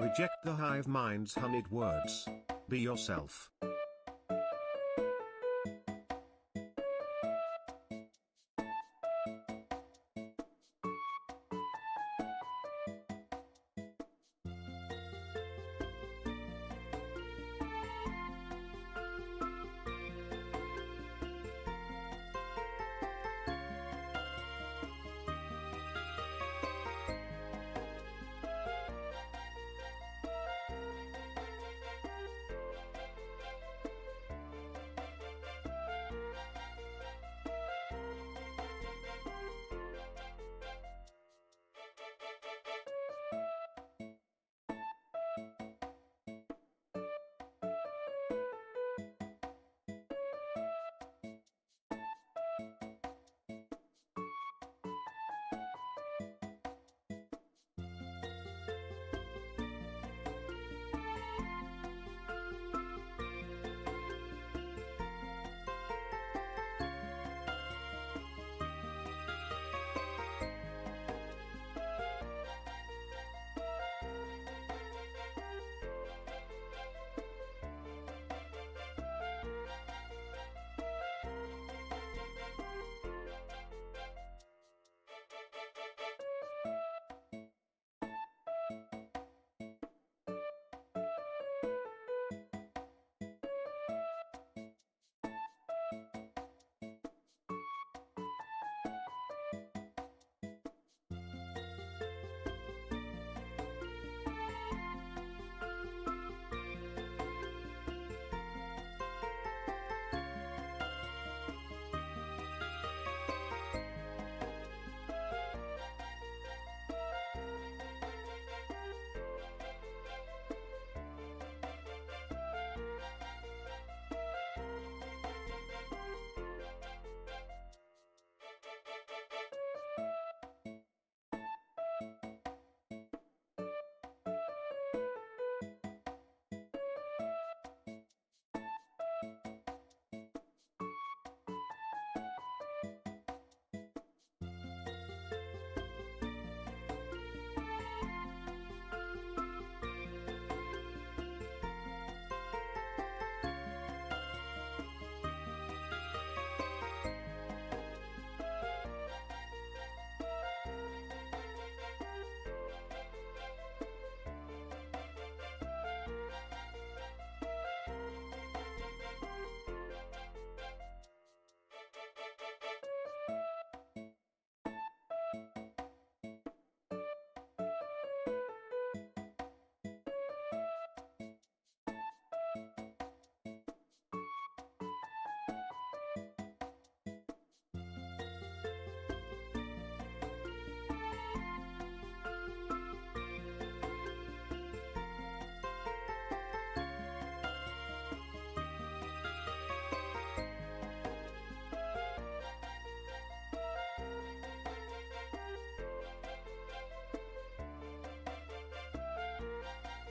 Reject the hive mind's honeyed words. Be yourself.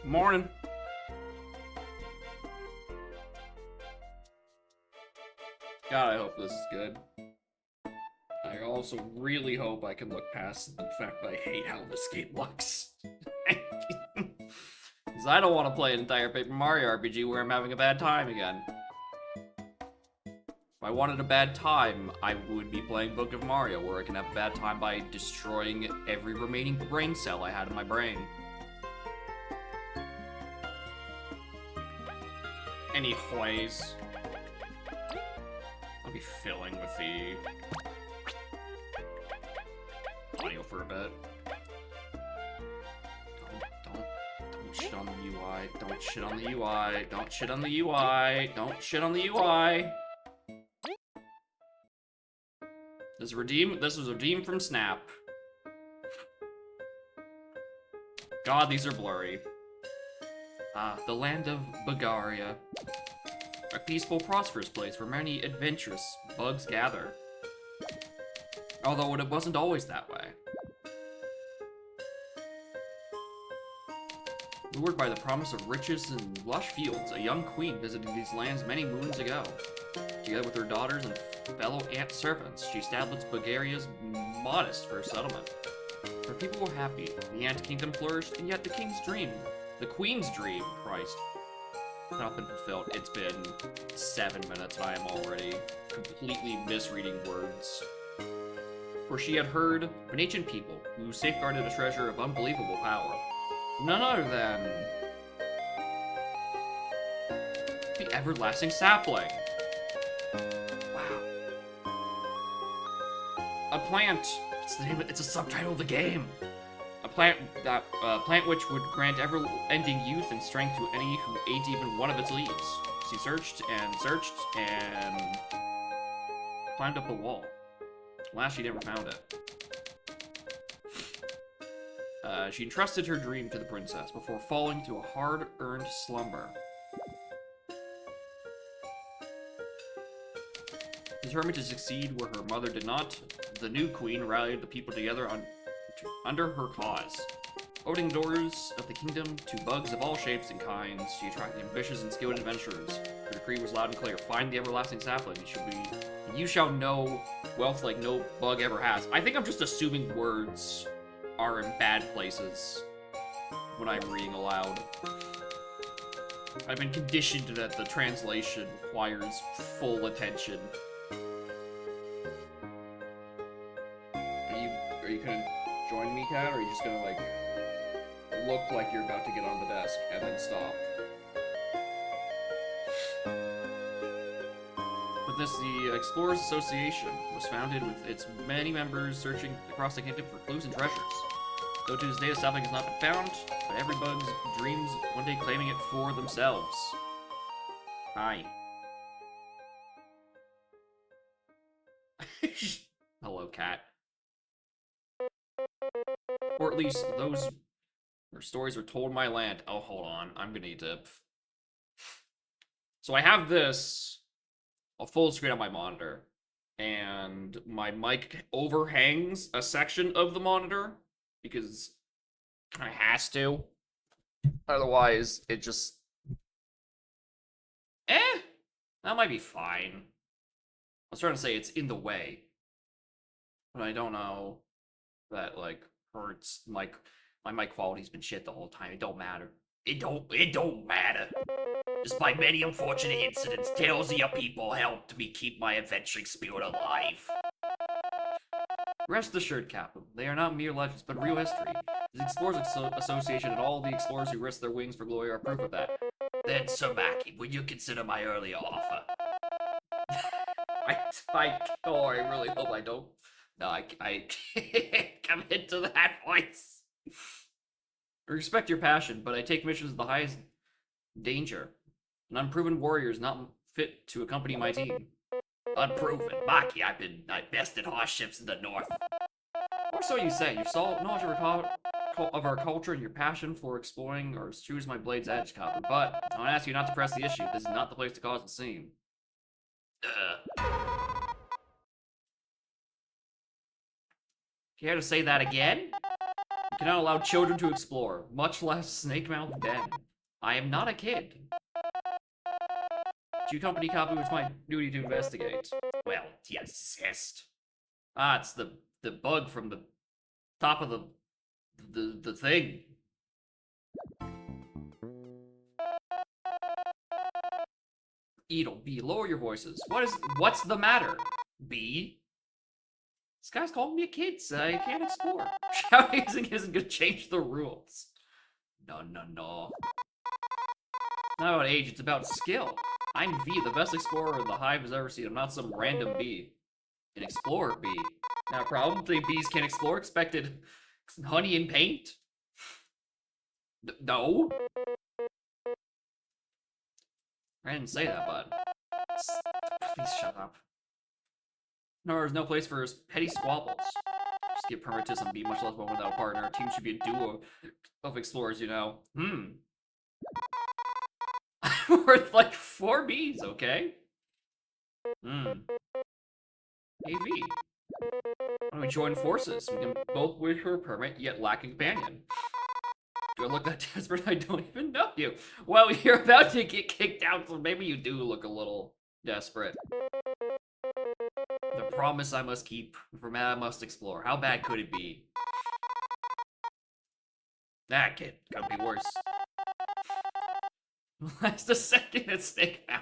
Morning. God, I hope this is good. I also really hope I can look past the fact that I hate how this game looks. Because I don't want to play an entire Paper Mario RPG where I'm having a bad time again. If I wanted a bad time, I would be playing Book of Mario, where I can have a bad time by destroying every remaining brain cell I had in my brain. Anyways, I'll be filling with the audio for a bit. Don't shit on the UI. Don't shit on the UI. Don't shit on the UI. Don't shit on the UI. This was redeemed from Snap. God, these are blurry. The land of Bagaria. A peaceful, prosperous place where many adventurous bugs gather. Although it wasn't always that way. Lured by the promise of riches and lush fields, a young queen visited these lands many moons ago. Together with her daughters and fellow ant servants, she established Bulgaria's modest first settlement. Her people were happy, the ant kingdom flourished, and yet the king's dream The Queen's dream, Christ. Not been fulfilled. It's been 7 minutes and I am already completely misreading words. For she had heard of an ancient people who safeguarded a treasure of unbelievable power. None other than the everlasting sapling. Wow. A plant. It's the name. It's a subtitle of the game. A plant which would grant ever-ending youth and strength to any who ate even one of its leaves. She searched and climbed up the wall. Last, she never found it. She entrusted her dream to the princess before falling to a hard-earned slumber. Determined to succeed where her mother did not, the new queen rallied the people together under her cause. Opening doors of the kingdom to bugs of all shapes and kinds, she attracted ambitious and skilled adventurers. Her decree was loud and clear: find the everlasting sapling. You shall know wealth like no bug ever has. I think I'm just assuming words are in bad places when I'm reading aloud. I've been conditioned that the translation requires full attention. Are you gonna join me, Kat, or are you just gonna, like, look like you're about to get on the desk and then stop? With this, the Explorers Association was founded with its many members searching across the kingdom for clues and treasures. Though to this day, the sapling has not been found, but every bug dreams one day claiming it for themselves. Hi. Hello, Cat. Or at least those stories were told in my land. Oh, hold on. I'm gonna need to... So I have this a full screen on my monitor, and my mic overhangs a section of the monitor because it has to. Otherwise, it just... That might be fine. I was trying to say it's in the way. But I don't know that, like, hurts. My mic quality's been shit the whole time. It don't matter. It don't matter. Despite many unfortunate incidents, tales of your people helped me keep my adventuring spirit alive. Rest assured, Captain, they are not mere legends, but real history. The Explorers Association and all the explorers who risked their wings for glory are proof of that. Then, Sir Mackie, would you consider my earlier offer? I really hope I don't. No, I can't come into that voice. I respect your passion, but I take missions of the highest danger. An unproven warrior is not fit to accompany my team. Unproven? Maki, I bested hardships in the north. Or so you say. Your solid knowledge of our culture and your passion for exploring are as true as my blade's edge, Copper. But I want to ask you not to press the issue. This is not the place to cause a scene. Care to say that again? You cannot allow children to explore, much less snake-mouthed den. I am not a kid. Do you accompany Kapu? It's my duty to investigate. Well, you insist. Ah, it's the bug from the top of the thing. Edel, B, lower your voices. What's the matter? B? This guy's calling me a kid, so I can't explore. Shouting isn't gonna change the rules. No. Not about age, it's about skill. I'm V, the best explorer the Hive has ever seen. I'm not some random bee. An explorer bee. Now, probably bees can't explore. Expected honey and paint? No. I didn't say that, but... Please shut up. No, there's no place for petty squabbles. Just give permit to some bee, much less one without a partner. A team should be a duo of explorers, you know. Worth like 4 bees, okay? AV. Why don't we join forces? We can both wish for a permit, yet lack a companion. Do I look that desperate? I don't even know you. Well, you're about to get kicked out, so maybe you do look a little desperate. The promise I must keep, for man I must explore. How bad could it be? That kid, could be worse. Last a second at snake mouth.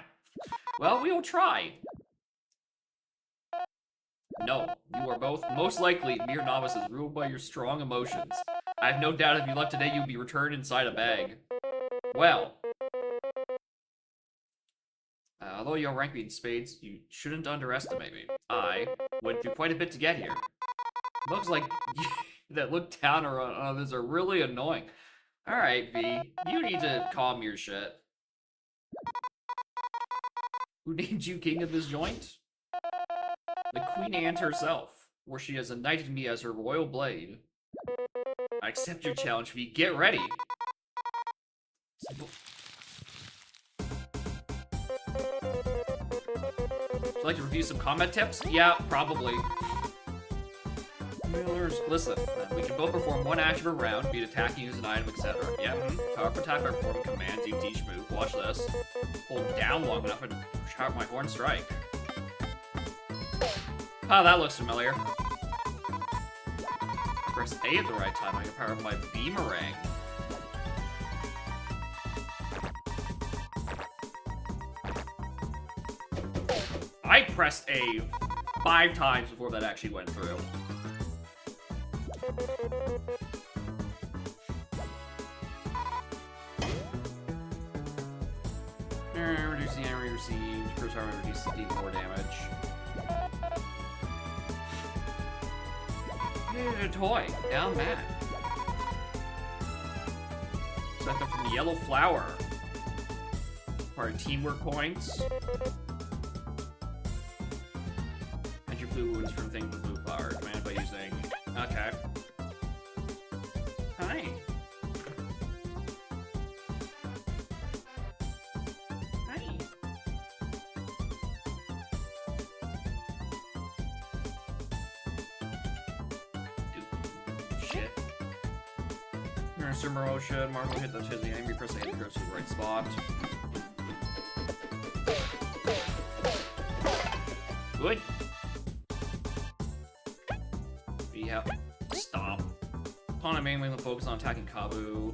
Well, we will try. No, you are both most likely mere novices ruled by your strong emotions. I have no doubt if you left today, you'd be returned inside a bag. Well, although your rank me in spades, you shouldn't underestimate me. I went through quite a bit to get here. Bugs like that look down on others are really annoying. Alright, V, you need to calm your shit. Who named you king of this joint? The Queen Ant herself, where she has knighted me as her royal blade. I accept your challenge, V. Get ready! Would you like to review some combat tips? Yeah, probably. Listen, we can both perform one action per round, be it attacking, use an item, etc. Yeah, powerful attack by performing commands, each move. Watch this. Hold down long enough and shout my horn strike. Oh, that looks familiar. Press A at the right time, I can power up my beamerang. I pressed A 5 times before that actually went through. Reducing enemy received, first armor reduces 64 damage. A toy, down mad. Select them from the yellow flower. Part of teamwork points. And your blue wounds from things with blue flower. Command by using. Okay. Hi. Hi. Shit. Nurse Motion, Marvel hit the enemy, press A to go to the right spot. Good. Yeah. Stop. Upon mainly focus on attacking Kabu.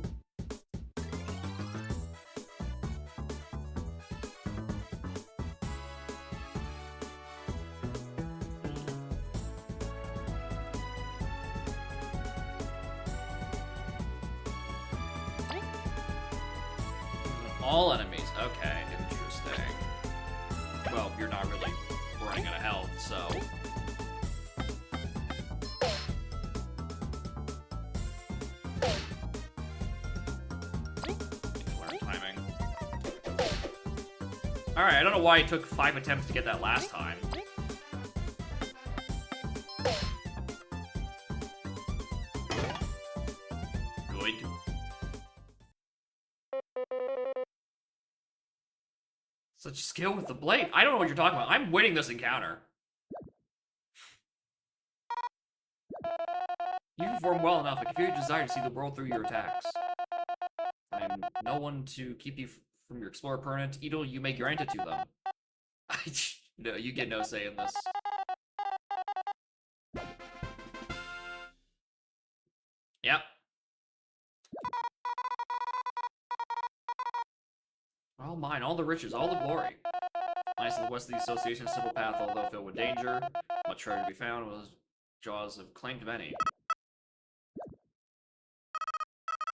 All enemies. Okay, interesting. Well, you're not really running out of health, so. Learn timing. Alright, I don't know why it took 5 attempts to get that last time. Good. Such skill with the blade. I don't know what you're talking about. I'm winning this encounter. You perform well enough. I can feel your desire to see the world through your attacks. I'm no one to keep you from your explorer permanent. Edel, you make your enter to them. No, you get no say in this. Yep. All mine, all the riches, all the glory. Nice to the west of the association, simple path, although filled with danger. Much treasure to be found, was jaws have claimed many.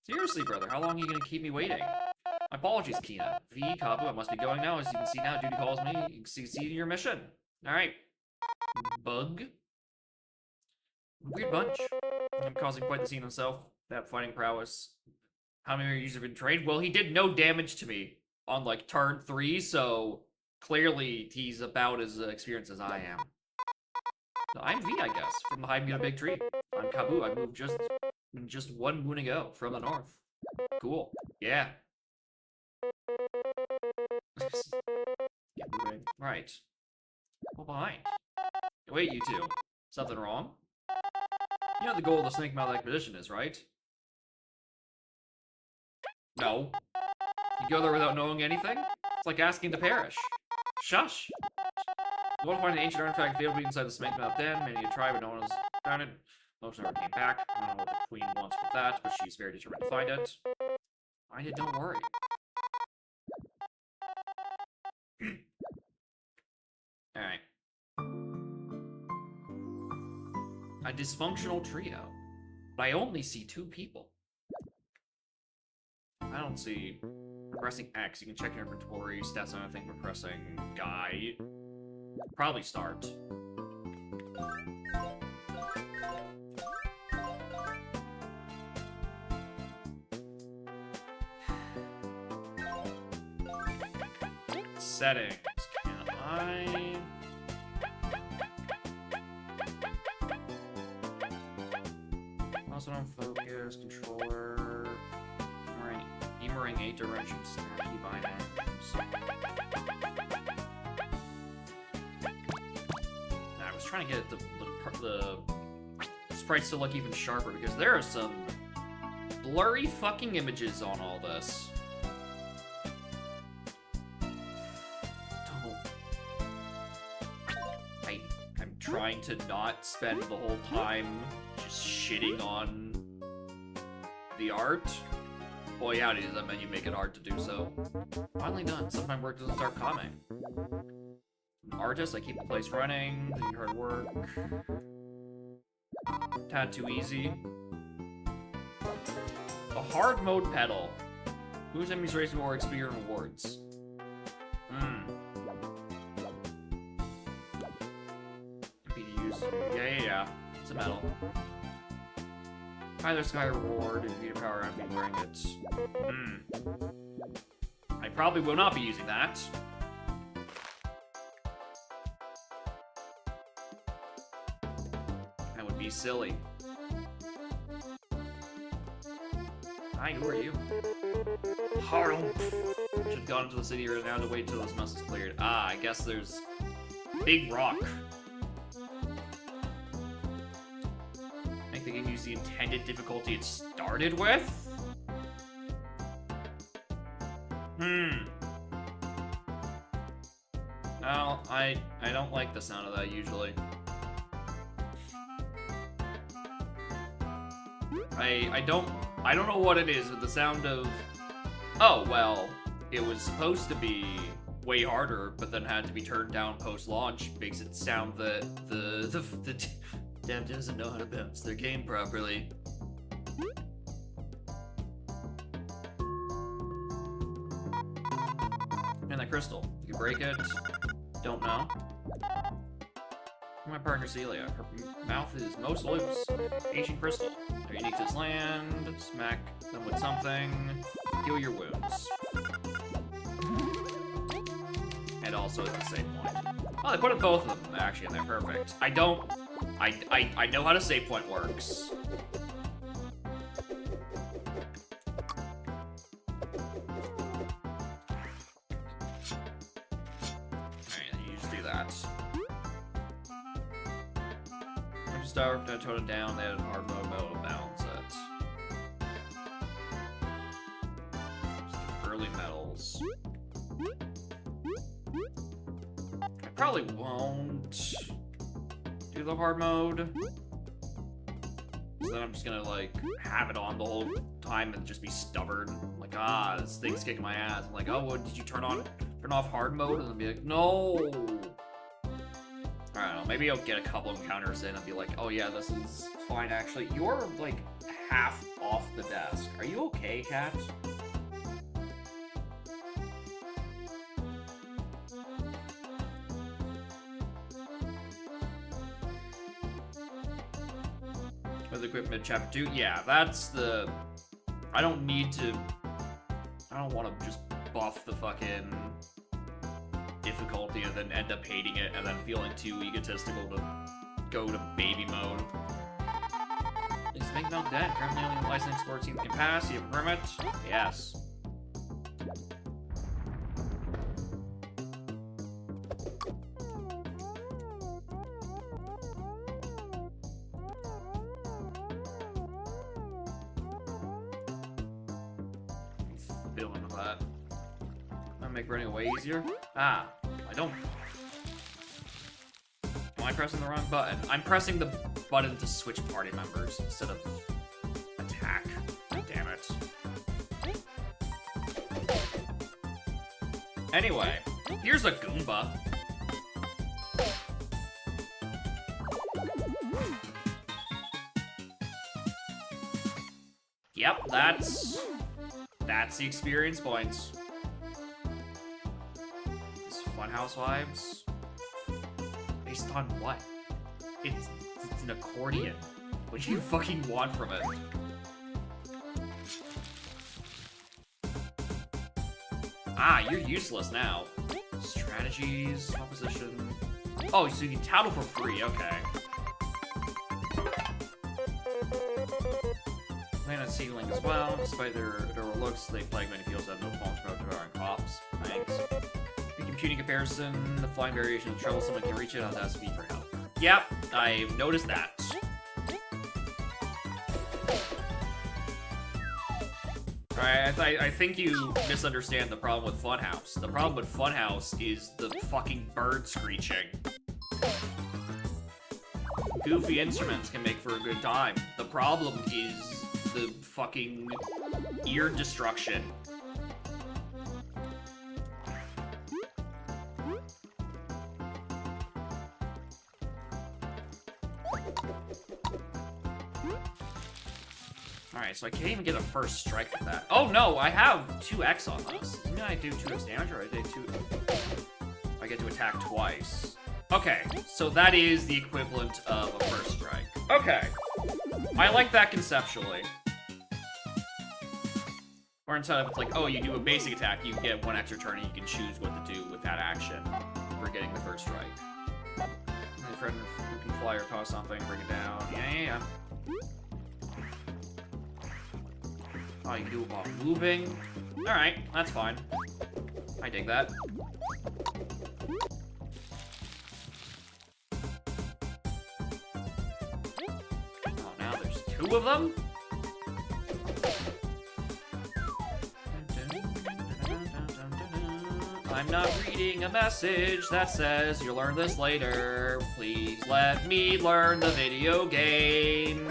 Seriously, brother, how long are you gonna keep me waiting? My apologies, Kina. V, Kabu, I must be going now. As you can see now, duty calls me. You can succeed in your mission. Alright. Bug. Weird bunch. I'm causing quite the scene himself. That fighting prowess. How many of you have been trained? Well, he did no damage to me on, like, turn 3, so clearly he's about as experienced as I am. No, I'm V, I guess, from the high behind a big tree. I'm Kabu. I moved just 1 moon ago from the north. Cool. Yeah. Get moving. Right. Well, behind. Wait, you two. Something wrong? You know the goal of the Snake Mouth expedition is, right? No. You go there without knowing anything? It's like asking to perish. Shush. You want to find an ancient artifact failed inside the Snake Mouth Den. Many have tried, but no one has found it. Most never came back. I don't know what the Queen wants with that, but she's very determined to find it. Find it, don't worry. Alright. A dysfunctional trio. But I only see 2 people. I don't see... Pressing X, you can check your inventory, stats on anything, but pressing guy. Probably start. Settings. Can I... Also on focus, controller... Emerring 8 directions, snap keybind items. I was trying to get the sprites to look even sharper because there are some blurry fucking images on all this. I'm trying to not spend the whole time just shitting on the art. Boy, howdy, does that mean you make it hard to do so? Finally done. Sometimes work doesn't start coming. An artist, I keep the place running. Do your hard work. Tad too easy. A hard mode pedal. Whose enemies raise more experience rewards? PDUs. Yeah. It's a metal. Either sky reward and vita power, I'd be wearing it. I probably will not be using that. That would be silly. Hi, who are you? Harlem. Should have gone into the city right now to wait until this mess is cleared. Ah, I guess there's Big Rock. The game used the intended difficulty it started with? Well, I don't like the sound of that usually. I don't know what it is with the sound of... Oh, well, it was supposed to be way harder, but then had to be turned down post-launch. Makes it sound that the Dev doesn't know how to bounce their game properly. And that crystal. You can break it. Don't know. My partner Celia. Her mouth is most loose. Ancient crystal. They're unique to this land. Smack them with something. Heal your wounds. And also at the same point. Oh, they put both of them actually in there. Perfect. I know how to save point works. Alright, you just do that. I'm just tone it down, they added hard mode to balance it. Early metals. I probably won't do the hard mode. So then I'm just gonna like have it on the whole time and just be stubborn. Like, this thing's kicking my ass. I'm like, oh, well, did you turn off hard mode? And then be like, no. I don't know, maybe I'll get a couple encounters in and be like, oh yeah, this is fine actually. You're like half off the desk. Are you okay, cat? With equipment chapter 2, yeah, that's the... I don't want to just buff the fucking difficulty and then end up hating it and then feeling too egotistical to go to baby mode. Is Make Milk dead? Currently only licensed sports team can pass. You have a permit? Yes. Feeling of that. That'll make running away easier. I don't... Am I pressing the wrong button? I'm pressing the button to switch party members instead of attack. Damn it. Anyway, here's a Goomba. Yep, that's the experience points. It's Funhouse vibes. Based on what? It's an accordion. What do you fucking want from it? Ah, you're useless now. Strategies, opposition. Oh, so you can tattle for free, okay. Land on ceiling as well. Despite their adorable looks, they plague many fields that have no qualms about devouring cops. Thanks. In computing comparison, the flying variation is troublesome and can reach it on that speed for help. Yep, I've noticed that. Alright, I think you misunderstand the problem with Funhouse. The problem with Funhouse is the fucking bird screeching. Goofy instruments can make for a good time. The problem is the fucking ear destruction. Alright, so I can't even get a first strike with that. Oh no, I have 2x on this. Didn't I do 2x damage, or I did 2... I get to attack twice. Okay, so that is the equivalent of a first strike. Okay. I like that conceptually. Or instead of it's like, oh, you do a basic attack, you get 1 extra turn, and you can choose what to do with that action for getting the first strike. And a friend who can fly or toss something, bring it down. Yeah. Oh, you can do it while moving. Alright, that's fine. I dig that. Oh, now there's 2 of them? I'm not reading a message that says you'll learn this later. Please let me learn the video game.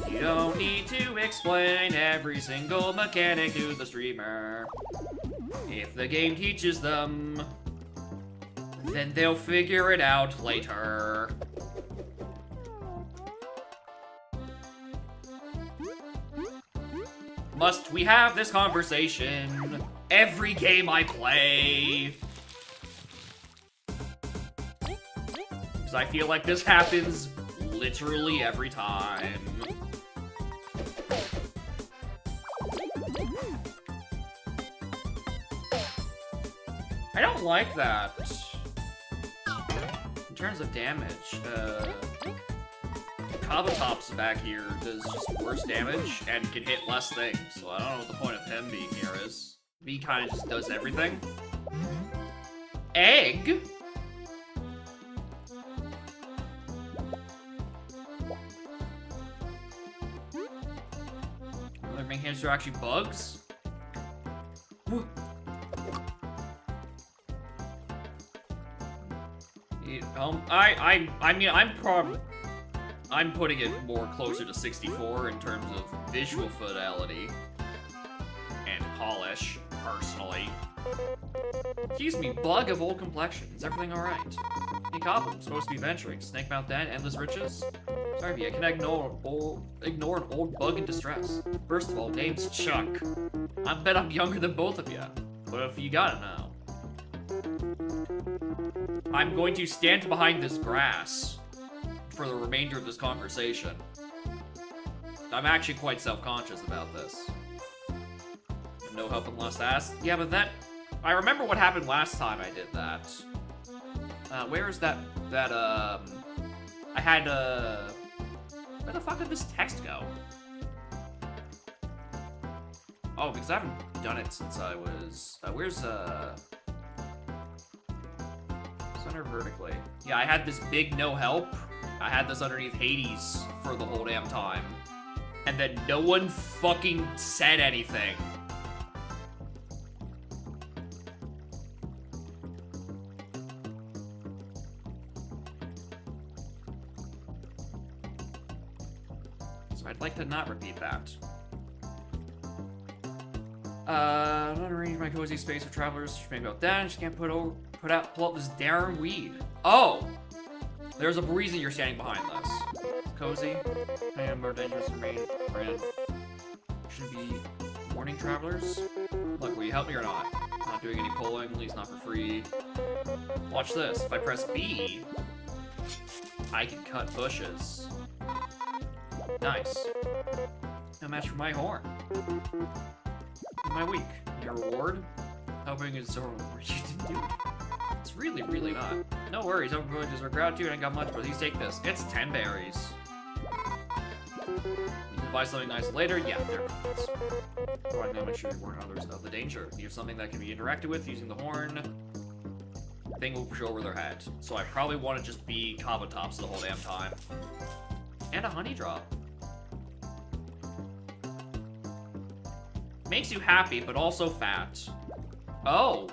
You don't need to explain every single mechanic to the streamer. If the game teaches them, then they'll figure it out later. Must we have this conversation every game I play? Because I feel like this happens literally every time. I don't like that. In terms of damage, Kabutops back here does just worse damage and can hit less things, so I don't know what the point of him being here is. He kind of just does everything. Egg? Other main hamsters are actually bugs? I mean, I'm putting it more closer to 64 in terms of visual fidelity and polish, personally. Excuse me, bug of old complexion. Is everything alright? Hey, Cop, I'm supposed to be venturing. Snake Mount Den, Endless Riches? Sorry, V, I can ignore an old bug in distress. First of all, name's Chuck. I bet I'm younger than both of you. But if you gotta know. I'm going to stand behind this grass for the remainder of this conversation. I'm actually quite self-conscious about this. No help unless asked. Yeah, but I remember what happened last time I did that. Where's that, I had, where the fuck did this text go? Oh, because I haven't done it since I was, where's, center vertically. Yeah, I had this big no help. I had this underneath Hades for the whole damn time. And then no one fucking said anything. So I'd like to not repeat that. I'm not arrange my cozy space for travelers. Maybe about that. Just can't pull out this darn weed. Oh! There's a reason you're standing behind this. Cozy. I am more dangerous for me. Friend. Should be warning travelers. Look, will you help me or not? Not doing any pulling, at least not for free. Watch this. If I press B, I can cut bushes. Nice. No match for my horn. My week. Your reward? Hoping it's a reward you didn't do it. It's really, really not. No worries, I'm going to deserve gratitude. I ain't got much, but please take this. It's 10 berries. You can buy something nice later. Yeah, there it is. Right now, make sure you warn others of the danger. You have something that can be interacted with using the horn. Thing will show over their head. So I probably want to just be Kabutops the whole damn time. And a honey drop. Makes you happy, but also fat. Oh.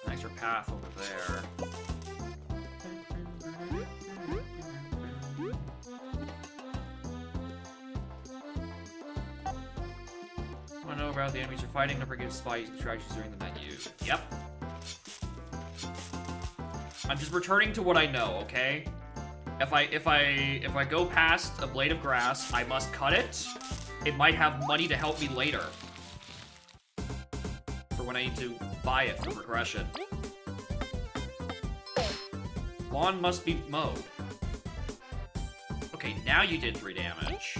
Nicer path over there. Want to know about the enemies you're fighting? Don't forget to spy using strategies during the menu. Yep. I'm just returning to what I know, okay? If I go past a blade of grass, I must cut it. It might have money to help me later. For when I need to buy it for progression. Lawn must be mowed. Okay, now you did 3 damage.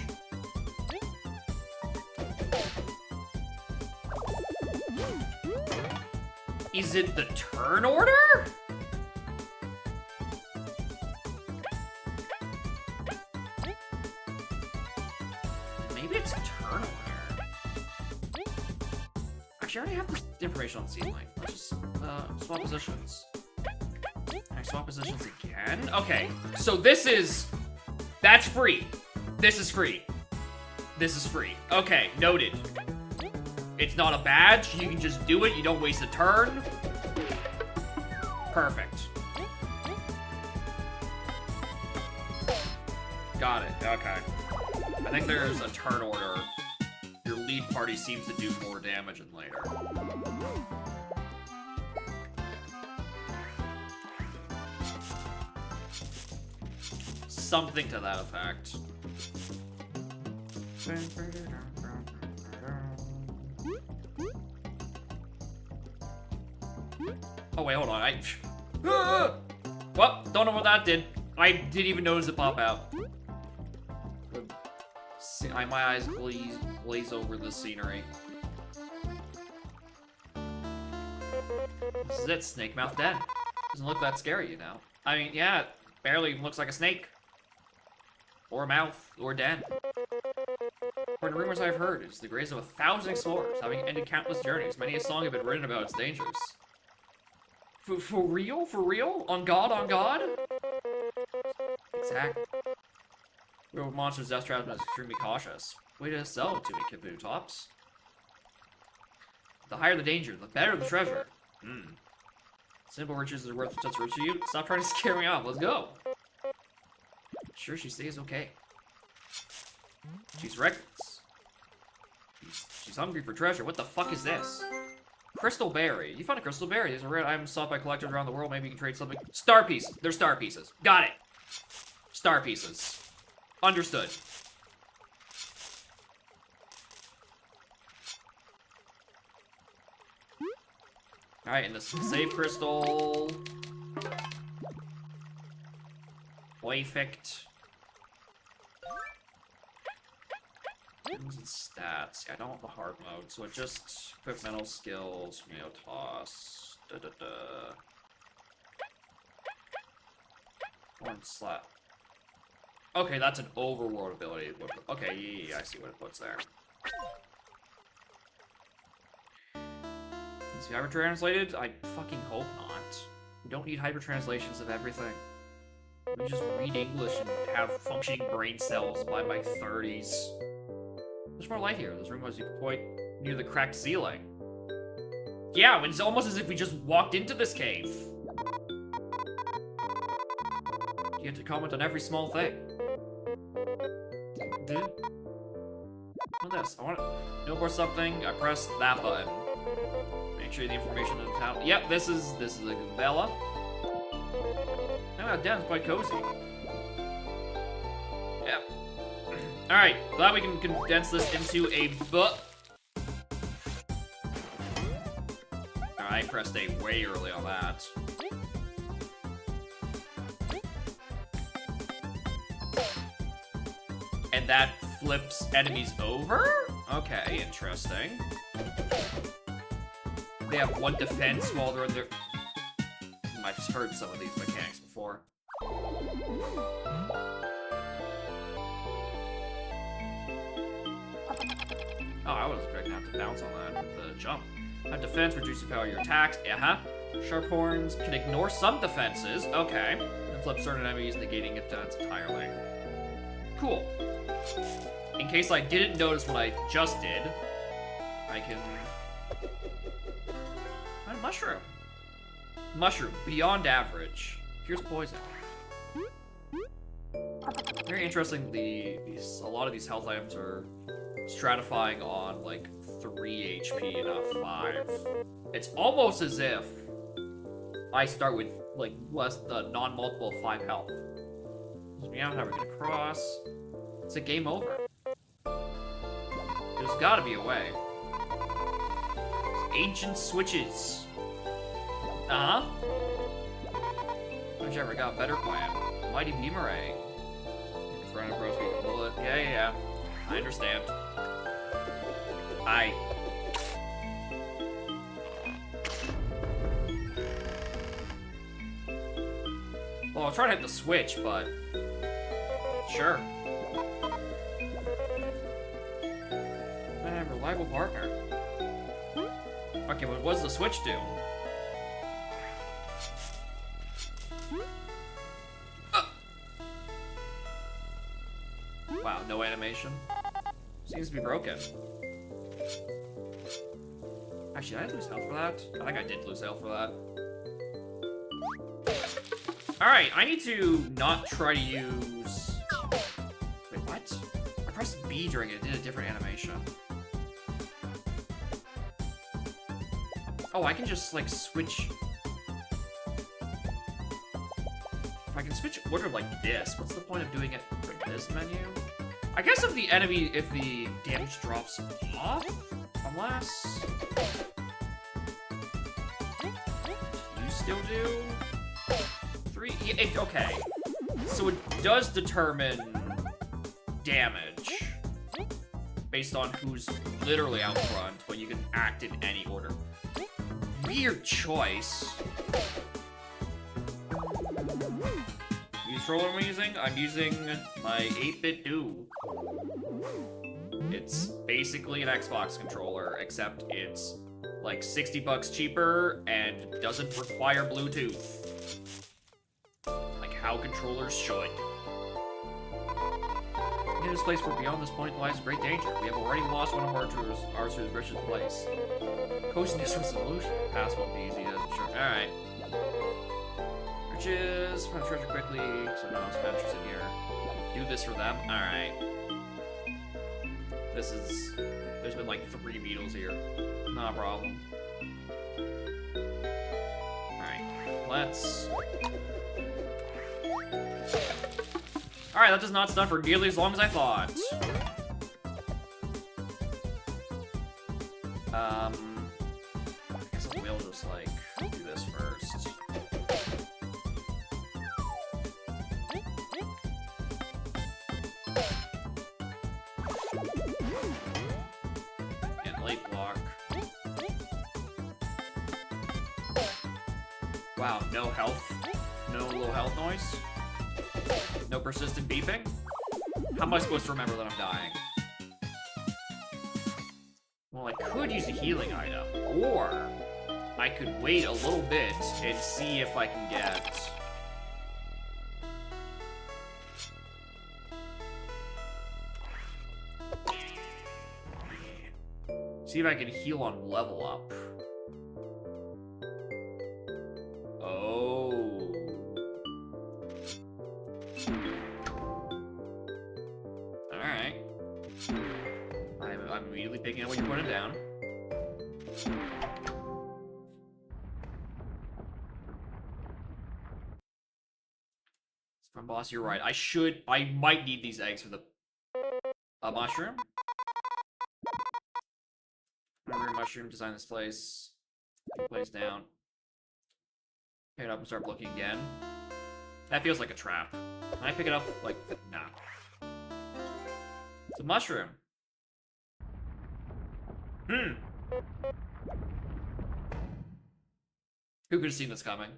Is it the turn order? Maybe it's turn order. Actually, I already have this information on Seedling. Let's just swap positions. Can I swap positions again? Okay, so that's free. This is free. This is free. Okay, noted. It's not a badge, you can just do it, you don't waste a turn. Perfect. Got it, okay. I think there's a turn order. Your lead party seems to do more damage than later. Something to that effect. Oh wait, hold on. Well, don't know what that did. I didn't even notice it pop out. My eyes glaze over the scenery. This is it, Snake Mouth Den. Doesn't look that scary, you know. I mean, yeah, it barely even looks like a snake. Or a mouth, or a den. According to rumors I've heard, it's the grace of 1,000 explorers, having ended countless journeys. Many a song have been written about its dangers. For real? For real? On God? On God? Exactly. Real monsters, death traps, must extremely cautious. Way to sell it to me, Kabutops. The higher the danger, the better the treasure. Simple riches are worth such rich to you. Stop trying to scare me off. Let's go. Sure, she stays okay. She's reckless. She's hungry for treasure. What the fuck is this? Crystal berry. You found a crystal berry. These are rare items sought by collectors around the world. Maybe you can trade something. Star pieces. They're star pieces. Got it. Star pieces. Understood. Alright, and the save crystal. Perfect. Items and stats. Yeah, I don't want the hard mode, so it just equip mental skills, toss. Horn slap. Okay, that's an overworld ability. Okay, yeah, I see what it puts there. Is it hyper translated? I fucking hope not. We don't need hyper translations of everything. We just read English and have functioning brain cells by my 30s. There's more light here. This room was quite near the cracked ceiling. Yeah, it's almost as if we just walked into this cave. You have to comment on every small thing. Dude. Look at this. I want to know more something. I press that button. Make sure the information in the town. Yep, this is a Gubella. Oh, damn, it's quite cozy. Yep. Alright, glad we can condense this into a book. I pressed A way early on that. And that flips enemies over? Okay, interesting. They have one defense while they're in their... I've heard some of these mechanics before. Oh, I was expecting to have to bounce on that with the jump. A defense reduces the power of your attacks. Sharp horns can ignore some defenses. Okay. And flip certain enemies, negating a defense entirely. Cool. In case I didn't notice what I just did, I can... A mushroom. Mushroom, beyond average. Here's poison. Very interesting, a lot of these health items are stratifying on like 3 HP, not 5. It's almost as if I start with like the non-multiple of 5 health. So we have how we're gonna cross. It's a game over. There's gotta be a way. Ancient switches. Don't you ever got a better plan? Mighty Beamerang. In front of roast beef bullet. Yeah. I understand. Well, I'll try to hit the switch, but... Sure. Man, reliable partner. Okay, but what does the switch do? Wow, no animation? Seems to be broken. Actually, did I lose health for that? I think I did lose health for that. Alright, I need to not try to use... Wait, what? I pressed B during it, it did a different animation. Oh, I can just, like, switch... If I can switch order like this, what's the point of doing it for this menu? I guess if the damage drops off, unless... You still do? 3? Okay. So it does determine damage based on who's literally out front, but you can act in any order. Weird choice. Use controller I'm using? I'm using my 8-bit Do. It's basically an Xbox controller, except it's like $60 cheaper and doesn't require Bluetooth. Like how controllers should. In this place where beyond this point lies great danger. We have already lost one of Arthur's richest place. Coziness was the solution. Pass won't be easy, that's sure. Alright. Riches, find treasure quickly, so no adventures in here. Do this for them? Alright. This is... There's been like 3 beetles here. Not a problem. Alright, let's... Alright, that does not stun for nearly as long as I thought. I guess I will just, like, do this first. And late block. Wow, no health? No low health noise? No persistent beeping? How am I supposed to remember that I'm dying? Well, I could use a healing item, or I could wait a little bit and see if I can get... See if I can heal on level up. immediately picking up what you're putting down. From boss, you're right. I might need these eggs for the mushroom. Remember mushroom, design this place. Place down. Pick it up and start looking again. That feels like a trap. Can I pick it up? Like, nah. It's a mushroom. Who could have seen this coming?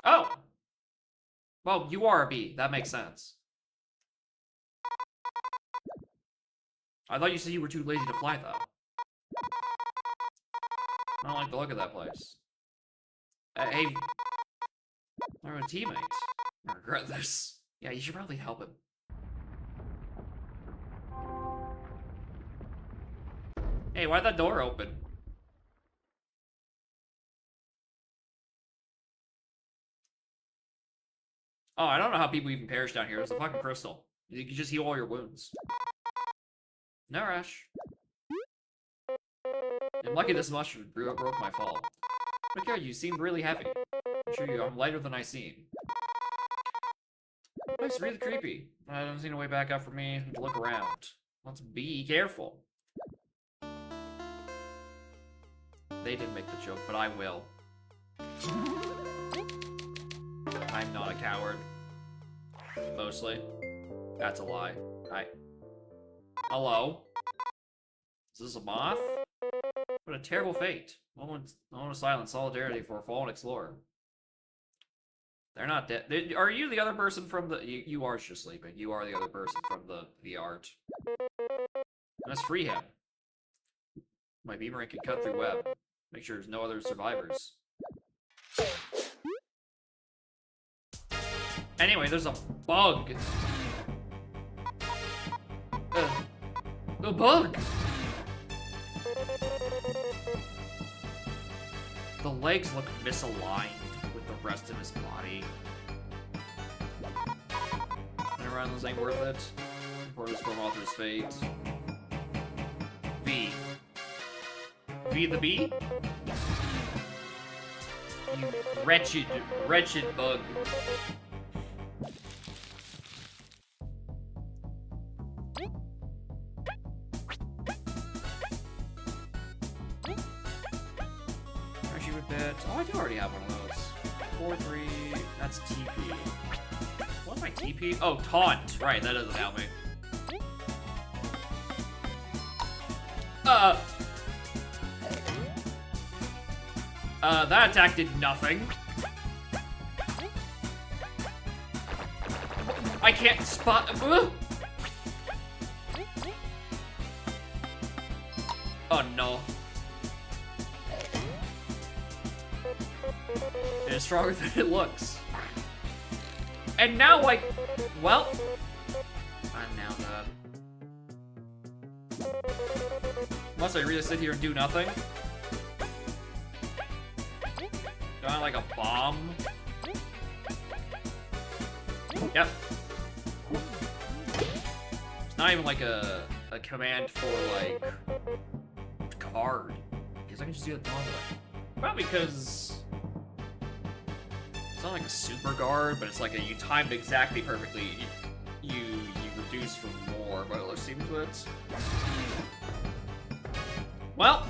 Oh! Well, you are a bee. That makes sense. I thought you said you were too lazy to fly, though. I don't like the look of that place. Hey, I'm a teammate. I regret this. Yeah, you should probably help him. Hey, why'd that door open? Oh, I don't know how people even perish down here. There's a fucking crystal. You can just heal all your wounds. No rush. I'm lucky this mushroom broke my fall. Look here, you seem really heavy. I'm sure I'm lighter than I seem. It's really creepy. I don't see a way back up for me to look around. Let's be careful. They didn't make the joke, but I will. I'm not a coward. Mostly. That's a lie. Hello? Is this a moth? What a terrible fate. Moment of silent solidarity for a fallen explorer. They're not dead. Are you the other person from the... You are just sleeping. You are the other person from the art. Let's free him. My beamer can cut through web. Make sure there's no other survivors. Anyway, there's a bug. A bug! The legs look misaligned with the rest of his body. And around this ain't worth it. Reporters from author's fate. V. V the bee? You wretched, wretched bug. Oh, I do already have one of those. 4-3, that's TP. What's my TP? Oh, taunt. Right, that doesn't help me. That attack did nothing. I can't spot. Oh no. It is stronger than it looks. And now, like, well, I'm now dead. Must I really sit here and do nothing? Do I like a bomb? Yep. It's not even like a command for, like, card. Because I can just do it normally. Probably because it's not like a super guard, but it's like you timed exactly perfectly. You reduce for more, but it seems to it. Well,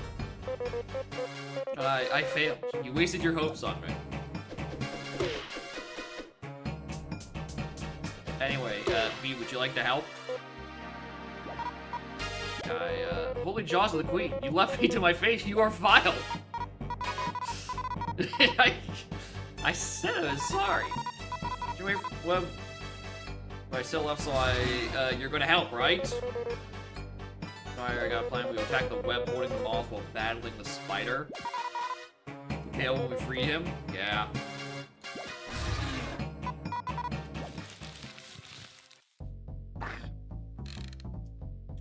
I failed. You wasted your hopes on me. Anyway, V, would you like to help? Holy jaws of the queen, you left me to my face, you are vile! I said I was sorry. Well, I still left, so you're gonna help, right? Alright, I got a plan. We will attack the web holding the moth while battling the spider. Okay, will we free him? Yeah.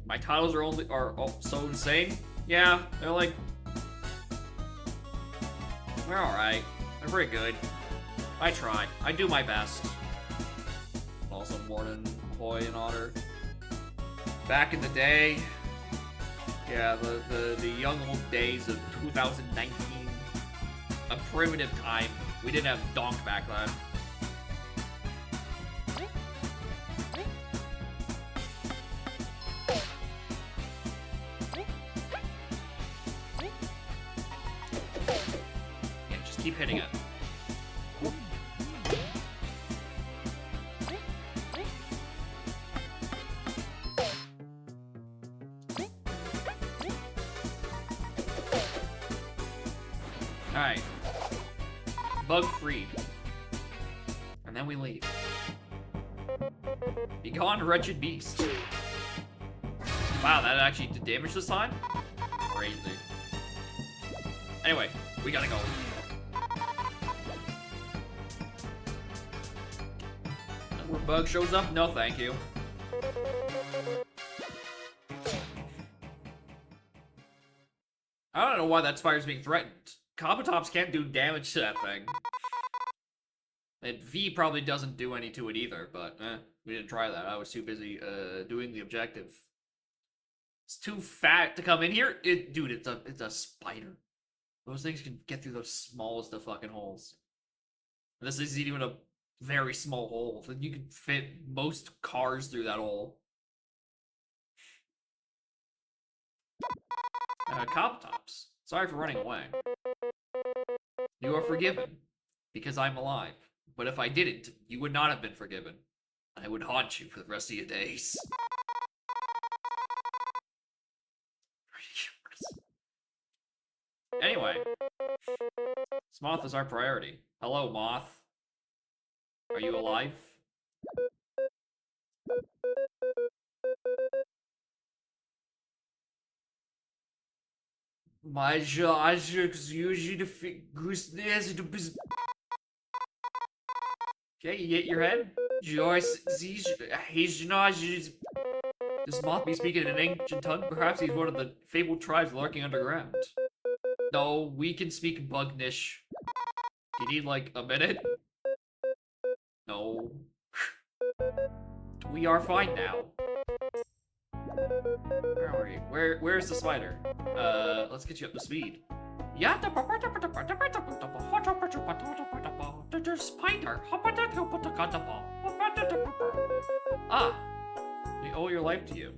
My titles are so insane. Yeah, they're like, they're alright. They're pretty good. I try. I do my best. also born in Hawaii and Otter. Back in the day, yeah, the young old days of 2019, a primitive time. We didn't have donk back then. Yeah, just keep hitting it. Alright. Bug free. And then we leave. Be gone, wretched beast. Wow, that actually did damage this time? Crazy. Anyway, we gotta go. And where Bug shows up? No, thank you. I don't know why that spider's being threatened. Kabutops can't do damage to that thing. And V probably doesn't do any to it either, but we didn't try that. I was too busy doing the objective. It's too fat to come in here. Dude, it's a spider. Those things can get through the smallest of fucking holes. And this isn't even a very small hole. You can fit most cars through that hole. Kabutops, sorry for running away. You are forgiven, because I'm alive. But if I didn't, you would not have been forgiven. I would haunt you for the rest of your days. Anyway, this moth is our priority. Hello, moth. Are you alive? Mas acho que usually okay, you hit your head? This moth be speaking in an ancient tongue? Perhaps he's one of the fabled tribes lurking underground. No, we can speak Bugnish. Do you need, like, a minute? No. We are fine now. Where are we? Where's the spider? Let's get you up to speed. Yeah, the spider. Ah, we owe your life to you.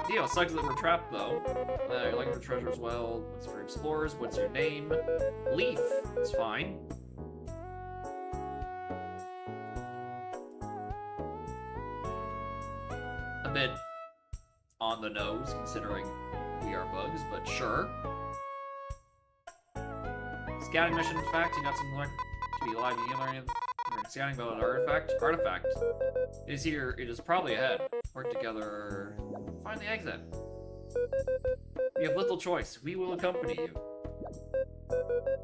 Dio, sucks that we're trapped though. You're looking for treasure as well. What's for explorers? What's your name? Leaf. It's fine. A bit on the nose, considering we are bugs, but sure. Scouting mission, in fact, you got something like to be alive. You can learn scouting about an artifact. Artifact. It is here. It is probably ahead. Work together. Find the exit. We have little choice. We will accompany you.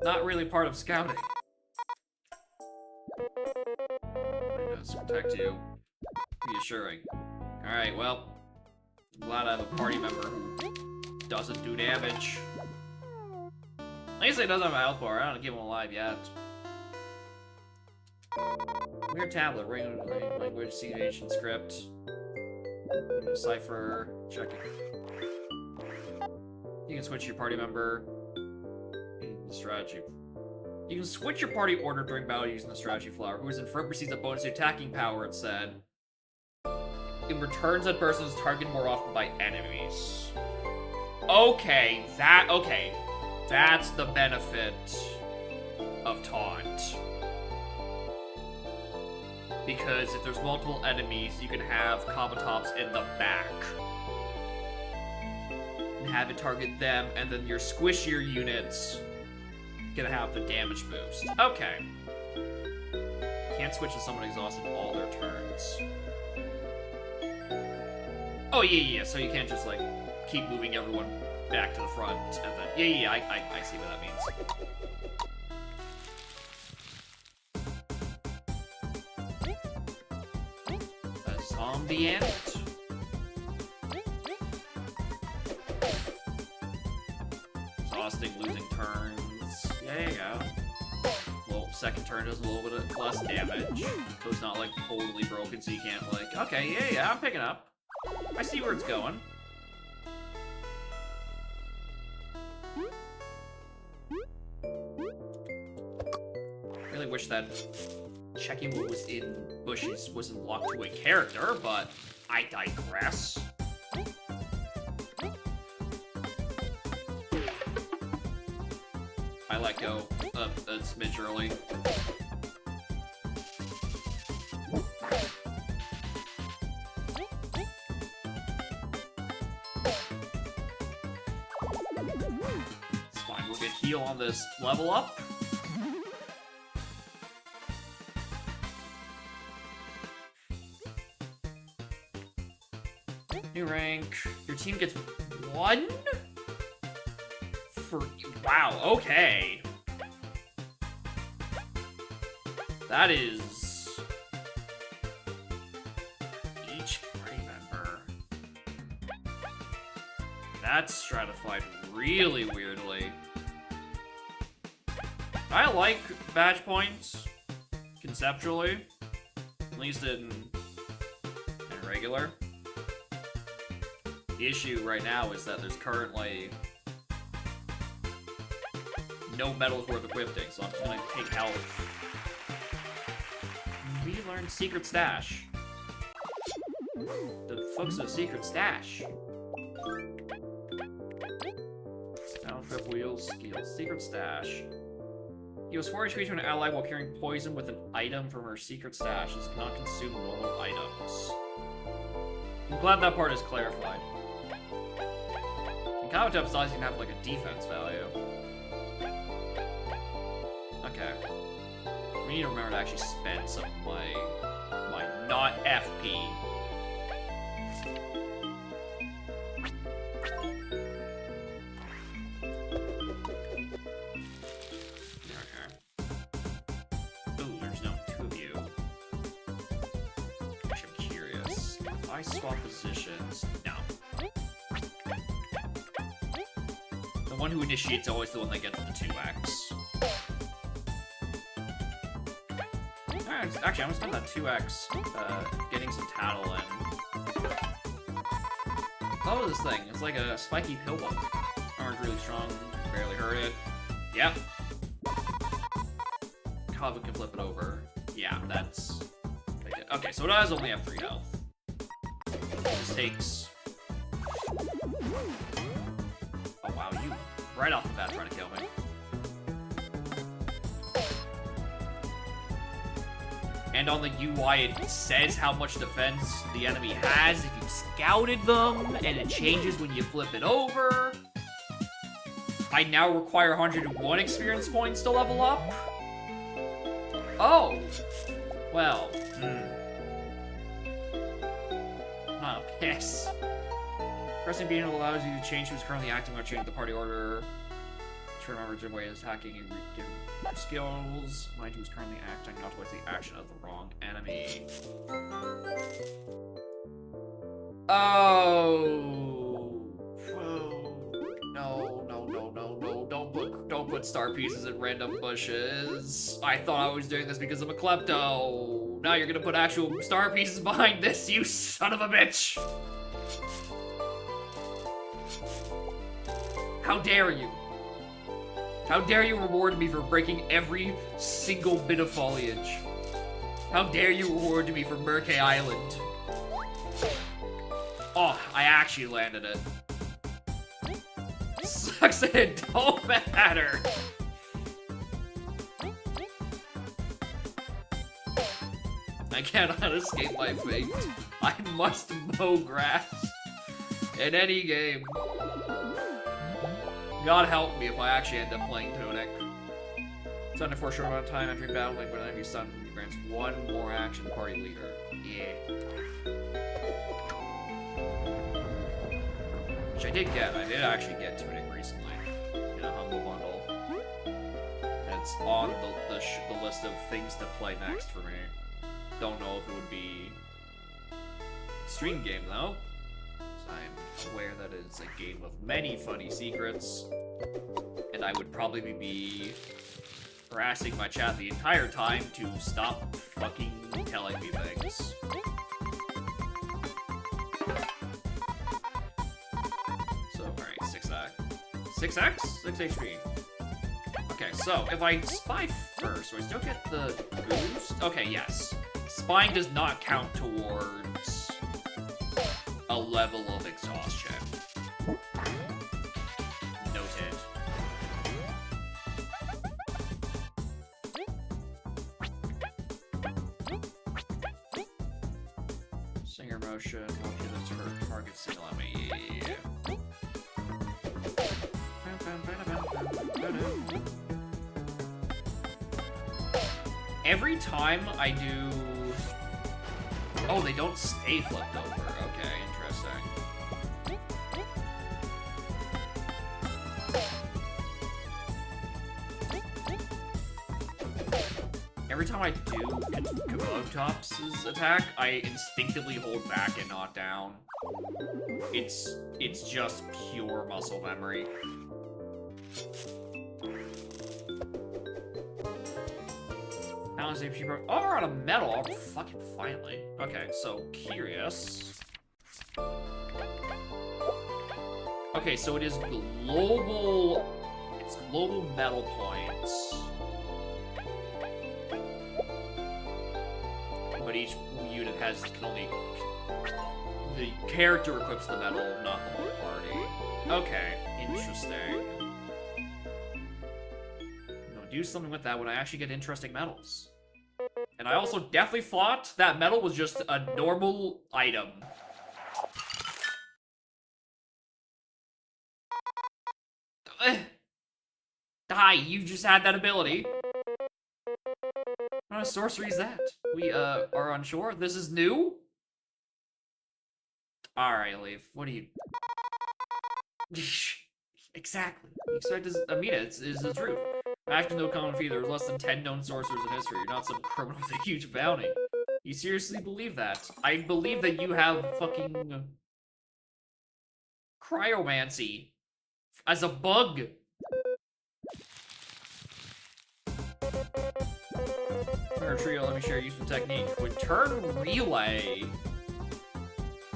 Not really part of scouting. It does protect you. Reassuring. Alright, well, I'm glad I have a party member who doesn't do damage. At least he doesn't have a health bar. I don't keep him alive yet. Weird tablet, regular language, ancient script. Decipher, check it. You can switch your party member. Strategy. You can switch your party order during battle using the strategy flower. Who is in front receives a bonus to attacking power, it said. It returns that person is targeted more often by enemies. Okay, that's the benefit of taunt. Because if there's multiple enemies, you can have Kabutops in the back. And have it target them, and then your squishier units can have the damage boost. Okay. Can't switch to someone exhausted all their turns. Oh, yeah, so you can't just, like, keep moving everyone back to the front, and then... Yeah, I see what that means. A zombie ant? Exhausting, losing turns. Yeah, there you go. Well, second turn does a little bit less damage. So it's not like totally broken, so you can't like, okay, yeah, I'm picking up. I see where it's going. Really wish that checking what was in bushes wasn't locked to a character, but I digress. I let go a smidge early. It's fine, we'll get heal on this level up. New rank. Your team gets 1? Wow, okay. That is... each party member. That's stratified really weirdly. I like badge points, conceptually. At least in regular. The issue right now is that there's currently no medals worth equipping, so I'm just gonna take health. We learned Secret Stash. The fuck's a Secret Stash? Down trip wheels, skills, Secret Stash. Heals 4 HP to an ally while carrying poison with an item from her Secret Stash. This cannot consume normal items. I'm glad that part is clarified. And Combat Type styles can have like a defense value. Okay. We need to remember to actually spend some of my not FP. Okay. Ooh, there's no 2 of you. Actually, I'm curious. If I swap positions... No. The one who initiates is always the one that gets the 2x. Actually, I'm gonna spend that 2x getting some tattle in. Oh, this thing. It's like a spiky pill bug. Armor's really strong. Barely hurt it. Yep. Kava can flip it over. Yeah, that's... Okay, so it does only have 3 health. This takes... Oh wow, you right off the bat trying to kill me. And on the UI, it says how much defense the enemy has if you scouted them, and it changes when you flip it over. I now require 101 experience points to level up. Oh. Well, Not a piss. Pressing being allows you to change who's currently acting or change the party order. To remember different ways of hacking and different skills. Mind who's currently acting, not with the action of the wrong enemy. Oh. No. Don't put star pieces in random bushes. I thought I was doing this because I'm a klepto. Now you're gonna put actual star pieces behind this, you son of a bitch. How dare you? How dare you reward me for breaking every single bit of foliage? How dare you reward me for Murkay Island? Oh, I actually landed it. Sucks that it don't matter. I cannot escape my fate. I must mow grass. In any game. God help me if I actually end up playing Tunic. Stunned for a short amount of time after battling when an enemy stunned grants 1 more action party leader. Yeah. Which I did get. I did actually get Tunic recently in a humble bundle. And it's on the list of things to play next for me. Don't know if it would be extreme game though. I'm aware that it's a game of many funny secrets, and I would probably be harassing my chat the entire time to stop fucking telling me things. So, alright, 6x. 6x? 6 HP. Okay, so if I spy first, do I still get the boost? Okay, yes. Spying does not count towards a level of exhaustion. Noted. Singer motion, okay, that's her target signal at me. Every time I do... Oh, they don't stay flipped over. Okay, interesting. Every time I do Kabotop's attack, I instinctively hold back and not down. It's just pure muscle memory. Oh, we're on a medal. Oh, fucking finally. Okay, so curious. Okay, so it is global. It's global medal points. But each unit can only. The character equips the medal, not the whole party. Okay, interesting. Do something with that when I actually get interesting medals. And I also definitely thought that medal was just a normal item. Hi, you just had that ability. What kind of sorcery is that? We, are unsure. This is new? Alright, Leaf. What do you... Exactly. You expect this... I mean, it's the truth. Actually, no common feat. There's less than 10 known sorcerers in history. You're not some criminal with a huge bounty. You seriously believe that? I believe that you have fucking... cryomancy. As a bug. Our trio, let me share a useful technique. With turn relay,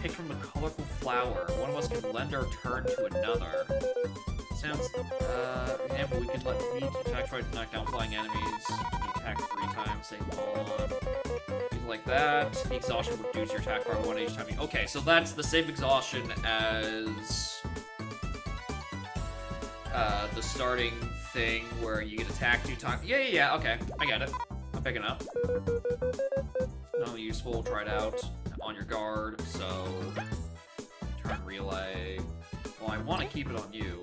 pick from a colorful flower. One of us can lend our turn to another. Sounds, example, we could let me attack, try to knock down flying enemies. We attack 3 times, save all on. Things like that. The exhaustion will reduce your attack power 1 each time you... Okay, so that's the same exhaustion as... the starting thing where you get attacked 2 times. Yeah, okay. I get it. I'm picking up. No useful, try it out. On your guard, so... Turn relay. Well, I want to keep it on you.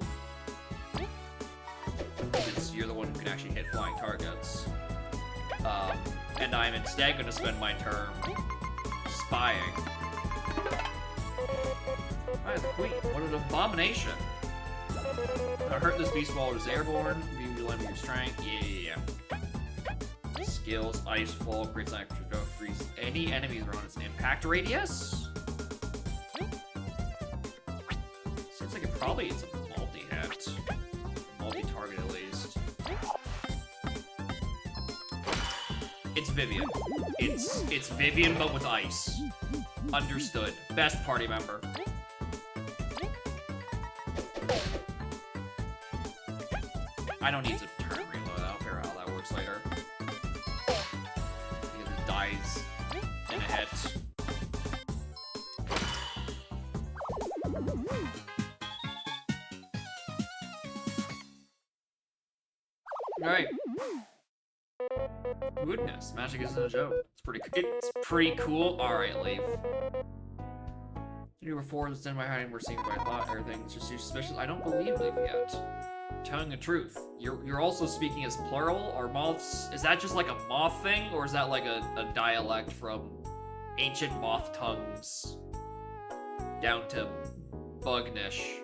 Because you're the one who can actually hit flying targets. And I'm instead going to spend my turn spying. Alright, the queen. What an abomination. I hurt this beast while it is airborne. You lend me your strength. Yeah. Skills, ice fall, creates an extra freeze any enemies around its impact radius. Seems like it probably is a multi-hit. Multi-target at least. It's Vivian. It's Vivian but with ice. Understood. Best party member. I don't need to turn reload. I don't care how that works later. Because it dies in a hit. Alright. Goodness, magic isn't a joke. It's pretty cool. Alright, leave. You were 4 to stand by hiding, we're seeing by thought, everything's just too suspicious. I don't believe Leaf yet. Telling the truth. You're also speaking as plural. Are moths... Is that just like a moth thing? Or is that like a dialect from ancient moth tongues down to Bugnish?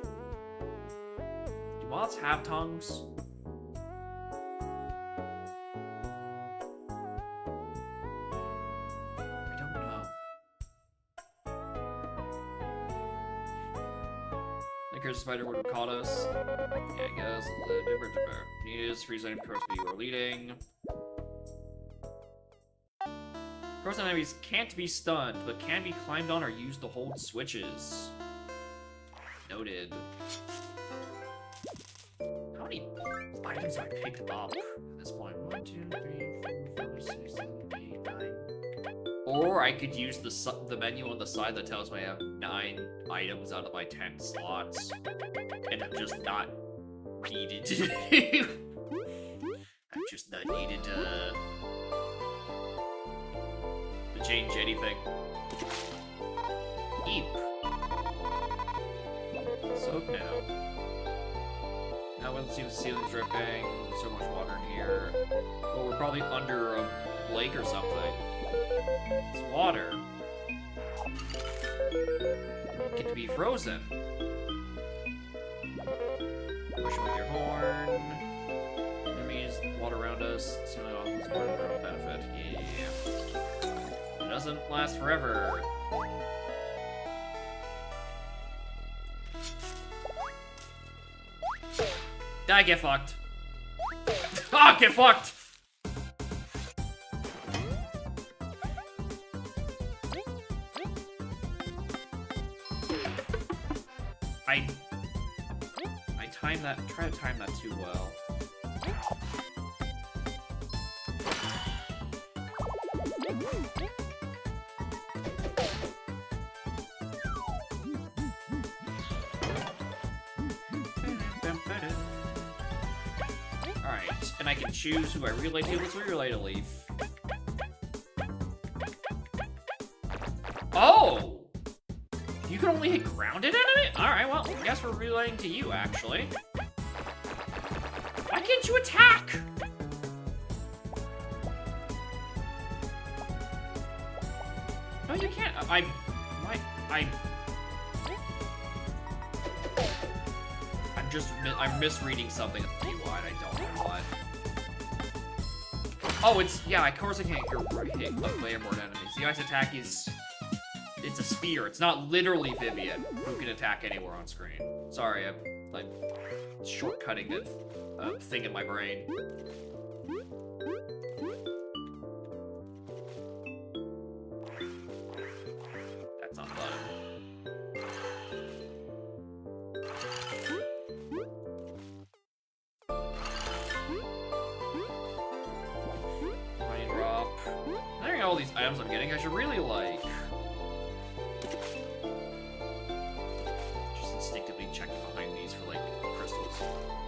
Do moths have tongues? I don't know. Because the spider would have caught us. Yeah, I guess. Needed is freeze item course, but you are leading. Frozen enemies can't be stunned, but can be climbed on or used to hold switches. Noted. How many items have I picked up at this point? 1, 2, 3, 4, 5, 6, 7, 8, 9. Or I could use the menu on the side that tells me I have 9 items out of my 10 slots, and I'm just not needed to. I'm just not needed to change anything. Eep. Soak now. Now let's see the ceiling dripping. So much water in here. Well, we're probably under a lake or something. It's water. Get to be frozen. Push with your horn. Enemies, water around us. Ceiling off this water for no benefit. Yeah. It doesn't last forever. Die, get fucked. Ah, get fucked! I try to time that too well. Alright, and I can choose who I relay to. Let's relay to Leaf. Oh! You can only hit grounded enemy? Alright, well, I guess we're relaying to you, actually. Why can't you attack? No, you can't. I'm misreading something at the UI, and I don't know what. Oh, yeah, of course I can't hit player more enemies. The ice attack is... It's a spear. It's not literally Vivian, who can attack anywhere on screen. Sorry, I'm, like, shortcutting a thing in my brain. That's not fun. Money drop. I think all these items I'm getting I should really like.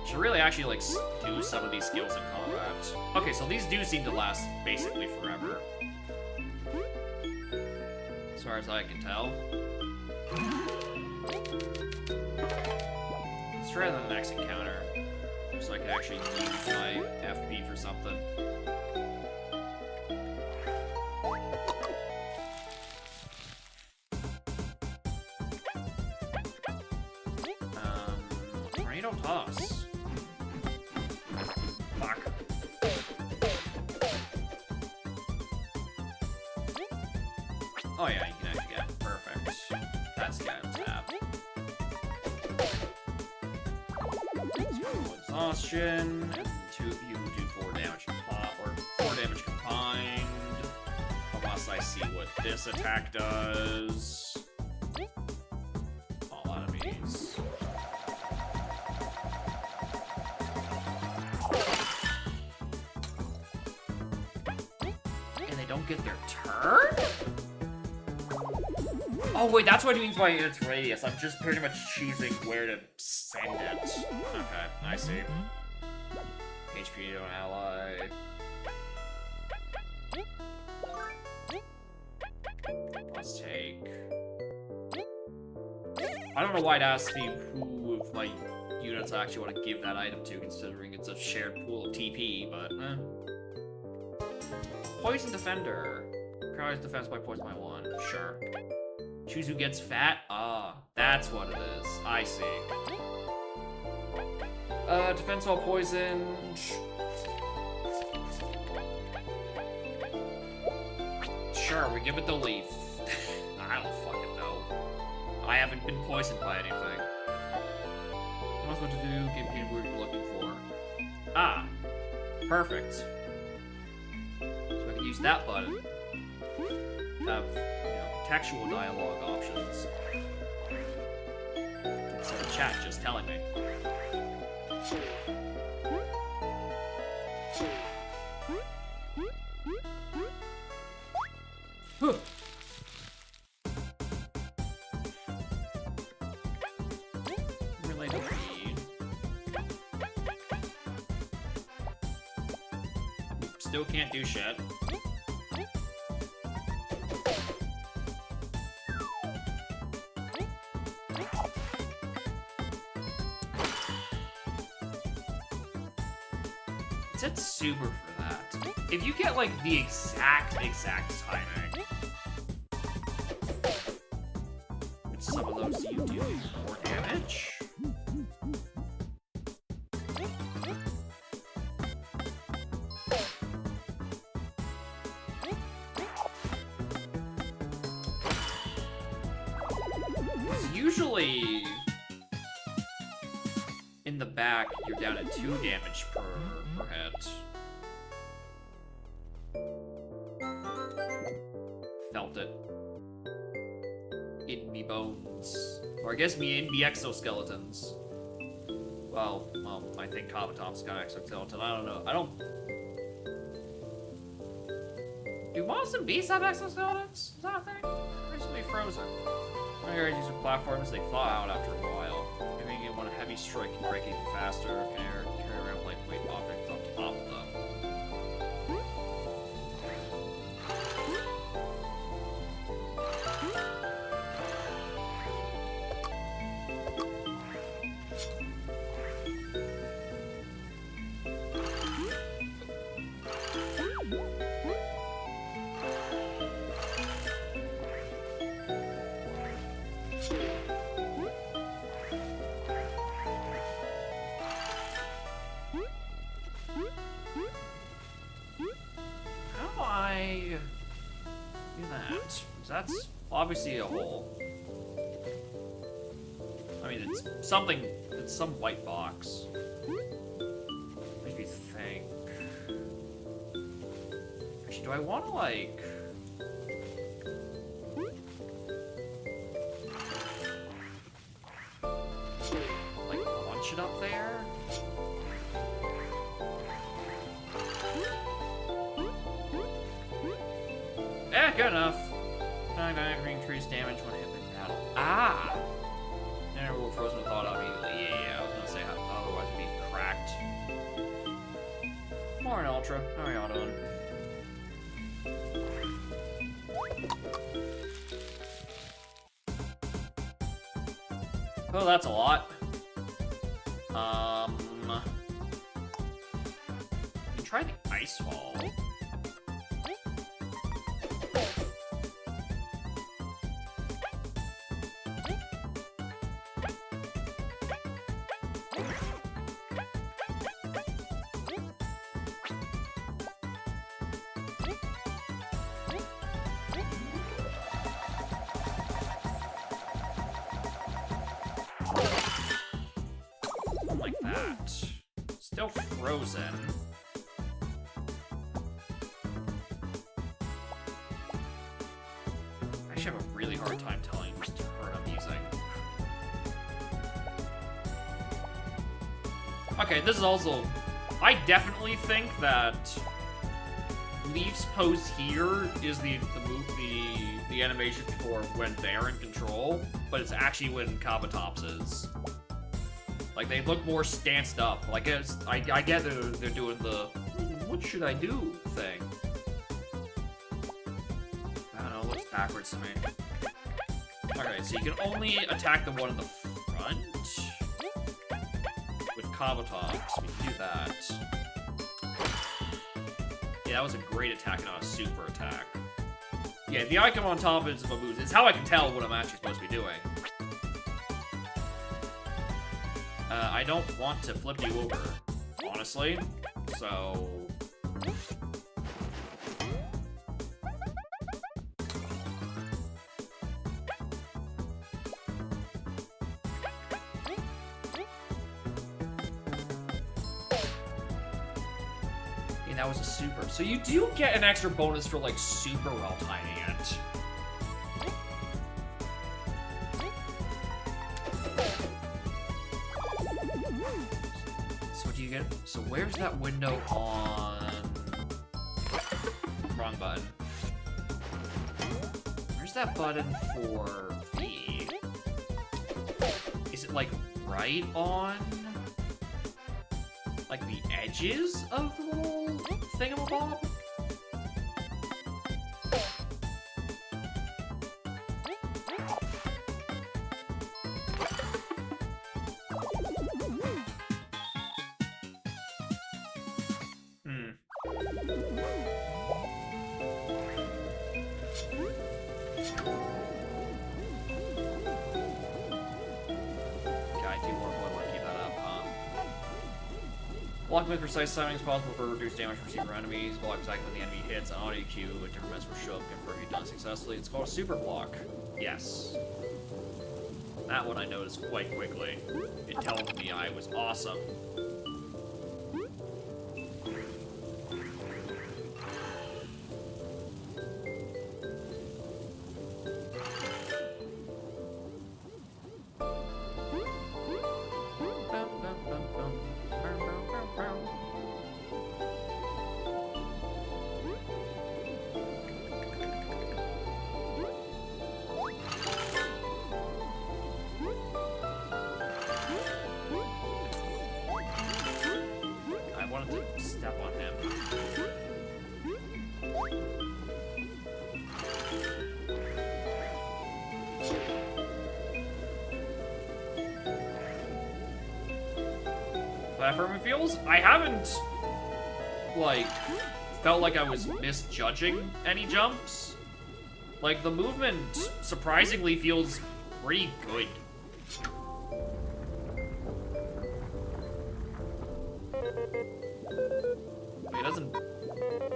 Should really actually, like, do some of these skills in combat. Okay, so these do seem to last basically forever. As far as I can tell. Let's try the next encounter. So I can actually use my FP for something. Tornado toss. Fuck. Oh yeah, you can actually get it. Perfect. That's the item tab. Exhaustion. And two of you do 4 damage combined. Unless I see what this attack does. All enemies. Don't get their turn? Oh wait, that's what it means by its radius. I'm just pretty much choosing where to send it. Okay, I see. HP to an ally. Let's take... I don't know why it asks me who of my units I actually want to give that item to, considering it's a shared pool of TP, but Poison Defender. Paralyzed defense by poison by 1. Sure. Choose who gets fat? Ah, that's what it is. I see. Defense while poisoned. Sure, we give it the Leaf. I don't fucking know. I haven't been poisoned by anything. knows what to do. Give me what you're looking for. Ah, perfect. So I can use that button. Have, textual dialogue options. Instead of chat just telling me. Huh. Related read. Still can't do shit. It's super for that. If you get like the exact timing, with some of those you do more damage. Usually in the back, you're down at 2 damage per hit. Felt it. In me bones. Or I guess me in me exoskeletons. Well, I think Kabutom's got an exoskeleton. I don't know. Do moths and bees have exoskeletons? Is that a thing? Recently frozen. My guys use platforms, they thaw out after a while. Maybe you want a heavy strike and break even faster. Carry around lightweight objects on top of them. That's obviously a hole. I mean, it's something. It's some white box. Makes me think. Actually, do I want to like launch it up there? Yeah, good enough. Increase damage when hit in battle. Ah! Never will frozen with thought immediately. Yeah, I was gonna say how otherwise it'd be cracked. More an ultra. Alright, auto. Oh, that's a lot. You try the ice wall. Like that. Still frozen. I actually have a really hard time telling which turn I'm using. Okay, this is also... I definitely think that Leaf's pose here is the animation for when they're in control, but it's actually when Kabutops is. Like, they look more stanced up. Like, I get they're doing the what should I do thing. I don't know, it looks backwards to me. Alright, so you can only attack the one in the front with Kabutops. We can do that. Yeah, that was a great attack, not a super attack. Yeah, the icon on top is Baboos. It's how I can tell what I'm actually supposed to be doing. I don't want to flip you over, honestly, so... that was a super. So you do get an extra bonus for, like, super well timing it. So what do you get? So where's that window on... Wrong button. Where's that button for V? Is it, like, right on... like, the edges of the little thingamabob? Block with precise timing is possible for reduced damage from receiver enemies. Block exactly when the enemy hits an audio cue. A different mess will show up if you've done successfully. It's called a super block. Yes. That one I noticed quite quickly. It tells me I was awesome. Step on him. Platforming feels? I haven't, like, felt like I was misjudging any jumps. Like, the movement surprisingly feels pretty good. It doesn't,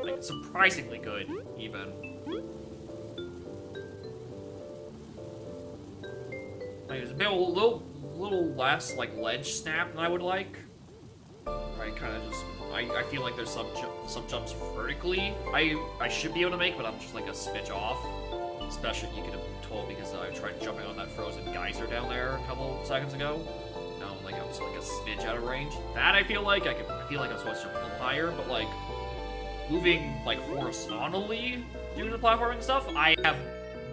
like, surprisingly good, even. Like, it's a little less, like, ledge snap than I would like. I kind of just, I feel like there's some jumps vertically I should be able to make, but I'm just, like, a smidge off. Especially, you could have told because I tried jumping on that frozen geyser down there a couple seconds ago. Like I was like a smidge out of range. That I feel like I feel like I'm supposed to jump a little higher, but like moving like horizontally due to the platforming stuff, I have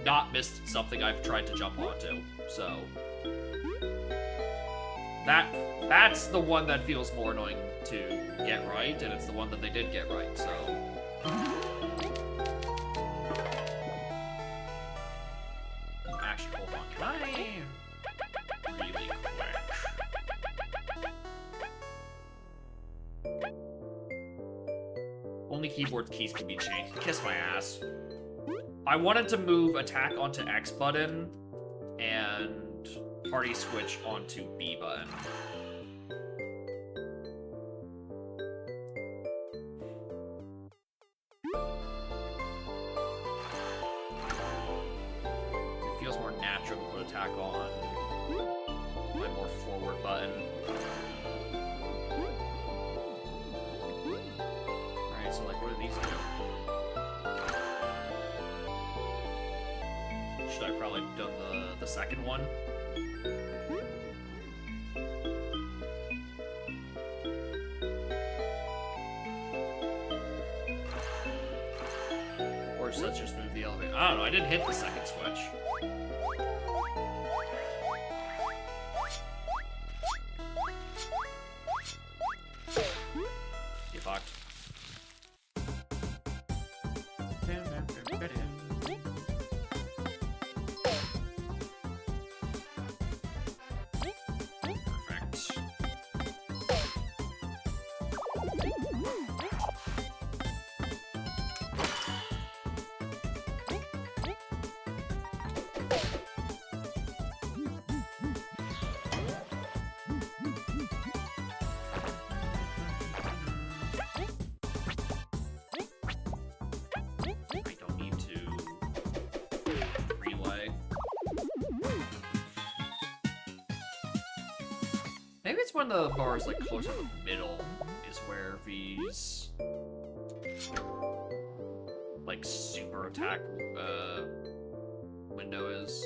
not missed something I've tried to jump onto. So that's the one that feels more annoying to get right, and it's the one that they did get right. So actually, hold on. Can I really quick? Only keyboard keys can be changed. Kiss my ass. I wanted to move attack onto X button and party switch onto B button. It feels more natural to put attack on my more forward button. So, like, what do these do? Should I probably have done the second one? Or should I just move the elevator? I don't know, I didn't hit the second switch. You fucked. Maybe it's when the bar is like closer to the middle is where these like, super attack, window is.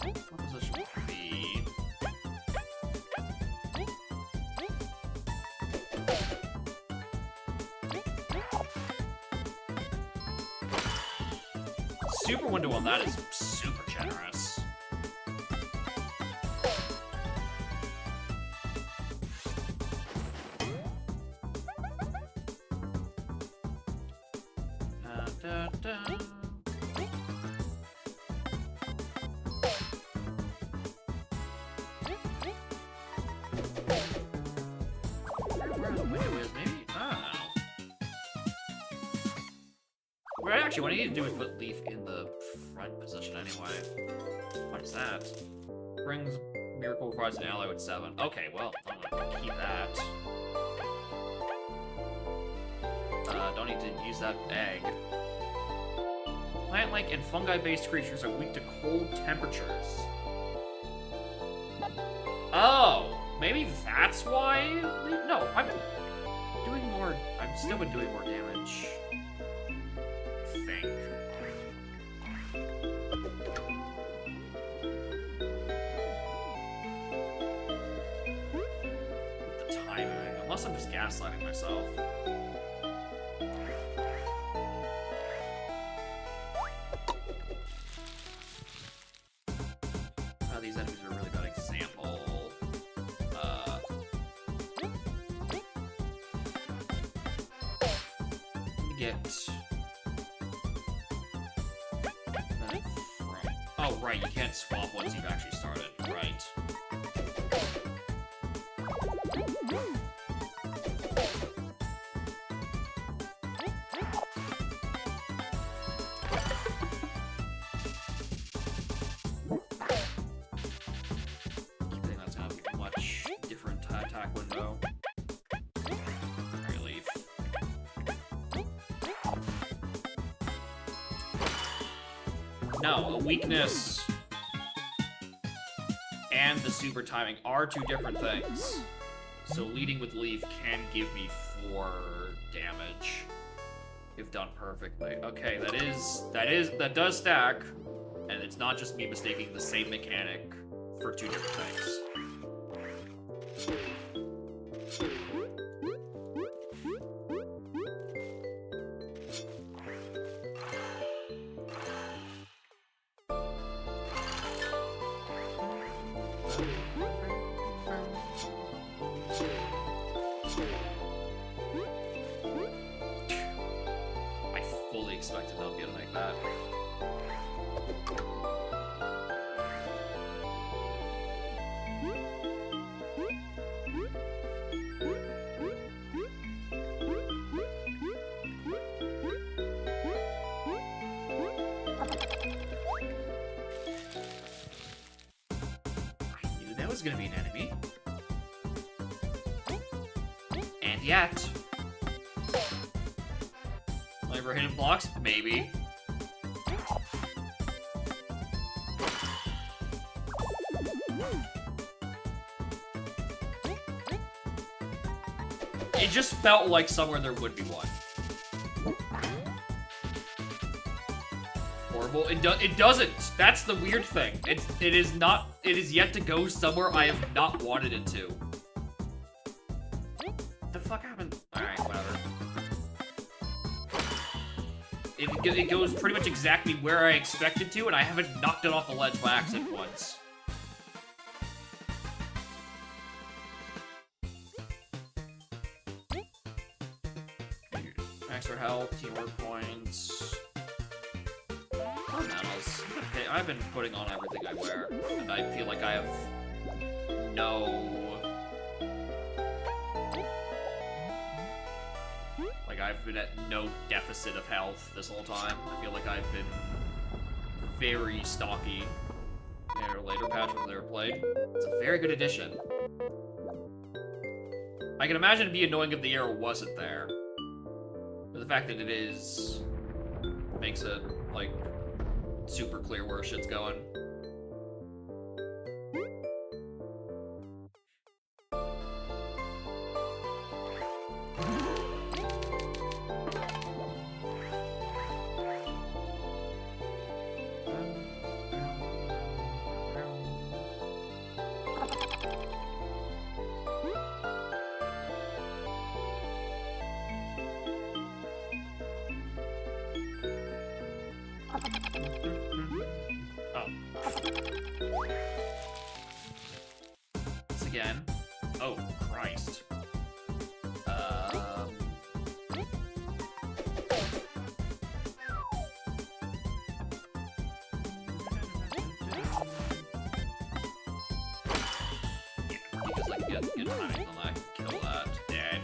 What position would be? Super window on that is super generous. Da, da. Where the window is, maybe? I don't know. Well, actually, what I need to do is put Leaf in the front position anyway. What is that? Brings Miracle provides an ally with 7. Okay, well, I'm gonna keep that. Don't need to use that egg. Plant-like and fungi-based creatures are weak to cold temperatures. Oh, maybe that's why? No, I'm doing more. I've still been doing more damage. I think. With the timing, unless I'm just gaslighting myself. These enemies are a really bad example. Get that from... Oh, right, you can't swap once you've actually started. Right. Keeping that's gonna be a much different attack window. Relief. No, a weakness and the super timing are two different things. So leading with Leaf can give me 4 damage if done perfectly. Okay, that does stack, and it's not just me mistaking the same mechanic for 2 different things. I fully expected not to be able to make that. I knew that was gonna be an enemy. And yet... For hidden blocks? Maybe. It just felt like somewhere there would be one. Horrible. It doesn't. That's the weird thing. It is not. It is yet to go somewhere I have not wanted it to. What the fuck happened? Alright, whatever. It goes pretty much exactly where I expected to, and I haven't knocked it off the ledge by accident once. Extra health, teamwork points. Oh, medals. Okay, I've been putting on everything I wear, and I feel like I have no... Like, I've been at no deficit of health this whole time. I feel like I've been very stocky. In a later patch when they were played. It's a very good addition. I can imagine it'd be annoying if the arrow wasn't there. But the fact that it is makes it, like, super clear where shit's going. Again. Oh, Christ. Because I can get good timing on that. Kill that. Dead.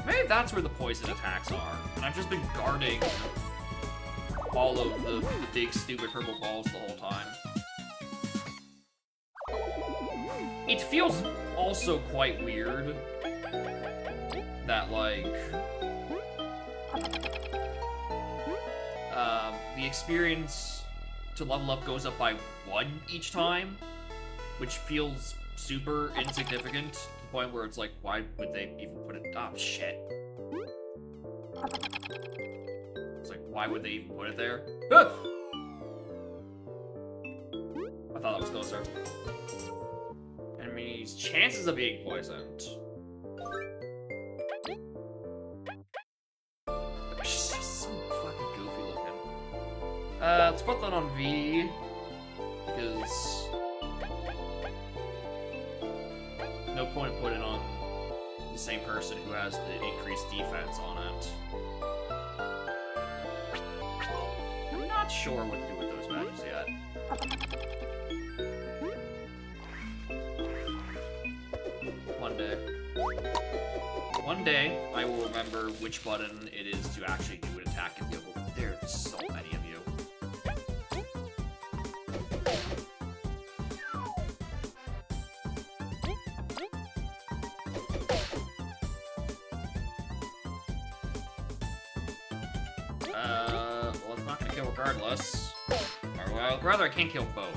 Maybe that's where the poison attacks are, and I've just been guarding all of the big stupid purple balls the whole time. It feels also quite weird that, like, the experience to level up goes up by 1 each time, which feels super insignificant to the point where it's like, why would they even put it? Oh, shit. It's like, why would they even put it there? Ah! I thought that was closer. Enemies' chances of being poisoned. It's just so fucking goofy looking. Let's put that on V, because no point in putting it on the same person who has the increased defense on it. I'm not sure what to do with those badges yet. One day, I will remember which button it is to actually do an attack and go, there's so many of you. Well, it's not gonna kill regardless. Or, well, rather, I can't kill both.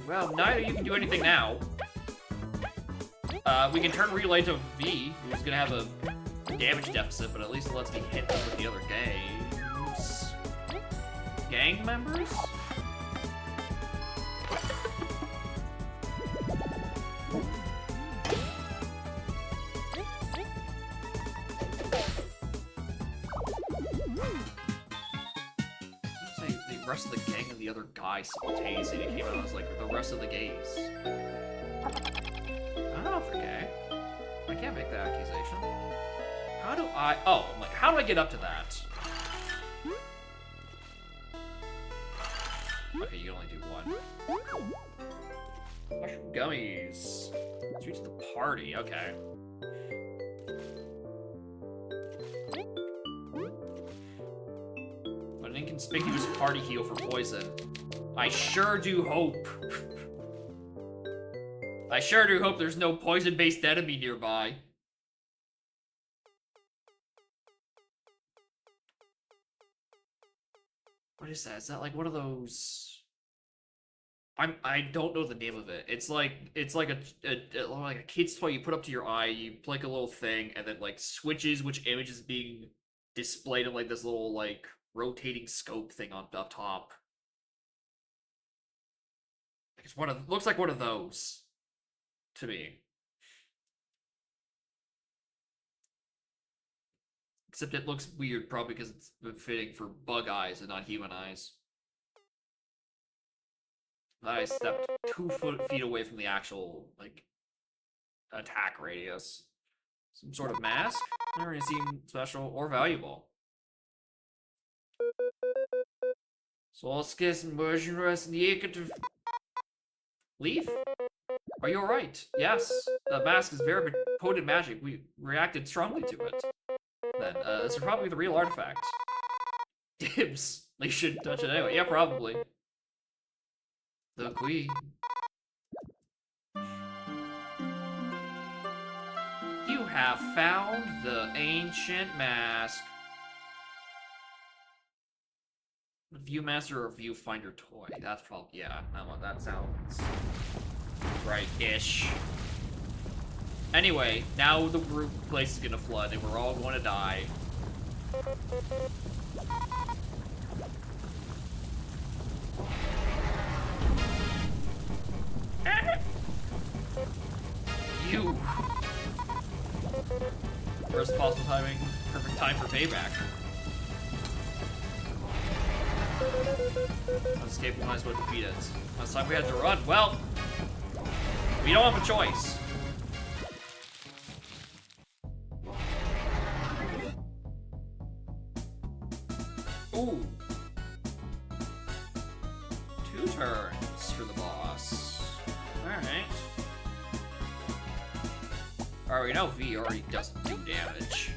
Well, neither you can do anything now. We can turn Relay to V, who's gonna have a damage deficit, but at least it lets me hit them with the other gangs. Gang members? The rest of the gang and the other guy simultaneously. It came out as like the rest of the gays. I don't know if they're gay. I can't make that accusation. How do I... Oh, I'm like, how do I get up to that? Okay, you can only do one. Cool. Mushroom gummies. Due to the party, okay. An inconspicuous party heal for poison. I sure do hope. I sure do hope there's no poison-based enemy nearby. What is that? Is that like one of those? I don't know the name of it. It's like a kid's toy you put up to your eye. You like a little thing, and then like switches which image is being displayed in like this little like rotating scope thing on up top. It's one of looks like one of those to me. Except it looks weird, probably because it's fitting for bug eyes and not human eyes. I stepped 2 feet away from the actual, like, attack radius. Some sort of mask? Never really seem special or valuable. So let's get some motionless negative. Leaf? Are you alright? Yes. The mask is very potent magic. We reacted strongly to it. Then, this is probably the real artifact. Dibs. They shouldn't touch it anyway. Yeah, probably. The queen. You have found the ancient mask. Viewmaster or Viewfinder toy. That's probably, yeah, that sounds right-ish. Anyway, now the place is gonna flood and we're all gonna die. You. Worst possible timing, perfect time for payback. Escape, we might as well defeat it. Last time we had to run. Well, we don't have a choice. Ooh. 2 turns for the boss. Alright. Alright, we know V already doesn't do damage.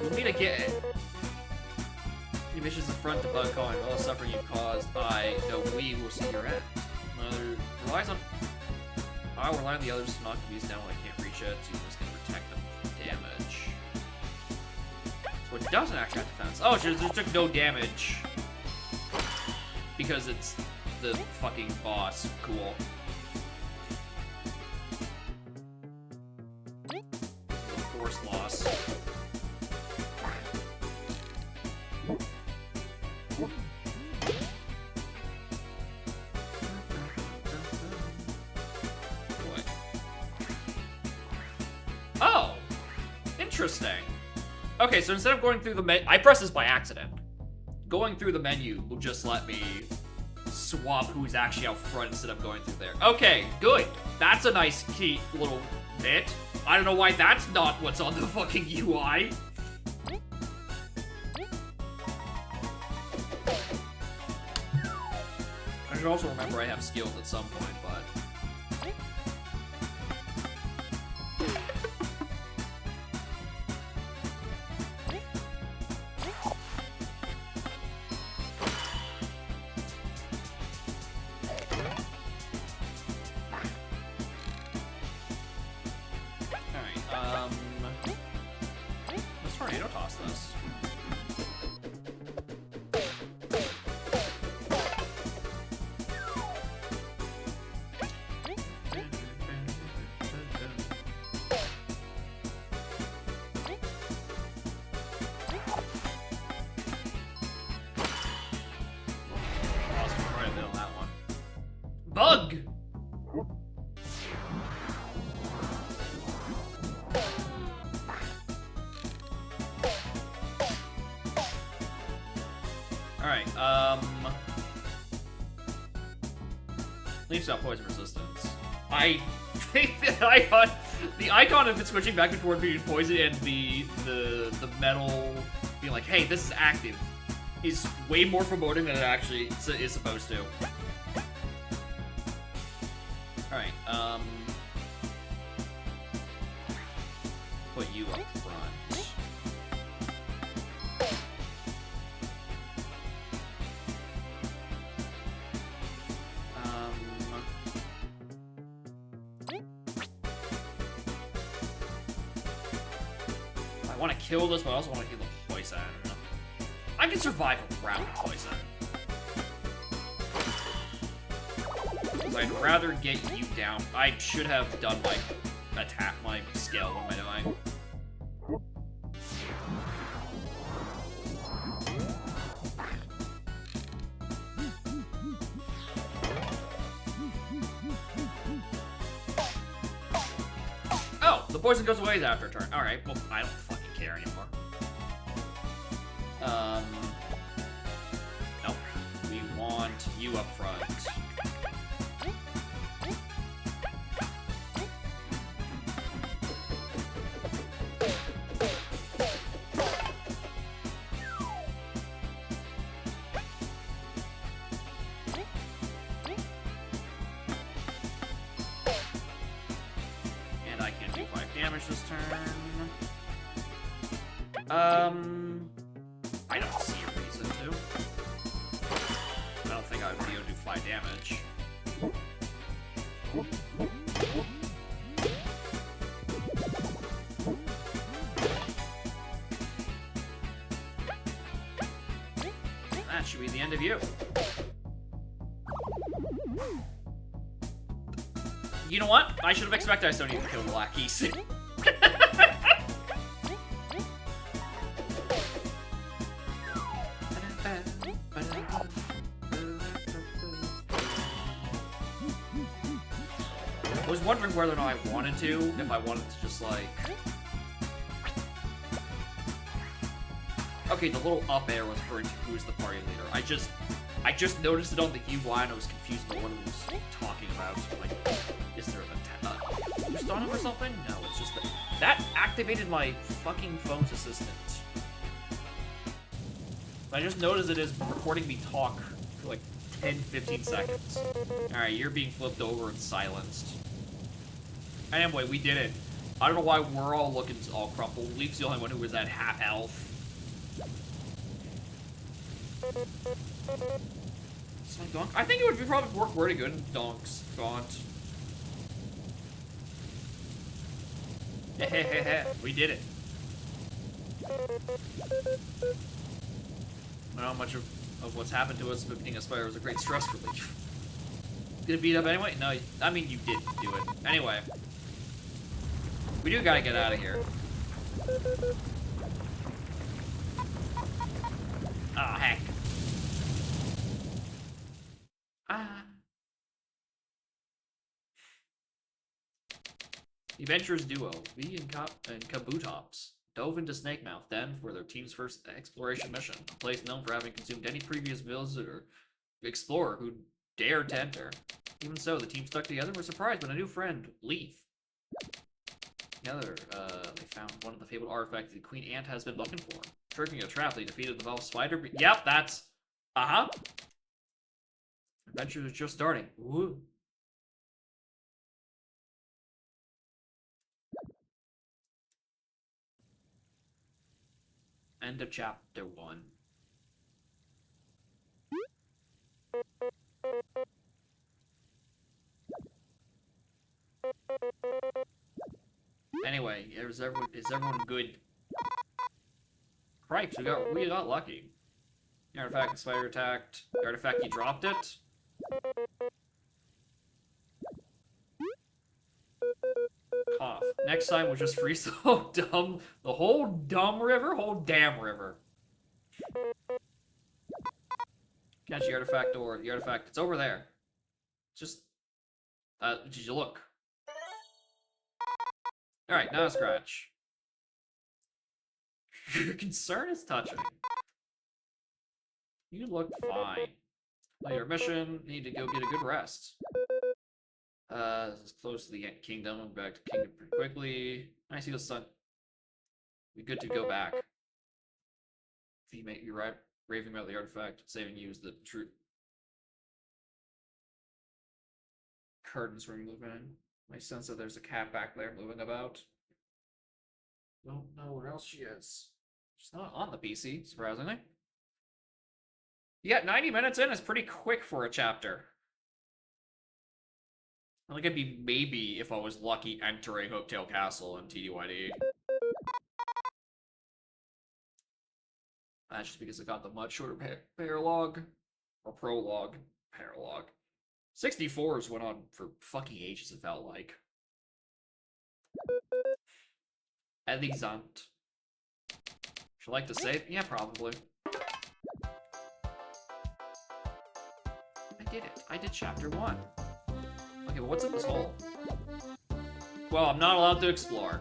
We'll need to get it. Any missions in front to bug calling all the suffering you've caused. I know we will see your end. Relies on. I will rely on the others to knock these down when I can't reach it, so you just can protect them from damage. So it doesn't actually have defense. Oh, it just took no damage. Because it's the fucking boss. Cool. The force loss. Oh! Interesting. Okay, so instead of going through the menu, I pressed this by accident. Going through the menu will just let me swap who's actually out front instead of going through there. Okay, good. That's a nice key little bit. I don't know why that's not what's on the fucking UI. I should also remember I have skills at some point, but... let's tornado toss this. Awesome, right in the middle of that one. Bug! Alright, Leaf's got poison resistance. I think the icon of it switching back and forth between poison and the metal being like, hey, this is active, is way more foreboding than it actually is supposed to. Alright, put you up front. I want to kill this, but I also want to heal the poison. I can survive around poison. Because I'd rather get you down. I should have done my attack, my skill. What am I doing? the poison goes away after a turn. Alright, well, I don't fucking care anymore. Nope. We want you up front. And I can do 5 damage this turn. I don't see a reason to. I don't think I would be able to do 5 damage. That should be the end of you. You know what? I should have expected I still need to kill the lackeys. I was wondering whether or not I wanted to, if I wanted to just like... Okay, the little up arrow was referring to who's the party leader. I just noticed it on the UI and I was confused about what it was talking about. Like, is there a boost on him or something? No, it's just that activated my fucking phone's assistant. I just noticed it is recording me talk for like 10-15 seconds. Alright, you're being flipped over and silenced. Anyway, we did it. I don't know why we're all looking all crumpled. Leaf's the only one who was at half health. Donk? I think it would probably work pretty good in Donk's Gaunt. We did it. I don't know how much of what's happened to us, but being a spider was a great stress relief. Get beat up anyway? No, I mean, you did do it. Anyway. We do gotta get out of here. Ah, oh, heck. The adventurers duo, V and Kabutops, dove into Snakemouth then for their team's first exploration mission, a place known for having consumed any previous visitor explorer who dared to enter. Even so, the team stuck together and were surprised when a new friend, Leaf. Together, they found one of the fabled artifacts the Queen Ant has been looking for. Tricking a trap, they defeated the Valve Spider. Yep, that's... Adventure is just starting. Woo. End of chapter 1. Anyway, is everyone good? Cripes, we got lucky. The artifact, the spider attacked. The artifact, you dropped it. Cough. Next time we'll just freeze the whole dumb river, whole damn river. Catch the artifact or the artifact, it's over there. Just, did you look? Alright, now scratch. Your concern is touching. You look fine. Play your mission, need to go get a good rest. This is close to the kingdom. I'm back to kingdom pretty quickly. I see the sun. Be good to go back. If you make you right, raving about the artifact, saving you is the truth. Curtains removing. I sense that there's a cat back there moving about. Don't know where else she is. She's not on the PC, surprisingly. Yeah, 90 minutes in is pretty quick for a chapter. I think it'd be maybe, if I was lucky, entering Hooktail Castle in TDYD. That's just because I got the much shorter paralog. Or prologue. Paralog. 64s went on for fucking ages, it felt like. Elisant. Should I like to save? Yeah, probably. I did it. I did chapter 1. Okay, well, what's in this hole? Well, I'm not allowed to explore.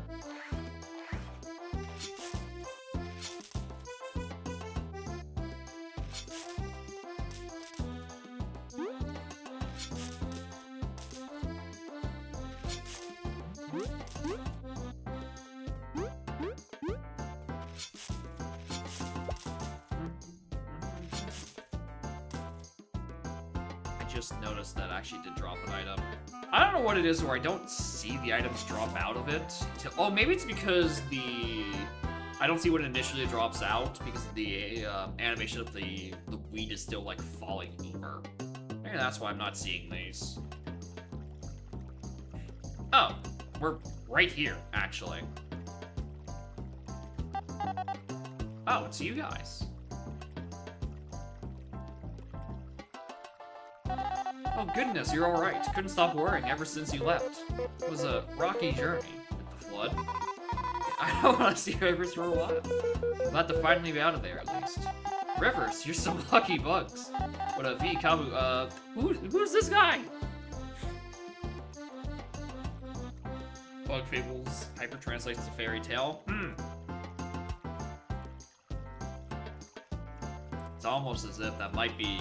Just noticed that actually did drop an item. I don't know what it is where I don't see the items drop out of it. Oh, maybe it's because I don't see when initially it drops out because the animation of the weed is still like falling over. Maybe that's why I'm not seeing these. Oh, we're right here, actually. Oh, it's you guys. Oh goodness, you're alright. Couldn't stop worrying ever since you left. It was a rocky journey with the flood. I don't want to see Rivers for a while. Glad to finally be out of there, at least. Rivers, you're some lucky bugs. What a V, Kabu, who's this guy? Bug Fables hyper translates to fairy tale. It's almost as if that might be.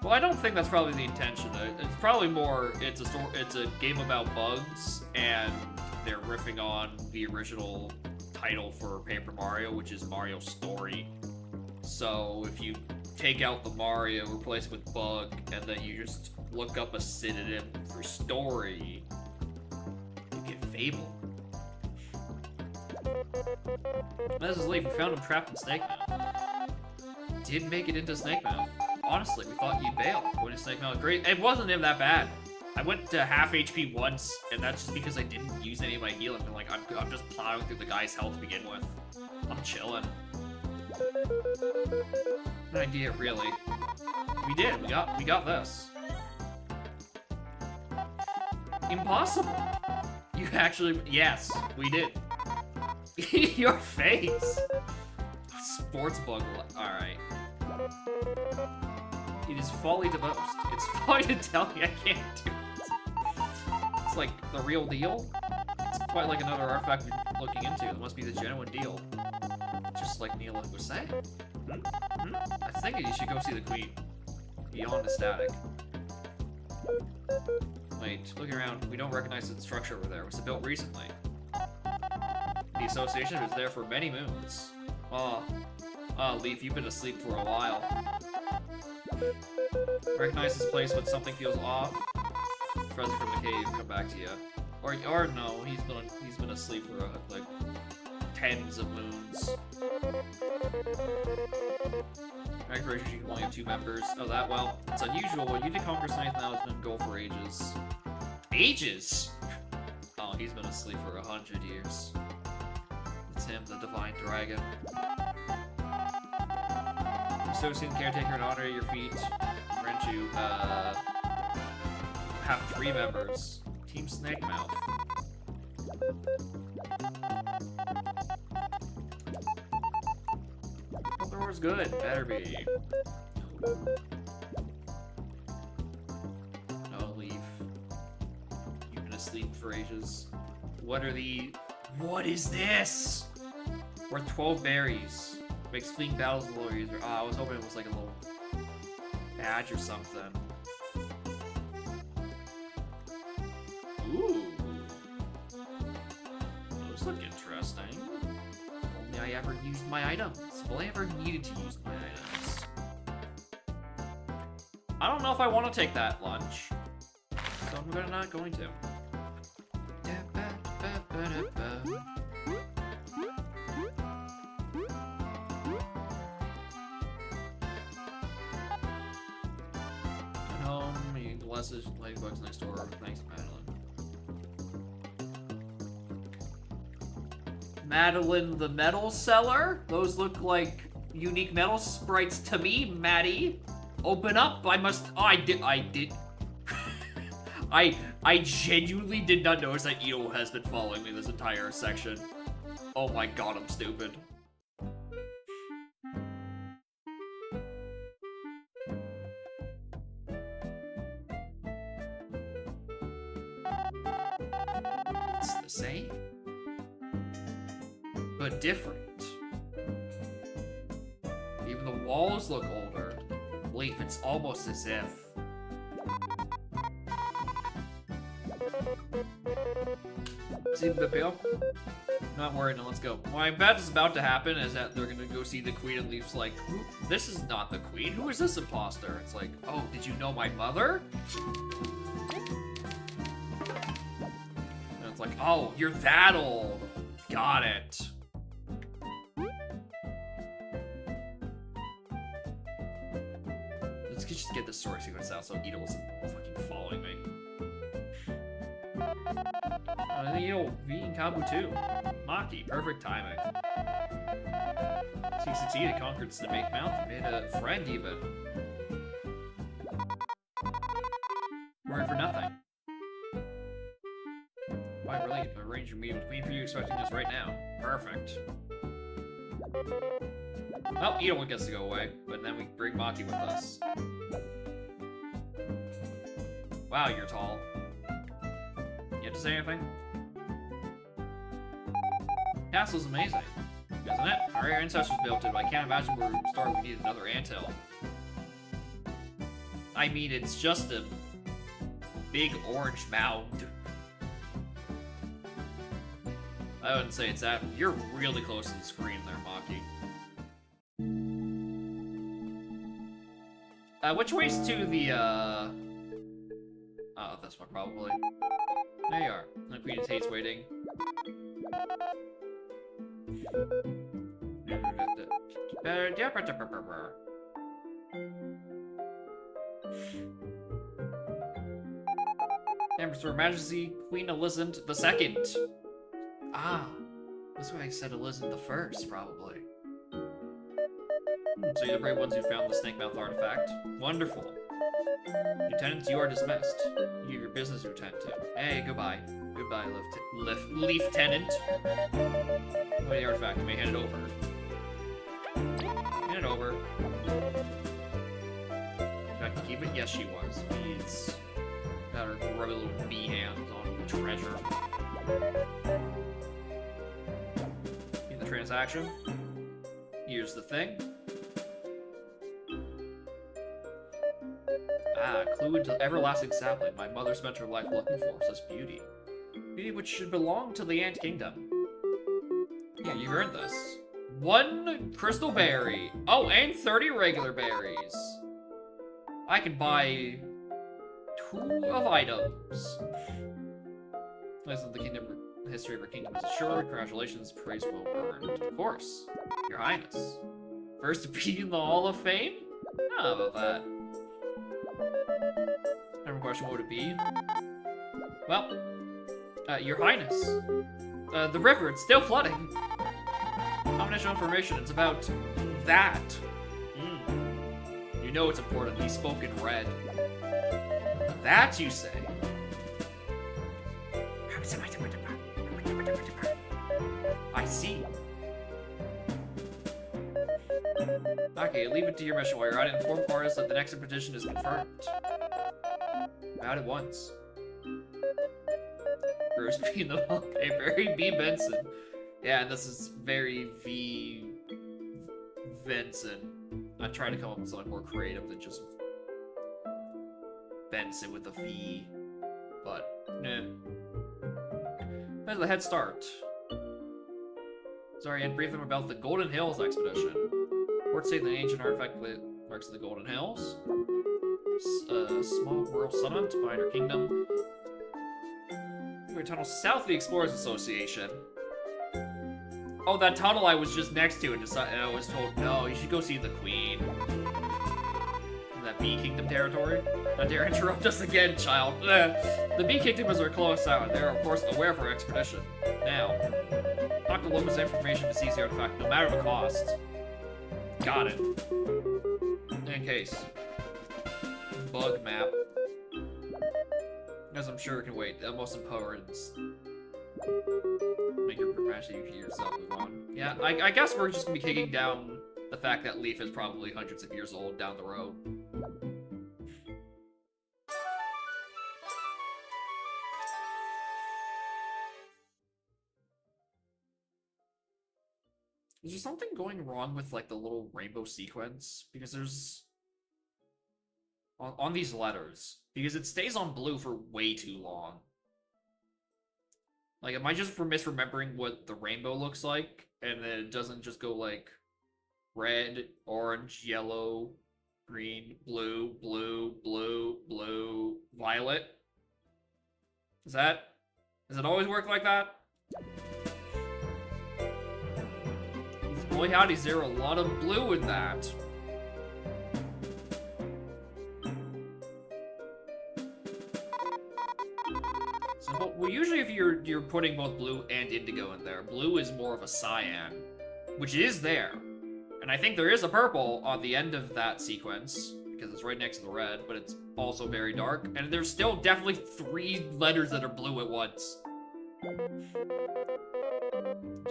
Well, I don't think that's probably the intention. It's probably more, it's a game about bugs, and they're riffing on the original title for Paper Mario, which is Mario Story. So if you take out the Mario, replace it with bug, and then you just look up a synonym for story, you get Fable. Mrs. Leaf, we found him trapped in Snake Mouth. Didn't make it into Snake Mouth. Honestly, we thought you'd bail. Going to Snake Mouth, great. It wasn't even that bad. I went to half HP once, and that's just because I didn't use any of my healing. I'm like, I'm just plowing through the guy's health to begin with. I'm chilling. An idea, really. We did. We got this. Impossible. You actually, yes, we did. Your face. Sports bug. All right. It is folly to boast. It's folly to tell me I can't do it. It's like the real deal. It's quite like another artifact we're looking into. It must be the genuine deal. Just like Neil was saying. I think you should go see the Queen. Beyond ecstatic. Wait, looking around, we don't recognize the structure over there. Was it built recently? The association was there for many moons. Leaf, you've been asleep for a while. Recognize this place when something feels off. Present from the cave, come back to you. Or no, he's been asleep for like tens of moons. Recreation, you can only have 2 members. Oh, that well, it's unusual. You did conquer Snake now has been goal for ages. Ages? Oh, he's been asleep for 100 years. It's him, the divine dragon. Associate caretaker in honor of your feet. Grant you have 3 members. Team Snake Mouth. Well, the roar's good. Better be. No, Leaf. You've been asleep for ages. What is this? Worth 12 berries. Makes fleeing battles a little easier. I was hoping it was like a little badge or something. Ooh. Those look interesting. If only I ever used my items. If only I ever needed to use my items. I don't know if I want to take that lunch. So I'm not going to. Message, Ladybugs next door. Thanks, Madeline. Madeline the metal seller? Those look like unique metal sprites to me, Maddie. Open up. I must. Oh, I did. I genuinely did not notice that Ito has been following me this entire section. Oh my god, I'm stupid. It's the same, but different. Even the walls look older. Leaf, it's almost as if... See the pale? Not worried, now let's go. What I bet is about to happen is that they're gonna go see the queen and Leaf's like, this is not the queen, who is this imposter? It's like, oh, did you know my mother? And it's like, oh, you're that old. Got it. Let's just get this story sequence out so Ito wasn't fucking following me. I think Ito beating Kabu too. Maki, perfect timing. He succeeded, conquered Snake Mountain, made a friend even. Working for nothing. Quite really, arrange your meeting with Queen for you, expecting this right now. Perfect. Well, Ito gets to go away, but then we bring Maki with us. Wow, you're tall. You have to say anything? Castle's amazing, isn't it? Our ancestors built it, but I can't imagine where we would start. We need another anthill. I mean, it's just a big orange mound. I wouldn't say it's that. You're really close to the screen there, Maki. Which way's to the, oh, this one, probably. There you are. The Queen hates waiting. Empress Her Majesty, Queen Elizabeth II. Ah, that's why I said Elizabeth the First, probably. So you're the brave ones who found the snake mouth artifact. Wonderful. Lieutenants, you are dismissed. You have your business to attend to. Hey, goodbye. Goodbye, Lieutenant. What the artifact? You may hand it over. Hand it over. Should I keep it? Yes, she was. Please. Got her grubby little bee hands on treasure. In the transaction. Here's the thing. Ah, clue into everlasting sapling. My mother spent her life looking for such beauty. Beauty which should belong to the Ant Kingdom. Yeah, you earned this. 1 crystal berry. Oh, and 30 regular berries. I can buy 2 of items. Listen, the history of our kingdom is assured. Congratulations, praise well earned. Of course, Your Highness. First to be in the Hall of Fame? How about that? Never question what would it be? Well, Your Highness. The river, it's still flooding. Confidential information, it's about that. You know it's important, he spoke in red. That, you say? I see. Okay, leave it to your mission while you're out. Inform Chorus that the next petition is confirmed. Out at once. Bruce B. Okay, very B. Benson. Yeah, and this is very V. Benson. I tried to come up with something more creative than just Benson with a V. But, nah. That's the head start. Sorry, and brief them about the Golden Hills expedition. Reports say the ancient artifact marks the Golden Hills. Small rural settlement, minor kingdom. We're tunnel south of the Explorers Association. Oh, that tunnel I was just next to, and I was told, no, you should go see the Queen. In that Bee Kingdom territory. Not dare interrupt us again, child. The Bee Kingdom is our closest out. They're, of course, aware of our expedition. Now, talk to Loma's information to seize the artifact, no matter the cost. Got it. In case. Bug map. As I'm sure it can wait. The most important. Make your progression you yourself move on. Yeah, I guess we're just gonna be kicking down the fact that Leaf is probably hundreds of years old down the road. There's something going wrong with like the little rainbow sequence because there's on these letters because it stays on blue for way too long. Like, am I just misremembering what the rainbow looks like, and then it doesn't just go like red, orange, yellow, green, blue, blue, blue, blue, violet? Does it always work like that? Boy howdy, is there a lot of blue in that. So, well, usually if you're putting both blue and indigo in there, blue is more of a cyan, which is there. And I think there is a purple on the end of that sequence, because it's right next to the red, but it's also very dark. And there's still definitely 3 letters that are blue at once. You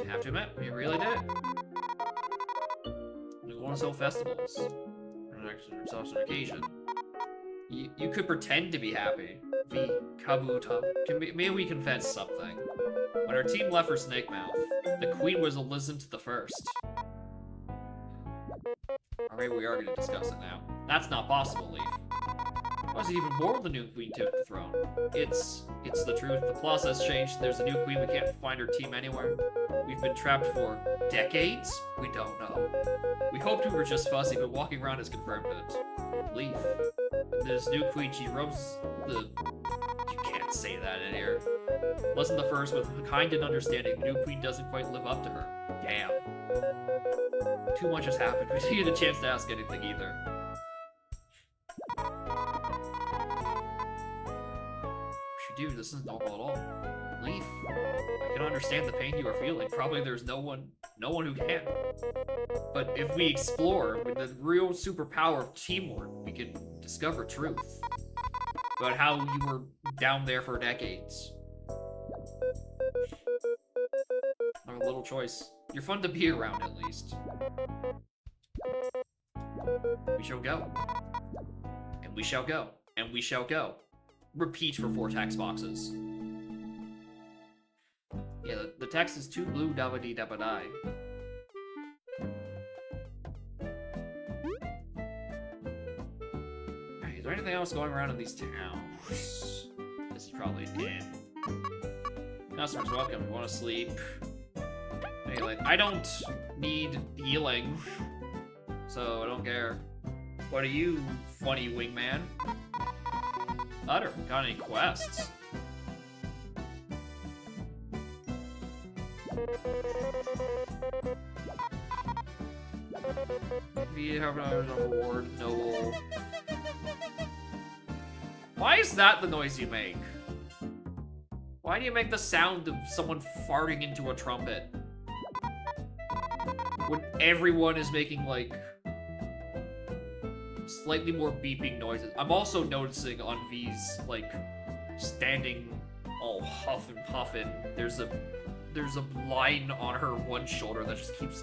have to admit, we really did it. We want to sell festivals. It's also an occasion. You could pretend to be happy. Kabuta. Maybe we confess something. When our team left for Snake Mouth, the queen was Elizabeth the First. Alright, we are going to discuss it now. That's not possible, Leaf. Why is it even more the new queen took the throne? It's the truth. The plot has changed. There's a new queen. We can't find her team anywhere. We've been trapped for decades? We don't know. We hoped we were just fuzzy, but walking around has confirmed it. Leaf. This new queen, she roams the... You can't say that in here. Listen the first with kind and understanding. The new queen doesn't quite live up to her. Damn. Too much has happened. We didn't get a chance to ask anything either. Dude, this isn't normal at all. Leaf, I can understand the pain you are feeling. Probably there's no one who can. But if we explore with the real superpower of teamwork, we can discover truth about how you were down there for decades. Our little choice. You're fun to be around, at least. We shall go. And we shall go. And we shall go. Repeat for 4 text boxes. Yeah, the text is too blue dabba-dee dabba-die. Right, is there anything else going around in these towns? This is probably an inn. Customers welcome, you want to sleep? Hey, like, I don't need healing, so I don't care. What are you, funny wingman? Utter, got any quests? We have a reward, no. Why is that the noise you make? Why do you make the sound of someone farting into a trumpet? When everyone is making, like, slightly more beeping noises. I'm also noticing on V's, like, standing all huff and puffin'. There's a line on her one shoulder that just keeps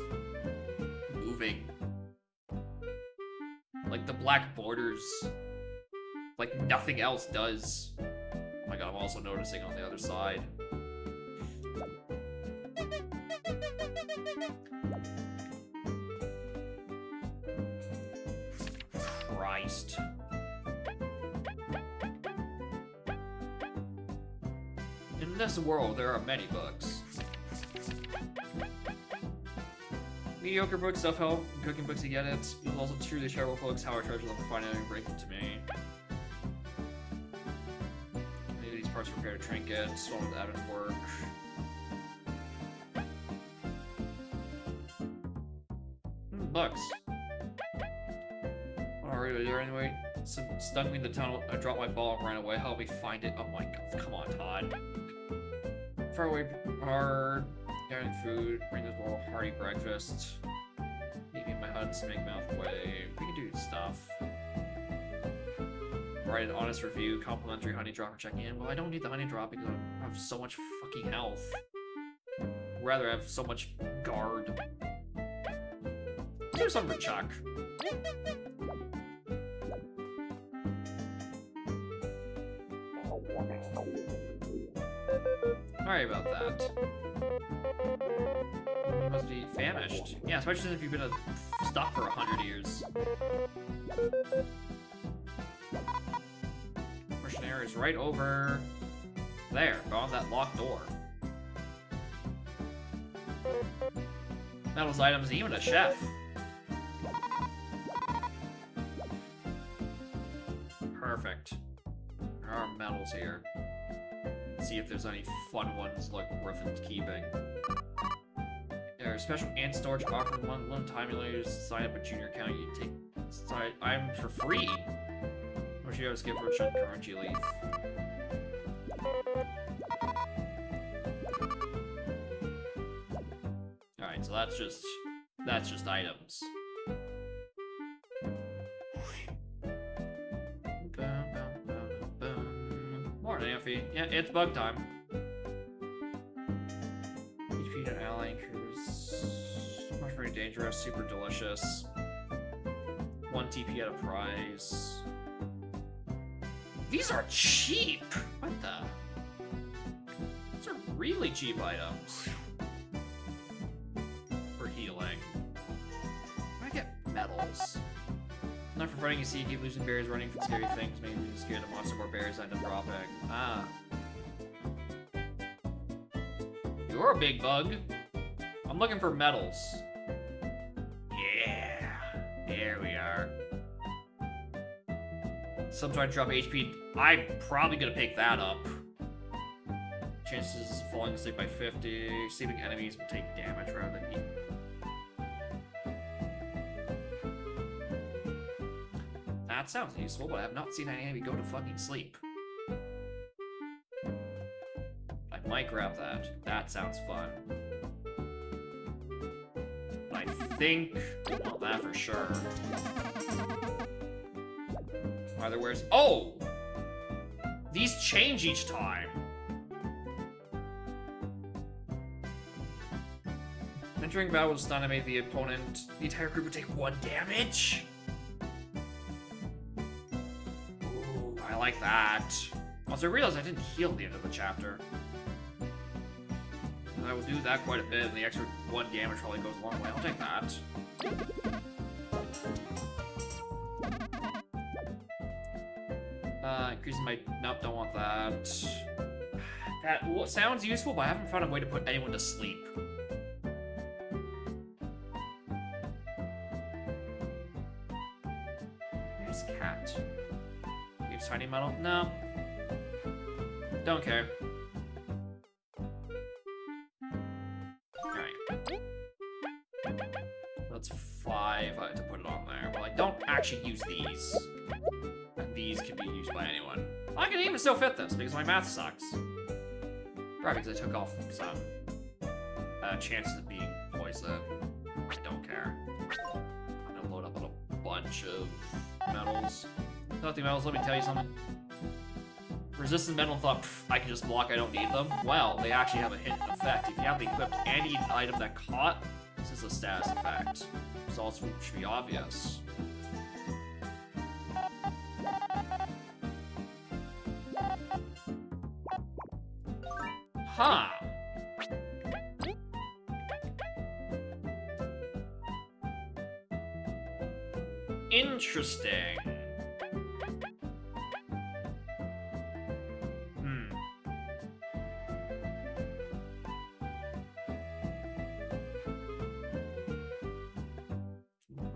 moving. Like the black borders. Like nothing else does. Oh my god, I'm also noticing on the other side. Christ. In this world, there are many books. Mediocre books, self-help, cooking books, you get it. But also truly terrible books, how I treasure them for finding and break them to me. Maybe these parts repair trinkets, one with added work. Books. Alright, is there any way? Stung me in the tunnel, I dropped my ball and ran away. Help me find it. Oh my god, come on, Todd. Far away, hard. Getting food, bring this ball, hearty breakfast. Meet me in my hut, Snake Mouth way. We can do stuff. Write an honest review, complimentary honey drop for checking in. Well, I don't need the honey drop because I have so much fucking health. Rather, I have so much guard. Let's do something for Chuck. Sorry about that. You must be famished. Yeah, especially if you've been stuck for 100 years. Missionary is right over there, on that locked door. Metals items, even a chef. Perfect. There are medals here. Let's see if there's any fun ones like worth keeping. There are special ant storage offering one time emulators. Sign up a junior account. You take items for free. Wish you gotta skip for a chunk currency leaf. Alright, so that's just items. Morning, Effie. Yeah, it's bug time. HP to ally cruise. Much very dangerous, super delicious. 1 TP at a prize. These are cheap! What the? These are really cheap items. For healing. I get medals. Not for fighting, you see, you keep losing berries, running from scary things, maybe you scared of monster, more berries end up dropping. Ah. You're a big bug. I'm looking for medals. Yeah. There we are. Some try to drop HP. I'm probably gonna pick that up. Chances of falling asleep by 50. Sleeping enemies will take damage rather than eat. That sounds useful, but I have not seen any enemy go to fucking sleep. I might grab that. That sounds fun. I think I want that for sure. Either where's oh! These change each time. Entering battle with stun, animate the opponent. The entire group would take 1 damage. Ooh, I like that. Also, I realized I didn't heal at the end of the chapter. I will do that quite a bit, and the extra 1 damage probably goes a long way. I'll take that. Increasing my... Nope, don't want that. That sounds useful, but I haven't found a way to put anyone to sleep. There's cat. Use tiny metal? No. Don't care. Alright. That's 5 I have to put it on there. Well, I don't actually use these. And these can be used by anyone. I can even still fit this because my math sucks. Probably because I took off some chances of being poisoned. I don't care. I'm gonna load up on a bunch of metals. Nothing metals, let me tell you something. Resistant metal thought, I can just block, I don't need them. Well, they actually have a hidden effect. If you have equipped any item that caught, this is a status effect. Results should be obvious. Huh. Interesting.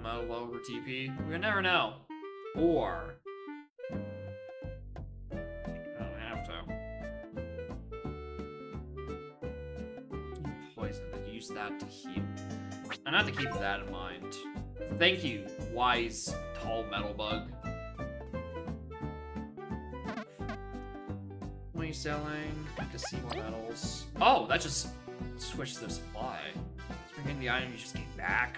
Metal over TP? We'll never know. Or... use that to heal. And I have to keep that in mind. Thank you, wise, tall metal bug. What are you selling? To see more metals. Oh, that just switched the supply. Bringing the item you just came back.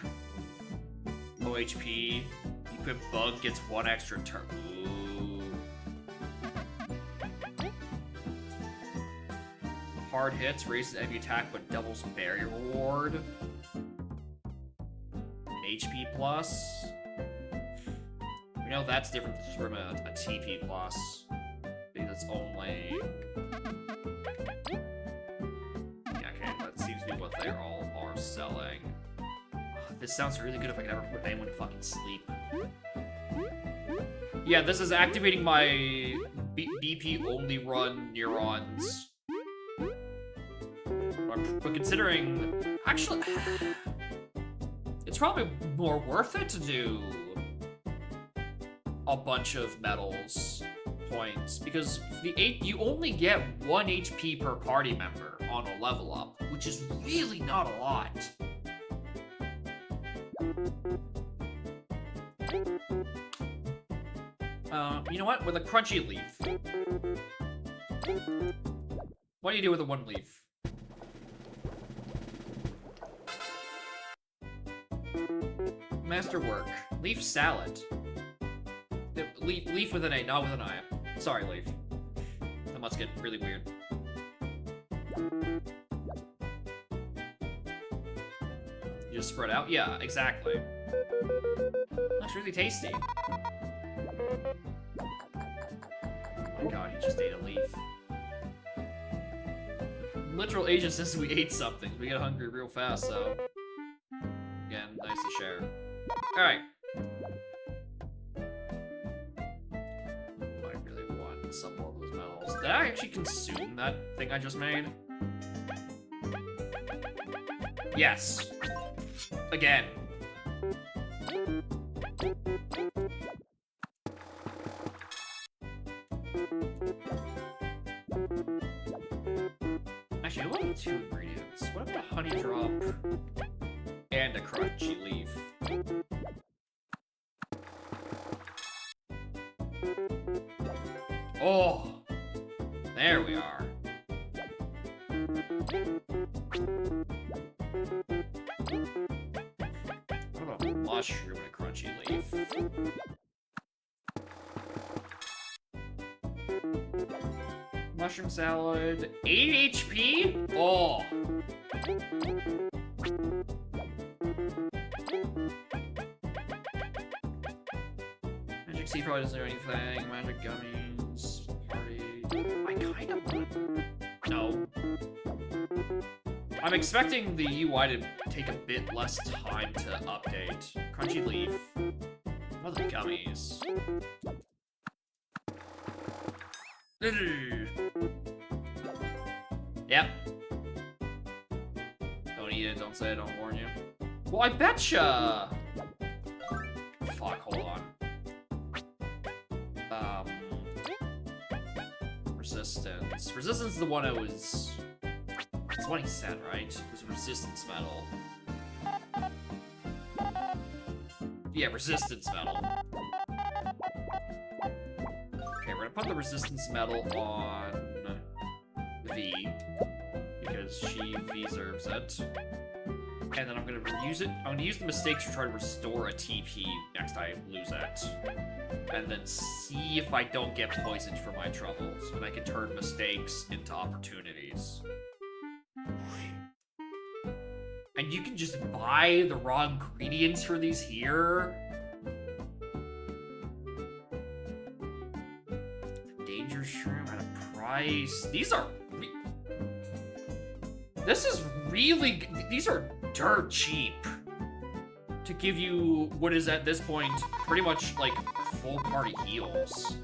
Low HP. Equipped bug gets 1 extra turn. Ooh. Hard hits, raises enemy attack, but doubles berry reward. HP plus. We know that's different from a TP plus. Because it's only... Yeah, okay, that seems to be what they all are selling. this sounds really good if I can ever put anyone to fucking sleep. Yeah, this is activating my BP only run neurons. But considering, actually, it's probably more worth it to do a bunch of medals points, because you only get 1 HP per party member on a level up, which is really not a lot. You know what? With a crunchy leaf. What do you do with a 1 leaf? Masterwork. Leaf salad. Leaf with an A, not with an I. Sorry, Leaf. That must get really weird. You just spread out? Yeah, exactly. That's really tasty. Oh my god, he just ate a leaf. Literal Asia since we ate something. We get hungry real fast, so... Again, nice to share. Alright. I really want some more of those medals. Did I actually consume that thing I just made? Yes. Again. Actually, I only 2 ingredients. What about a honey drop and a crunchy leaf? Oh, there we are. What about a mushroom and a crunchy leaf? Mushroom salad, 8 HP? Oh. Magic seed probably doesn't do anything. Magic gummies, party. I kind of want... No. I'm expecting the UI to take a bit less time to update. Crunchy leaf. What are the gummies? Yep. Don't eat it, don't say it, don't warn you. Well, I betcha! Fuck, hold on. Resistance. Resistance is the one I was... It's what he said, right? It was resistance metal. Yeah, resistance metal. Okay, we're gonna put the resistance metal on V, because she deserves it. And then I'm gonna use it. I'm gonna use the mistakes to try to restore a TP next time I lose it. And then see if I don't get poisoned for my troubles, and I can turn mistakes into opportunities. And you can just buy the raw ingredients for these here. Danger shroom at a price. These are... This is really... These are dirt cheap. To give you what is at this point pretty much like full party heals.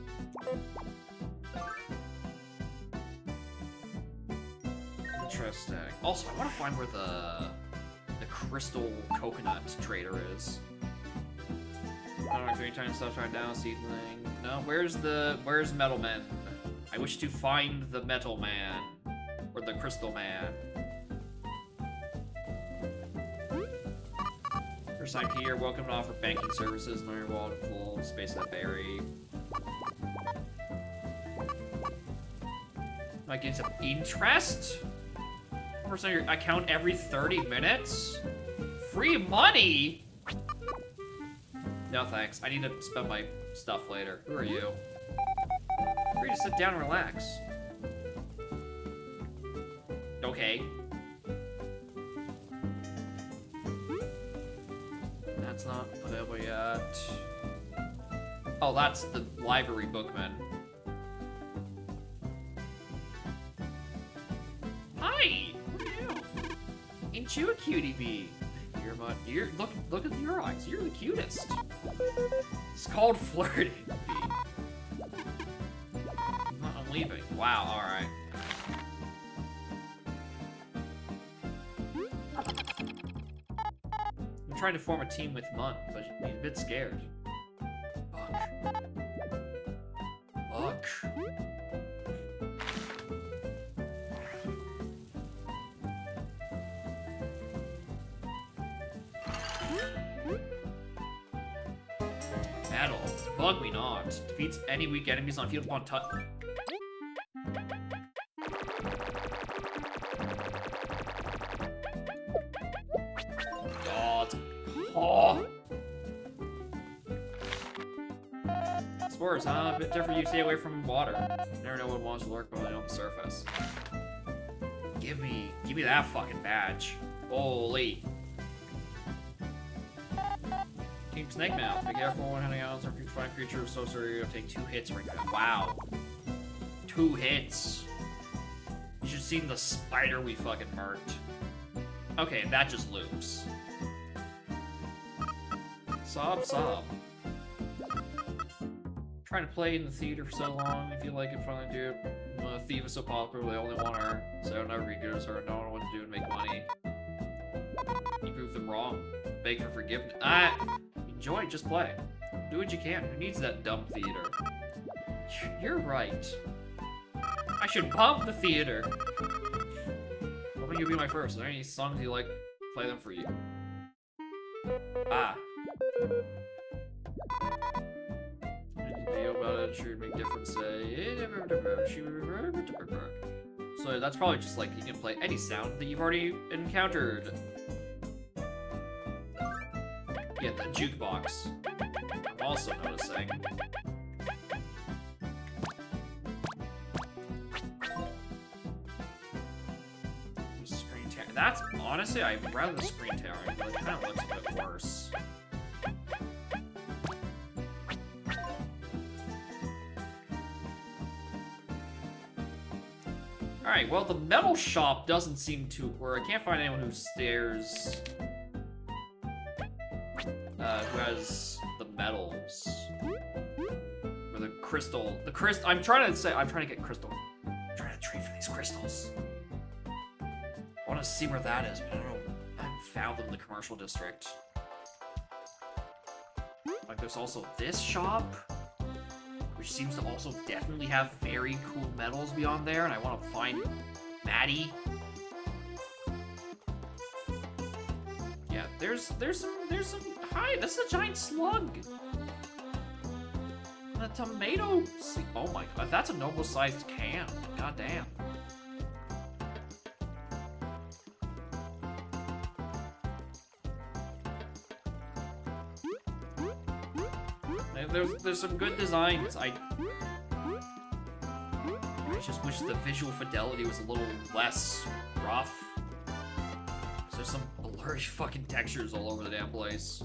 Interesting. Also, I want to find where the crystal coconut trader is. I don't know if any time stuff right now, seedling. No, where's Metal Man? I wish to find the Metal Man. Or the Crystal Man. First time here, welcome to offer banking services. Know your wallet full, space that berry. Like, get some interest? First on your account every 30 minutes? Free money? No thanks. I need to spend my stuff later. Who are you? Free to sit down and relax. Okay. That's not available yet. Oh, that's the library bookman. Hi! What are you? Ain't you a cutie bee? You're look at your eyes. You're the cutest. It's called flirting. I'm leaving. Wow. All right. I'm trying to form a team with Munt, but he's a bit scared. Fuck. Battle. Bug me not. Defeats any weak enemies on field upon touch. Oh. Spores, huh? A bit different. You stay away from water. You never know what wants to lurk below on the surface. Give me that fucking badge. Holy. Team Snake Mouth. Be careful when hunting out some fine creature so sorry you'll take 2 hits right now. Wow. 2 hits. You should have seen the spider we fucking murked. Okay, that just loops. Sob. Trying to play in the theater for so long, I feel like it finally do. Thief is so popular, they only want her, so I never read her, don't know what to do and make money. You proved them wrong. Beg for forgiveness. Enjoy, just play. Do what you can. Who needs that dumb theater? You're right. I should pump the theater. What about you be my first? Are there any songs you like? Play them for you. Video about it should make difference. So that's probably just like you can play any sound that you've already encountered. Yeah, the jukebox. I'm also noticing. Screen tearing. That's honestly, I'd rather the screen tearing, but it kind of looks a bit worse. Alright, well, the metal shop doesn't seem to work. I can't find anyone who stares. Who has the metals. Or the crystal. I'm trying to get crystal. I'm trying to trade for these crystals. I want to see where that is, but I don't know. I haven't found them in the commercial district. Like, there's also this shop, which seems to also definitely have very cool metals beyond there, and I want to find Maddie. Yeah, there's some. Hi, this is a giant slug. And a tomato. Oh my god, that's a normal-sized can. God damn. There's some good designs. I just wish the visual fidelity was a little less rough. There's some blurry fucking textures all over the damn place.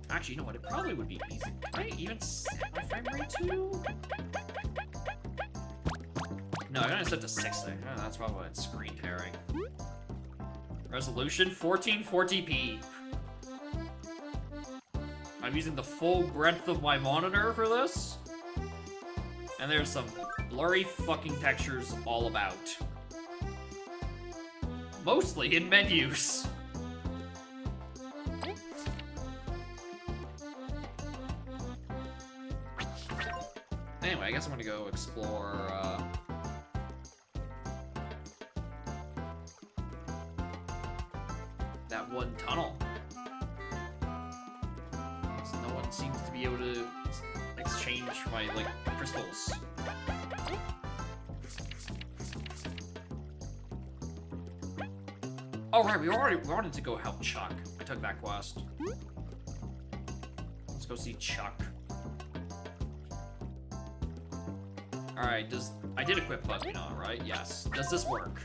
Actually, you know what? It probably would be easy. Can I even set my frame rate to? No, I'm gonna set to 60. Oh, that's probably why it's screen tearing. Resolution 1440p. I'm using the full breadth of my monitor for this. And there's some blurry fucking textures all about. Mostly in menus. Anyway, I guess I'm gonna go explore, that one tunnel. So no one seems to be able to exchange my, like, crystals. Oh, right, we wanted to go help Chuck. I took that quest. Let's go see Chuck. Alright, I did equip Buzzbee, right? Yes. Does this work?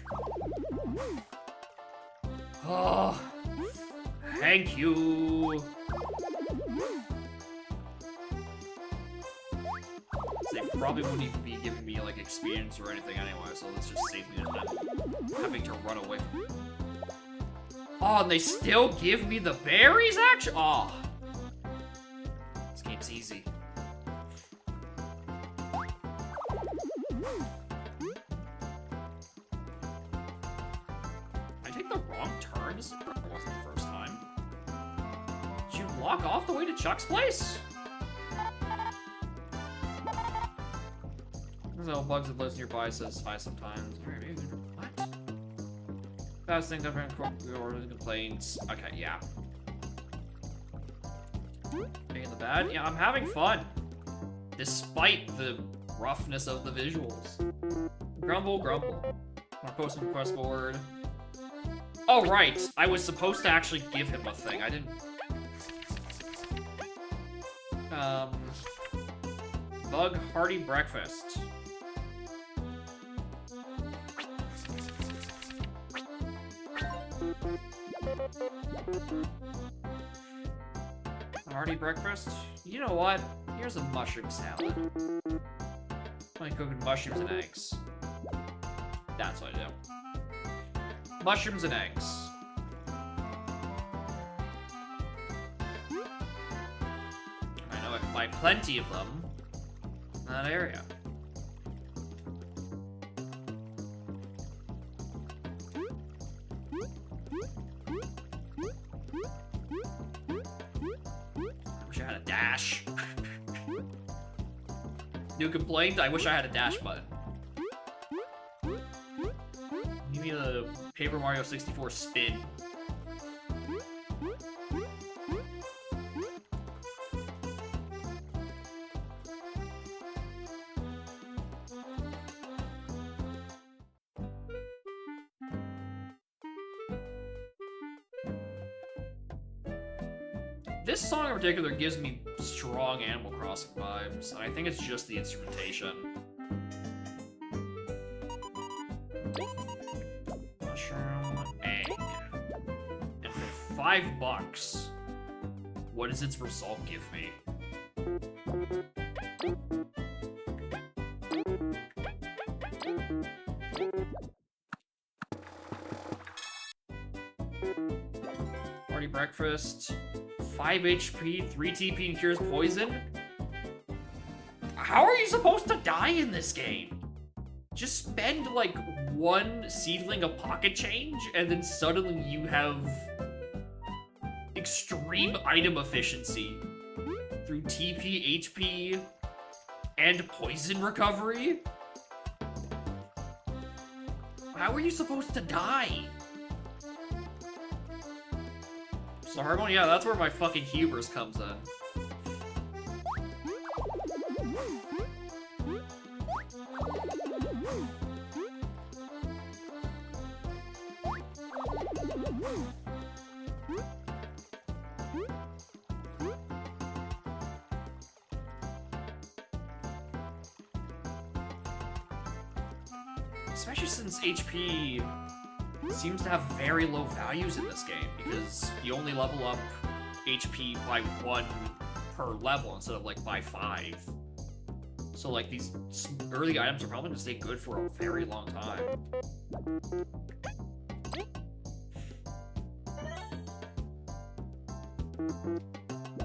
Oh, thank you. They probably wouldn't even be giving me, like, experience or anything anyway, so let's just save me having to run away from them. Oh, and they still give me the berries, actually? Oh. This game's easy. I take the wrong turns? It wasn't the first time. Did you walk off the way to Chuck's place? So bugs that lives nearby says hi sometimes. What? Best thing I've been complaints. Okay, yeah. Taking the bad? Yeah, I'm having fun. Despite the roughness of the visuals. Grumble, grumble. Wanna post a request board? Oh, right. I was supposed to actually give him a thing. I didn't... Bug hearty breakfast. Hearty breakfast? You know what? Here's a mushroom salad. I'm cooking mushrooms and eggs. That's what I do. Mushrooms and eggs. I know I can buy plenty of them in that area. Dash. New complaint? I wish I had a dash button. Give me the Paper Mario 64 spin. This song in particular gives me strong Animal Crossing vibes, and I think it's just the instrumentation. Mushroom, egg. And for $5, what does its result give me? Party breakfast. 5 HP, 3 TP, and cures poison? How are you supposed to die in this game? Just spend, like, 1 seedling of pocket change, and then suddenly you have extreme item efficiency through TP, HP, and poison recovery? How are you supposed to die? So Harmon, yeah, that's where my fucking hubris comes in. Especially since HP seems to have very low values in this game, because you only level up HP by 1 per level instead of, like, by 5. So, like, these early items are probably gonna stay good for a very long time.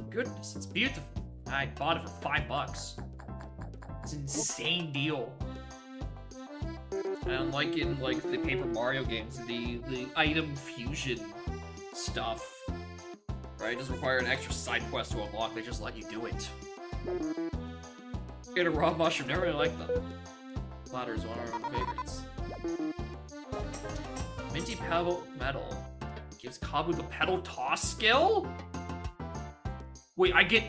Goodness, it's beautiful. I bought it for $5. It's an insane deal. And unlike in, like, the Paper Mario games, the item fusion stuff, right, doesn't require an extra side quest to unlock, they just let you do it. Get a raw mushroom, never really liked them. Platter is one of our favorites. Minty Pebble Metal gives Kabu the pedal toss skill? Wait, I get...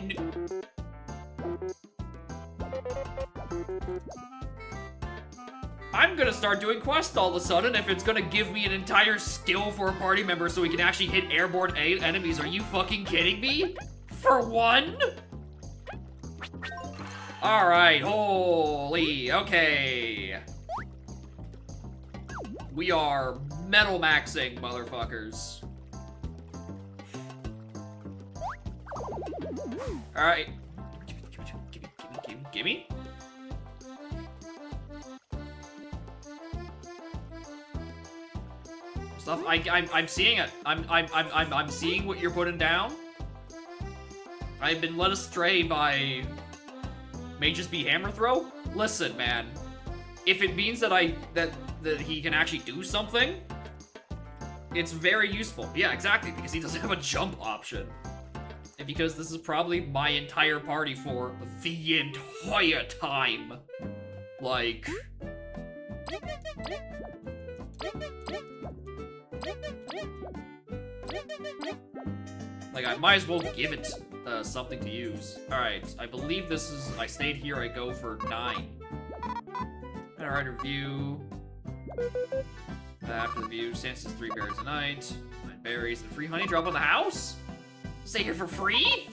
I'm gonna start doing quests all of a sudden if it's gonna give me an entire skill for a party member so we can actually hit airborne enemies. Are you fucking kidding me? For 1? Alright, holy, okay. We are metal maxing, motherfuckers. Alright. Gimme. Stuff. I'm seeing it. I'm seeing what you're putting down. I've been led astray by Mage's Bee Hammer Throw. Listen, man. If it means that that he can actually do something, it's very useful. Yeah, exactly, because he doesn't have a jump option. And because this is probably my entire party for the entire time. Like... Like, I might as well give it something to use. Alright, I believe this is... I stayed here, I go for 9. Alright, review. After the view, chances 3 berries a night. 9 berries and free honey drop on the house? Stay here for free?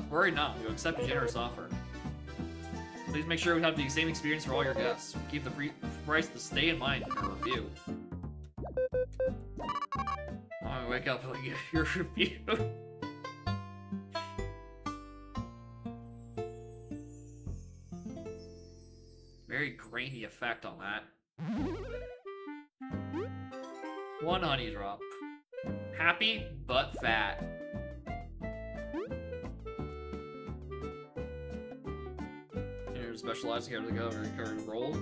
Worry not. We will accept a generous offer. Please make sure we have the same experience for all your guests. Keep the free price to stay in mind in our review. I wake up and get your review. Very grainy effect on that. 1 honey drop. Happy, but fat. Specializing here to go recurring roll.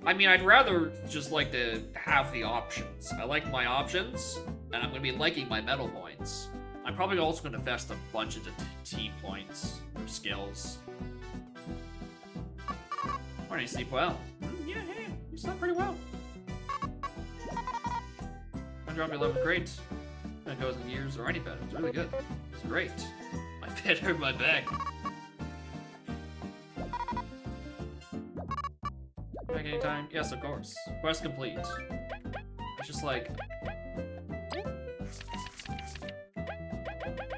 I mean, I'd rather just like to have the options. I like my options, and I'm gonna be liking my medal points. I'm probably also gonna invest a bunch into T points or skills. Morning, sleep well. Yeah, hey, you slept pretty well. I dropped your level great. That goes in years or any better. It's really good. It's great. My bed hurt my back. Back anytime? Yes, of course. Quest complete. It's just like...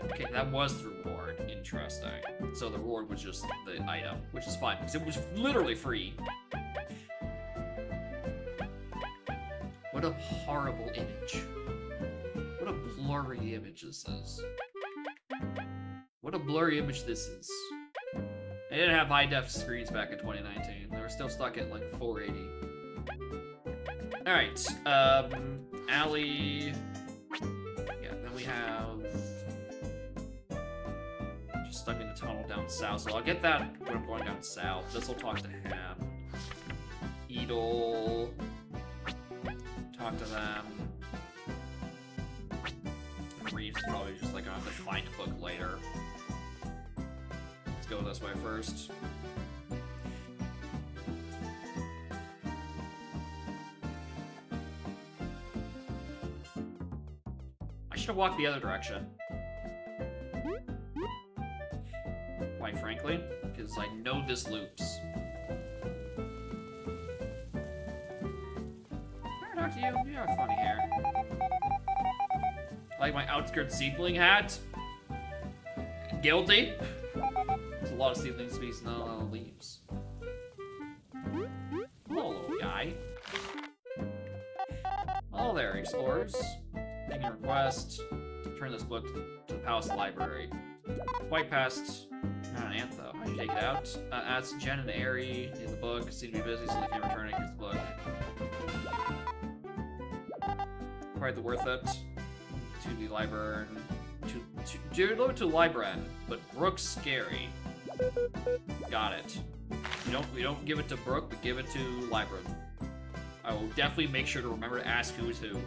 Okay, that was the reward. Interesting. So the reward was just the item, which is fine, because it was literally free. What a horrible image. What a blurry image this is. What a blurry image this is. They didn't have high-def screens back in 2019. They were still stuck at, like, 480. Alright, Allie... Yeah, then we have... Just stuck in the tunnel down south, so I'll get that when I'm going down south. This will talk to Ham. Edel... Talk to them. Reeves probably just, like, I'll have to find a book later. Go this way first. I should have walked the other direction. Quite frankly, because I know this loops. Can I talk to you? You have funny hair. Like my outskirts seedling hat? Guilty? There's a lot of seedling species, not a lot of leaves. Hello, little guy. Oh, there, explorers. Making a request. Turn this book to the palace library. Quite past an antho. I should take it out. Ask Jen and Aerie in the book. Seem to be busy, so they can't return it. Here's the book. Quite the worth it. To the library. Deliver to Libran, but Brooke's scary. Got it. We don't give it to Brooke, but give it to Libran. I will definitely make sure to remember to ask who is who.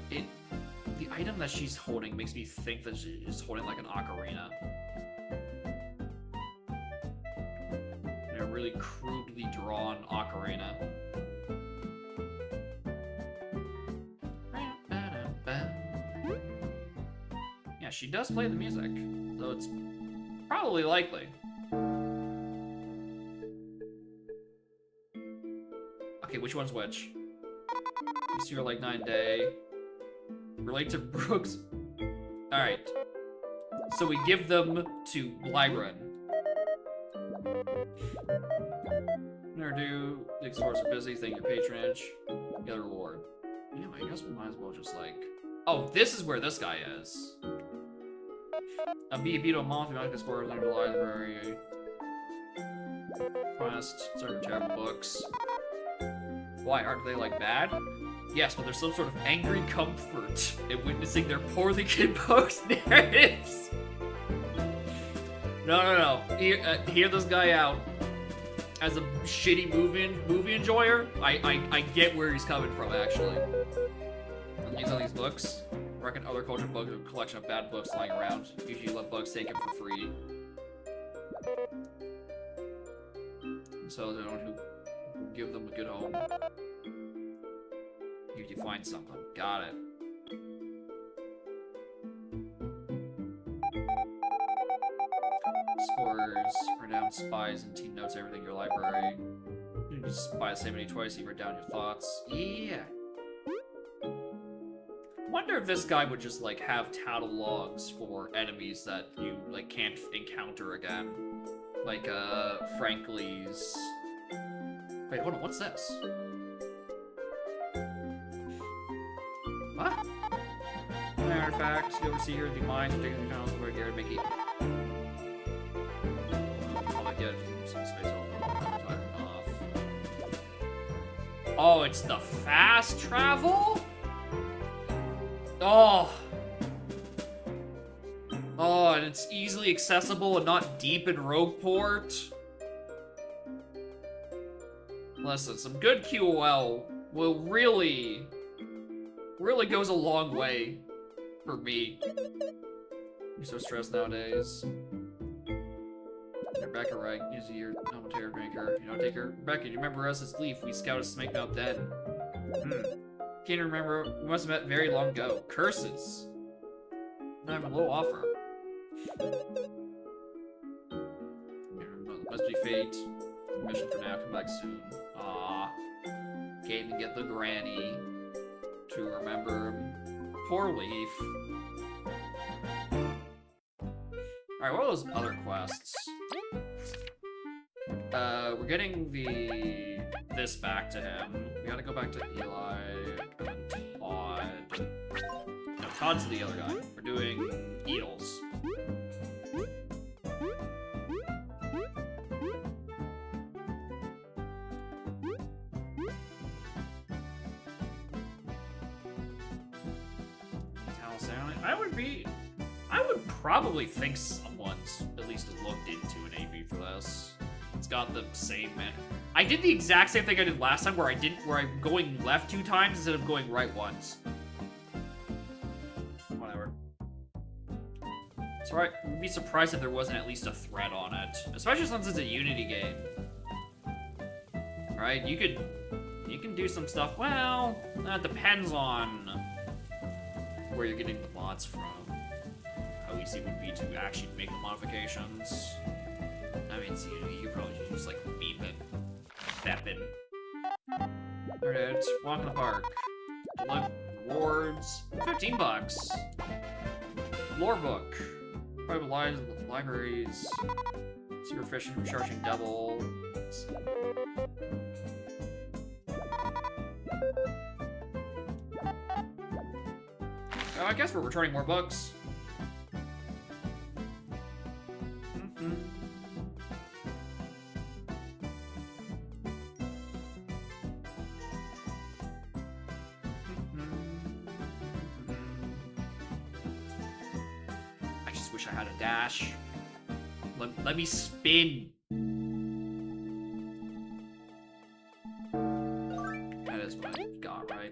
The item that she's holding makes me think that she is holding like an ocarina. And a really crudely drawn ocarina. Yeah, she does play the music, so it's probably likely. Okay, which one's which? You see her like 9-day. Relate to Brooks. Alright. So we give them to Libran. Never do. The explorers are busy. Thank you for patronage. Get a reward. Yeah, I guess we might as well just like... Oh, this is where this guy is. Be a beetle month, you might explore in the library. Quest, certain terrible books. Why, aren't they, like, bad? Yes, but there's some sort of angry comfort in witnessing their poorly composed narratives. No. Hear this guy out. As a shitty movie enjoyer, I get where he's coming from, actually. Use all these books. I reckon other culture books are a collection of bad books lying around. Usually let bugs take them for free. So the one who give them a good home. You find something. Got it. Explorers, renowned spies, and teen notes everything in your library. You can spy the same many twice, you write down your thoughts. Yeah. Wonder if this guy would just, like, have catalogs for enemies that you, like, can't encounter again. Like, Frankly's... Wait, hold on, what's this? What? Artifacts, you oversee here, the mines, particularly the tunnels where Garrett Mickey. I'll get some space off. Oh, it's the fast travel? Oh, and it's easily accessible and not deep in Rogueport. Listen, some good QOL will really goes a long way for me. You're so stressed nowadays. Rebecca, right? Is your momentary drinker. You know, take her. Rebecca, do you remember us as Leaf? We scouted Snake Mount then. Can't remember. We must have met very long ago. Curses. I have a low offer. Must be fate. Mission for now. Come back soon. Ah. Can't even get the granny to remember him. Poor Leaf. Alright, what are those other quests? We're getting this back to him. We gotta go back to Eli and Todd. No, Todd's the other guy. We're doing Eels. I would probably think someone's at least looked into an AV for this. It's got the same man. I did the exact same thing I did last time where I'm going left 2 times instead of going right once. Whatever. So I would be surprised if there wasn't at least a thread on it. Especially since it's a Unity game. Right? You can do some stuff. Well, that depends on where you're getting the mods from. How easy it would be to actually make the modifications. I mean, see, you probably should just like beep it, step it. Alright, walk in the park. Collect rewards. $15. Lore book. Private libraries. Super fishing, charging double. I guess we're returning more books. I just wish I had a dash. Let me spin. That is what I got, right?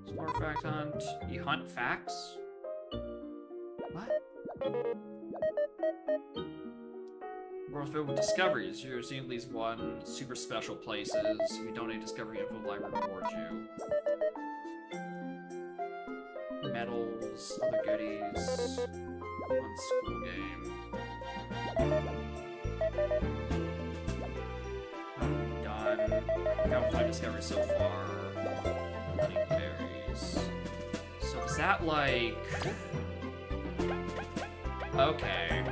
Smart fact hunt. You hunt facts? What? World filled with discoveries. You receive at least 1 super special places. If you donate discovery info, the library rewards you. Medals, other goodies. 1 school game. Done. Found 5 discoveries so far. Hunting berries. So is that like... Okay.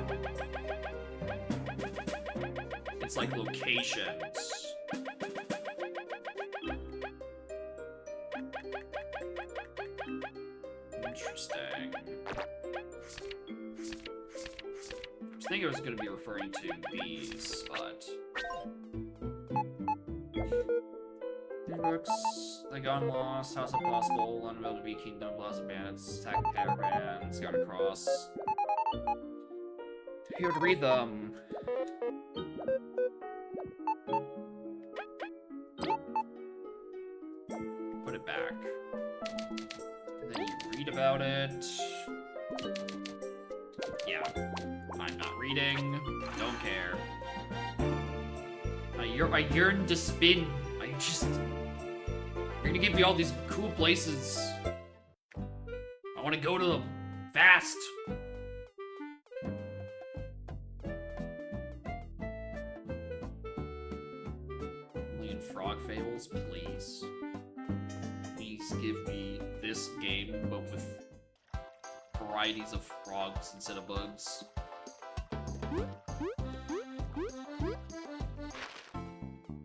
like locations. Interesting. I was thinking it was going to be referring to bees, but... Books, they gone lost, House of Possible, London Build a Bee Kingdom, Blast of Bandits, Attack Caravans, got across. Here to read them. Put it back. And then you read about it. Yeah. I'm not reading. Don't care. I yearn to spin. You're gonna give me all these cool places. I wanna go to them. Fast! Million Frog Fables, please. Please give me this game, but with varieties of frogs instead of bugs.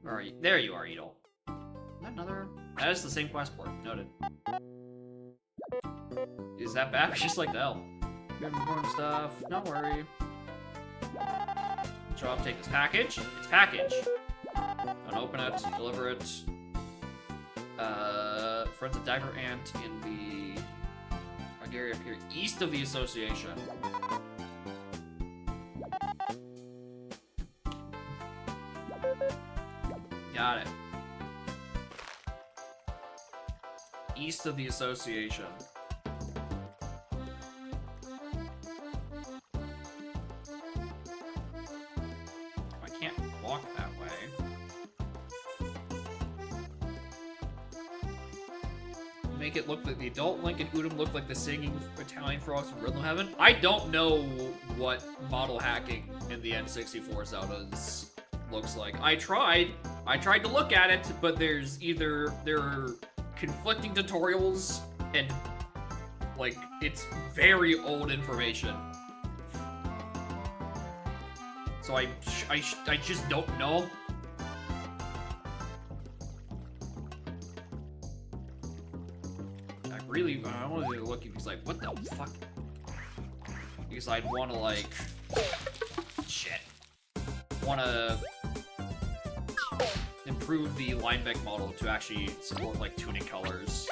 Where are you? There you are, Edel. Another? That is the same quest board. Noted. Is that bad? Just like the hell. We have important stuff. Don't worry. Job, take this package. It's package. Don't open it. Deliver it. Friends of Diver Ant in the Bulgaria appear east of the association. Got it. East of the association. I can't walk that way. Make it look like the adult Link and Udom look like the singing Italian frogs from Rhythm Heaven. I don't know what model hacking in the N64 Zeldas looks like. I tried to look at it, but there are conflicting tutorials and like it's very old information. So I just don't know. I want to look because like what the fuck? Because I'd want to like want to improve the Linebeck model to actually support like tuning colors.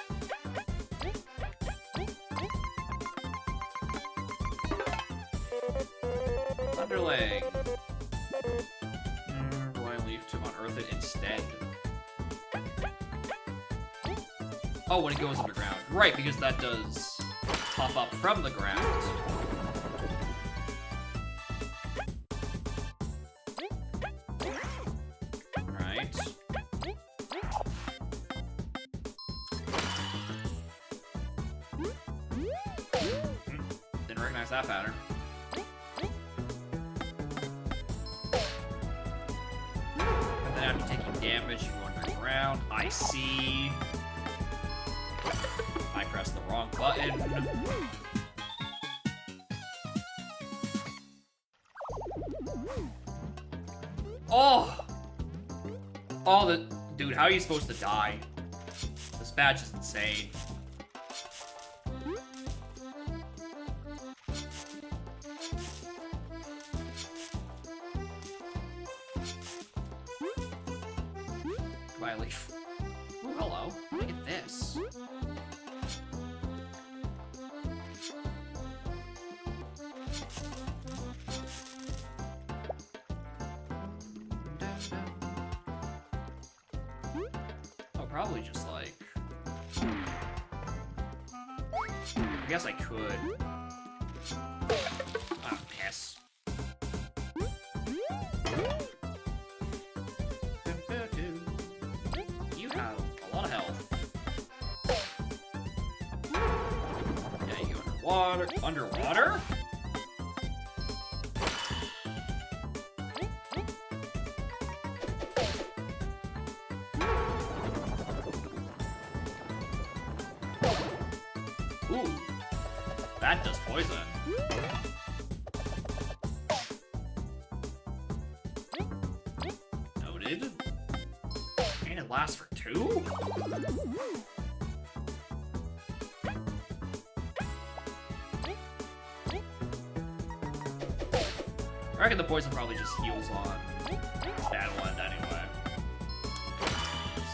Thunderling. Do I leave to unearth it instead? Oh, when it goes underground. Right, because that does pop up from the ground. Right. Didn't recognize that pattern. And then after taking damage, you go underground. I see. I pressed the wrong button. Oh! Dude, how are you supposed to die? This badge is insane. Goodbye, Leaf. Oh, hello. Look at this. Probably just like... I guess I could. Ah, piss. You have a lot of health. Yeah, you underwater. Underwater? Ooh, that does poison. 2? I reckon the poison probably just heals on that one anyway.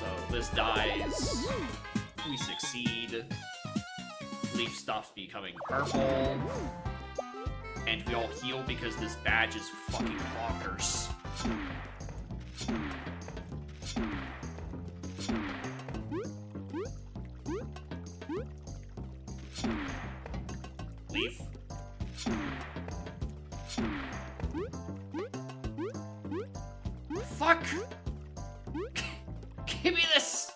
So this dies. We succeed. Leaf stops becoming purple. And we all heal because this badge is fucking bonkers. Leaf. Fuck! Give me this!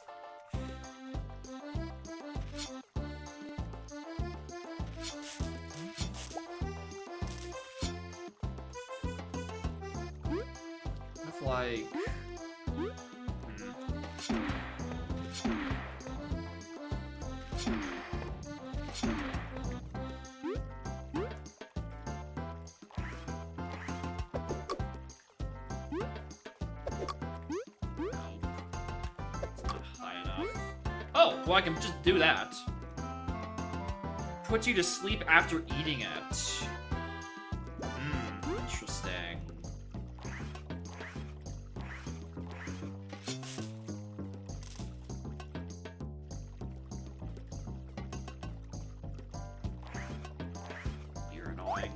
If like... Oh, well I can just do that. Puts you to sleep after eating it. Interesting. You're annoying.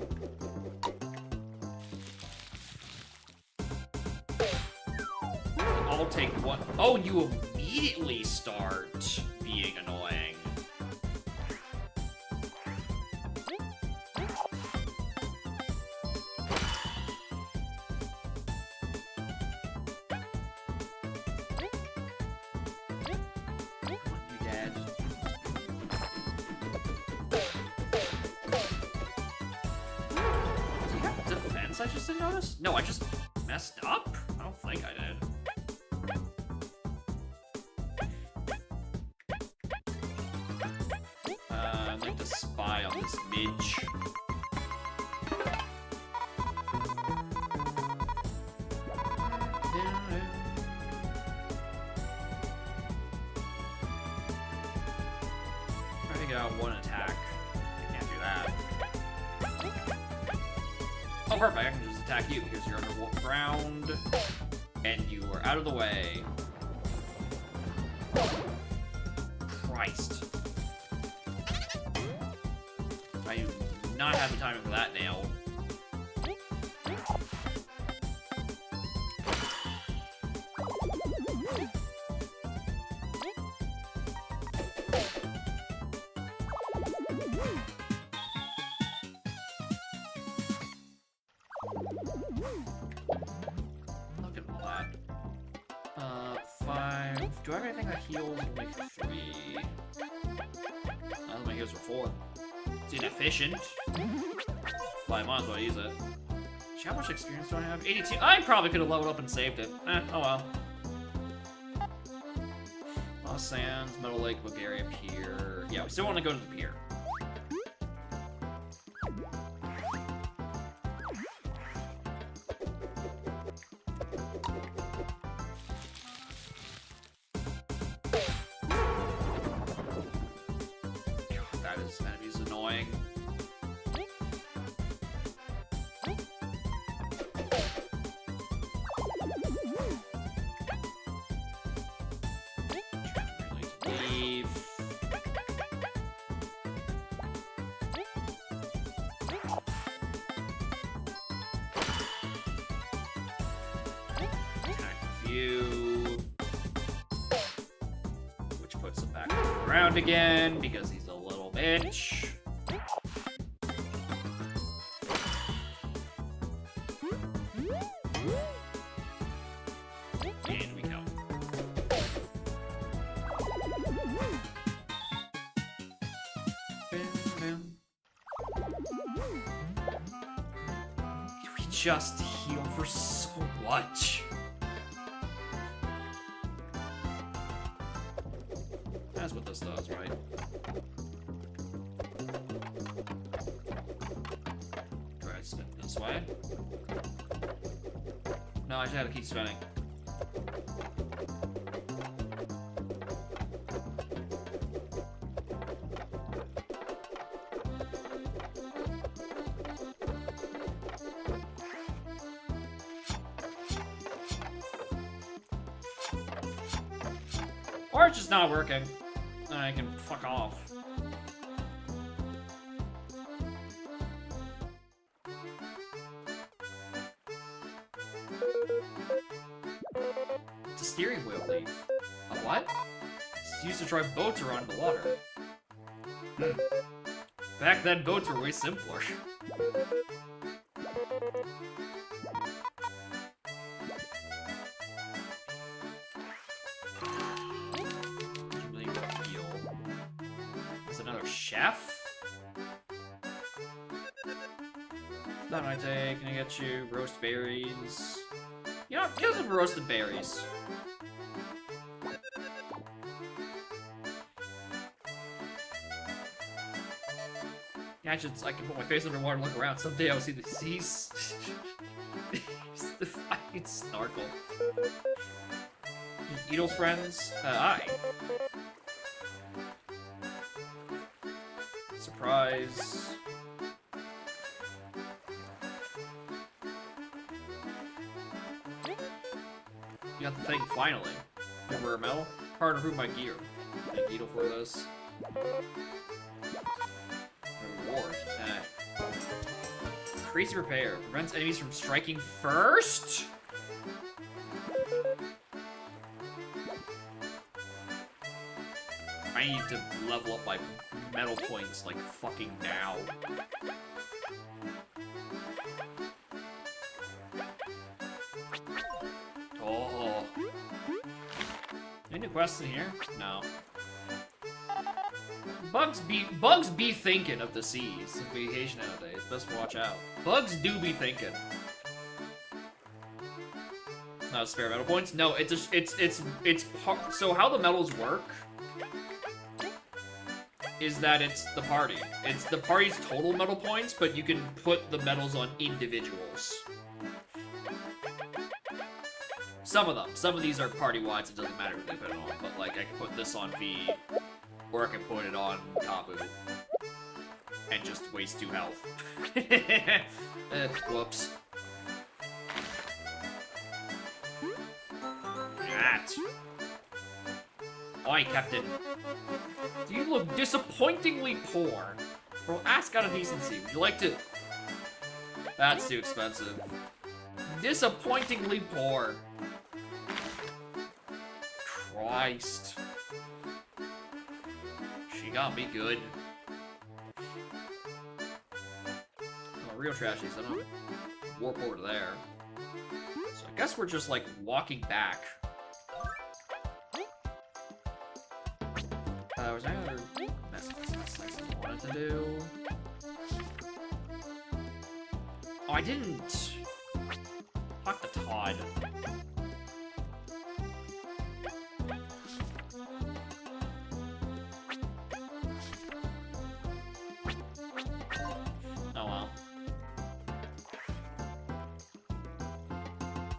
I'll take one. Oh, you immediately start being annoying. You dead. Does he have defense? I just didn't notice? No, I just messed up? I don't think I did. I'd like to spy on this midge. Try to get out one attack. I can't do that. Oh, perfect. I can just attack you because you're underground. And you are out of the way. Christ. I do not have the timing for that nail. Look at all that. 5. Do I have anything that heals only for 3? I don't think it heals for 4. It's inefficient. But I might as well use it. How much experience do I have? 82. I probably could have leveled up and saved it. Oh well. Lost Sands, Meadow Lake, Bulgaria Pier. Yeah, we still want to go to the pier. God, that is annoying. Leave. Attack you. Which puts him back on the ground again because he's a little bitch. In we go. We just heal for so much. That's what this does, right? Do I spin this way? No, I just gotta keep spinning. Or it's just not working. Then I can fuck off. It's a steering wheel leaf. A what? It's used to drive boats around the water. Back then, boats were way simpler. Is another chef? That I take. Can I get you roast berries? You know, give some roasted berries. Yeah, I can put my face underwater and look around. Someday I'll see the seas. The fucking snorkel. Beetle's friends? Hi. Surprise. You got the thing, finally. Remember a medal? Hard to improve my gear. Thank Beetle for this. Reward. Crazy repair. Prevents enemies from striking first? I need to level up my metal points, like, fucking now. Oh. Any new quests in here? No. Bugs be thinking of the seas. Vacation nowadays. Best watch out. Bugs do be thinking. Not spare metal points? No, so how the metals work is that it's the party. It's the party's total metal points, but you can put the medals on individuals. Some of them. Some of these are party-wide, so it doesn't matter who they put it on. But, like, I can put this on V, or I can put it on Kabu, and just waste 2 health. Whoops. That. Oi, Captain. You look disappointingly poor. Bro, ask out of decency. Would you like to... That's too expensive. Disappointingly poor. Christ. She got me good. Oh, real trashies. I don't warp over there. So I guess we're just, like, walking back. Was there any other things I wanted to do? Oh, I didn't. Fuck the Todd. Oh well.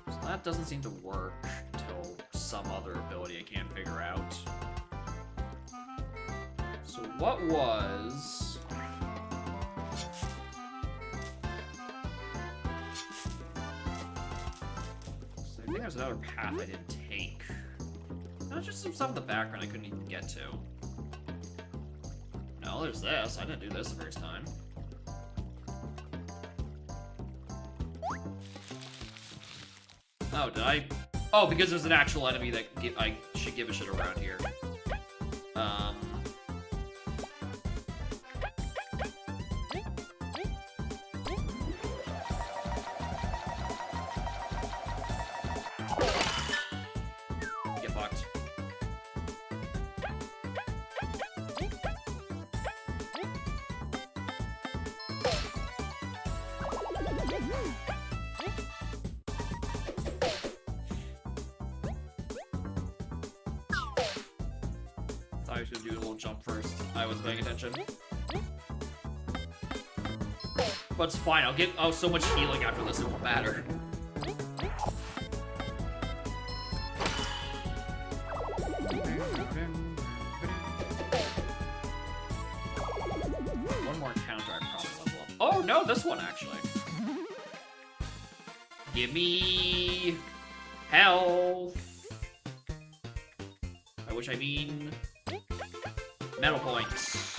So that doesn't seem to work until some other ability I can't figure out. So what was... So I think there's another path I didn't take. There's just some stuff in the background I couldn't even get to. No, there's this. I didn't do this the first time. Oh, did I? Oh, because there's an actual enemy that I should give a shit around here. Get fucked. I was gonna do a little jump first. I wasn't paying attention. But it's fine, I'll get so much healing after this, it won't matter. One more counter I probably level up. Oh no, this one actually. Give me health. I which I mean metal points.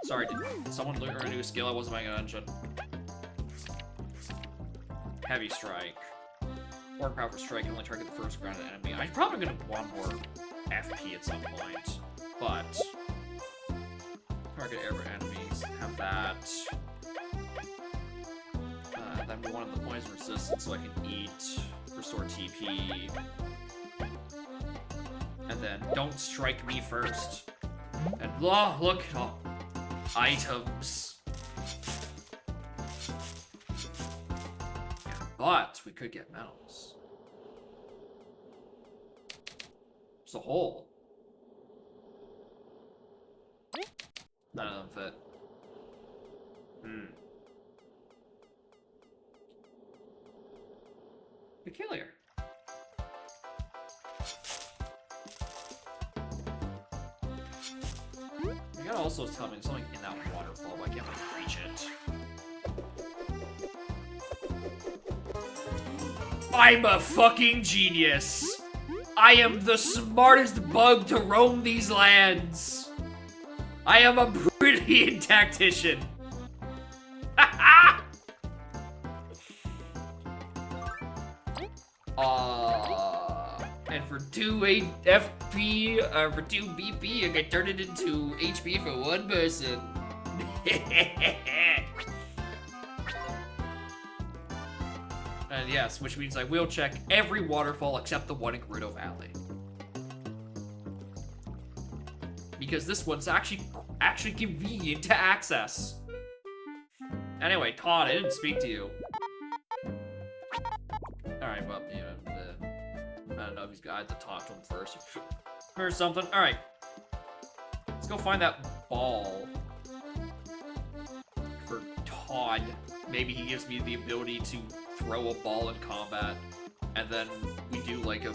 Sorry, did someone learn a new skill? I wasn't paying attention. Heavy strike. More powerful strike can only target the first grounded enemy. I'm probably gonna want more FP at some point, but target airborne enemies. Have that. Then we wanted the poison resistance so I can eat, restore TP, and then don't strike me first. And look, items. But we could get medals. It's a hole. None of them fit. Peculiar. You gotta also tell me something in that waterfall, but I can't really reach it. I'm a fucking genius! I am the smartest bug to roam these lands! I am a brilliant tactician! And for 2 FP, for 2 BP, I can turn it into HP for 1 person. And yes, which means I will check every waterfall except the one in Gerudo Valley. Because this one's actually convenient to access. Anyway, Todd, I didn't speak to you. Alright, well, you know, I don't know if I had to talk to him first or something. Alright. Let's go find that ball. For Todd. Maybe he gives me the ability to throw a ball in combat. And then we do like a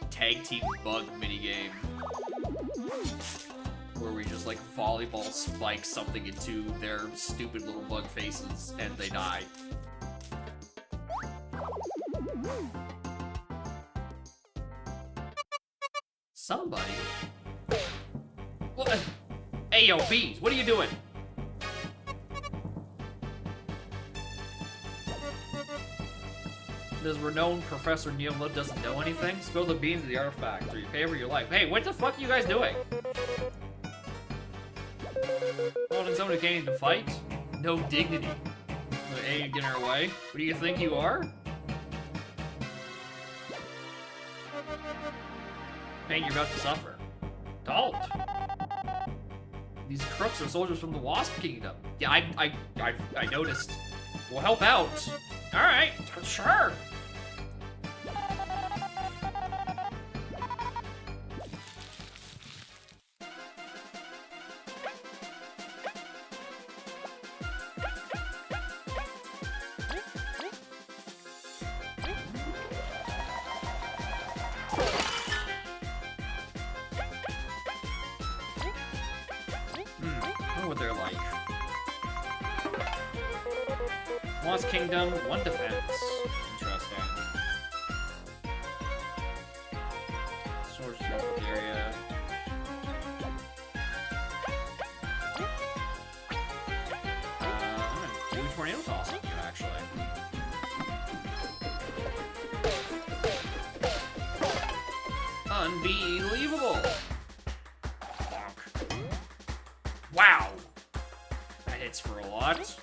tag team bug minigame. Where we just like volleyball spike something into their stupid little bug faces and they die. Somebody? What? Hey, yo, bees, what are you doing? This renowned Professor Neomla doesn't know anything? Spill the beans of the artifact, or you pay for your life. Hey, what the fuck are you guys doing? Oh, did someone who came to fight? No dignity. Hey, you getting our way? What do you think you are? Pain you're about to suffer. Don't. These crooks are soldiers from the Wasp Kingdom. Yeah, I noticed. We'll help out. All right, sure. What they're like. Lost Kingdom, 1 defense. Interesting. Source of the area. I'm gonna do tornado tossing here, actually. Unbelievable! Wow! That hits for a lot.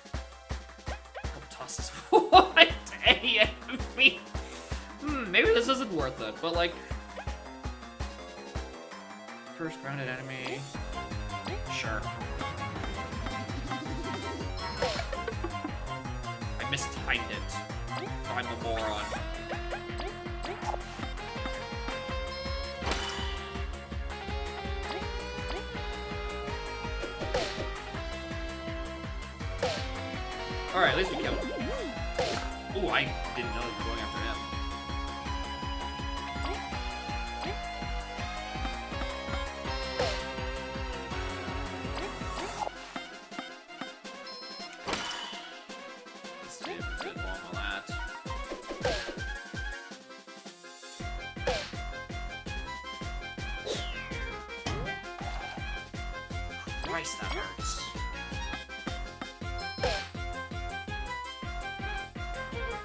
Tosses. What? AFB? Maybe this isn't worth it, but like... First grounded enemy... Sure. I mistimed it. I'm a moron. Alright, at least we killed him. Ooh, I didn't know you were going after him. Let's see if we can bomb that. Christ, that hurts.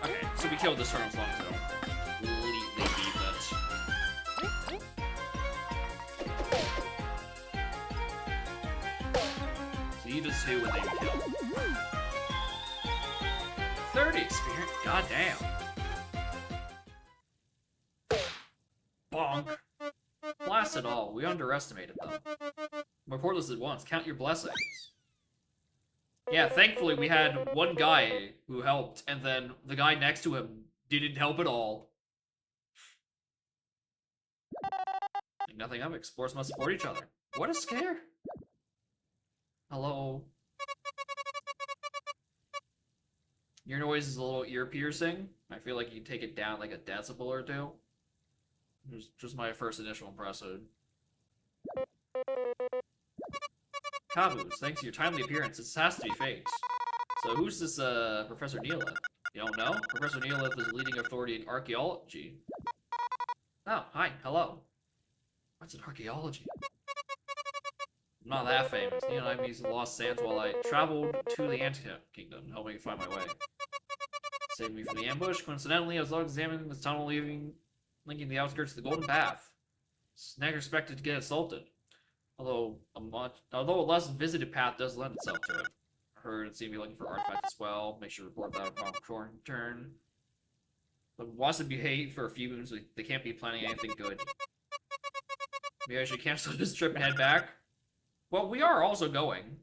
Okay, so we killed this turtle as long as I don't completely beat it. So you just do what they kill. 30 experience? Goddamn. Bonk. Blast it all. We underestimated them. Report this at once. Count your blessings. Yeah, thankfully we had one guy who helped, and then the guy next to him didn't help at all. Like nothing up. Explorers must support each other. What a scare. Hello. Your noise is a little ear piercing. I feel like you take it down like a decibel or two. Just my first initial impression. Caboose, thanks to your timely appearance, this has to be fate. So who's this, Professor Neolith? You don't know? Professor Neolith is a leading authority in archaeology. Oh, hi, hello. What's in archaeology? I'm not that famous. You know, I mean, lost sands while I traveled to the Anti Kingdom, helping me find my way. Saved me from the ambush. Coincidentally, I was examining this tunnel linking the outskirts of the Golden Path. Never expected to get assaulted. Although a less visited path does lend itself to it. I heard it seemed to be looking for artifacts as well. Make sure to report that upon return. But wants to behave for a few moons, they can't be planning anything good. Maybe I should cancel this trip and head back? Well, we are also going.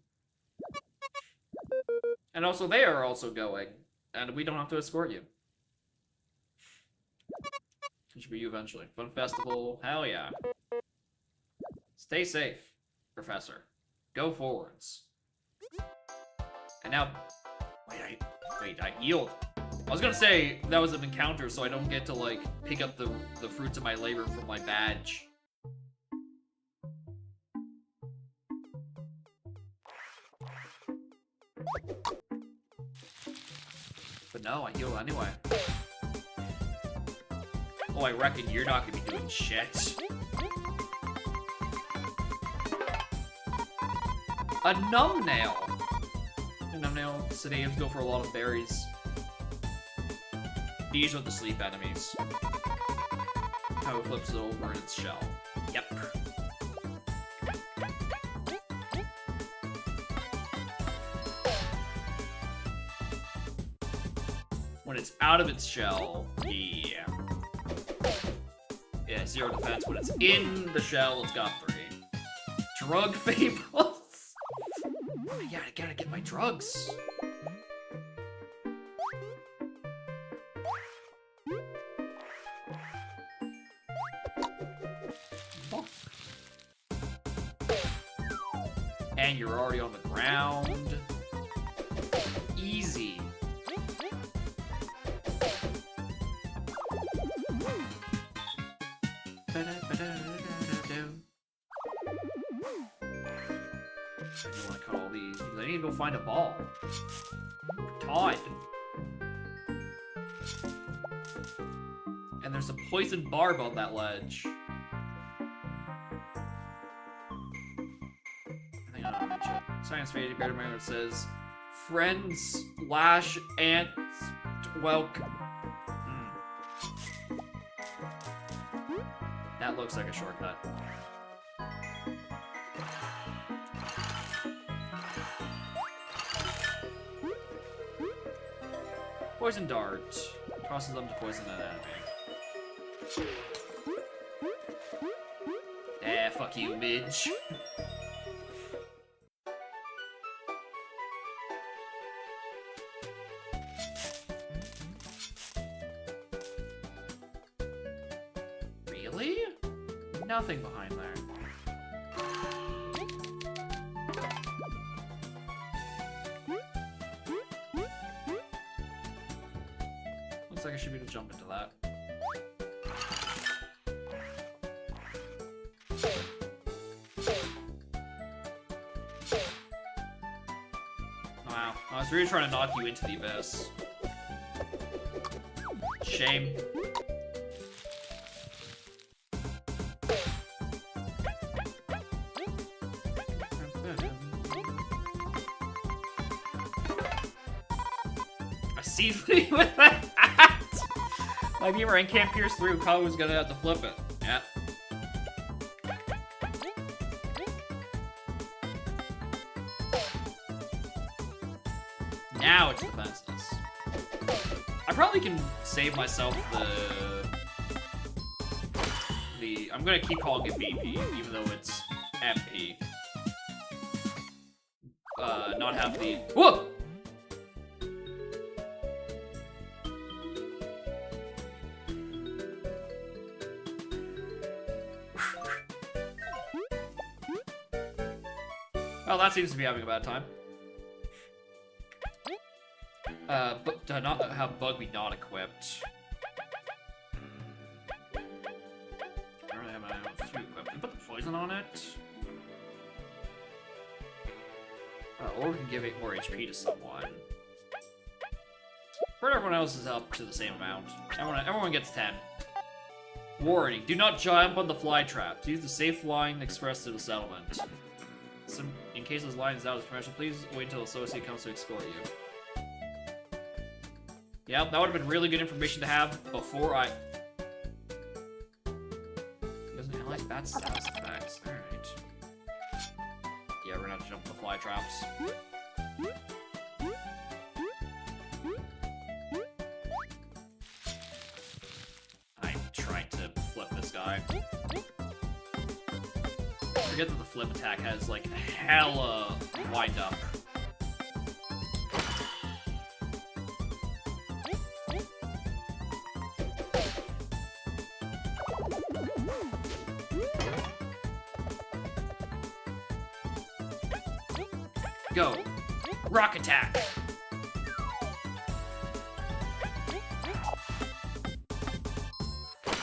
And also they are also going. And we don't have to escort you. It should be you eventually. Fun festival, hell yeah. Stay safe, Professor. Go forwards. And now... Wait, I healed. I was gonna say that was an encounter, so I don't get to, like, pick up the fruits of my labor from my badge. But no, I healed anyway. Oh, I reckon you're not gonna be doing shit. A numbnail! A numbnail sedatives go for a lot of berries. These are the sleep enemies. How it flips it over in its shell. Yep. When it's out of its shell, yeah. Yeah, 0 defense. When it's in the shell, it's got 3. Drug fables. Yeah, I gotta get my drugs. Oh. And you're already on the ground. Easy. I don't want to cut all these because I need to go find a ball. Todd. And there's a poison barb on that ledge. I think I don't mention it. Science Faded Better Man says, friends slash ants welcome. That looks like a shortcut. Poison dart. Tosses them to poison an enemy. Eh, fuck you, Midge. Really? Nothing behind there. Looks like I should be able to jump into that. Wow, I was really trying to knock you into the abyss. Shame. sees me with that hat. My boomerang can't pierce through. Kagu's gonna have to flip it. Yeah. Now it's defenseless. I probably can save myself the. I'm gonna keep calling it BP, even though it's MP. Not have the. Whoa! Well, that seems to be having a bad time. But to not have bug be not equipped. I don't really have two equipped. Can we put the poison on it? Or we can give it more HP to someone. For everyone else is up to the same amount. Everyone gets 10. Warning, do not jump on the fly traps. Use the safe line express to the settlement. In case this line is out of permission, please wait until associate comes to escort you. Yeah, that would have been really good information to have before I... He doesn't analyze bad status effects. Alright. Yeah, we're gonna have to jump on the fly traps. I'm trying to flip this guy. Forget that the flip attack has, like, hella wind up. Go! Rock attack!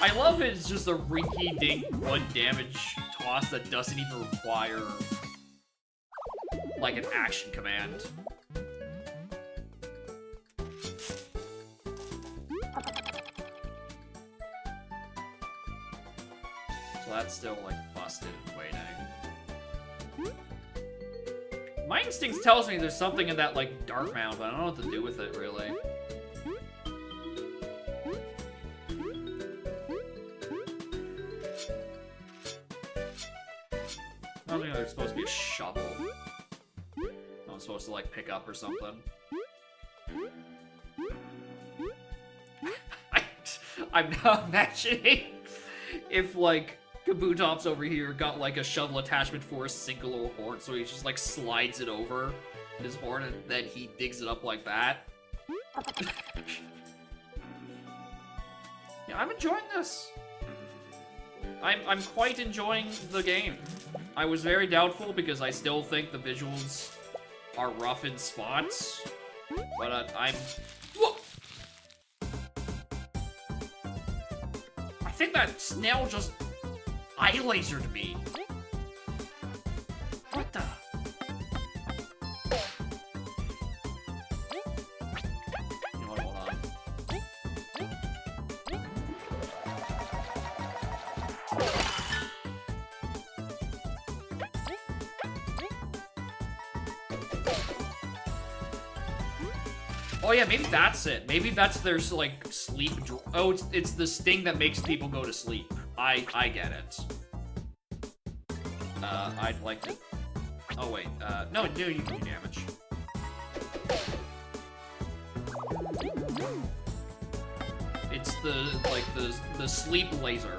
I love it's just a rinky-dink 1 damage toss that doesn't even require, like, an action command. So that's still, like, busted and waiting. My instincts tells me there's something in that, like, dark mound, but I don't know what to do with it, really. I don't think there's supposed to be a shovel. I'm supposed to, like, pick up or something. I'm now imagining if, like, Kabutops over here got, like, a shovel attachment for a single horn, so he just, like, slides it over his horn, and then he digs it up like that. Yeah, I'm enjoying this. I'm quite enjoying the game. I was very doubtful because I still think the visuals are rough in spots, but I'm... Whoa! I think that snail just eye lasered me. What the? You know what, hold on. Oh yeah, maybe that's it. Maybe that's their, like, sleep... Oh, it's the sting that makes people go to sleep. I get it. I'd like to... Oh, wait. No, you can do damage. It's the, like, the sleep laser.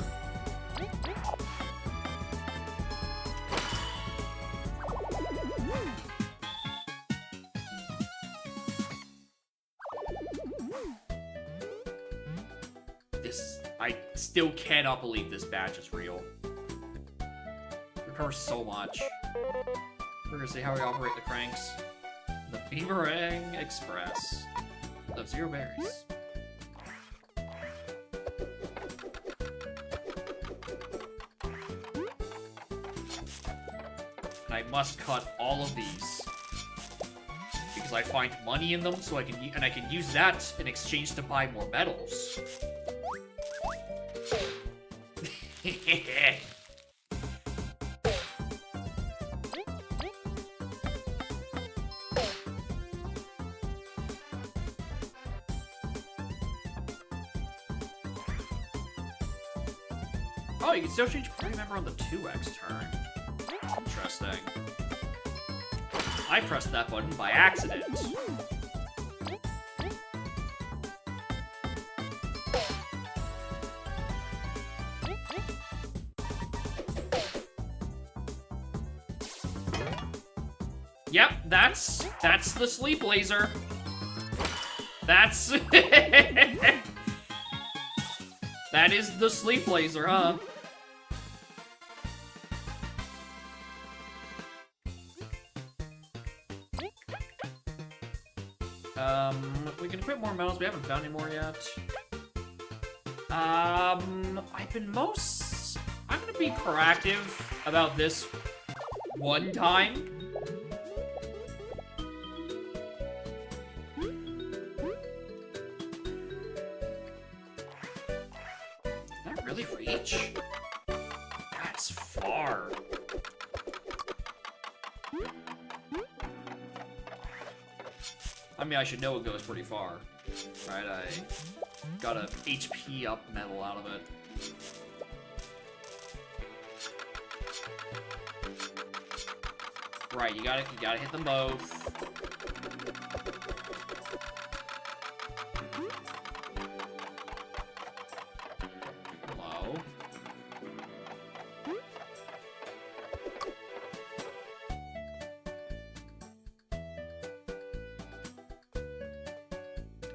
I still cannot believe this badge is real. Recovers so much. We're gonna see how we operate the cranks. The Beamerang Express. Of 0 berries. And I must cut all of these. Because I find money in them, so I can use that in exchange to buy more medals. Oh, you can still change party member on the 2x turn. Interesting. I pressed that button by accident. Yep, that's the sleep laser. That's that is the sleep laser, huh? We can equip more medals. We haven't found any more yet. I'm gonna be proactive about this one time. Can that really reach? That's far. I mean, I should know it goes pretty far. Right, I got a HP up medal out of it. Right, you gotta hit them both. Hello?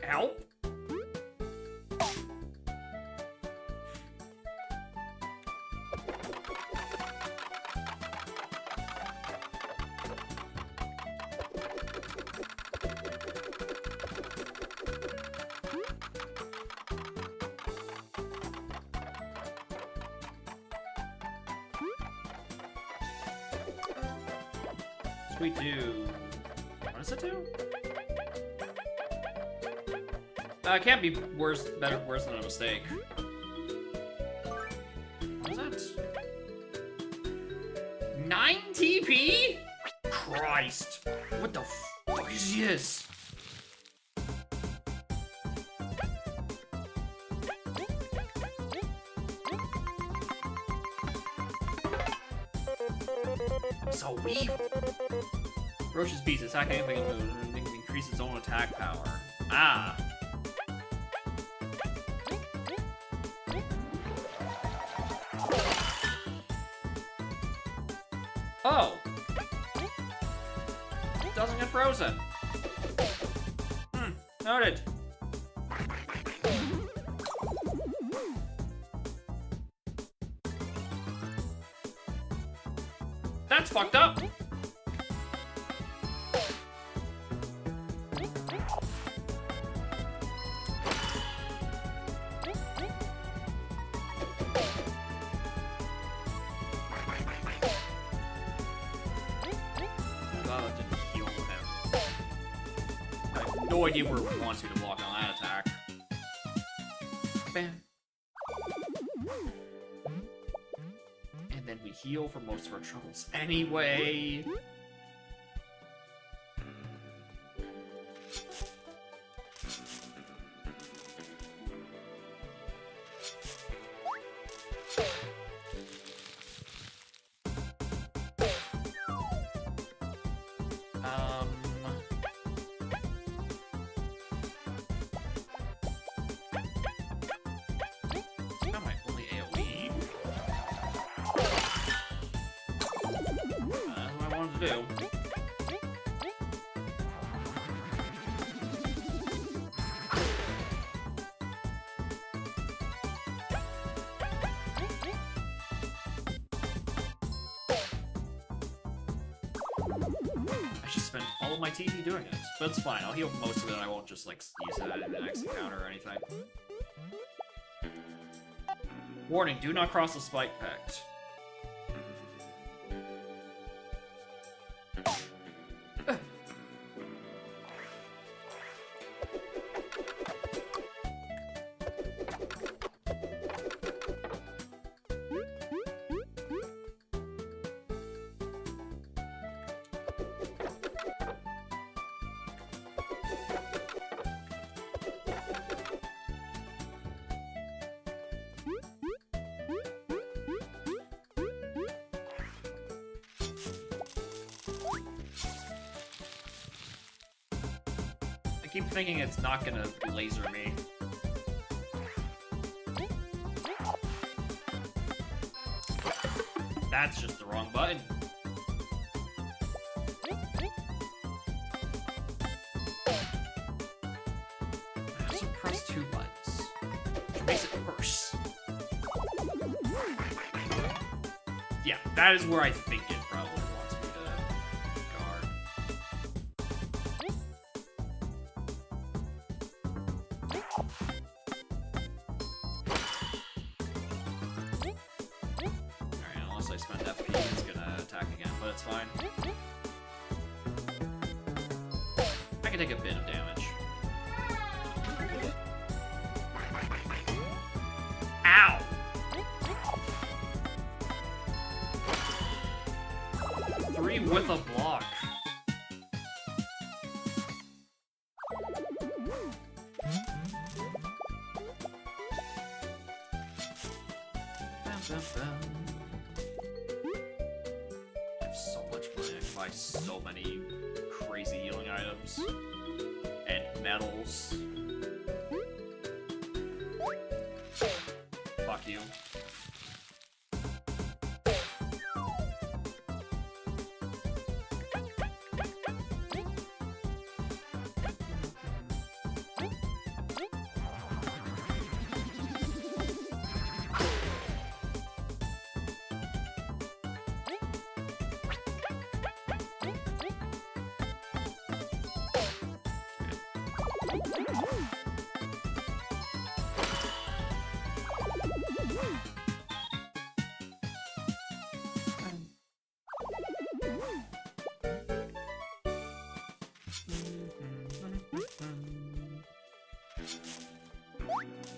Help? Sweet do. What does it do? It can't be worse than a mistake. What is that? 9 TP? Christ. What the fuck is this? So evil. Roche's beast attack anything and increase its own attack power. Ah. Oh! It doesn't get frozen. Noted. That's fucked up! No idea where it wants you to block on that attack. Bam. And then we heal for most of our troubles anyway. Do. I should spend all of my TP doing it, but it's fine. I'll heal most of it. I won't just like use it in the next encounter or anything. Warning: do not cross the spike pact. keep thinking it's not gonna laser me. That's just the wrong button. So press 2 buttons, which makes it worse. Yeah, that is where I think it probably wants me to guard. Alright, unless I spend FP, it's gonna attack again, but it's fine. I can take a bit of damage. Ow! 3 with a block. I have so much money. I can buy so many crazy healing items and medals. Fuck you.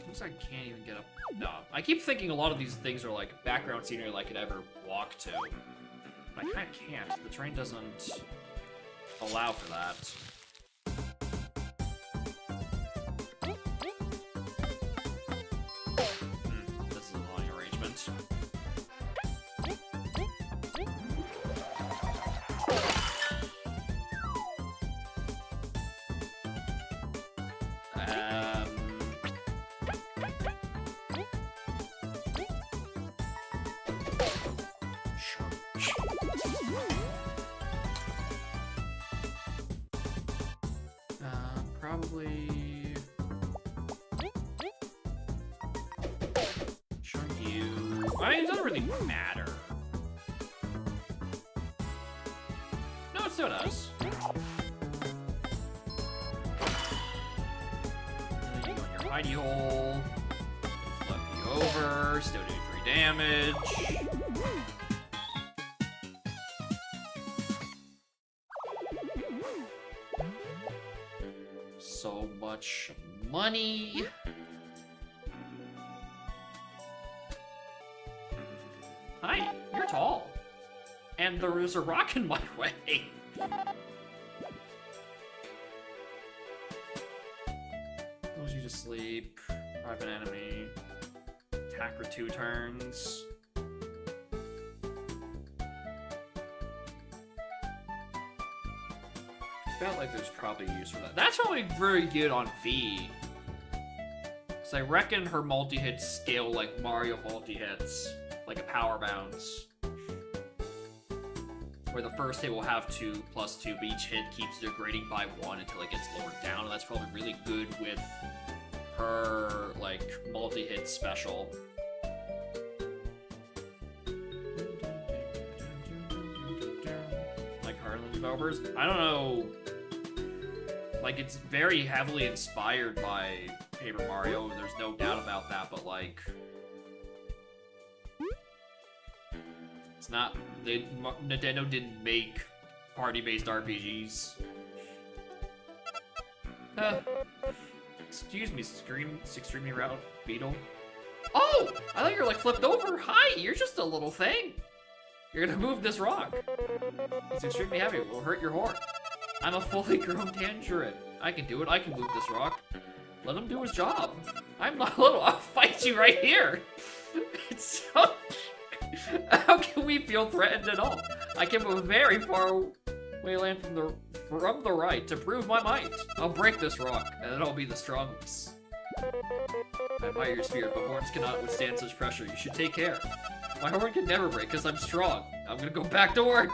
Looks like I can't even get up. No, I keep thinking a lot of these things are like background scenery I could ever walk to. But I kind of can't. The train doesn't allow for that. This is an annoying arrangement. Probably chunk you. I mean, it doesn't really matter. No, it still does. And then you go in your hidey hole. Flip you over. Still do 3 damage. So much money. Hi, you're tall. And there is a rock in my way. Those you to sleep. Drive an enemy. Attack for 2 turns. Felt like there's probably use for that. That's probably very good on V. Because I reckon her multi-hits scale like Mario multi-hits. Like a power bounce. Where the first hit will have 2 plus 2, but each hit keeps degrading by 1 until it gets lowered down. And that's probably really good with her, like, multi-hit special. Like Harlan developers? I don't know. Like, it's very heavily inspired by Paper Mario, there's no doubt about that, but, like... It's not... Nintendo didn't make party-based RPGs. Excuse me, extremely route beetle. Oh! I thought you were, like, flipped over! Hi! You're just a little thing! You're gonna move this rock. It's extremely heavy. It will hurt your horn. I'm a fully grown tangerine. I can do it. I can move this rock. Let him do his job. I'm not little. I'll fight you right here. It's so... How can we feel threatened at all? I can move very far Wayland from the right to prove my might. I'll break this rock, and then I'll be the strongest. I admire your spirit, but horns cannot withstand such pressure. You should take care. My horn can never break because I'm strong. I'm gonna go back to work.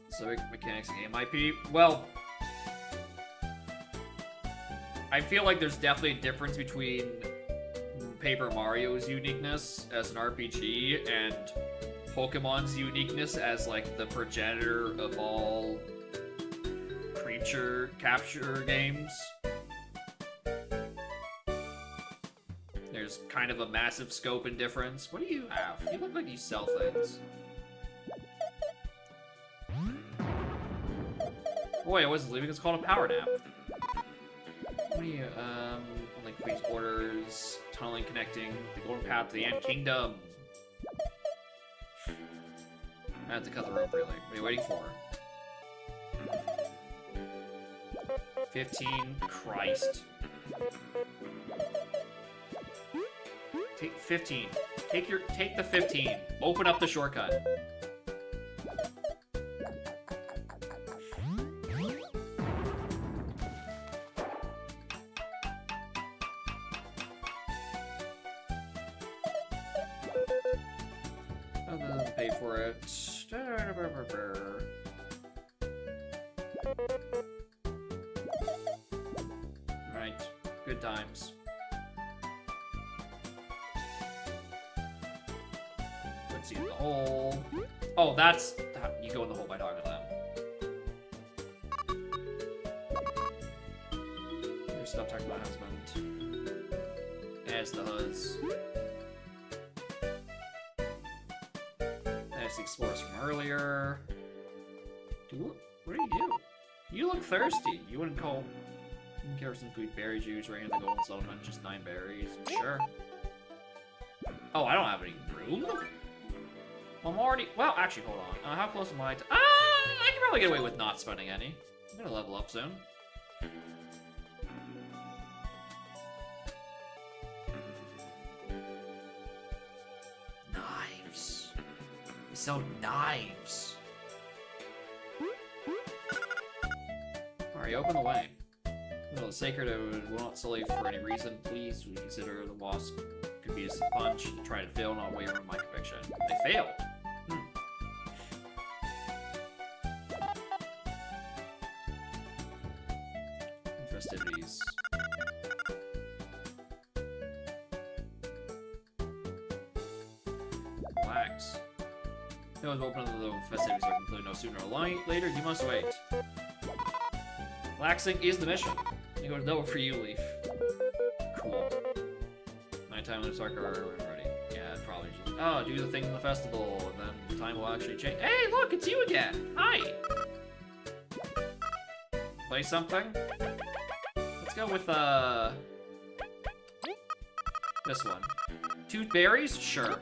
So mechanics in game IP. Well, I feel like there's definitely a difference between Paper Mario's uniqueness as an RPG and Pokemon's uniqueness as like the progenitor of all creature capture games. There's kind of a massive scope and difference. What do you have? You look like you sell things. Boy, I wasn't leaving. It's called a power nap. What do you, like please orders, tunneling connecting, the golden path to the Ant Kingdom. I have to cut the rope, really. What are you waiting for? 15. Christ. Take 15. Take the 15. Open up the shortcut. Pay for it. Right. Good times. Let's see the hole. Oh, that's... You go in the hole by talking to them. Stop talking about husband. As the huzz. That's the explorers from earlier. What do you do? You look thirsty. You wouldn't call Garrison food berry juice right in the golden settlement, just 9 berries. Sure. Oh, I don't have any room? I'm already... Well, actually, hold on. How close am I to... I can probably get away with not spending any. I'm gonna level up soon. Knives. We sell knives. Alright, open the way. Well, the sacred will not sell you for any reason. Please reconsider the wasp could be a punch. Try to fail, not waver in my conviction. They failed. Festivities. Relax. No one's open the festivities are concluded no sooner or later. You must wait. Relaxing is the mission. You go to Nova for you, Leaf. Cool. Nighttime looks darker when ready. Yeah, probably just... Oh, do the thing in the festival, and then the time will actually change. Hey, look, it's you again! Hi! Play something? Let's go with, this one. 2 berries? Sure.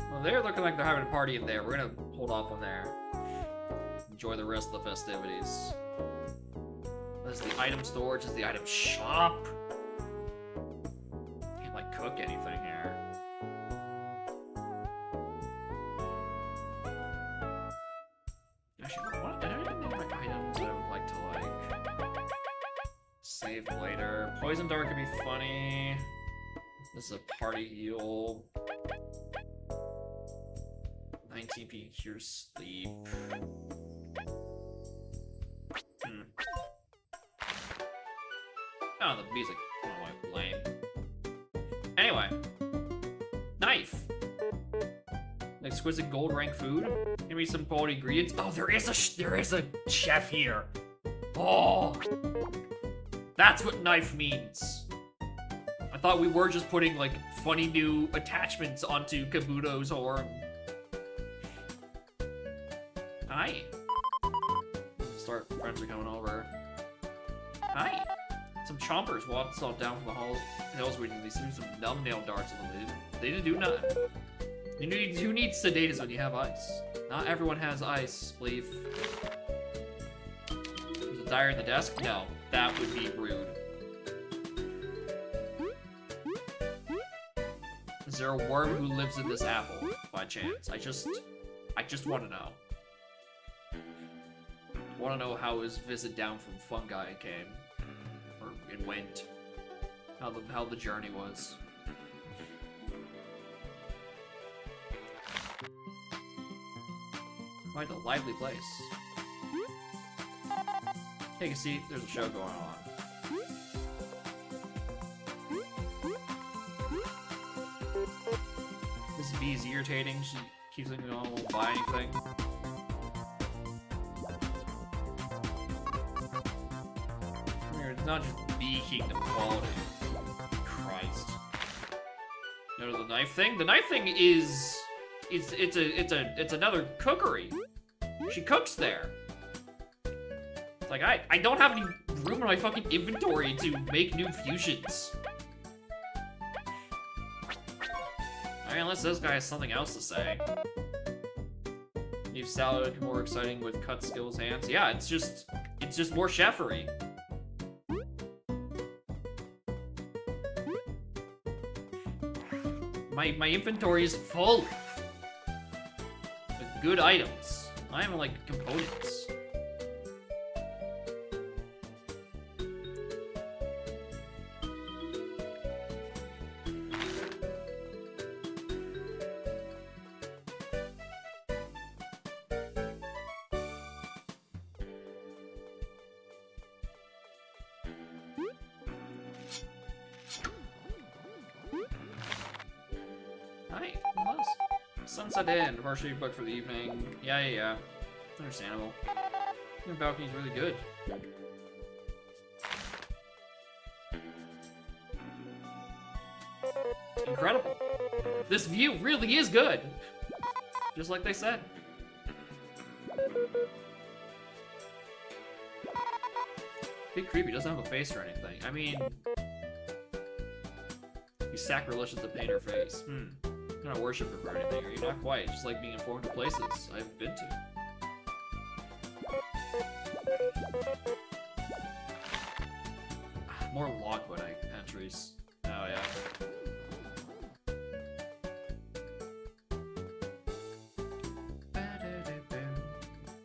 Well, they're looking like they're having a party in there. We're gonna hold off on there. Enjoy the rest of the festivities. This is the item storage, this is the item shop. Can't like cook anything here. Actually, what? Did I have any like items that I would like to like save later? Poison dart could be funny. This is a party heal. 19 p cure sleep. Oh, the music. Oh, my lame. Anyway. Knife. Exquisite gold rank food. Give me some quality ingredients. Oh, there is a chef here. Oh. That's what knife means. I thought we were just putting, like, funny new attachments onto Kabuto's horn. Hi. Friends are coming over. Hi. Some chompers walked down from the hills where they threw some numbnail darts at them. They didn't do nothing. You need sedatives when you have ice. Not everyone has ice, Leaf. There's a diary in the desk? No, that would be rude. Is there a worm who lives in this apple, by chance? I just want to know. I want to know how his visit down from fungi came, or it went. How the journey was. Quite a lively place. Take a seat. There's a show going on. This bee is irritating. She keeps thinking, "Oh, I won't buy anything." It's not just bee kingdom quality. Christ. You know the knife thing? The knife thing is it's another cookery. She cooks there. It's like I don't have any room in my fucking inventory to make new fusions. I mean, unless this guy has something else to say. Leave salad more exciting with cut skills hands. Yeah, it's just more chefery. My inventory is full with good items. I am like components. Hi, what was? Sunset Inn, partially booked for the evening. Yeah. Understandable. Your balcony's really good. Incredible. This view really is good. Just like they said. Big Creepy doesn't have a face or anything. I mean, he's sacrilegious to paint her face. I'm not worship her for anything, or you're not quite. Just like being informed of places I've been to. More logwood entries. Oh yeah.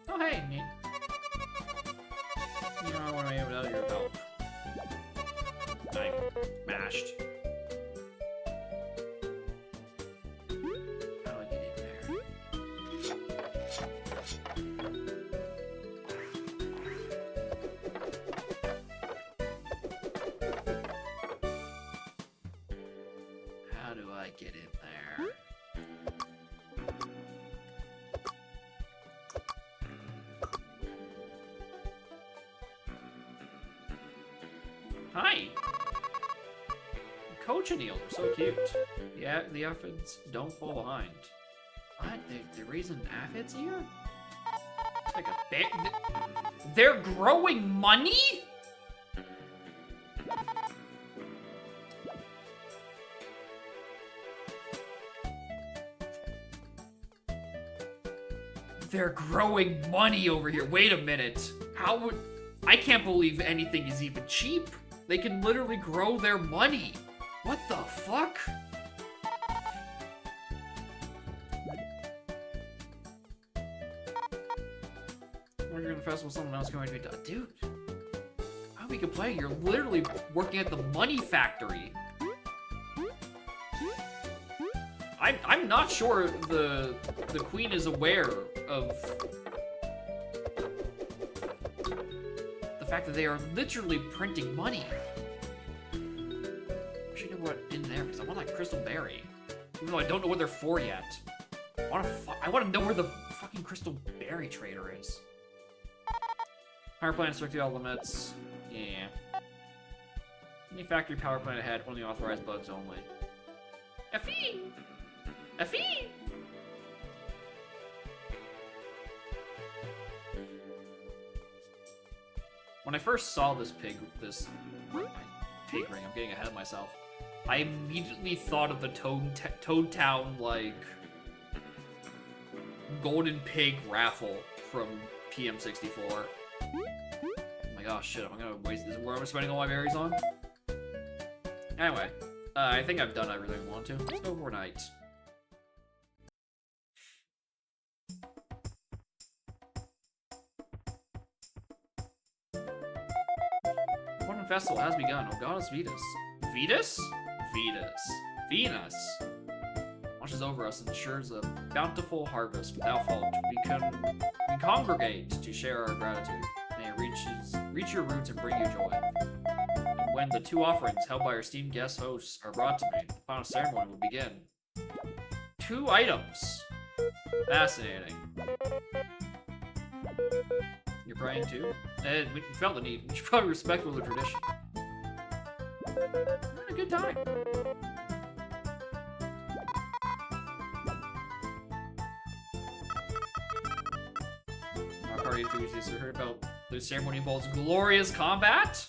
Oh hey, neat. You know, I want to be able to out of your help. I'm mashed. How do I get in there? How do I get in there? Hi! Coach and Eel are so cute. Yeah, the aphids don't fall behind. What? They're raising aphids here? Like a bit. They're growing money? They're growing money over here. Wait a minute. How would... I can't believe anything is even cheap. They can literally grow their money. What the fuck? When you're in the festival, someone else going to be done. Dude, how we can play? You're literally working at the money factory. I'm not sure the queen is aware of the fact that they are literally printing money. I should know what in there because I want that crystal berry, even though I don't know what they're for yet. I want to know where the fucking crystal berry trader is. Power plant strict all limits. Yeah. Any factory power plant ahead, only authorized bugs only. Effie! Effie! When I first saw this Pig ring, I'm getting ahead of myself. I immediately thought of the Toad Town, like, Golden Pig raffle from PM64. Oh my gosh, shit, I'm gonna waste this. Where am I spending all my berries on? Anyway, I think I've done everything I want to. Let's go overnight. Important festival has begun. Oh, goddess Vetus. Vetus? Vetus. Venus. Watches over us and ensures a bountiful harvest without fault. We congregate to share our gratitude. May it reach your roots and bring you joy. And when the two offerings held by our esteemed guest hosts are brought to me, the final ceremony will begin. 2 items. Fascinating. You're praying too? And we felt the need. We should probably respect the tradition. We're having a good time. Our party enthusiasts have heard about the ceremony involves glorious combat?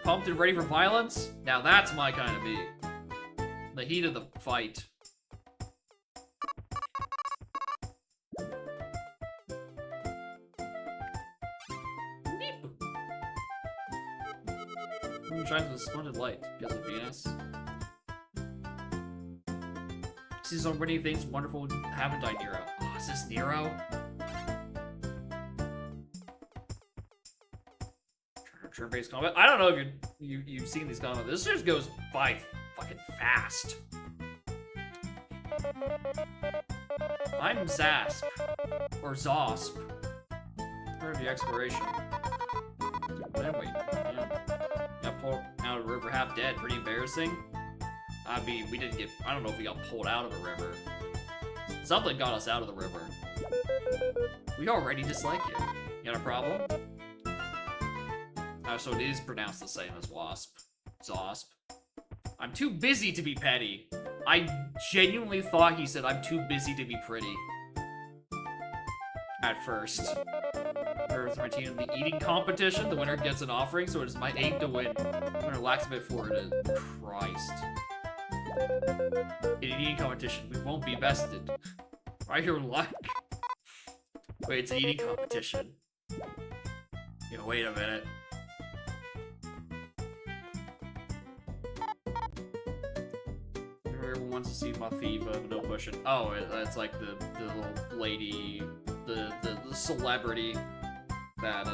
Pumped and ready for violence? Now that's my kind of beat. The heat of the fight. Shines with a splendid light because of Venus. Sees so many things wonderful haven't I, Nero? Oh, is this Nero? Turn-based combat. I don't know if you've seen these combats. This just goes by fucking fast. I'm Zasp or Zosp. Part of the exploration. But anyway, got pulled out of a river half dead. Pretty embarrassing. I mean, we didn't get... I don't know if we got pulled out of a river. Something got us out of the river. We already dislike you. You got a problem? So it is pronounced the same as wasp. Zosp. I'm too busy to be petty. I genuinely thought he said I'm too busy to be pretty. At first. There's my team in the eating competition. The winner gets an offering, so it is my aim to win. I'm gonna relax a bit for it. Christ. In an eating competition, we won't be bested. Right here, luck. Wait, it's an eating competition. Yo, wait a minute. Everyone wants to see Mathiva, but no pushing. Oh, it's like the little lady, the celebrity that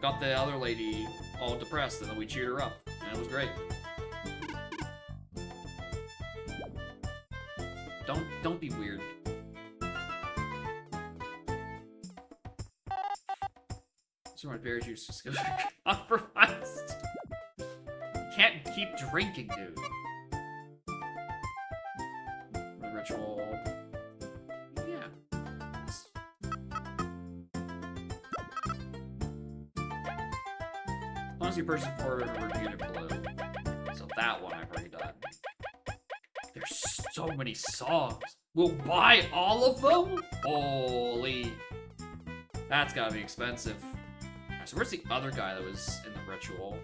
got the other lady all depressed, and then we cheered her up, and it was great. Don't be weird. So my berry juice just goes compromised. Can't keep drinking, dude. The ritual. Yeah. As long as you purchase for a unit below. So that one I've already done. There's so many songs. We'll buy all of them? Holy. That's gotta be expensive. So where's the other guy that was in the ritual?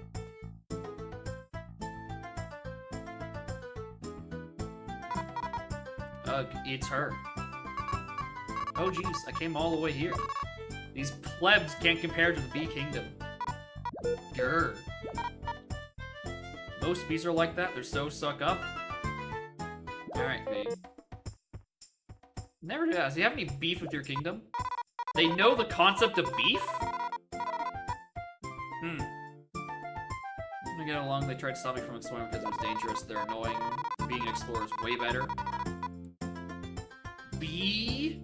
Ugh, it's her. Oh jeez, I came all the way here. These plebs can't compare to the bee kingdom. Grr. Most bees are like that, they're so stuck up. Alright, bee. Never do that. Do you have any beef with your kingdom? They know the concept of beef? I'm gonna get along. They tried to stop me from exploring because it was dangerous. They're annoying. Being an explorer is way better. Bee?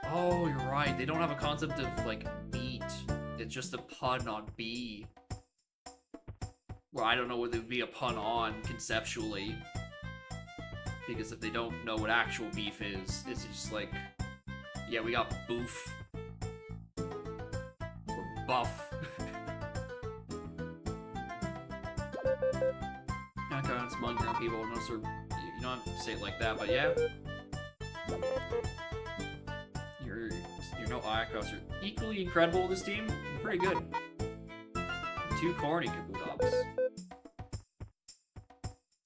Oh, you're right. They don't have a concept of, like, meat. It's just a pun on bee. Well, I don't know what it would be a pun on, conceptually. Because if they don't know what actual beef is, it's just like... Yeah, we got boof. Or buff. Not kind of smug around people. No, sir, you don't have to say it like that, but yeah. You're no Iacos. You're equally incredible with this team. You're pretty good. too corny, Kabutops.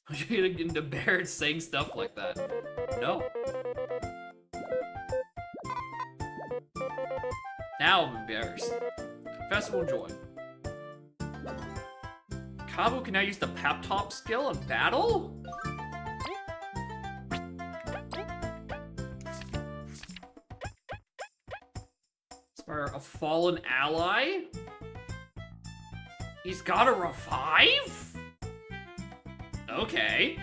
Are you getting embarrassed saying stuff like that? No. Now I'm embarrassed. Festival Joy. Kabu can now use the Pep Top skill in battle? Inspire a fallen ally? He's got a revive? Okay.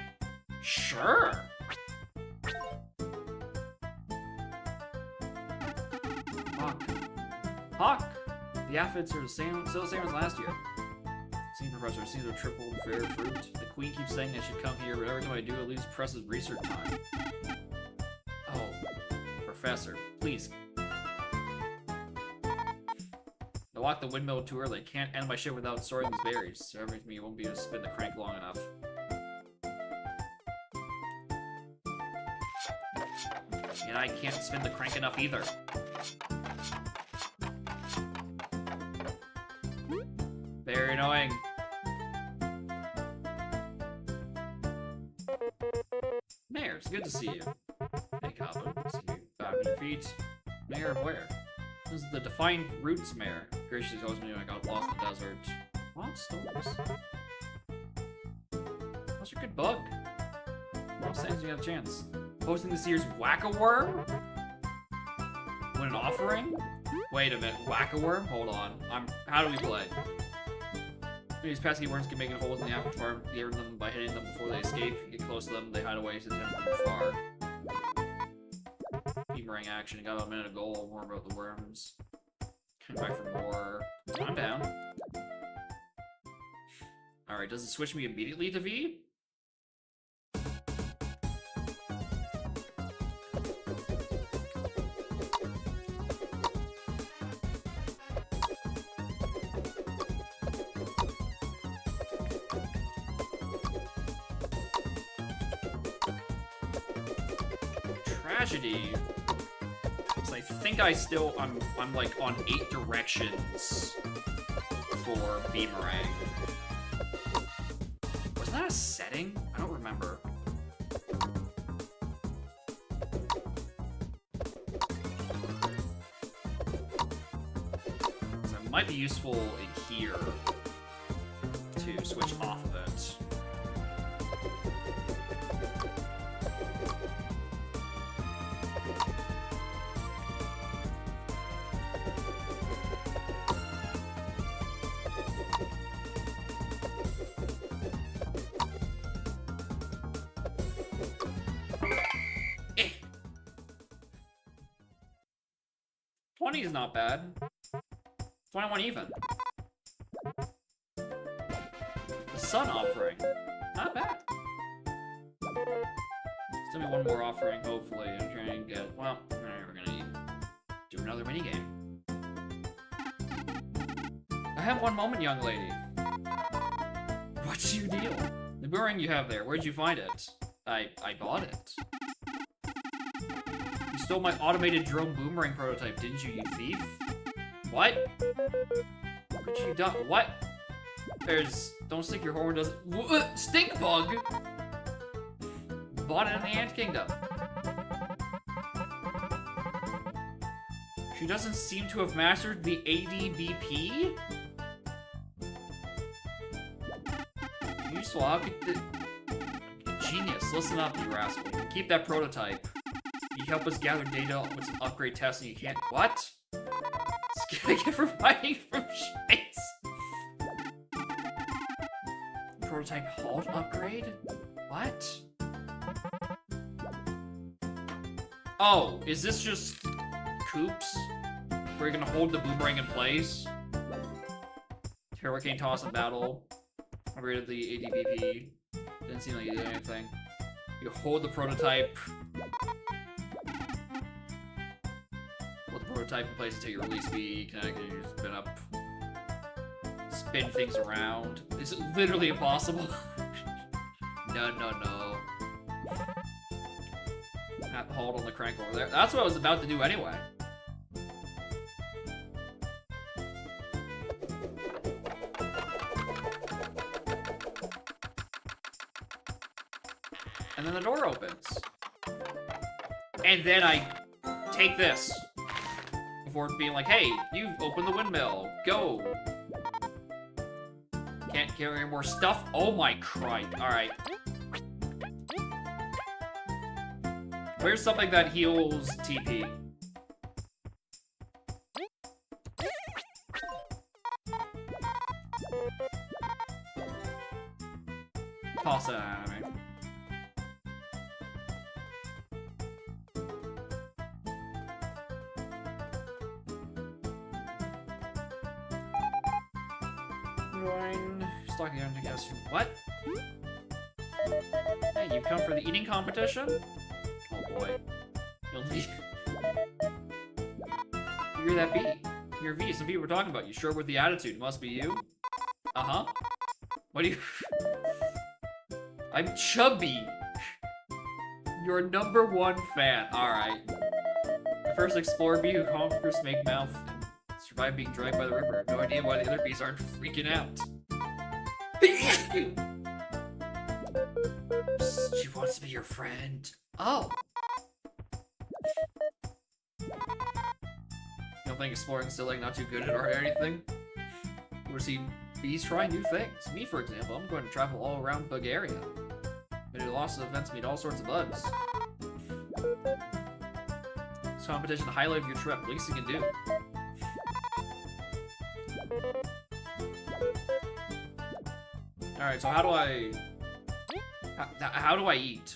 Sure. Hawk. The outfits are still the same as last year. Senior professor seems a triple fair fruit. The queen keeps saying I should come here, but every time I do, I lose precious research time. Oh, professor, please. I walk the windmill too early. I can't end my shift without sorting these berries. So every me won't be able to spin the crank long enough. And I can't spin the crank enough either. Very annoying. Mayor, it's good to see you. Hey, Goblin. See you back on your feet. Mayor of where? This is the Defined Roots Mayor. Graciously tells me when I got lost in the desert. What stories? That's a good bug. Well, thanks you have a chance. Hosting this year's Whack-A-Worm? Win an offering? Wait a minute, Whack-A-Worm? Hold on. How do we play? These pesky worms can make holes in the apple farm, gear them by hitting them before they escape. You get close to them, they hide away to them from far. Boomerang action, got about a minute ago, more about the worms. Come back for more. I'm down. Alright, does it switch me immediately to V? Tragedy. So I think I'm like on 8 directions for Beamerang. Was that a setting? I don't remember. So it might be useful in here to switch off of it. Eh. 20 is not bad. 21 even. The Sun offering. Not bad. Still be one more offering, hopefully. I'm trying to get. Well, we're gonna do another minigame. I have one moment, young lady. What's your deal? The boomerang you have there, where'd you find it? I bought it. You stole my automated drone boomerang prototype, didn't you, you thief? What? What could you done? What? Don't stick your horn, doesn't. Stink bug! Bought it in the Ant Kingdom. She doesn't seem to have mastered the ADBP? Useful, how could the... Genius, listen up, you rascal. Keep that prototype. You help us gather data with some upgrade tests and you can't... What? Get for fighting from space. Prototype halt upgrade? What? Oh, is this just Coops? Where you're gonna hold the boomerang in place? Hurricane toss in battle. Upgraded the ADBP. Didn't seem like you did anything. You hold the prototype. Hold the prototype in place until you release B. Can you spin up? Spin things around. Is it literally impossible? No. Have to hold on the crank over there. That's what I was about to do anyway. And then the door opens. And then I take this. Before being like, hey, you've opened the windmill. Go. Can't carry more stuff? Oh my Christ. Alright. Where's something that heals TP? Toss it at me. Stocking on to guess what? Hey, you've come for the eating competition? Oh boy. You'll need. You're that bee. You're V. Some people were talking about you. Sure with the attitude. Must be you. Uh-huh. What do you... I'm chubby. You're a #1 fan. Alright. The first explorer bee who conquers Snake Mouth and survived being dragged by the river. No idea why the other bees aren't freaking out. She wants to be your friend. Oh. You don't think exploring still like not too good at art or anything? You want to see bees try new things. Me, for example, I'm going to travel all around Bulgaria. But at lots of events, meet all sorts of bugs. This competition, the highlight of your trip, least you can do. Alright, so how do I... How do I eat?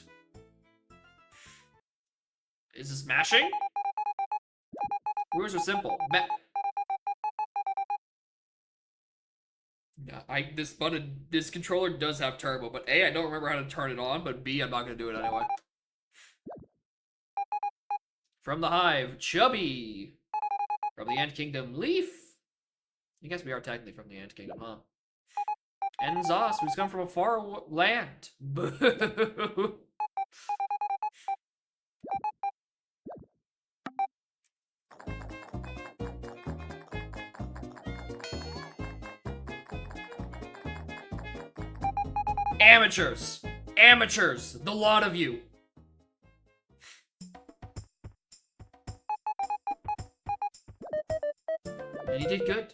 Is this mashing? Rules are simple. Yeah, this controller does have turbo, but A, I don't remember how to turn it on, but B, I'm not gonna do it anyway. From the Hive, Chubby! From the Ant Kingdom, Leaf! I guess we are technically from the Ant Kingdom, huh? And Zos, who's come from a far land. Boo! Amateurs! Amateurs! The lot of you! And you did good.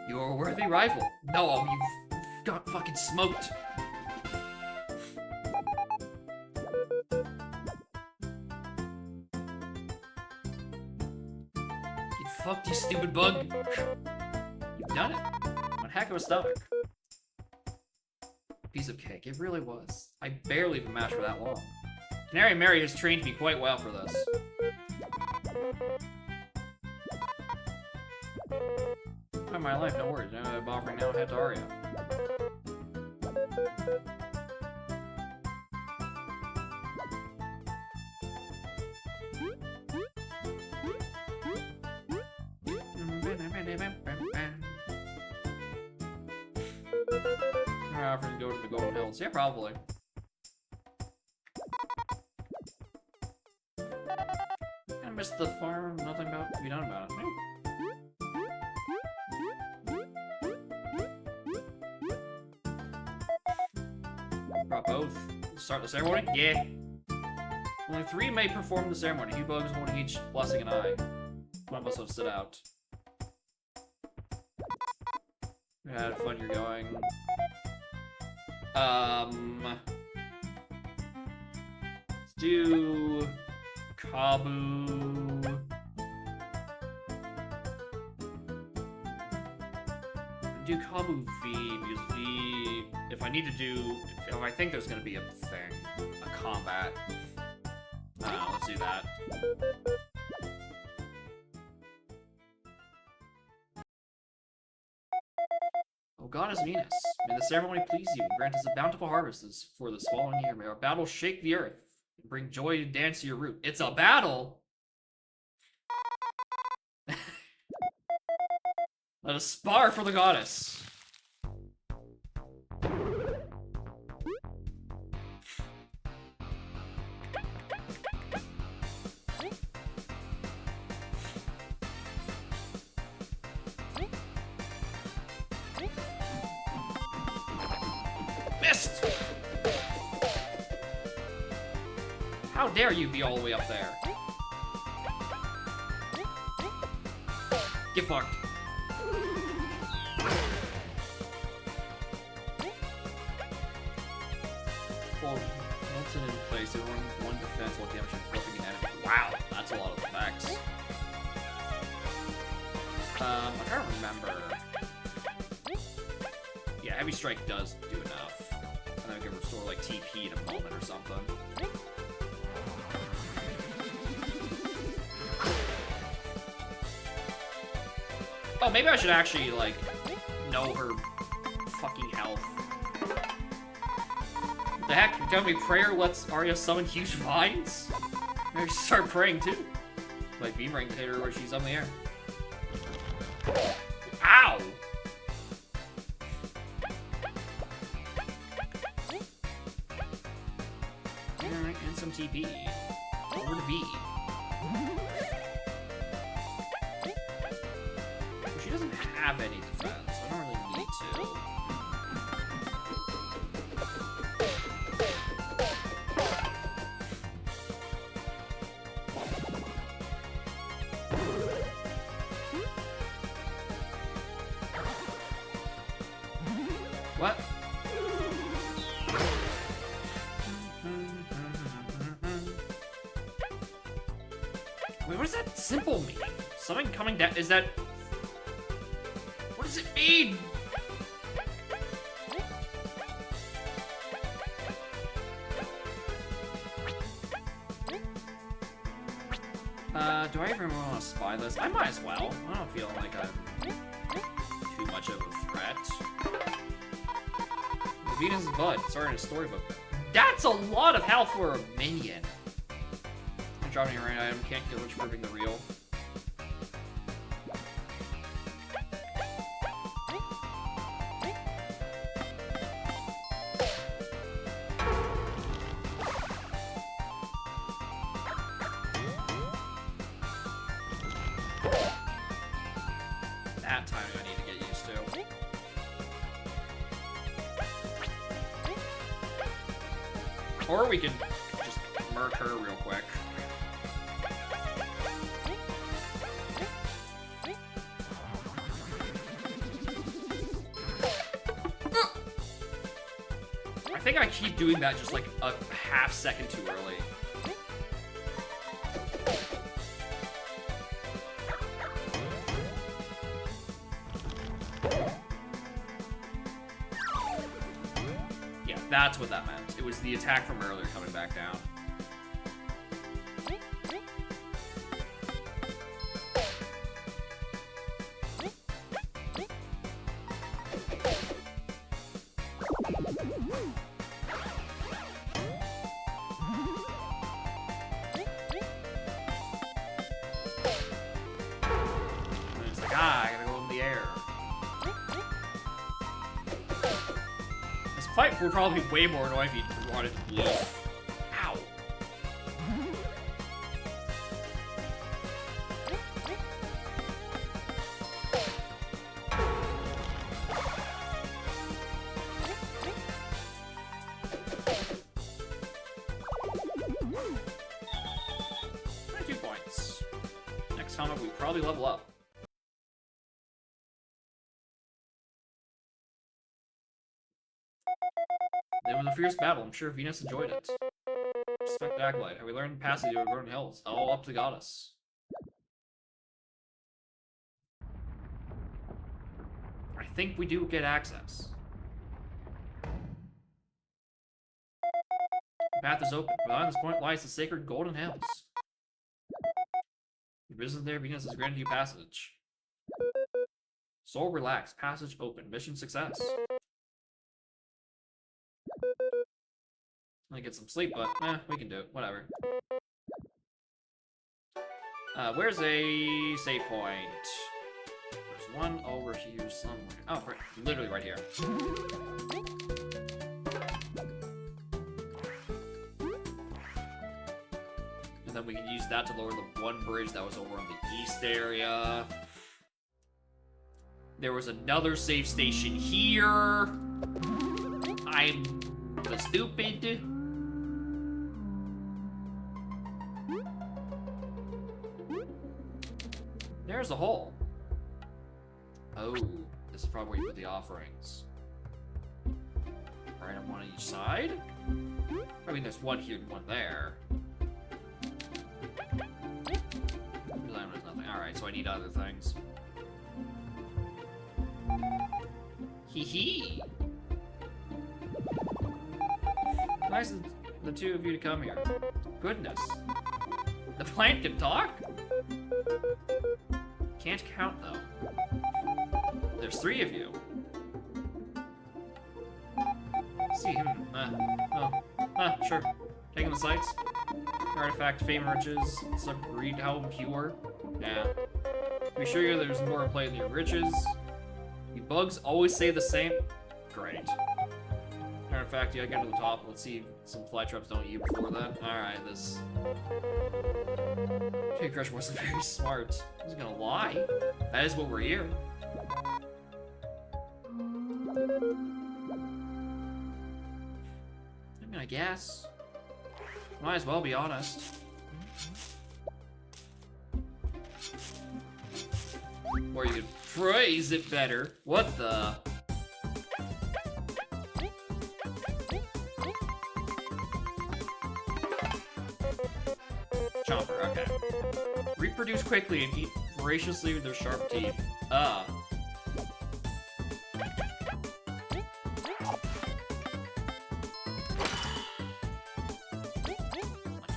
You're a worthy rival. No, you've got fucking smoked. You fucked, you stupid bug. You've done it. One heck of a stomach. Piece of cake, it really was. I barely even matched for that long. Canary Mary has trained me quite well for this. Oh, my life, no worries. I'm offering now head to Aria. I'm offering to go to the Golden Hills. Yeah, probably. I missed the farm. Nothing about to be done about it. Brought both. Start the ceremony? Yeah. Only 3 may perform the ceremony. 2 bugs holding each blessing an eye. One of us will sit out. We had fun, you're going. Let's do Kabu. Do Kabu V, because V, if I need to do, if I think there's gonna be a thing, a combat, I don't know, let's do that. O goddess Venus, may the ceremony please you and grant us a bountiful harvest for this following year. May our battle shake the earth and bring joy and dance to your root. It's a battle! Let us spar for the goddess. Missed! How dare you be all the way up there? Get fucked. Well, once in place, it runs one defense while damage and flipping an enemy. Wow, that's a lot of effects. I'm trying to remember. Yeah, Heavy Strike does do enough. And then we can restore, like, TP in a moment or something. Oh, maybe I should actually, like, know her fucking health. What the heck? You're telling me prayer lets Arya summon huge vines? Maybe I should start praying, too. Like, Beam Ring hit her where she's on the air. Ow! Alright, and some TP. Over to B. She doesn't have any defense. I don't really need to. What? Wait, what does that symbol mean? Something coming down? Is that... What does it mean? Do I even want to spy this? I might as well. I don't feel like I'm too much of a threat. Venus' Bud, starting a storybook. That's a lot of health for a minion. I'm dropping a random item, can't kill which proving the real. That timing I need to get used to. Or we can just murk her real quick. I think I keep doing that just like a half second too early. Yeah, that's what that meant. It was the attack from earlier coming back down. And it's like, I gotta go in the air. This fight would probably be way more annoying if you wanted to leave. Ow. Points. Next time we probably level up. It was a fierce battle. I'm sure Venus enjoyed it. Respect the acolyte. Have we learned passage over Golden Hills? All up to Goddess. I think we do get access. The path is open. Beyond this point lies the sacred Golden Hills. Your business there, Venus has granted you passage. Soul relaxed. Passage open. Mission success. I get some sleep, but we can do it. Whatever. Where's a save point? There's one over here somewhere. Oh, right, literally right here. And then we can use that to lower the one bridge that was over on the east area. There was another save station here. I'm stupid. There's a hole. Oh, this is probably where you put the offerings. Right on one on each side? I mean, there's one here and one there. There's nothing. Alright, so I need other things. Hee hee! Nice of the two of you to come here. Goodness. The plant can talk? Can't count, though. There's 3 of you. See him. Sure. Taking the sights. Artifact, fame, riches. Subread how pure. Yeah. Be sure there's more in play than your riches. You bugs always say the same. Great. Artifact, yeah, get to the top. Let's see if some fly traps don't eat you before that. Alright, this. King Crusher wasn't very smart. I was gonna lie. That is what we're here. I mean, I guess. Might as well be honest. Or you could phrase it better. What the? Chomper, okay. Reproduce quickly and eat voraciously with their sharp teeth. I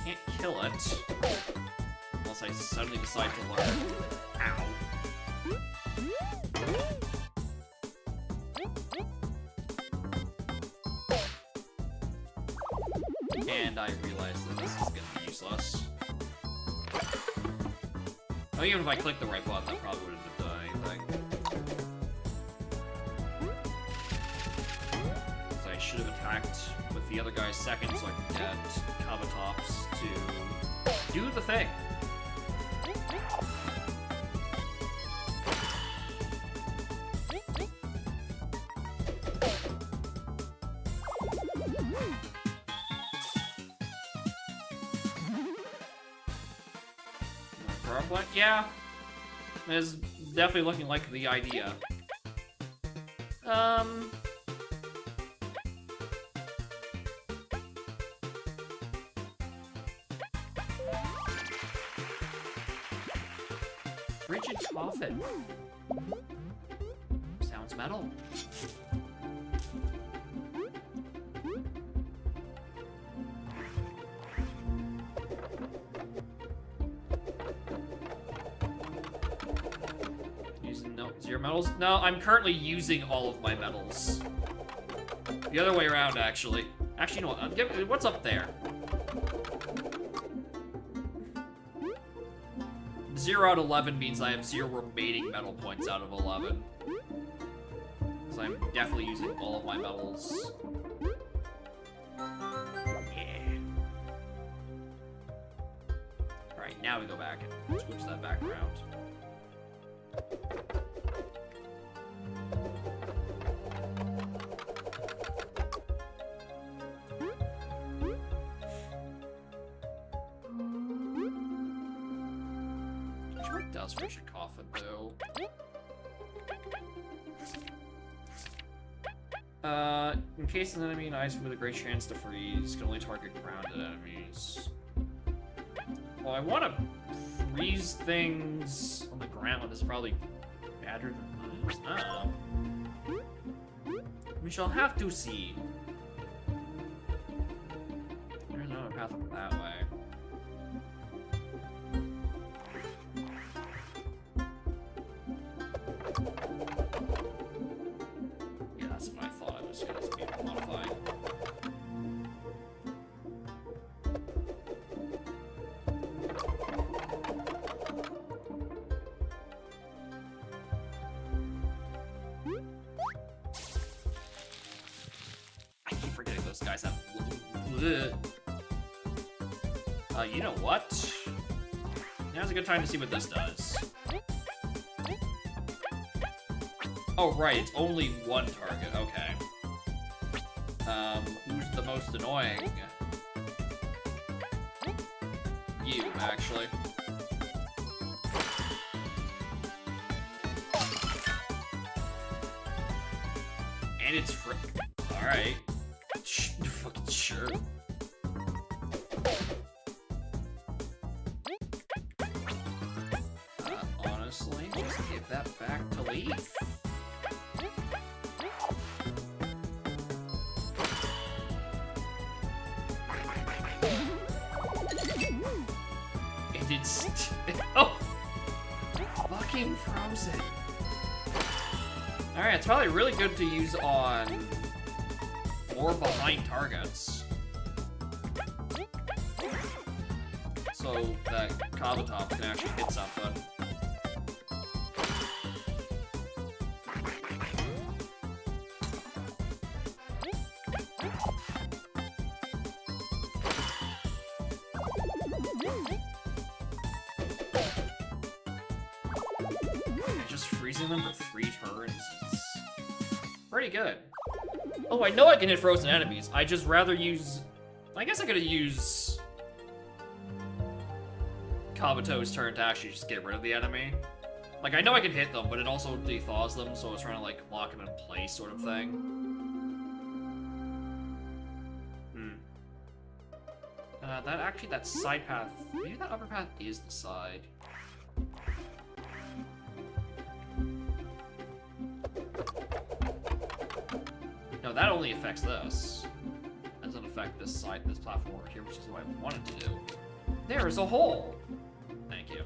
can't kill it. Unless I suddenly decide to learn. Ow. And I realize that this is gonna be useless. Oh, even if I clicked the right button, that probably wouldn't have done anything. So I should have attacked with the other guys second so I could get Kabatops to do the thing. Yeah, it's definitely looking like the idea. Rigid coffin. Sounds metal. Zero metals? No, I'm currently using all of my metals. The other way around, actually. Actually, you know what? What's up there? 0 out of 11 means I have 0 remaining metal points out of 11. Because I'm definitely using all of my metals. Yeah. Alright, now we go back and switch that back around. Does Richard Coffin, though. In case an enemy an item with a great chance to freeze, can only target grounded enemies. Well, I want to freeze things on the ground. Is probably better than this. We shall have to see. There's another path up that way. Yeah, that's what I thought. I was going to be modified. I keep forgetting those guys have. You know what? Now's a good time to see what this does. Oh, right, it's only one target, okay. Who's the most annoying? You, actually. And it's free. Alright. Fucking sure. Honestly, just give that back to Leaf. And it's... Oh! Fucking frozen. Alright, it's probably really good to use on more behind targets. So that Kabutops can actually hit something. Just freezing them for 3 turns is pretty good. Oh, I know I can hit frozen enemies. I just rather use... I guess I could use Kabuto's turn to actually just get rid of the enemy. Like, I know I can hit them, but it also dethaws them, so I was trying to, like, lock them in place sort of thing. That side path... Maybe that upper path is the side. No, that only affects this. That doesn't affect this side, this platform over here, which is what I wanted to do. There is a hole! Thank you.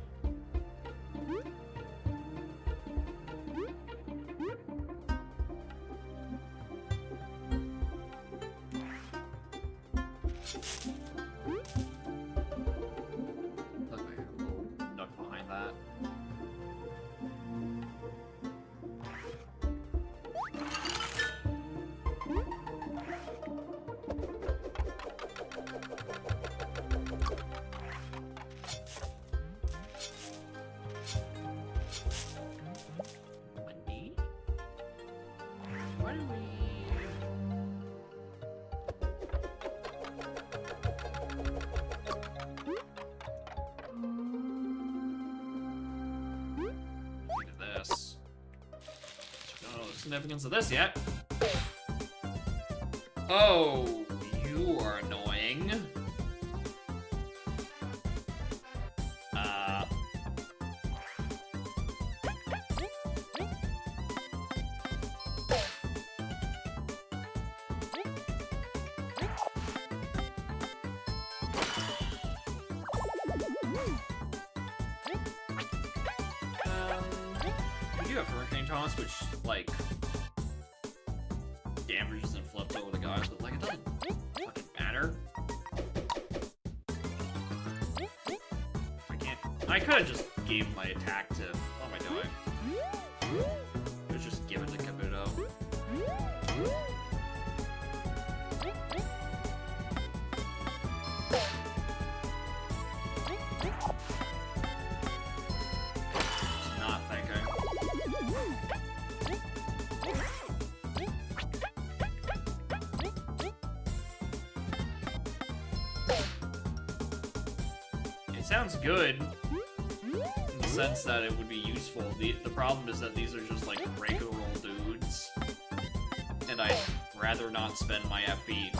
Look, I have a little nook behind that. Money? Why do we... Look at this. Don't know the significance of this yet. Oh, you are annoying. We do have Hurricane Toss, which, like, damages and flips over the guys, but, like, it doesn't fucking matter. I could have just gave my attack to... What am I doing? I was just give it to Kabuto. Just not thinking. It sounds good. In the sense that it would be useful. The problem is that these are just like regular old dudes. And I'd rather not spend my FP.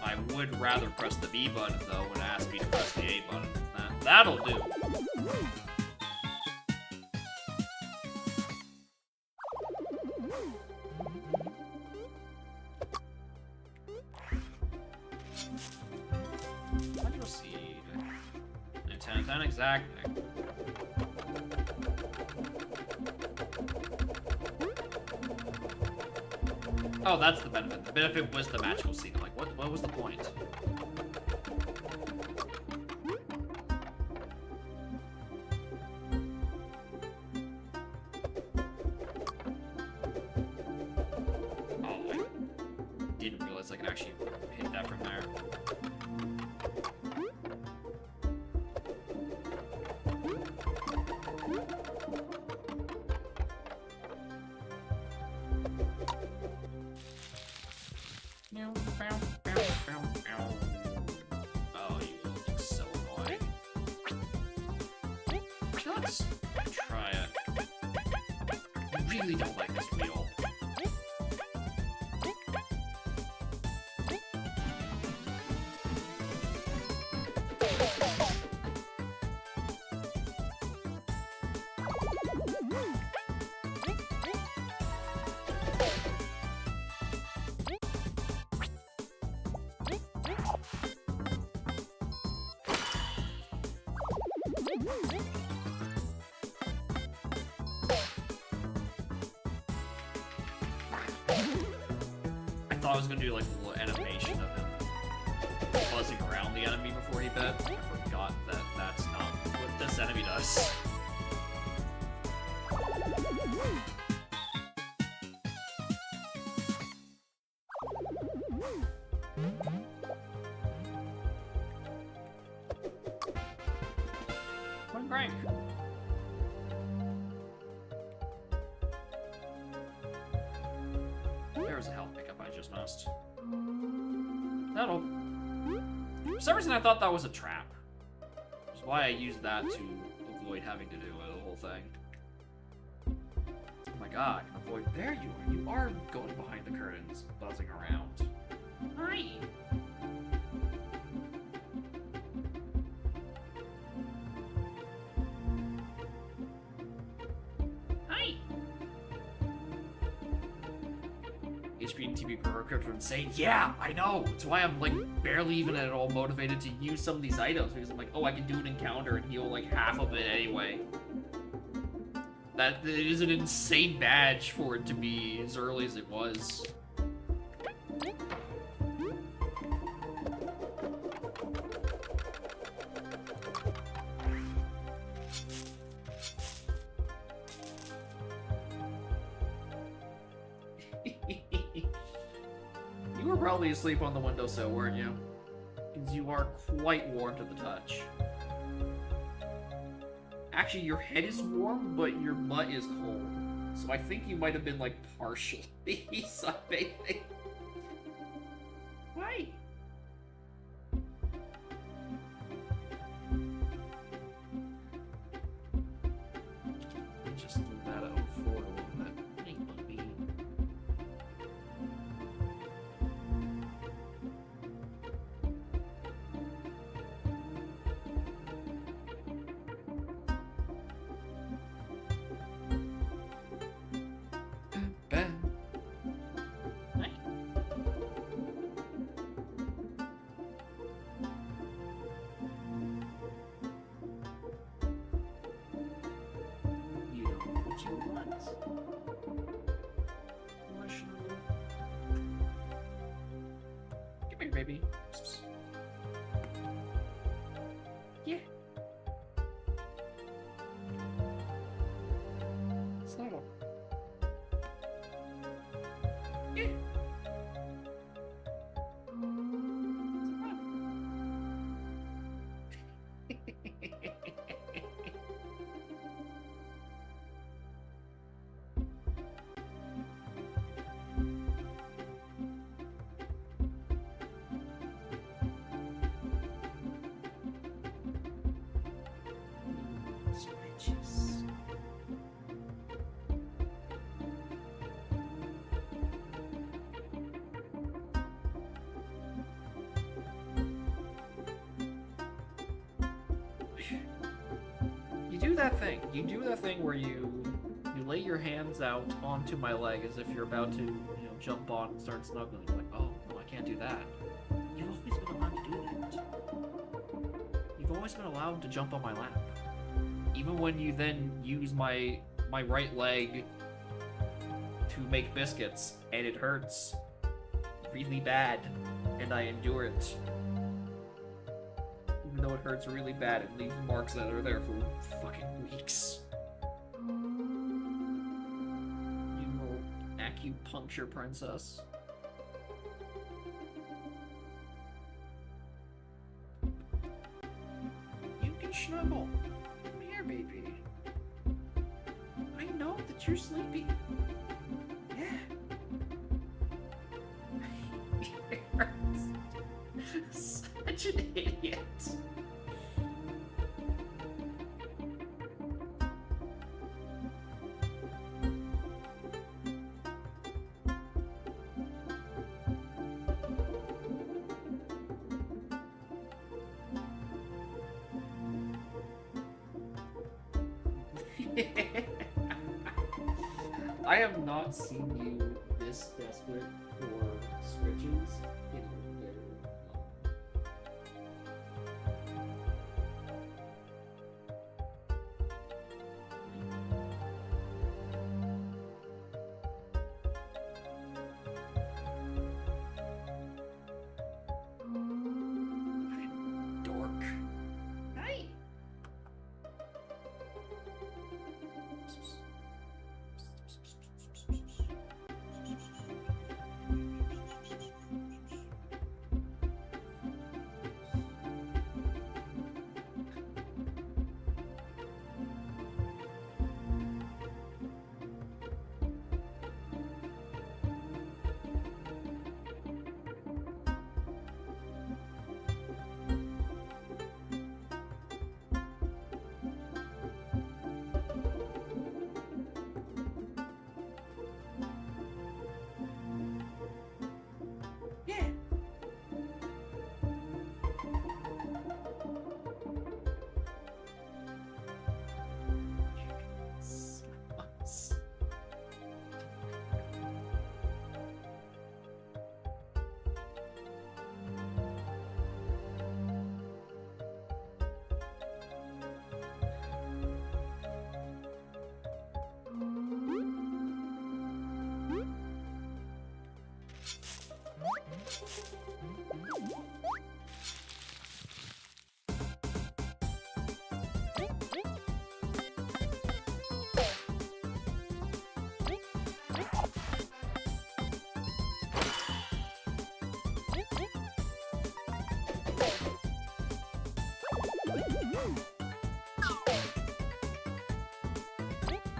I would rather press the B button though when it asks me to press the A button. That'll do. Electro Seed. And 10 exactly. Oh, that's the benefit. The benefit was the magical seed. I'm like, what was the point? Oh, I didn't realize I could actually hit that from there. really don't like this wheel. I thought I was gonna do like a little animation of him buzzing around the enemy before he bit. I forgot that that's not what this enemy does. Point crank. There's a health pickup I just missed. That'll... For some reason I thought that was a trap. Which is why I used that to avoid having to do the whole thing. Oh my god, I can avoid... There you are. You are going behind the curtains, buzzing around. Hi! HP and TB per crypto insane. Yeah, I know. That's why I'm like barely even at all motivated to use some of these items because I'm like, oh, I can do an encounter and heal like half of it anyway. That is an insane badge for it to be as early as it was. You were probably asleep on the windowsill, weren't you? Because you are quite warm to the touch. Actually, your head is warm, but your butt is cold. So I think you might have been, like, partially sunbathing. Why? Just move that out forward a little bit. Hey, puppy. Come here, baby. Yeah. Snuggle. Yeah. Switches. You do that thing. You do that thing where you lay your hands out onto my leg as if you're about to, jump on and start snuggling. You're like, oh, no, I can't do that. You've always been allowed to do that. You've always been allowed to jump on my lap. Even when you then use my right leg to make biscuits, and it hurts really bad, and I endure it. Even though it hurts really bad, it leaves marks that are there for fucking weeks. You little acupuncture princess. You can snuggle. Come here, baby. I know that you're sleepy. Yeah. You're such an idiot. I have not seen you this desperate for switches in a very long. Dork. Hi. Yeah.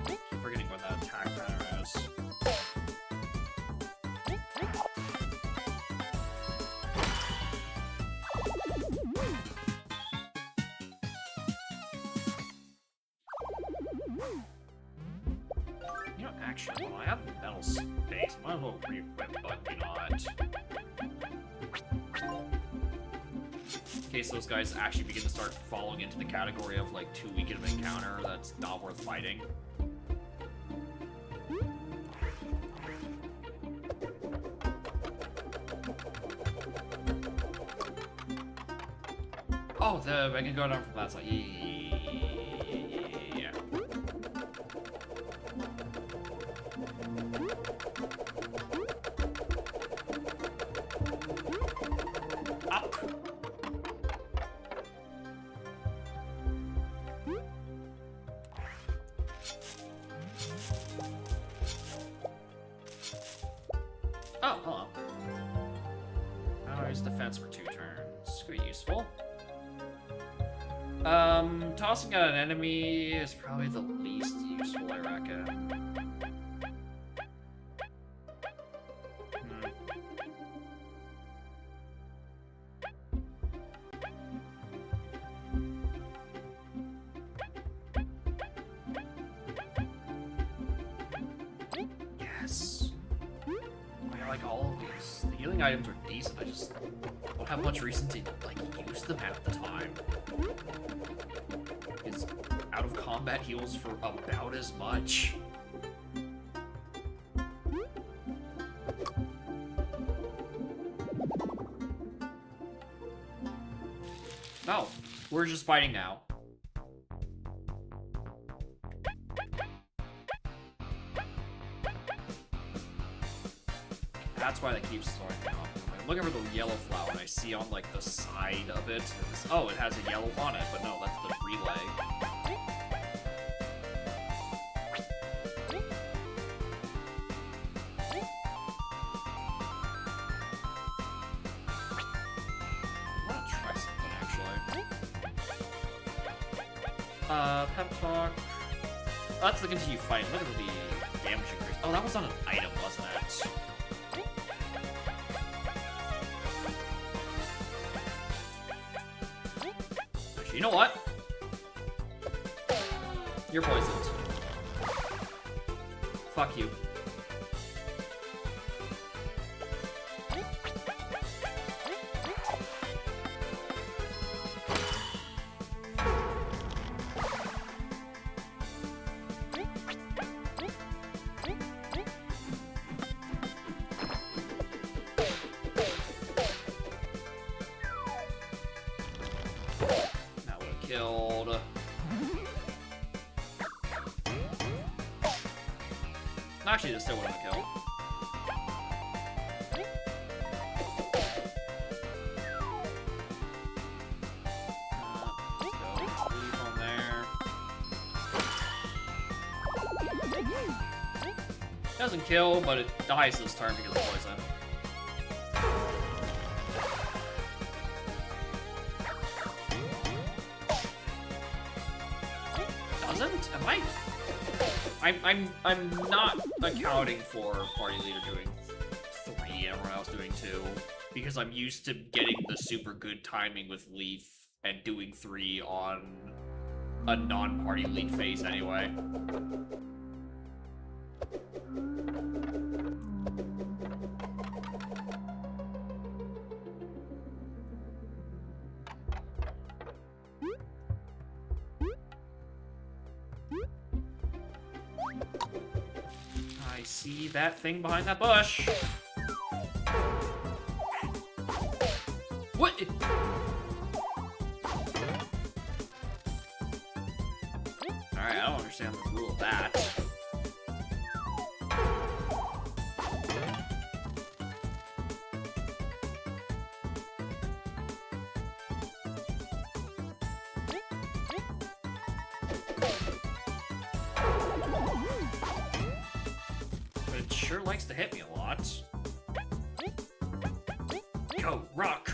Keep forgetting what that attack pattern is. You know, actually, well, I have metal space. Might as well re-equip, but you not. In case those guys actually begin to start falling into the category of like too weak of an encounter that's not worth fighting. Oh, I can go down from that side. Yeah. Up. Oh, hello. His defense for 2 turns. Pretty useful. Tossing at an enemy is probably the least useful, I reckon. Yes. I like all of these. The healing items are decent. I just don't have much reason to like use them at the time. His out of combat heals for about as much. Oh, we're just fighting now. That's why that keeps throwing me off. I'm looking for the yellow flower, and I see on like the side of it. Oh, it has a yellow on it, but no, that's the relay. I want to try something actually. Pep talk. Oh, that's the continue fighting. Look at the damage increase. Oh, that was on an item, wasn't it? You know what? You're poisoned. Fuck you. Actually, this still wouldn't kill. Let's go. Leave on there. Doesn't kill, but it dies this turn because of poison. Doesn't? Am I? I'm not accounting for party leader doing 3 and everyone else doing 2 because I'm used to getting the super good timing with Leaf and doing 3 on a non-party lead phase anyway. I see that thing behind that bush. What? Alright, I don't understand the rule of that. But it sure likes to hit me a lot. Go, rock!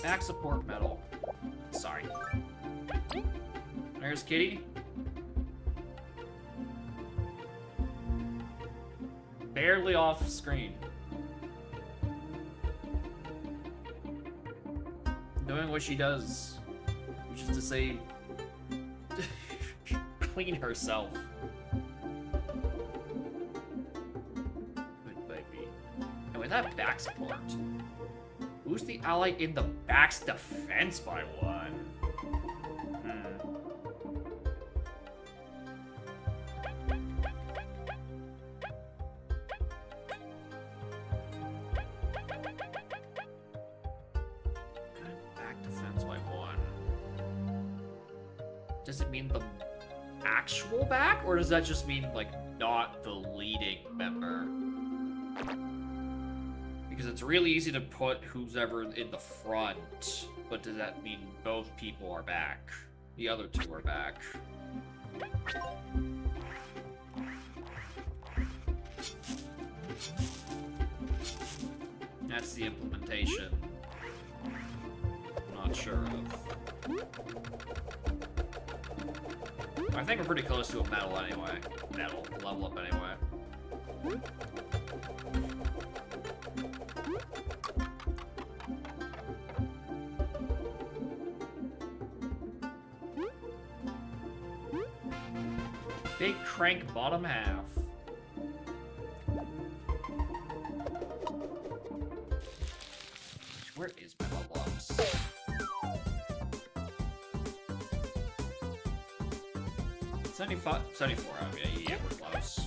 Back support medal. Sorry. There's Kitty. Barely off screen. Doing what she does, which is to say, clean herself. Good baby. And with that back support, who's the ally in the back's defense by 1? Back defense by 1. Does it mean the actual back, or does that just mean, like, not the leading member? Because it's really easy to put who's ever in the front, but does that mean both people are back? The other 2 are back. That's the implementation. I'm not sure of. I think we're pretty close to a medal anyway. Medal, level up anyway. Big crank bottom half. Where is my level ups? $75, $74. Yeah, we're close.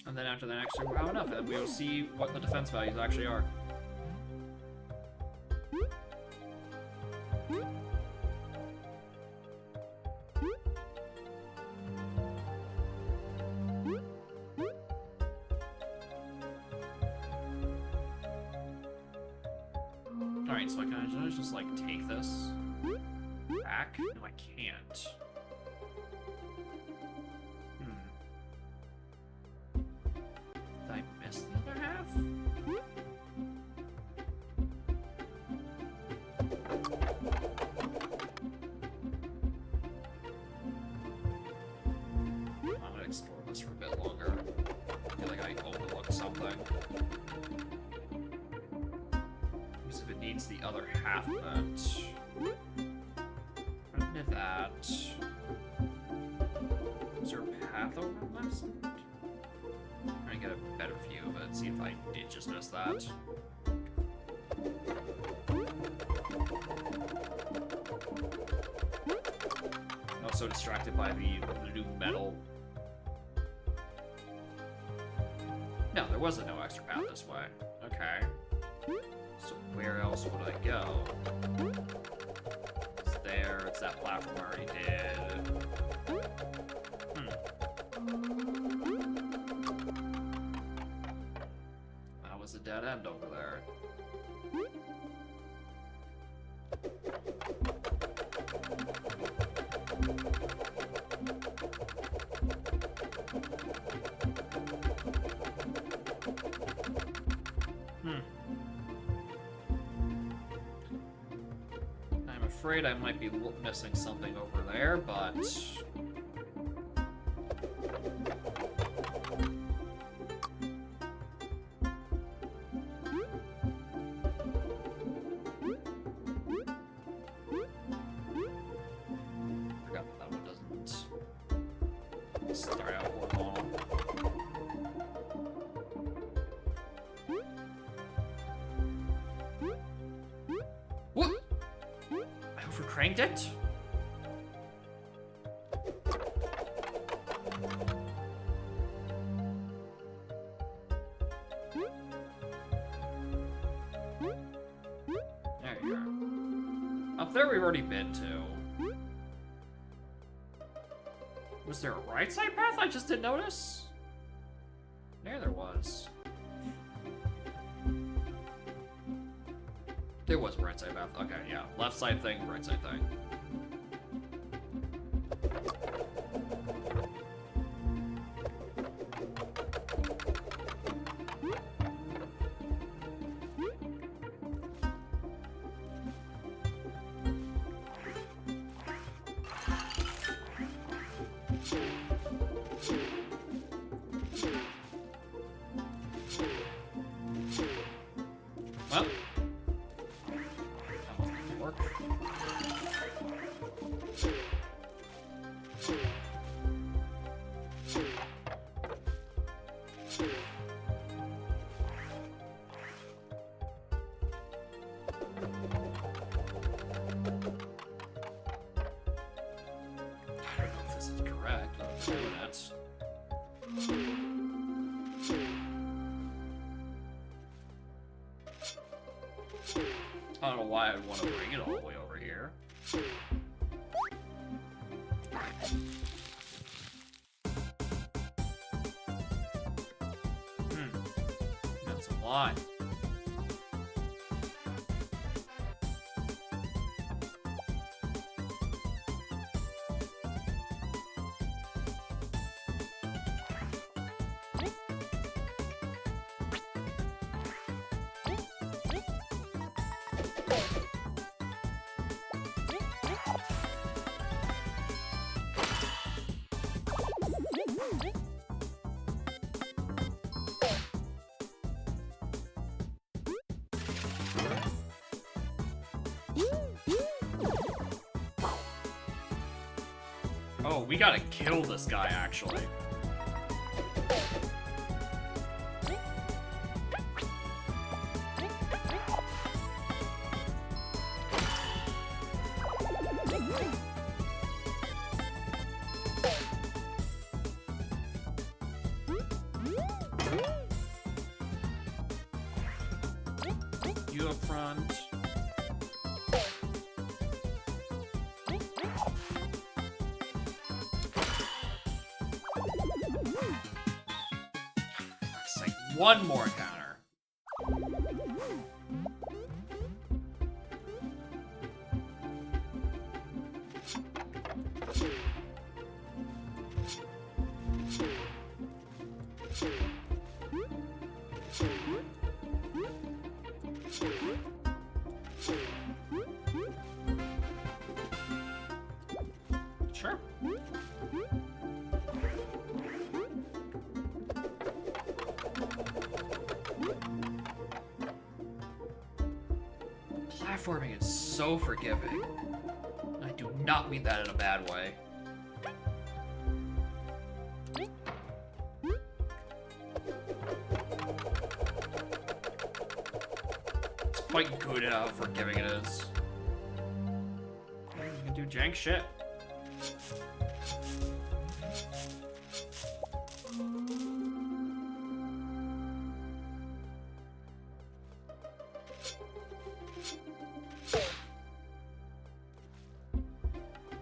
And then after the next turn, we'll have enough, and we will see what the defense values actually are. Alright, so I can just like take this back? No, I can't. Did I miss the other half? this for a bit longer. I feel like I overlooked something. Because if it needs the other half of it. Run into that. Is there a path over on that side? I'm trying to get a better view of it, see if I did just miss that. I'm also distracted by the new metal. No, there wasn't no extra path this way. Okay. So where else would I go? It's there, it's that platform I already did. That was a dead end over there. I'm afraid I might be missing something over there, but... forgot that one doesn't start out horizontal. What? I overcranked it? There you are. Up there we've already been to. Was there a right side path I just didn't notice? There was. There was a right side path. Okay, yeah. Left side thing, right side thing. Well, that wasn't gonna work. I don't know if this is correct, but I'm doing it. I don't know why I'd want to bring it all the way over here. That's a lie. Oh, we gotta kill this guy, actually. You up front. One more counter. Sure. platforming is so forgiving. I do not mean that in a bad way. It's quite good at how forgiving it is. You can do jank shit.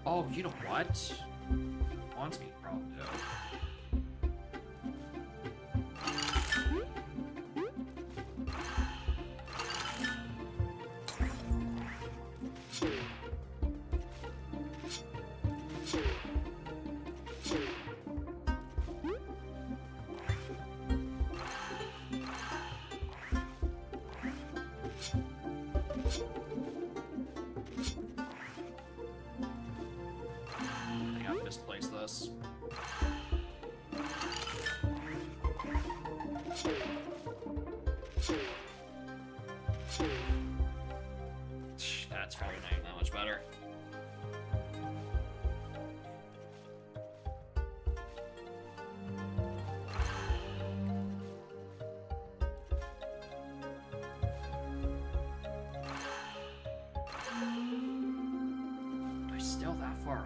Oh, you know what? Wants me, probably do. I gotta misplace this. That's probably not even that much better. Am I still that far off?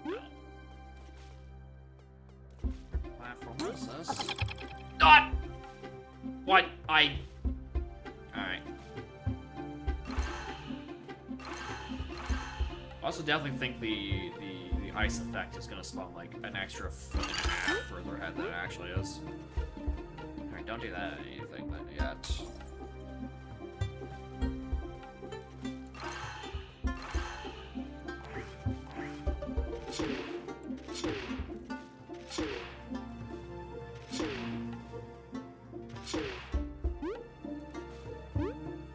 No. Platform, what is this? Not! What? Alright. I also definitely think the ice effect is gonna spawn like an extra foot and a half further ahead than it actually is. Alright, don't do that anything then yet.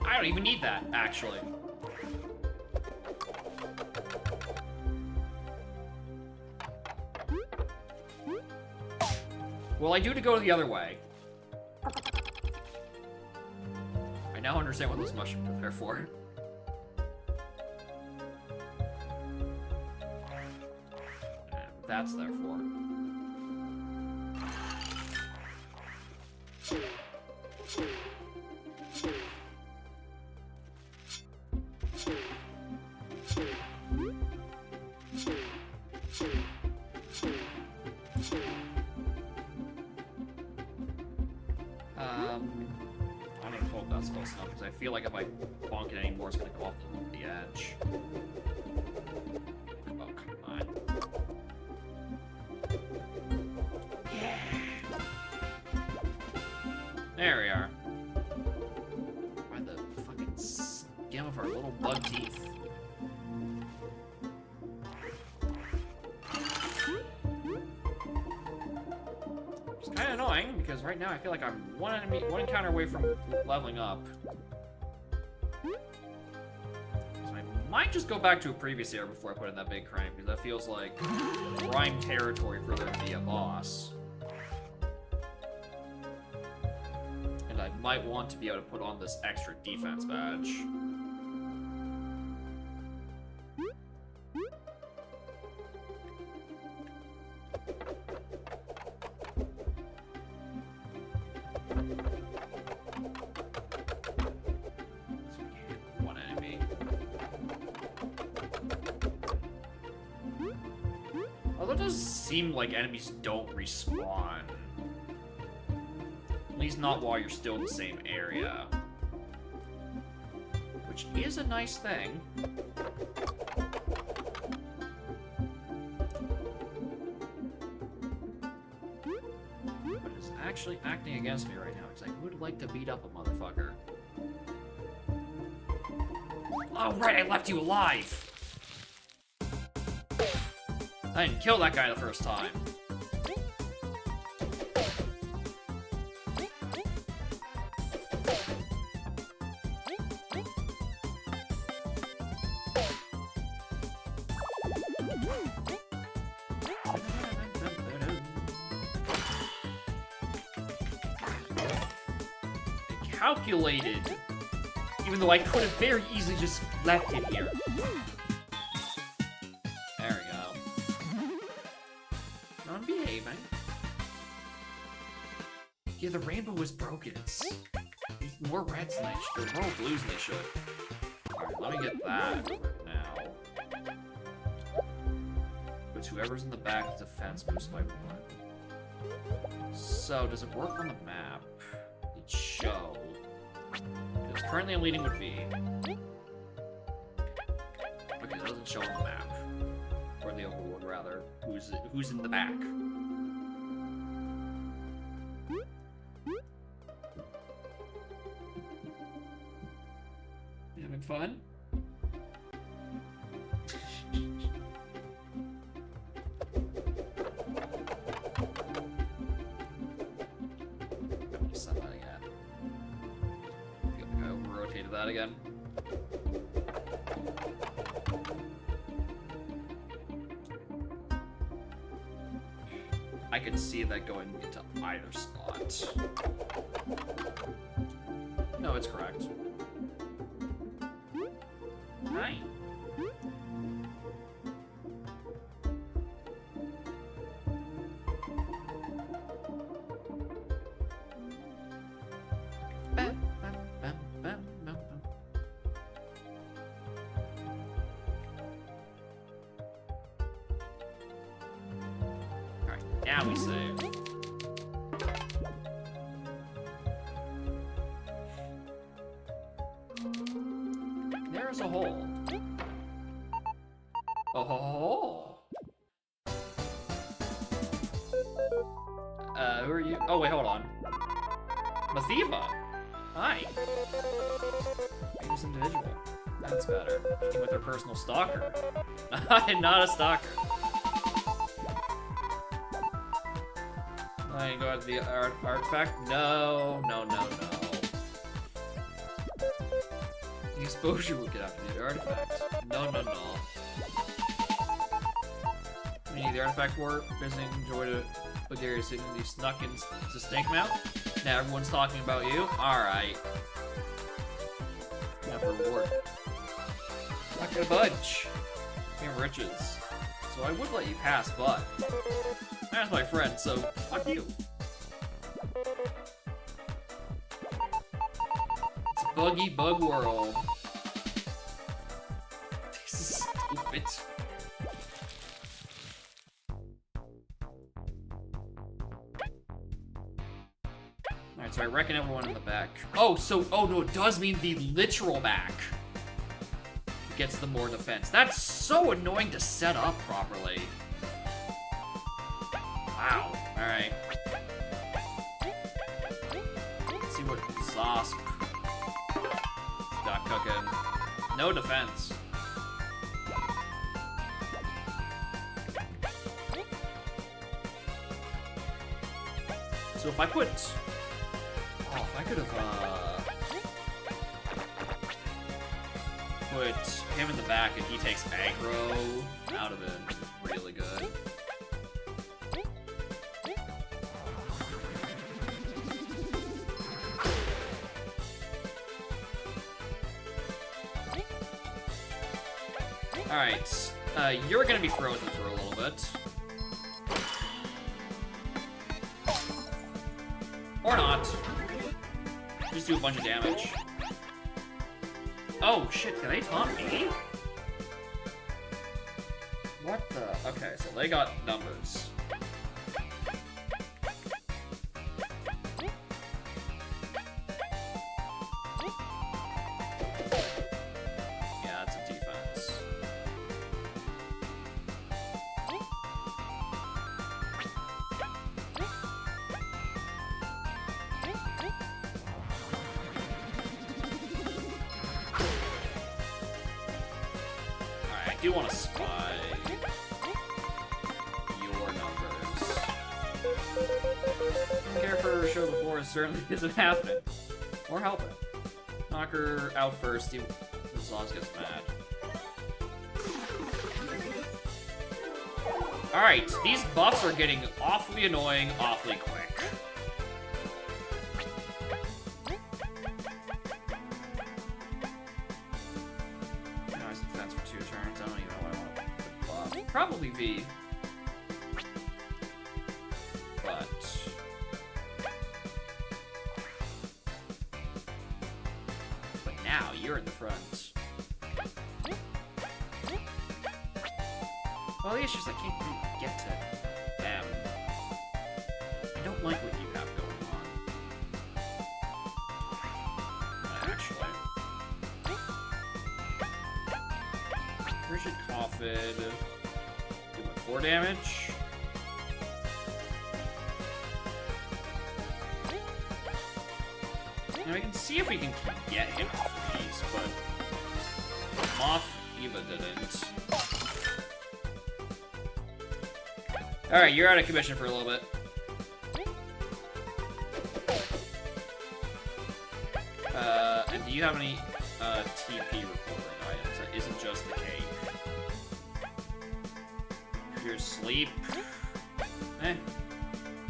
I don't even need that, actually. Well, I do to go the other way. I now understand what those mushrooms are there for. And that's there for. I'm gonna hope that's close enough, because I feel like if I bonk it anymore, it's gonna go off the edge. Oh, come on. Yeah! There we are. By the fucking skin of our little bug teeth. It's kind of annoying, because right now I feel like I'm one encounter away from leveling up. So I might just go back to a previous era before I put in that big crank, because that feels like prime territory for there to be a boss. And I might want to be able to put on this extra defense badge. One enemy. Although it does seem like enemies don't respawn. At least not while you're still in the same area. Which is a nice thing. But it's actually acting against me right now, because I would like to beat up a motherfucker. Oh right, I left you alive! I didn't kill that guy the first time. calculated. Even though I could have very easily just left it here. There we go. I'm behaving. Yeah, the rainbow was broken. It's more reds than they should. More blues than they should. Alright, let me get that now. But whoever's in the back defense boost by 1. So, does it work on the map? It show. Because currently I'm leading with V. Okay, it doesn't show on the map. Or the overworld, rather. Who's in the back. You having fun? That again. I could see that going into either spot. No, it's correct. Right. Now we save. There's a hole. Oh, hole. Who are you? Oh, wait, hold on. Mathiva. Hi. Famous individual. That's better. She with her personal stalker. I'm not a stalker. I go out to the artifact? No. The exposure will get after the artifact. No. We need the artifact war. Visiting Joy to Bulgaria City. You snuck in to Snake Mount. Now everyone's talking about you. Alright. Now for reward. Not gonna budge. We have riches. So I would let you pass, but that's my friend, so fuck you. It's a buggy bug world. This is stupid. Alright, so I reckon everyone in the back. Oh no, it does mean the literal back gets the more defense. That's so annoying to set up properly. Wow. Alright. Let's see what Zosp got cooking. No defense. So if I put... Oh, if I could have, put him in the back and he takes aggro, that would have been really good. Alright, you're gonna be frozen for a little bit. Or not. Just do a bunch of damage. Oh shit, can they taunt me? What the? Okay, so they got numbers. Yeah, it's a defense. I do want to spy your numbers. Didn't care for a show before, it certainly isn't happening. Or helping. Knock her out first, the Zos gets mad. Alright, these buffs are getting awfully annoying awfully quick. Probably V. But now you're in the front. Well, the issue is I can't really get to M. I don't like what you have going on. Actually. Rigid Coffin. Do like 4 damage. Now we can see if we can get him freeze, but Moth Eva didn't. Alright, you're out of commission for a little bit. And do you have any TP recording items that isn't just the cake? You're asleep? Eh,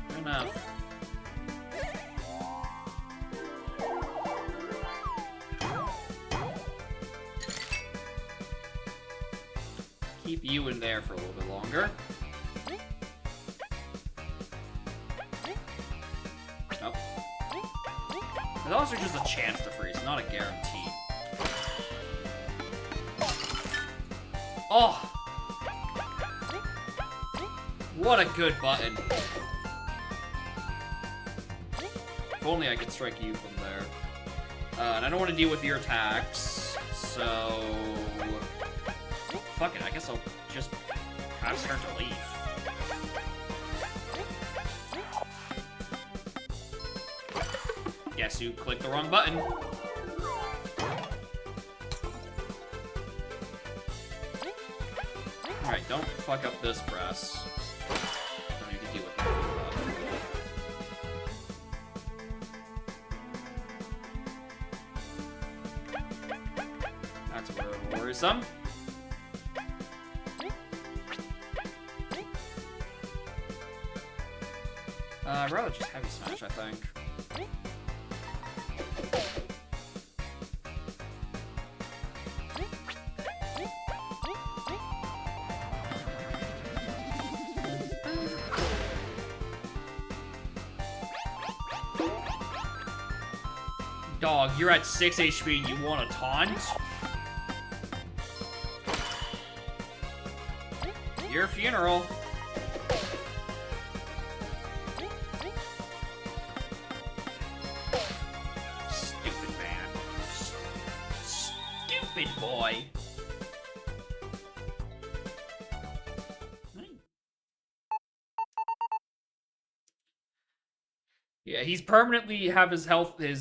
fair enough. Keep you in there for a little bit longer. Nope. But those are just a chance to freeze, not a guarantee. Oh! What a good button. If only I could strike you from there. And I don't want to deal with your attacks, so... Fuck it, I guess I'll just perhaps start to leave. Guess you clicked the wrong button. Alright, don't fuck up this press. Don't need to deal with that. That's worrisome. I'd rather just heavy smash, I think. Dog, you're at 6 HP and you want a taunt? Your funeral. Stupid man. Stupid boy. Yeah, he's permanently have his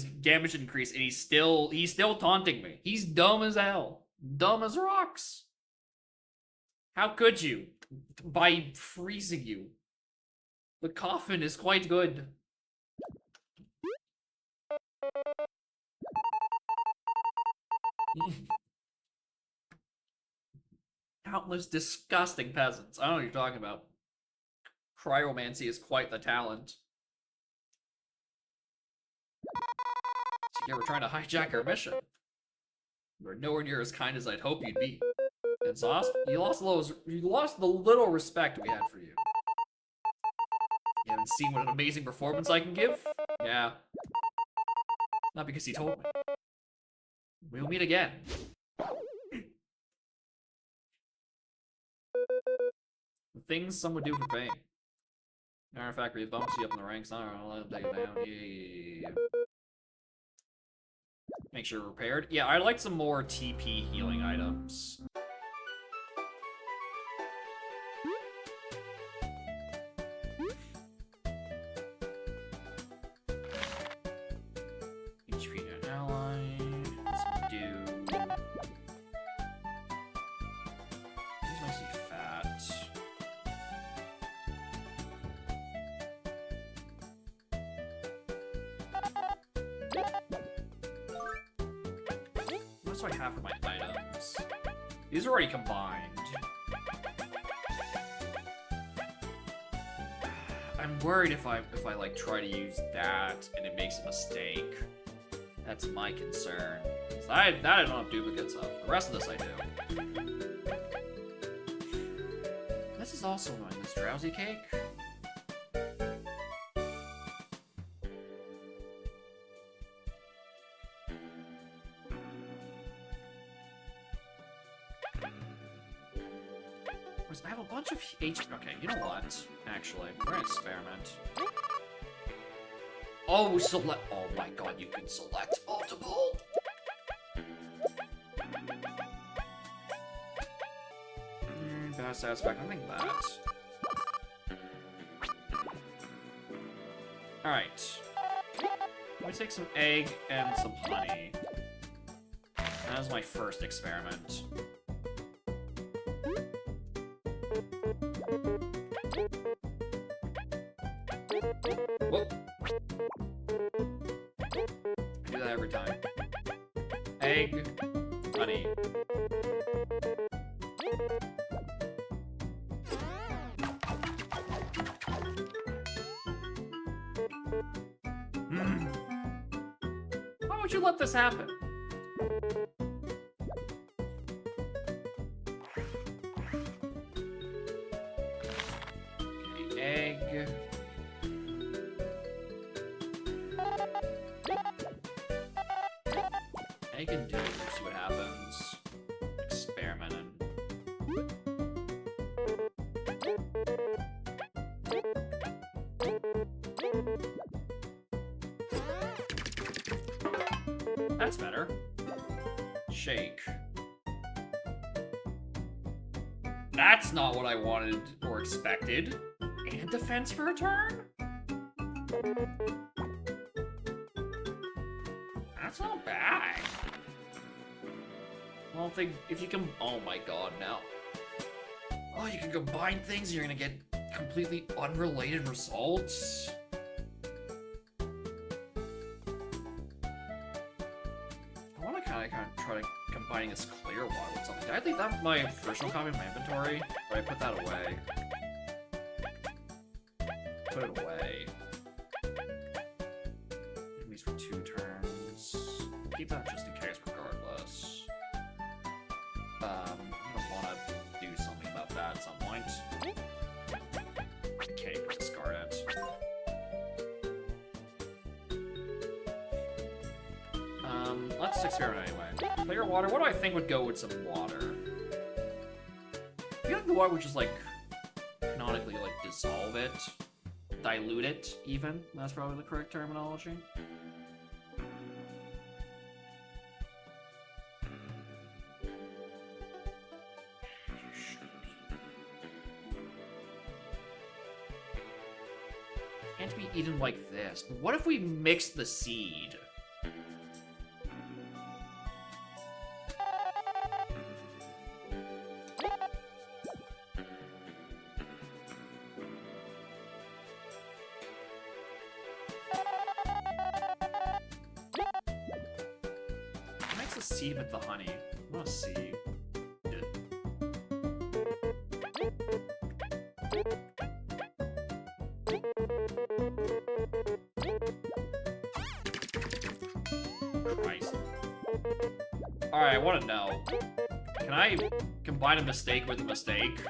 damage increase, and he's still taunting me. He's dumb as hell. Dumb as rocks. How could you? By freezing you. The coffin is quite good. Countless disgusting peasants. I don't know what you're talking about. Cryomancy is quite the talent. Yeah, we're trying to hijack our mission. You're nowhere near as kind as I'd hope you'd be. And Sauce, you lost the little respect we had for you. You haven't seen what an amazing performance I can give? Yeah. Not because he told me. We'll meet again. The things some would do for fame. Matter of fact, he bumps you up in the ranks. I don't know, let him take it down. Yeah. Make sure you're repaired. Yeah, I'd like some more TP healing items. HP to an ally. Subdue. These makes me fat. What do I have for my items? These are already combined. I'm worried if I like try to use that and it makes a mistake. That's my concern. So that I don't have duplicates of. The rest of this I do. This is also annoying, this drowsy cake. I have a bunch of HP. Okay, you know what? Actually, we're gonna experiment. Oh, select. Oh my god, you can select multiple. Bad satisfaction. I think that. Alright. Let me take some egg and some honey. That was my first experiment. Whoop. I do that every time. Egg, honey. Why would you let this happen? Okay, egg. I can do it, see what happens. Experimenting. That's better. Shake. That's not what I wanted or expected. And defense for a turn? That's not bad. I don't think if you can. Oh my god, now. Oh, you can combine things and you're gonna get completely unrelated results? I wanna kinda try to combining this clear water with something. Did I leave that my original copy in my inventory? Or I put that away? Put it away. These for 2 turns. Keep that just in case regardless. I'm gonna wanna do something about that at some point. Okay, discard it. Let's experiment anyway. Clear water, what do I think would go with some water? I feel like the water would just like canonically like dissolve it. Dilute it, even. That's probably the correct terminology. Can't be eaten like this. But what if we mix the seed? Mix the seed with the honey. I want to see it. Christ. Alright, I want to know. Can I combine a mistake with a mistake?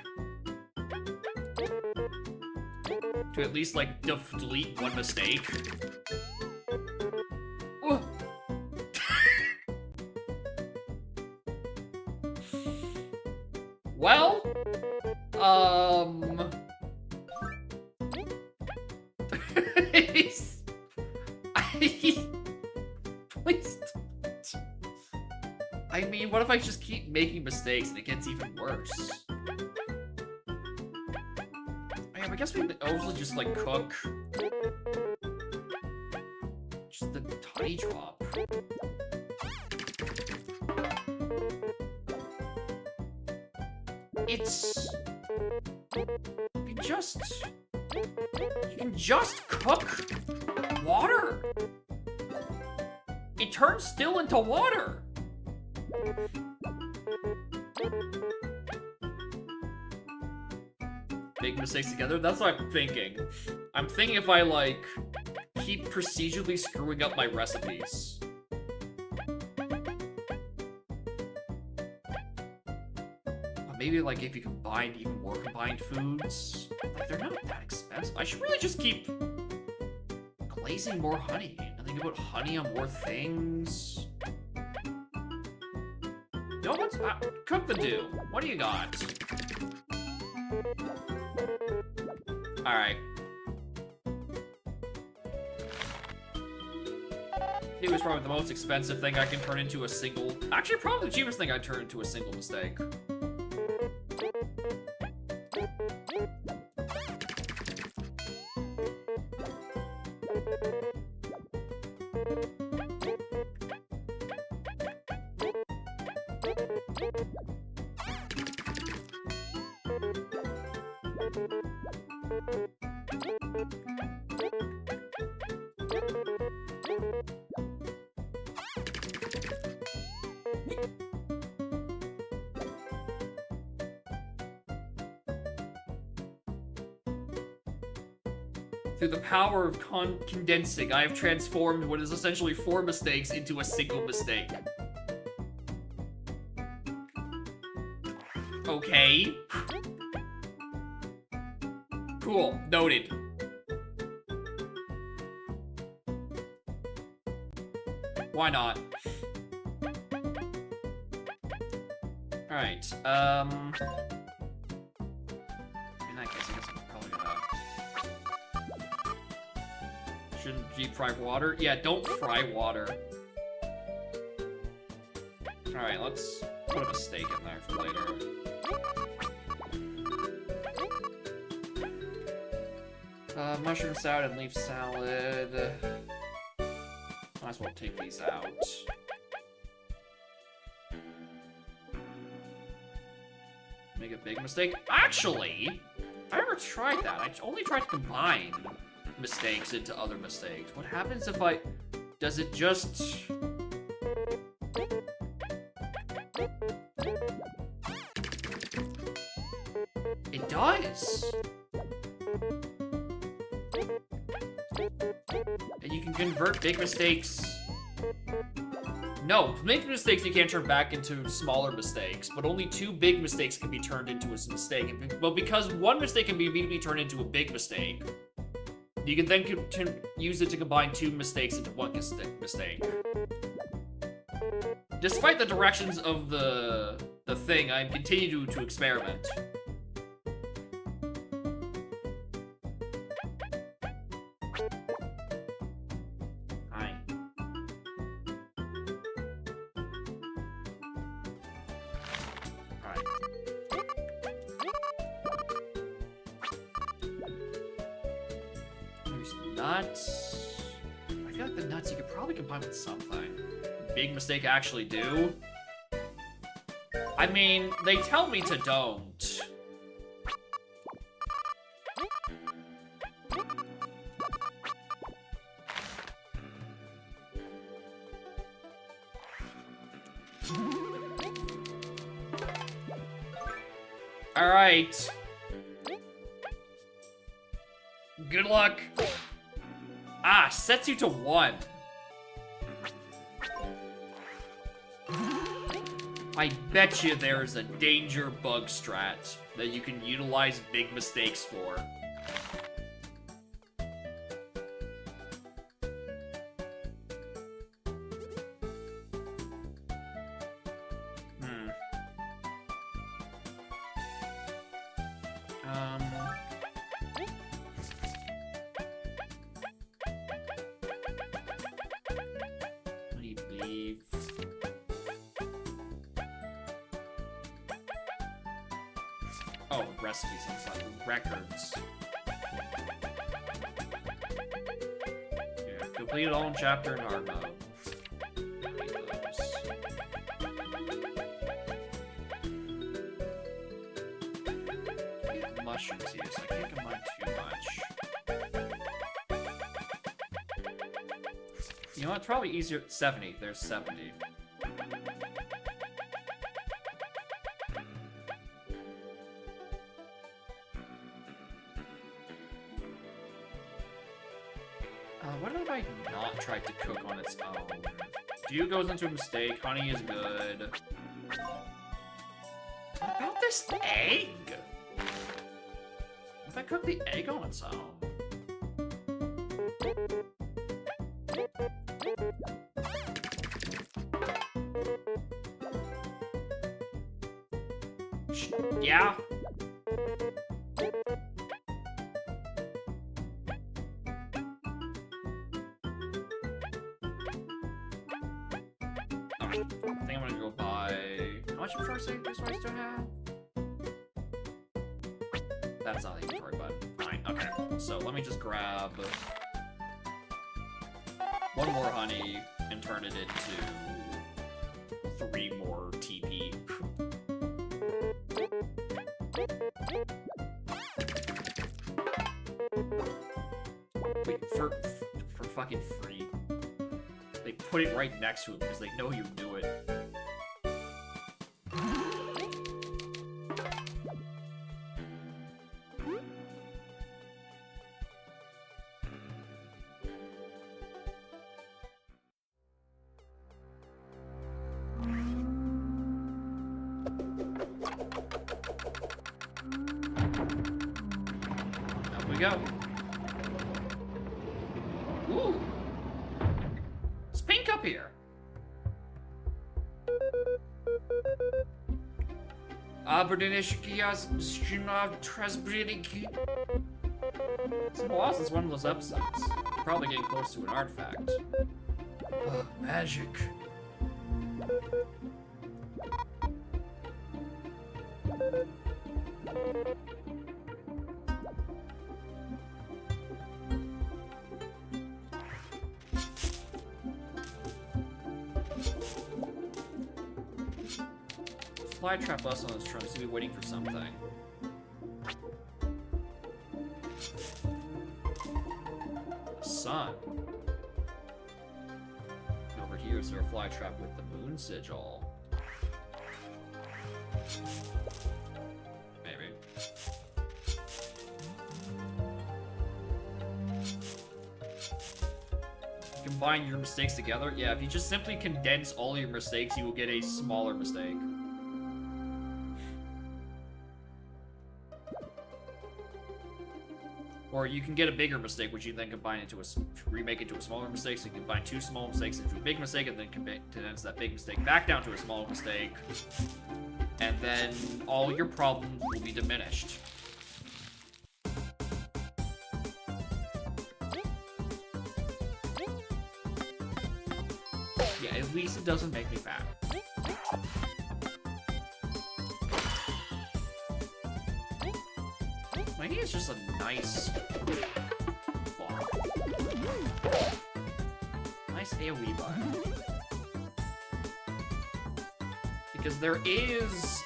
To at least, like, delete one mistake? Well, please, please. I mean, what if I just keep making mistakes and it gets even worse? I guess we could also just like cook just the tiny drop. It's you can just cook water. It turns still into water. Make mistakes together? That's what I'm thinking. I'm thinking if I, like, keep procedurally screwing up my recipes. Maybe maybe, like, if you combined even more combined foods. Like, they're not that expensive. I should really just keep glazing more honey. Nothing about honey on more things. No one's... cook the do. What do you got? Alright. It was probably the most expensive thing I can turn into a single... Actually, probably the cheapest thing I turn into a single mistake. Through the power of condensing, I have transformed what is essentially 4 mistakes into a single mistake. Okay. Cool. Noted. Why not? Alright, in that case, I guess I'm probably gonna... Shouldn't deep fry water? Yeah, don't fry water. Alright, let's put a mistake in there for later. Mushroom salad and leaf salad. Might as well take these out. Make a big mistake. Actually, I never tried that. I only tried to combine mistakes into other mistakes. What happens if I... Does it just... It does! And you can convert big mistakes... No, big mistakes you can't turn back into smaller mistakes, but only 2 big mistakes can be turned into a mistake. But because 1 mistake can be immediately turned into a big mistake, you can then use it to combine 2 mistakes into 1 mistake. Despite the directions of the thing, I continue to experiment. Nuts. I feel like the nuts you could probably combine with something. Big mistake I actually do. I mean, they tell me to don't. All right. Good luck. Ah, sets you to 1. I bet you there's a danger bug strat that you can utilize big mistakes for. Oh, recipes inside records. Yeah, complete it all in chapter in hard mode. Mushrooms here, so I can't combine too much. You know what? It's probably easier. 70. There's 70. What have I not tried to cook on its own? Dew goes into a mistake. Honey is good. What about this egg? If I cook the egg on its own. Yeah? Alright, I think I'm gonna go buy... How much inventory space do I still have? That's not the inventory button. Fine, okay. So let me just grab... one more honey and turn it into 3 more TP. Wait, for fucking free. They put it right next to it because they know you do it. Up we go. Ooh! It's pink up here! It's been a while since one of those episodes. You're probably getting close to an artifact. Magic. Flytrap us on this trunk, so we're waiting for something. Sun. And over here is there a flytrap with the moon sigil. Maybe. Combine your mistakes together? Yeah, if you just simply condense all your mistakes, you will get a smaller mistake. Or you can get a bigger mistake, which you then combine into remake into a smaller mistake, so you can combine 2 small mistakes into a big mistake, and then condense that big mistake back down to a small mistake. And then all your problems will be diminished. Yeah, at least it doesn't make me fat. I think it's just a nice bar. Nice AoE bar. Because there is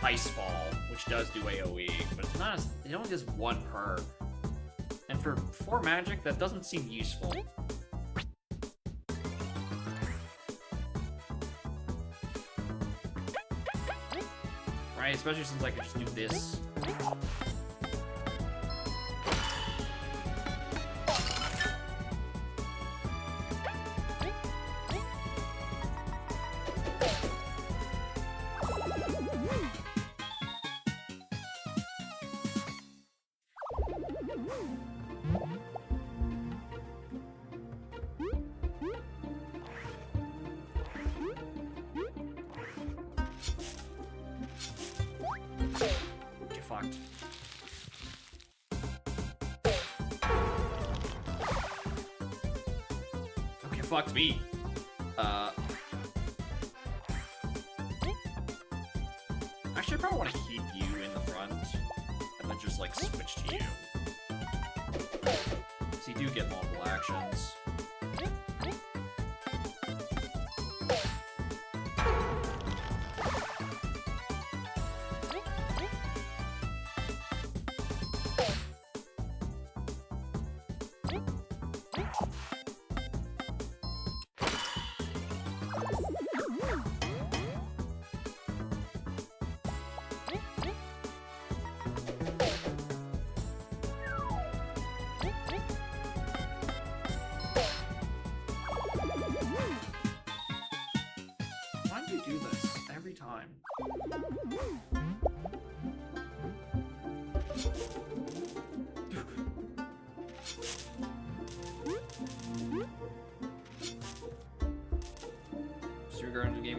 Icefall, which does do AoE, but it's not it only does 1 per. And for 4 magic, that doesn't seem useful. Right? Especially since I can just do this. Get fucked. Okay, fucked me. Actually, I probably want to keep you in the front, and then just, like, switch to you. So you do get multiple actions.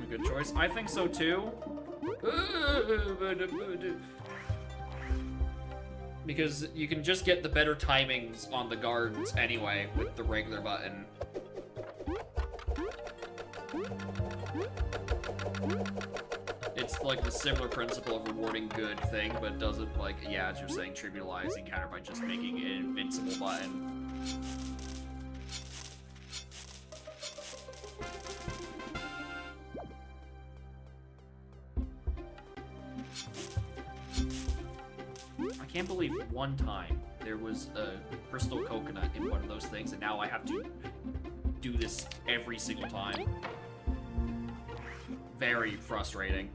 a good choice. I think so too. Because you can just get the better timings on the guards anyway with the regular button. It's like the similar principle of rewarding good thing, but it doesn't, like, yeah, as you're saying, trivialize the encounter by just making it an invincible button. I can't believe one time there was a crystal coconut in one of those things, and now I have to do this every single time. Very frustrating.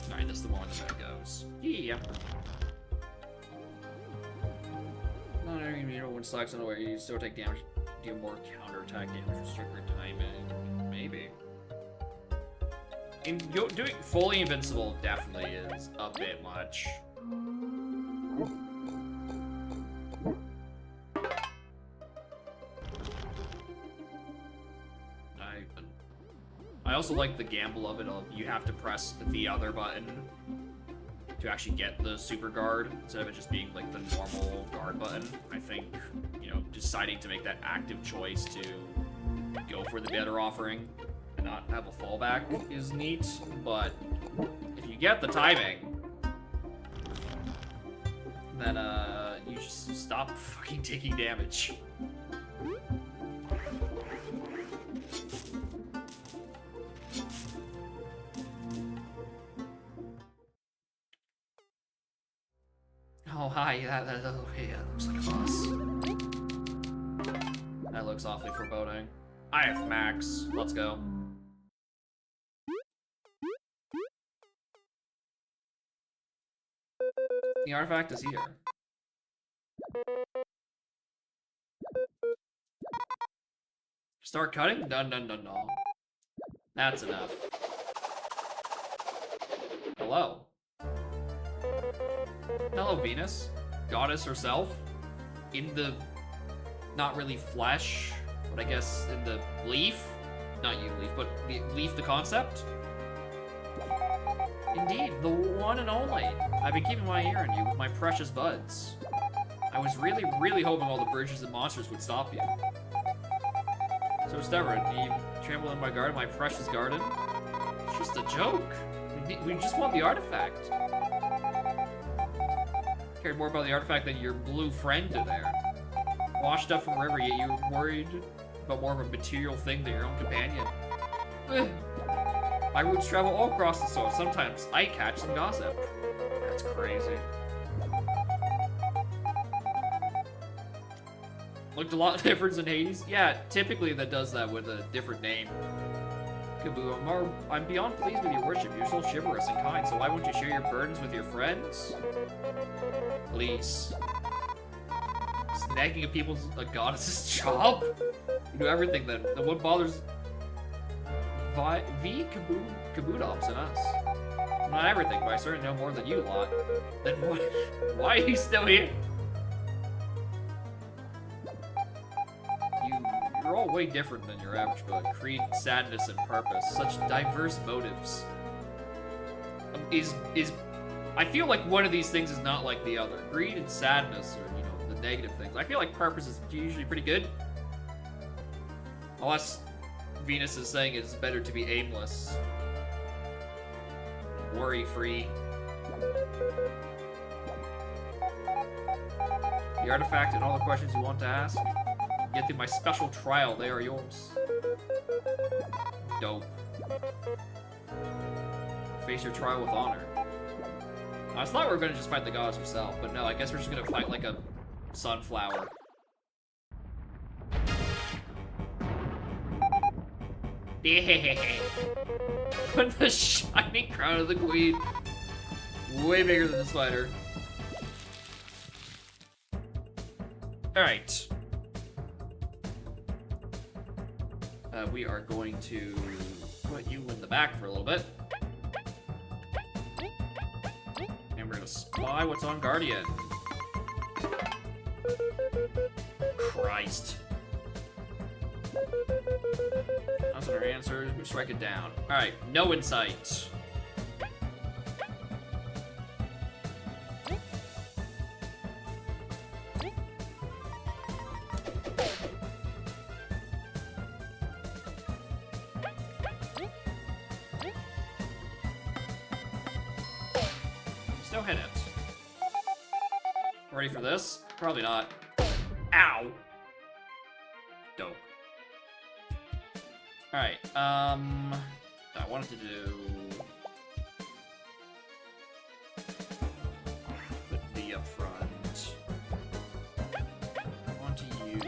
Alright, this is the one where the bed goes. Yeah. Not even, you know, when Slack's on the way, you still take damage, do more counterattack damage with stricter timing. Maybe. Doing fully invincible definitely is a bit much. I also like the gamble of it. You have to press the other button to actually get the super guard instead of it just being like the normal guard button. I think, you know, deciding to make that active choice to go for the better offering and not have a fallback is neat, but if you get the timing, then you just stop fucking taking damage. Oh, hi. That looks like a boss. That looks awfully foreboding. I have Max. Let's go. The artifact is here. Start cutting? No. That's enough. Hello. Hello, Venus. Goddess herself. In the... not really flesh, but I guess in the leaf? Not you, Leaf, but the Leaf the concept? Indeed, the one and only. I've been keeping my ear on you with my precious buds. I was really hoping all the bridges and monsters would stop you. So stubborn, you trample in my garden, my precious garden? It's just a joke. We just want the artifact. Cared more about the artifact than your blue friend there. Washed up from river, yet you're worried about more of a material thing than your own companion. My roots travel all across the soil. Sometimes I catch some gossip. That's crazy. Looked a lot different than Hades. Yeah, typically that does that with a different name. Kaboo, I'm beyond pleased with your worship. You're so chivalrous and kind, so why won't you share your burdens with your friends? Please. Snagging a goddess's job? You do everything then. Then what bothers Kaboodops and us? Not everything, but I certainly know more than you lot. Then what? Why are you still here? You're all way different than your average bug. Creed, sadness, and purpose. Such diverse motives. I feel like one of these things is not like the other. Greed and sadness are, you know, the negative things. I feel like purpose is usually pretty good. Unless Venus is saying it's better to be aimless. Worry-free. The artifact and all the questions you want to ask. Get through my special trial, they are yours. Dope. Face your trial with honor. I thought we were gonna just fight the goddess herself, but no, I guess we're just gonna fight like a sunflower. Put the shining crown of the queen. way bigger than the spider. Alright. We are going to put you in the back for a little bit. And we're gonna spy what's on Guardian. Christ. That's our answers. We strike it down. Alright, no insight. Still hit it. Ready for this? Probably not. Ow! Dope. Alright, I wanted to do... put V up front. I want to use...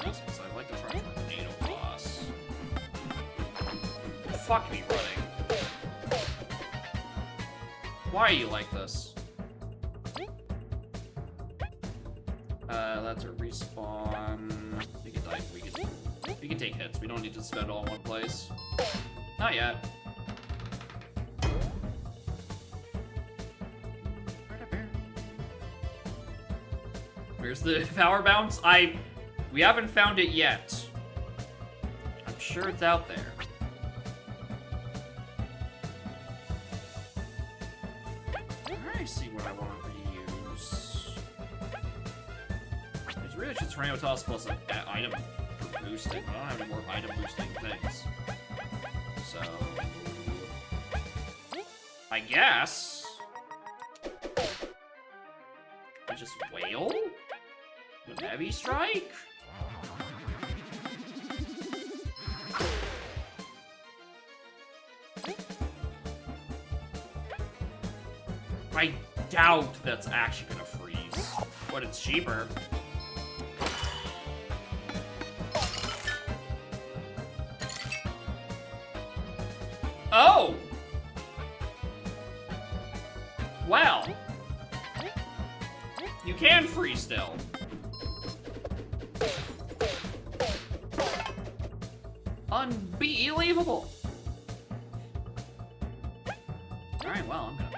this, because I'd like to try Tornado Boss. Fuck me running. Why are you like this? That's a respawn. We can take hits. We don't need to spend it all in one place. Not yet. Where's the power bounce? We haven't found it yet. I'm sure it's out there. I see what I want to reuse. It's really just Tornado Toss plus an item for boosting. I don't have any more item boosting things. So... I guess... I just wail? With Heavy Strike? I doubt that's actually gonna freeze, but it's cheaper. Oh! Well. You can freeze still. Unbelievable. Alright, well, I'm gonna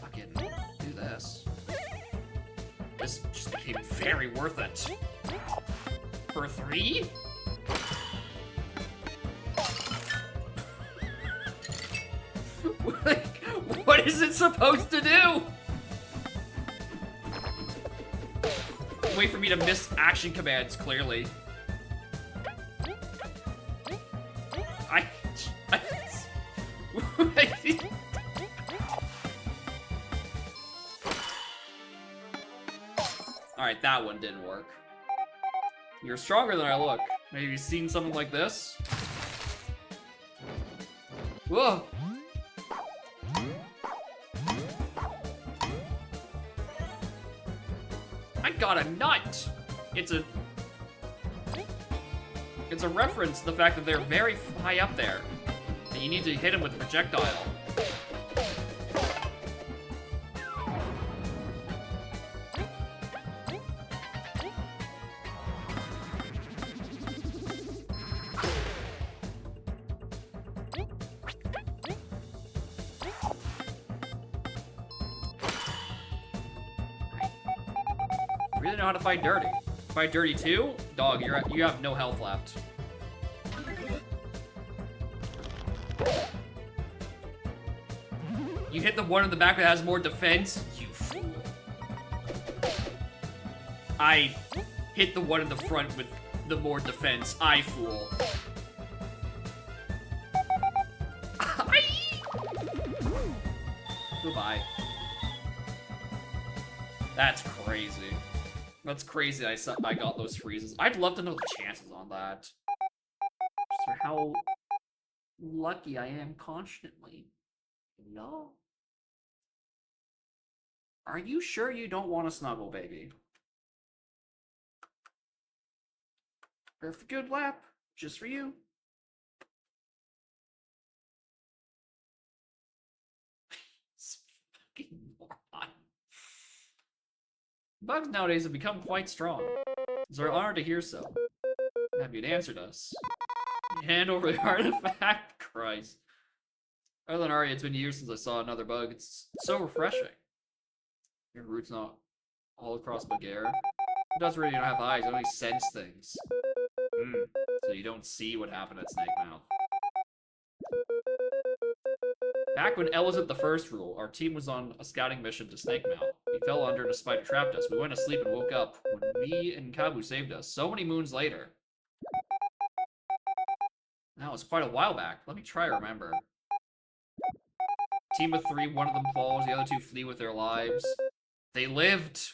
fucking do this. This just became very worth it. For 3? What is it supposed to do? Wait for me to miss action commands, clearly. Alright, that one didn't work. You're stronger than I look. Maybe you've seen something like this? Whoa! I got a nut! It's a reference to the fact that they're very high up there. And you need to hit them with a projectile. Really know how to fight Dirty. Fight Dirty too? Dog, you have no health left. You hit the one in the back that has more defense? You fool. I hit the one in the front with the more defense. I fool. Goodbye. That's crazy. That's crazy I got those freezes. I'd love to know the chances on that. Just for how lucky I am constantly. No. Are you sure you don't want to snuggle, baby? Earth good lap? Just for you. Fucking moron. Bugs nowadays have become quite strong. It's our honor to hear so. Have you answered us? Hand over the artifact? Christ. Other than Arya, it's been years since I saw another bug. It's so refreshing. Your root's not all across Bulgaria. It does really not have eyes, it only sense things. So you don't see what happened at Snake Mouth. Back when L was at the first rule, our team was on a scouting mission to Snake Mouth. We fell under and a spider trapped us. We went to sleep and woke up when V and Kabu saved us. So many moons later. That was quite a while back. Let me try to remember. Team of 3, one of them falls, the other 2 flee with their lives. They lived!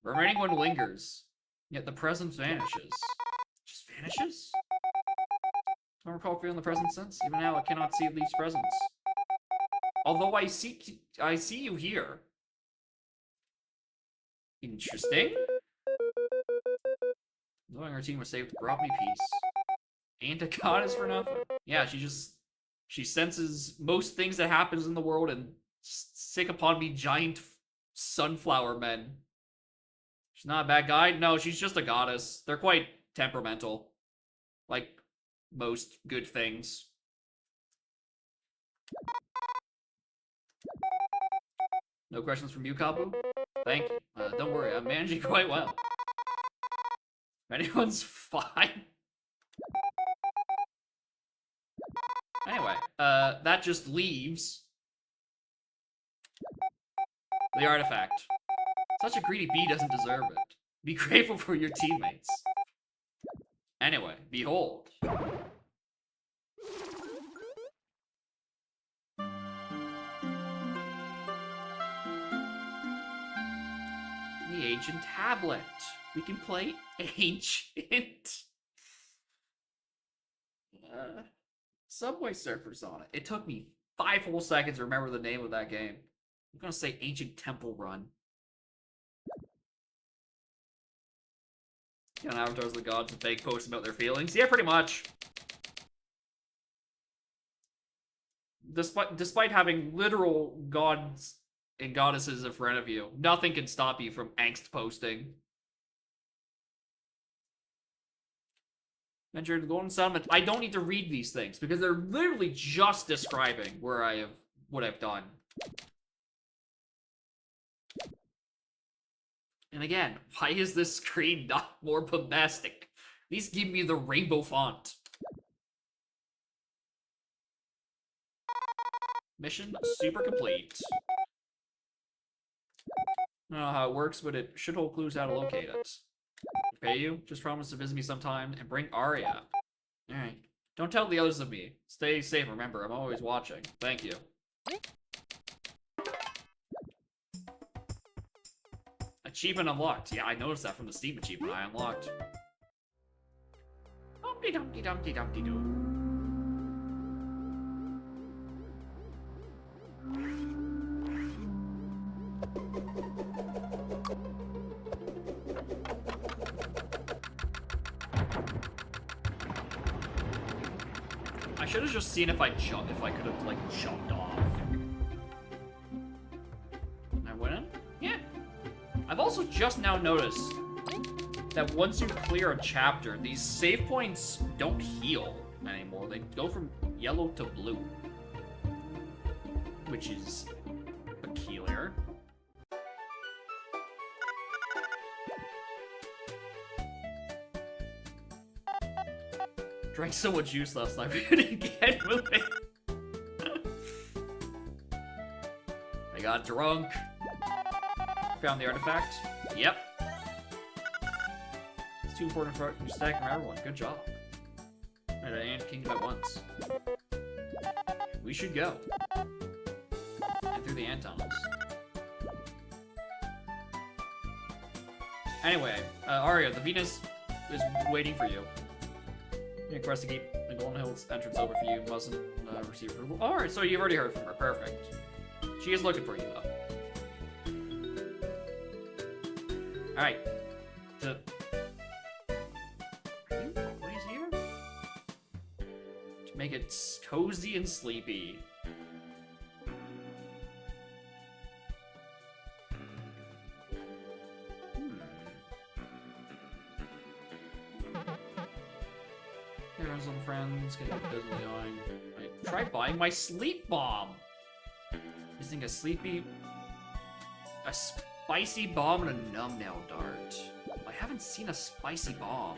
Remaining one lingers, yet the presence vanishes. Just vanishes? I don't recall feeling the presence since. Even now, I cannot see Leaf's presence. Although I see you here. Interesting. Knowing our team was saved brought me peace. Ain't a goddess for nothing. Yeah, she senses most things that happens in the world and sick upon me giant sunflower men. She's not a bad guy. No, she's just a goddess. They're quite temperamental. Like most good things. No questions from you, Kabu? Thank you. Don't worry, I'm managing quite well. If anyone's fine. Anyway, that just leaves the artifact. Such a greedy bee doesn't deserve it. Be grateful for your teammates. Anyway, behold. The ancient tablet. We can play ancient. Subway Surfers on it. It took me 5 whole seconds to remember the name of that game. I'm gonna say Ancient Temple Run. Can avatars of the gods and fake posts about their feelings? Yeah, pretty much. Despite having literal gods and goddesses in front of you, nothing can stop you from angst posting. Venture the Golden Settlement. I don't need to read these things because they're literally just describing what I've done. And again, why is this screen not more bombastic? At least give me the rainbow font. Mission super complete. I don't know how it works, but it should hold clues how to locate it. Pay you? Just promise to visit me sometime and bring Arya. Alright. Don't tell the others of me. Stay safe, remember, I'm always watching. Thank you. Achievement unlocked. Yeah, I noticed that from the Steam achievement I unlocked. Dumpty dumpty dumpty dumpty doo. I should have just seen if I could have like jumped off. I went in? Yeah. I've also just now noticed that once you clear a chapter, these save points don't heal anymore. They go from yellow to blue, which is peculiar. Drank so much juice last night, we couldn't get moving. I got drunk. Found the artifact. Yep. It's too important for you stack from everyone. Good job. Alright, and kingdom at once. We should go. And through the ant tunnels. Anyway, Arya, the Venus is waiting for you. You request to keep the Golden Hills entrance over for you. Mustn't receive approval. Alright, so you've already heard from her. Perfect. She is looking for you, though. Alright. Are you Make it cozy and sleepy. There are some friends getting busy on. Try buying my sleep bomb. Using a spicy bomb and a numbnail dart. I haven't seen a spicy bomb.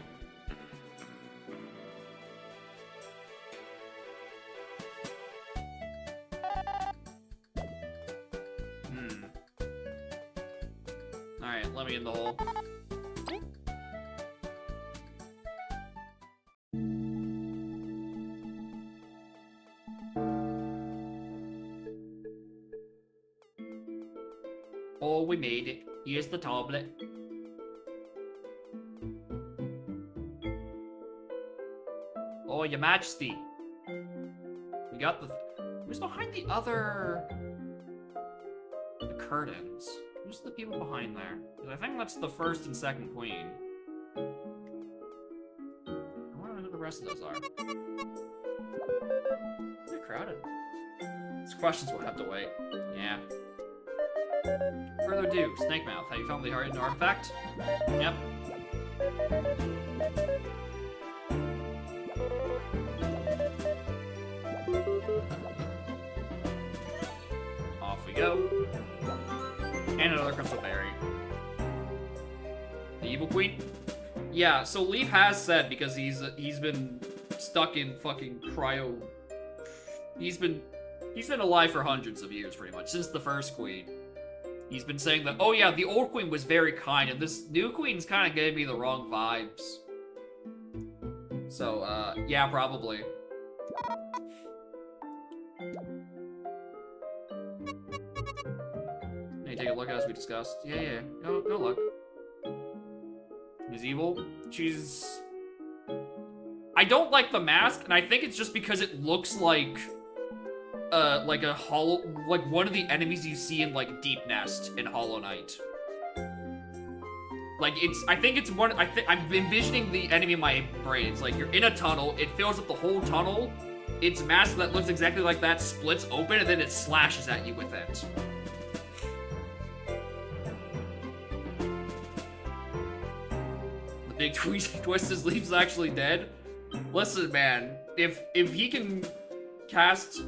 Alright, let me in the hole. Oh, we made it. Here's the tablet. Oh, Your Majesty. We got the... Who's behind the other... The curtains? Who's the people behind there? Because I think that's the first and second queen. I wonder who the rest of those are. They're crowded. These questions will have to wait. Yeah. Further ado, Snake Mouth. Have you found the hidden artifact? Yep. Off we go. And another crystal berry. The evil queen? Yeah, so Leaf has said, because he's been stuck in fucking cryo. He's been alive for hundreds of years, pretty much, since the first queen. He's been saying that, oh yeah, the old queen was very kind, and this new queen's kind of gave me the wrong vibes. So, yeah, probably. Hey, take a look as we discussed. Yeah. Go look. She's evil. She's... I don't like the mask, and I think it's just because it looks like a hollow, like one of the enemies you see in like Deep Nest in Hollow Knight. Like I think it's one. I'm envisioning the enemy in my brain. It's like you're in a tunnel. It fills up the whole tunnel. Its mask that looks exactly like that splits open, and then it slashes at you with it. The big twist is Leaf's actually dead. Listen, man, if he can cast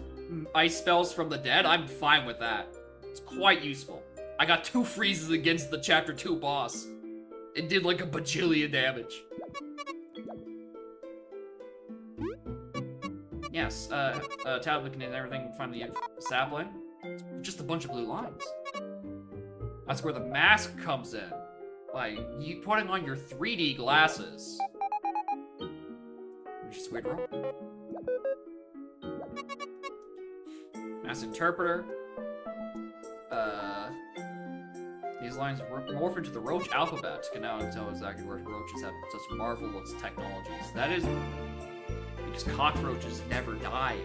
ice spells from the dead, I'm fine with that. It's quite useful. I got 2 freezes against the chapter 2 boss. It did like a bajillion damage. Yes, tablet contains everything from the sapling. It's just a bunch of blue lines. That's where the mask comes in. Like, you putting on your 3D glasses. Which is weird wrong. Mass interpreter. These lines morph into the Roach alphabet. Can now tell exactly where roaches have such marvelous technologies. That is because cockroaches never die.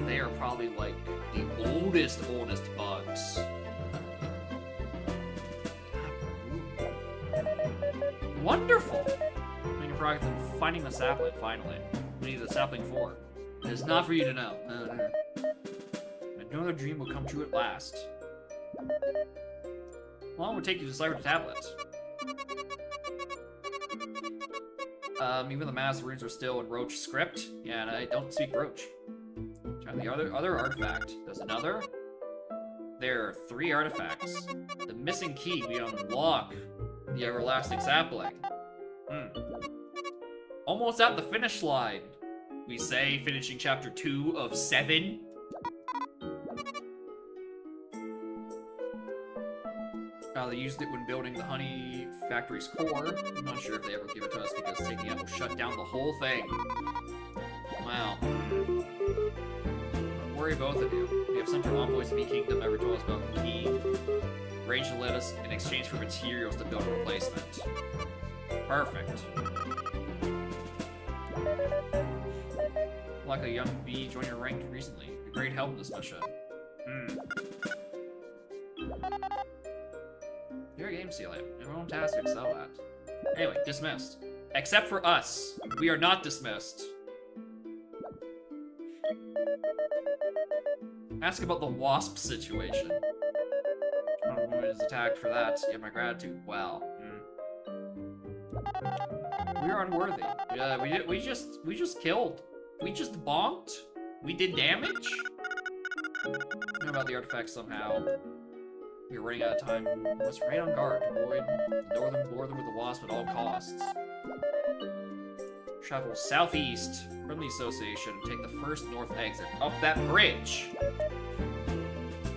They are probably like the oldest bugs. Wonderful! Making progress in finding the sapling, finally. We need the sapling 4. It is not for you to know. Another dream will come true at last. How long would it take you to decipher the tablets? Even the mass runes are still in Roach script. Yeah, and I don't speak Roach. Try the other artifact. There's another. There are 3 artifacts. The missing key, we unlock the everlasting sapling. Almost at the finish line. We say, finishing chapter 2 of 7. They used it when building the honey factory's core. I'm not sure if they ever give it to us because taking it will shut down the whole thing. Wow. Don't worry, both of you. We have sent our envoys to Bee Kingdom ever told us about the key. Arranged to let us in exchange for materials to build a replacement. Perfect. Like a young bee joined your rank recently. A great help in this mission. Your game ceiling. Everyone task to excel at. Anyway, dismissed. Except for us. We are not dismissed. Ask about the wasp situation. Oh, who is attacked for that? You have my gratitude. Wow. We are unworthy. We just killed. We just bonked. We did damage. Know about the artifacts somehow. We're running out of time. We must remain on guard to avoid the northern border with the wasp at all costs. Travel southeast from the association and take the first north exit up that bridge. I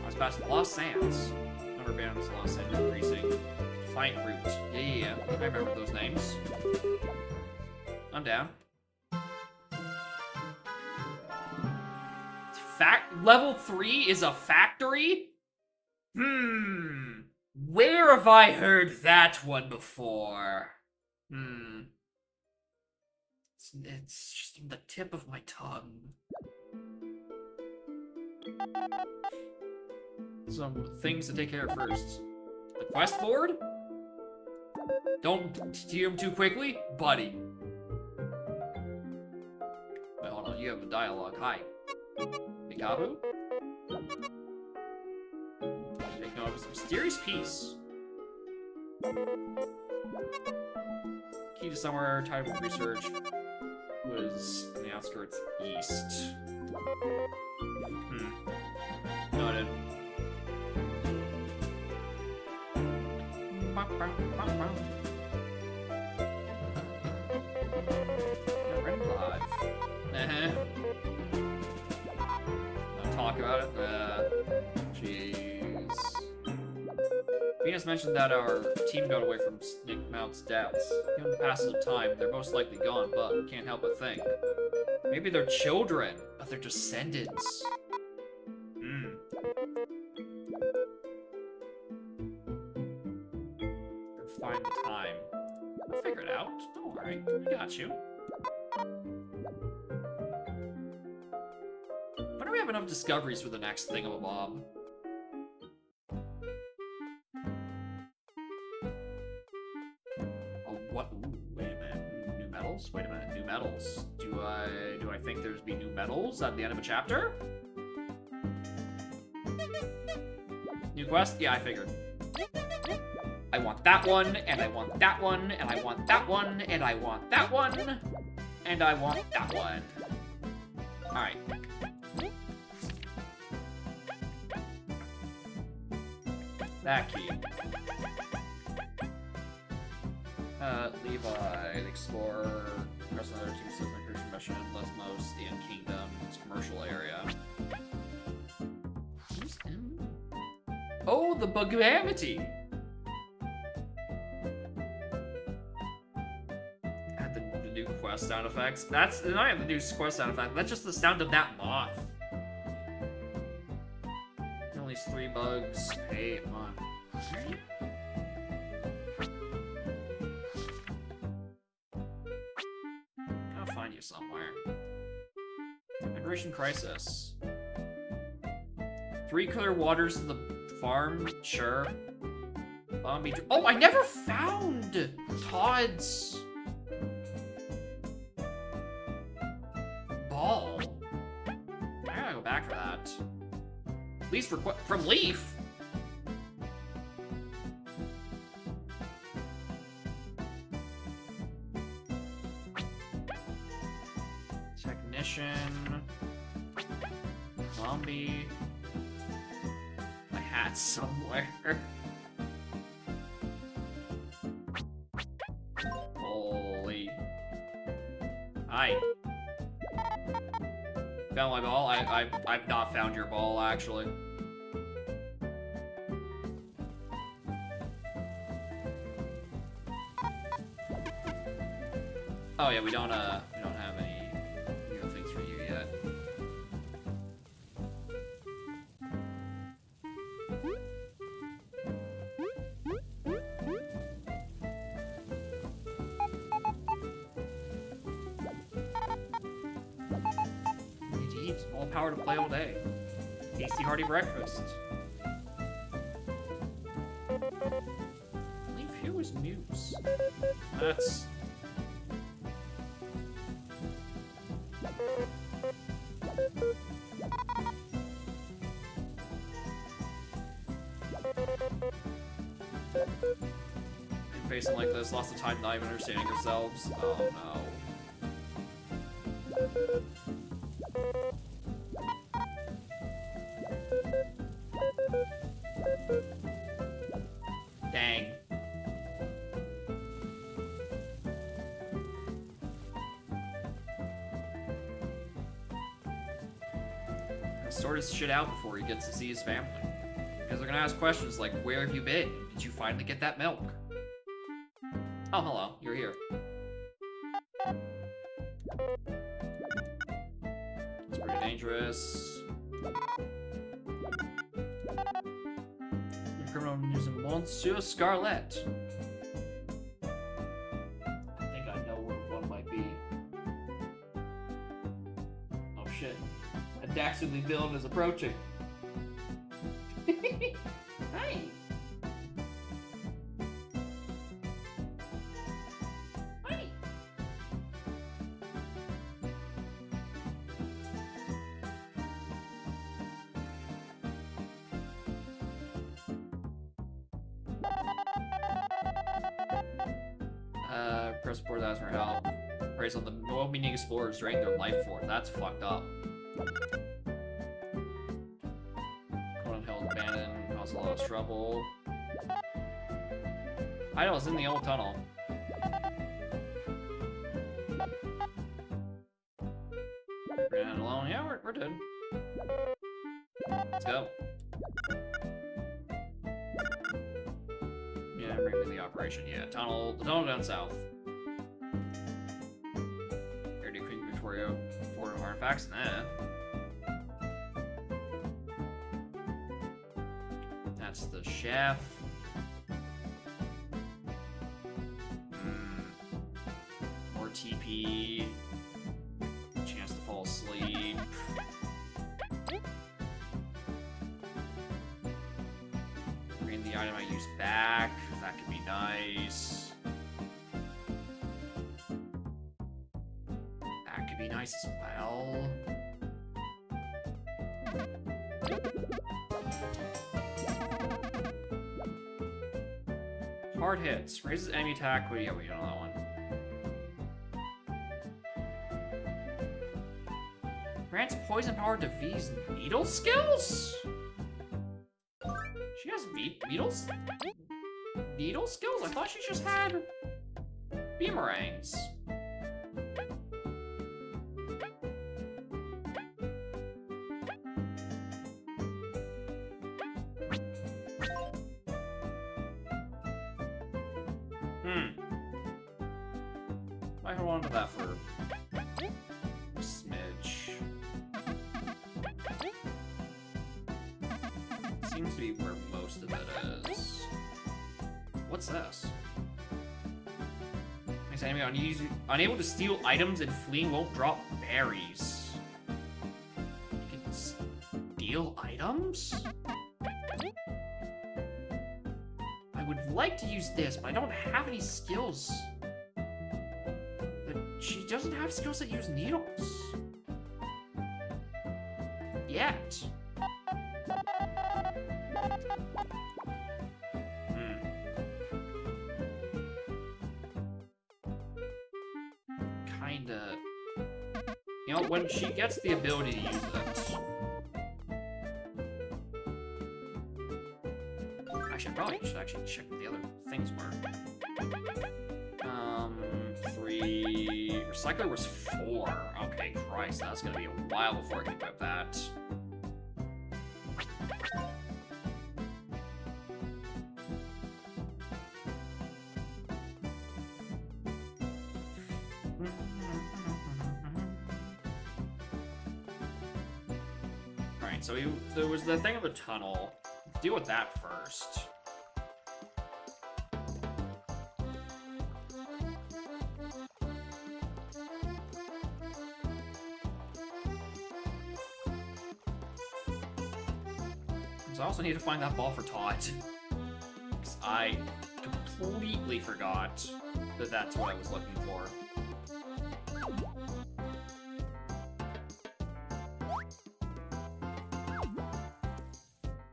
was past Los Sands. Number of bands Los Sands increasing. Find route. Yeah. I remember those names. I'm down. Level 3 is a factory? Where have I heard that one before? It's just on the tip of my tongue. Some things to take care of first. The quest board? Don't steer him too quickly, buddy. Wait, hold on, you have a dialogue. Hi. Mikabu? Take note of this mysterious piece. Key to somewhere, type of research was in the outskirts east. Noted. Red live. Don't talk about it. Jeez. Venus mentioned that our team got away from Snake Mount's deaths. Given the passage of time, they're most likely gone, but we can't help but think. Maybe they're children, but they're descendants. Find the time. We'll figure it out. Don't worry. I got you. When do we have enough discoveries for the next thingamabob? Oh, what? Ooh, wait a minute. New metals? Wait a minute. New metals. Do I think there's be new metals at the end of a chapter? New quest? Yeah, I figured. I want that one, and I want that one, and I want that one, and I want that one, and I want that one. Alright. That key. Levi, the Explorer, rest of the other team Cruise Mission, Lesmos, the End Kingdom's commercial area. Who's in? Oh, the Bugavity! Quest sound effects. That's not even the new quest sound effect. That's just the sound of that moth. Only 3 bugs. Hey, come on. I'll find you somewhere. Migration crisis. 3 clear waters to the farm. Sure. Oh, I never found Todd's ball. I gotta go back for that. At least from Leaf. Technician. Zombie. My hat's somewhere. Holy. Hi. Found my ball? I've not found your ball, actually. Oh yeah, we don't have any new things for you yet. All power to play all day. Tasty hearty breakfast. Leave here was news. That's... Facing like this, lots of time not even understanding ourselves. Oh no. Dang. Sort his shit out before he gets to see his family. Because they're gonna ask questions like, where have you been? Did you finally get that milk? Oh, hello. You're here. It's pretty dangerous. The criminal using Monsieur Scarlet. I think I know where one might be. Oh shit. A dastardly villain is approaching. Hi. Hi. Press support that for help. Praise on the well-meaning explorers drain their life force. That's fucked up. Conan held abandoned, caused a lot of trouble. I know, it's in the old tunnel. We're not alone. Yeah, we're good. Let's go. Yeah, bring me the operation. Yeah, the tunnel down south. Area Creek Victoria, Fort of Artifacts. Nah. That's the chef. More TP. Chance to fall asleep. Bring the item I used back. That could be nice. That could be nice as well. Hard hits. Raises enemy attack. Yeah, we don't know that one. Grants poison power to V's needle skills? She has needles? Needle skills? I thought she just had beamarangs. I hold on to that for a smidge. Seems to be where most of it is. What's this? Makes enemy unable to steal items and fleeing won't drop berries. You can steal items? I would like to use this, but I don't have any skills. She doesn't have skills that use needles. Yet. Kinda. You know, when she gets the ability to use it. Actually, I should actually check what the other things were. 3. Recycler was 4. Okay, Christ, that's gonna be a while before I can equip that. Alright, so there was the thing of the tunnel. Let's deal with that first. I also need to find that ball for Todd. Because I completely forgot that that's what I was looking for.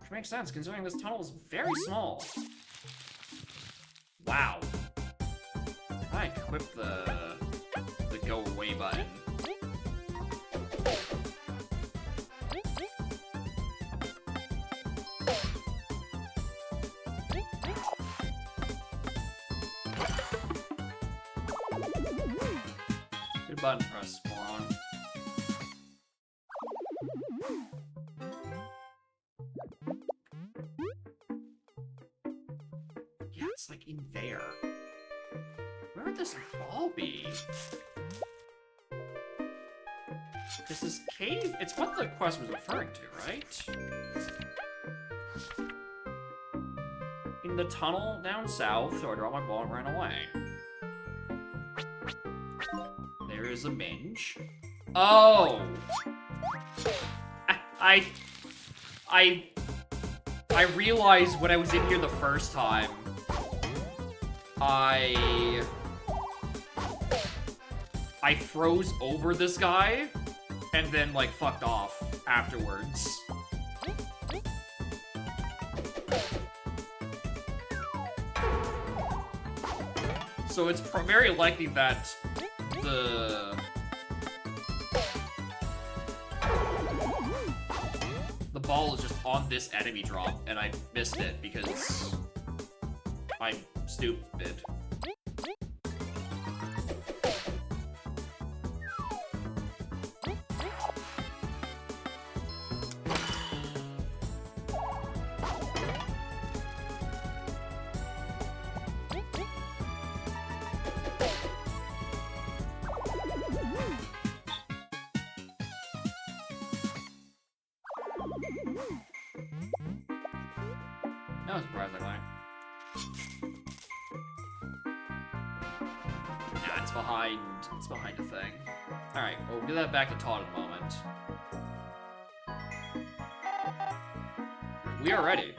Which makes sense, considering this tunnel is very small. Wow. I equipped the go away button. Good button press, moron. Yeah, it's like in there. Where would this ball be? This is cave? It's what the quest was referring to, right? In the tunnel down south, so I dropped my ball and ran away. There is a minge. Oh! I realized when I was in here the first time, I froze over this guy, and then, like, fucked off afterwards. So it's very likely that the ball is just on this enemy drop, and I missed it because I'm stupid. No, surprisingly. Nah, it's behind a thing. Alright, well, we'll get that back to Todd in a moment. We are ready.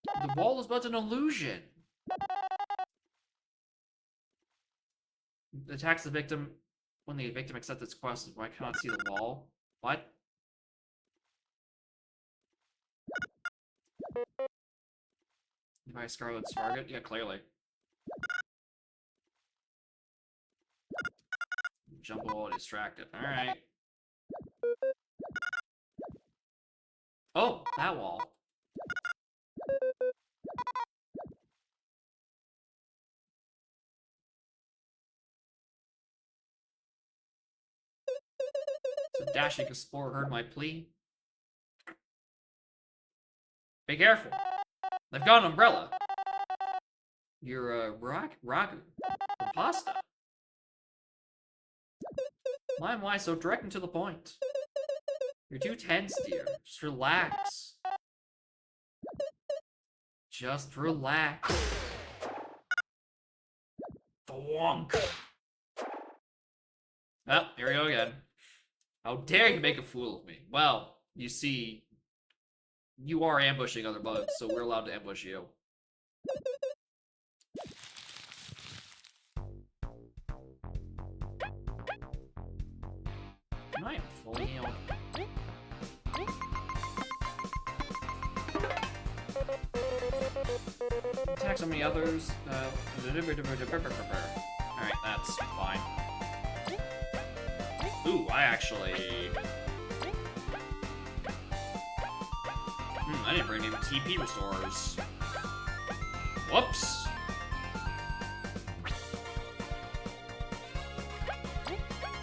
The wall is but an illusion. It attacks the victim when the victim accepts its quest. Why cannot see the wall? What? By Scarlet's target? Yeah, clearly. Jump wall distracted. Alright. Oh, that wall. So Dashing Explorer heard my plea. Be careful. They've got an umbrella. You're a ragu. Pasta. Why am I so direct and to the point? You're too tense, dear. Just relax. Just relax. Thwonk. Well, here we go again. How dare you make a fool of me? Well, you see, you are ambushing other bugs, so we're allowed to ambush you. I am fully healed. Attack so many others. Alright, that's fine. Ooh, I actually... I didn't bring any TP restorers. Whoops!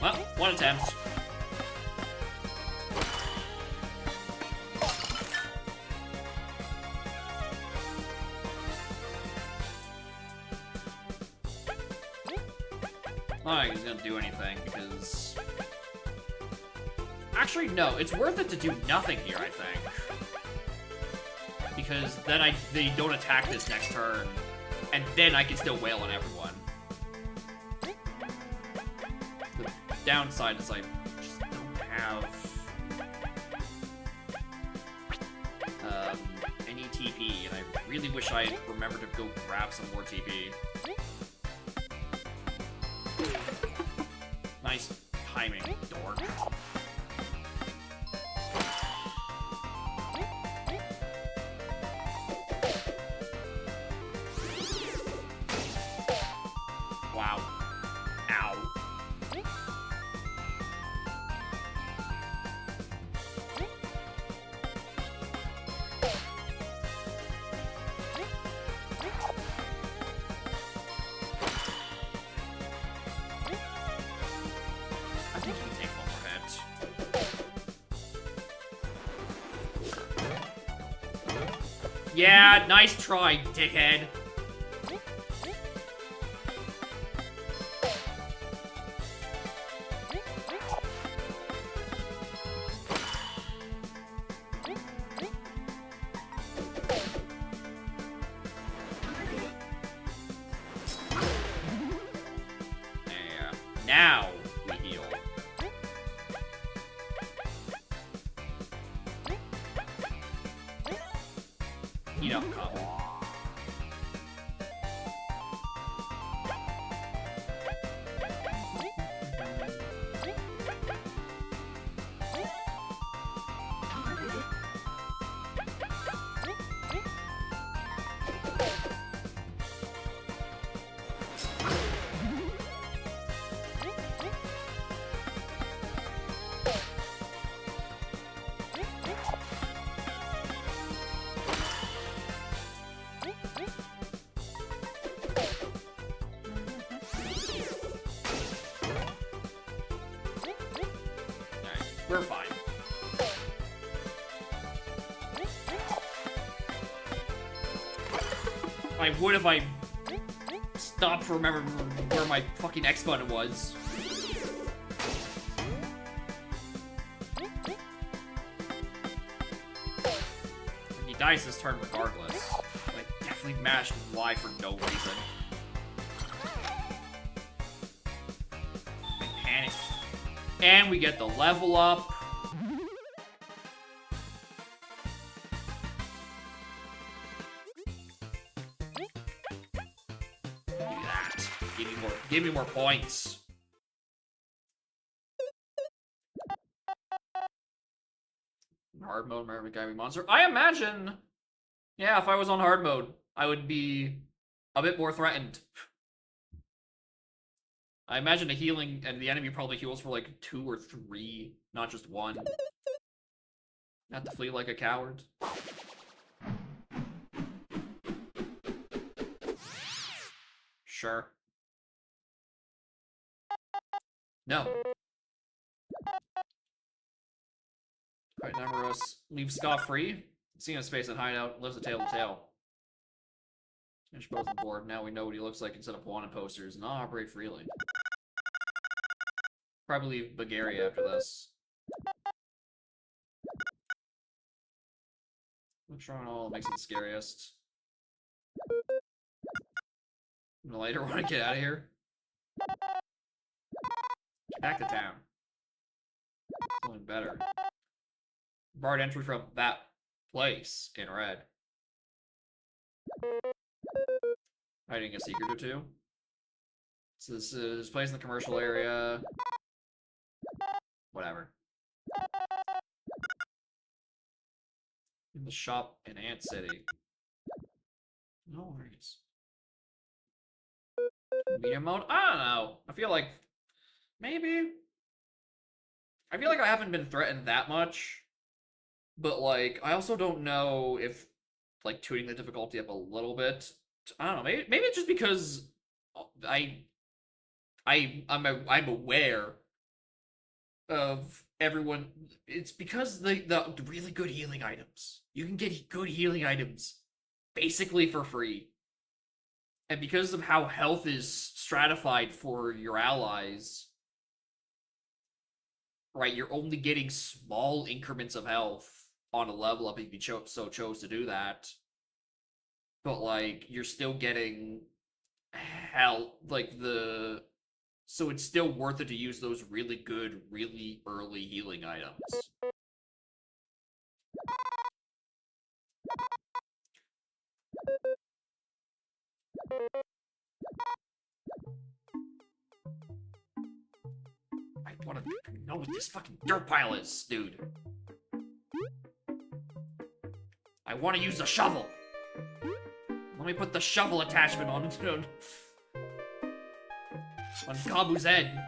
Well, one attempt. I don't think he's gonna do anything, because... Actually, no, it's worth it to do nothing here, I think. Because then they don't attack this next turn, and then I can still wail on everyone. The downside is I just don't have... any TP, and I really wish I remembered to go grab some more TP. Nice timing, dork. Yeah, nice try, dickhead. There. Now we heal. Heat up combo. We're fine. I would if I stopped to remember where my fucking X button was. He dies this turn regardless. I definitely mashed Y for no reason. I panicked. And we get the level up. Do that. Give me more points. Hard mode, Mermaid Guy Monster. I imagine, yeah, if I was on hard mode, I would be a bit more threatened. I imagine a healing, and the enemy probably heals for like 2 or 3, not just 1. Not to flee like a coward. Sure. No. Quite numerous. Leave scot-free. Seeing a space and hideout. Lives a tail to tail. Finish both on board. Now we know what he looks like instead of wanted posters. Not operate freely. Probably leave Bulgaria after this. I'm sure all makes it the scariest. The later want to get out of here. Get back to town. Feeling better. Barred entry from that place in red. Hiding a secret or two. So this is place in the commercial area. Whatever. In the shop in Ant City. No worries. Medium mode? I don't know. I feel like maybe. I feel like I haven't been threatened that much. But like, I also don't know if like tuning the difficulty up a little bit. I don't know. Maybe it's just because I'm aware of everyone. It's because the really good healing items. You can get good healing items basically for free. And because of how health is stratified for your allies, right, you're only getting small increments of health on a level up if you chose to do that. But like, you're still getting health, like so it's still worth it to use those really good, really early healing items. I want to know what this fucking dirt pile is, dude. I want to use the shovel. Let me put the shovel attachment on Kabu's head.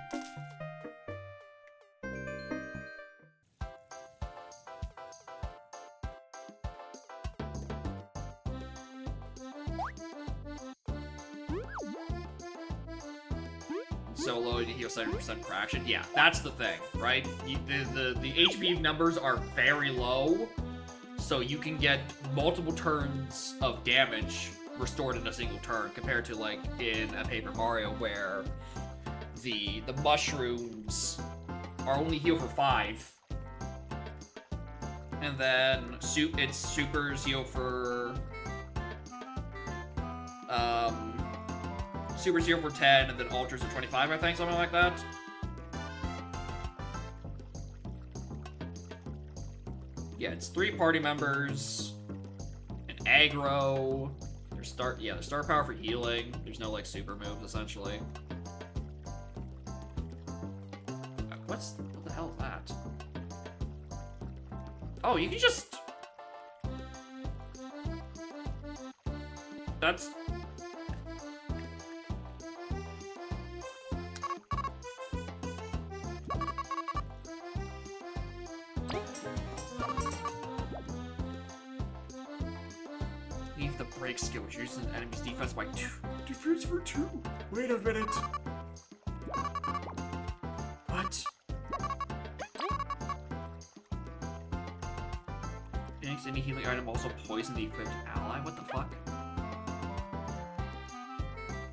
So low to heal 70% fraction. Yeah, that's the thing, right? The HP numbers are very low. So you can get multiple turns of damage restored in a single turn, compared to like in a Paper Mario where the mushrooms are only heal for 5. And then its supers heal for supers heal for 10, and then ultras are 25, I think, something like that. Yeah, it's 3 party members, an aggro. There's star power for healing. There's no like super moves essentially. What the hell is that? Oh, you can just... That's... Leave the break skill, which uses an enemy's defense by 2. Defense for 2? Wait a minute. What? Makes any healing item also poison the equipped ally? What the fuck?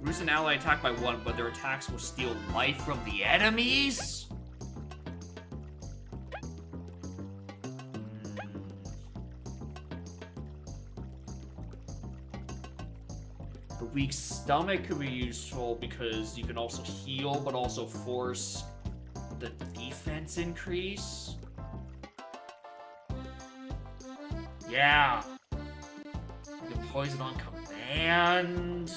Reduce an ally attack by 1, but their attacks will steal life from the enemies? The weak stomach could be useful because you can also heal, but also force the defense increase. Yeah. You can poison on command.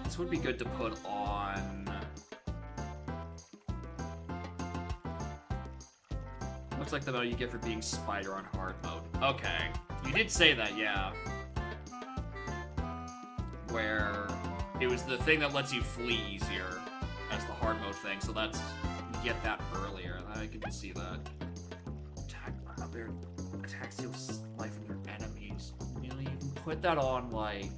This would be good to put on... Looks like the mode you get for being Spider on hard mode. Okay. You did say that, yeah. Where it was the thing that lets you flee easier as the hard mode thing, so that's... You get that earlier. I can see that. Attack steals life from your enemies. Really? You can put that on, like...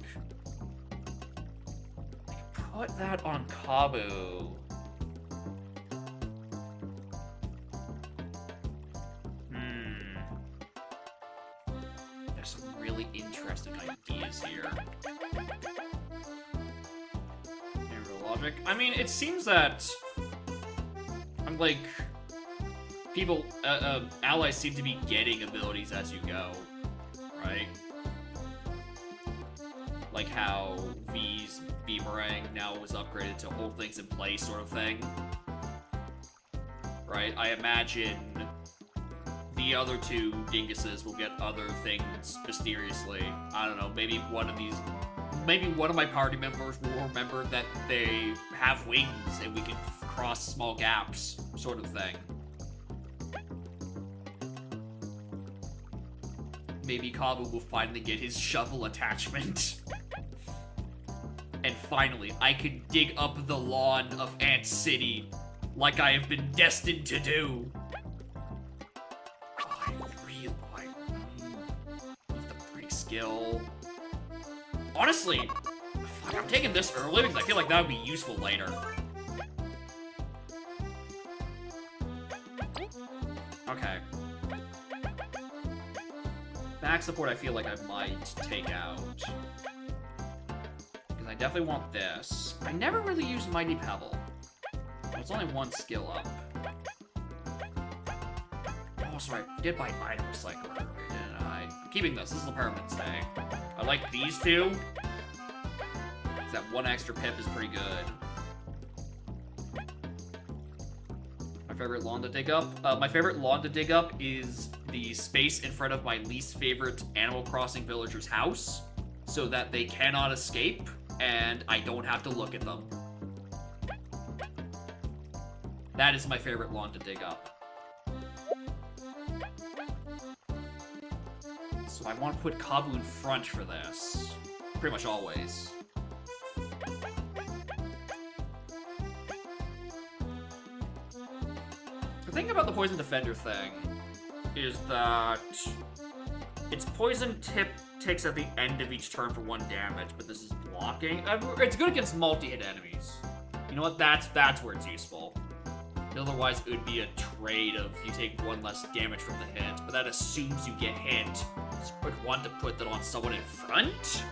Put that on Kabu. There's some really interesting ideas here. Logic. I mean, it seems that I'm like people, allies seem to be getting abilities as you go, right? Like how V's Beamerang now was upgraded to hold things in place sort of thing. Right? I imagine the other 2 dinguses will get other things mysteriously. I don't know, maybe one of my party members will remember that they have wings and we can cross small gaps, sort of thing. Maybe Kabu will finally get his shovel attachment. And finally, I can dig up the lawn of Ant City like I have been destined to do. Oh, I really need the break skill. Honestly, fuck, I'm taking this early because I feel like that would be useful later. Okay. Back support I feel like I might take out. Because I definitely want this. I never really used Mighty Pebble. It's only 1 skill up. Oh, sorry, I did buy Item Recycler earlier, didn't I? I'm keeping this is the permanent stay. I like these 2. That 1 extra pip is pretty good. My favorite lawn to dig up? My favorite lawn to dig up is the space in front of my least favorite Animal Crossing villager's house, so that they cannot escape, and I don't have to look at them. That is my favorite lawn to dig up. So I want to put Kabu in front for this. Pretty much always. The thing about the Poison Defender thing is that Its poison tip takes at the end of each turn for 1 damage, but this is blocking. It's good against multi-hit enemies. You know what? That's where it's useful. Otherwise, it would be a trade of you take 1 less damage from the hit, but that assumes you get hit. So I would want to put that on someone in front?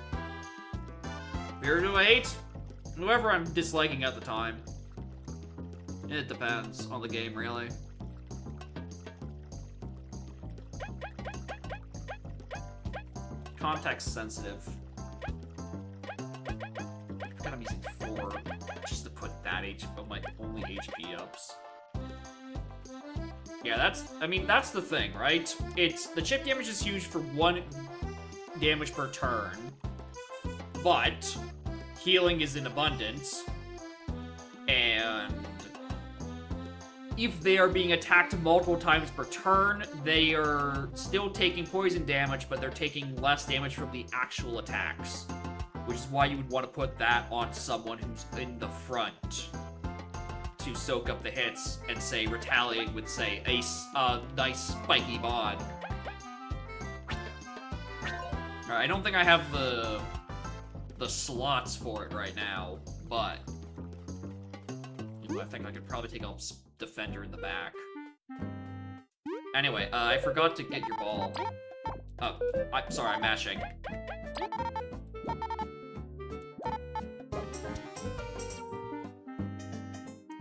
Who do I hate? Whoever I'm disliking at the time. It depends on the game, really. Context sensitive. I forgot I'm using 4 just to put that my only HP ups. Yeah, that's the thing, right? The chip damage is huge for 1 damage per turn, but healing is in abundance, and if they are being attacked multiple times per turn, they are still taking poison damage, but they're taking less damage from the actual attacks. Which is why you would want to put that on someone who's in the front to soak up the hits and, say, retaliate with, say, a nice spiky bod. Alright, I don't think I have the slots for it right now, but I think I could probably take a defender in the back. Anyway, I forgot to get your ball. Oh, sorry, I'm mashing.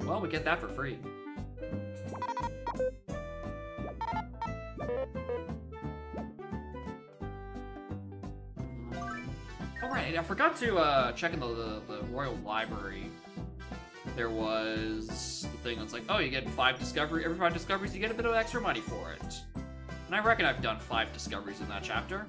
Well, we get that for free. Alright, I forgot to check in the Royal Library. There was the thing that's like, oh, you get 5 discovery. Every 5 discoveries, you get a bit of extra money for it. And I reckon I've done 5 discoveries in that chapter.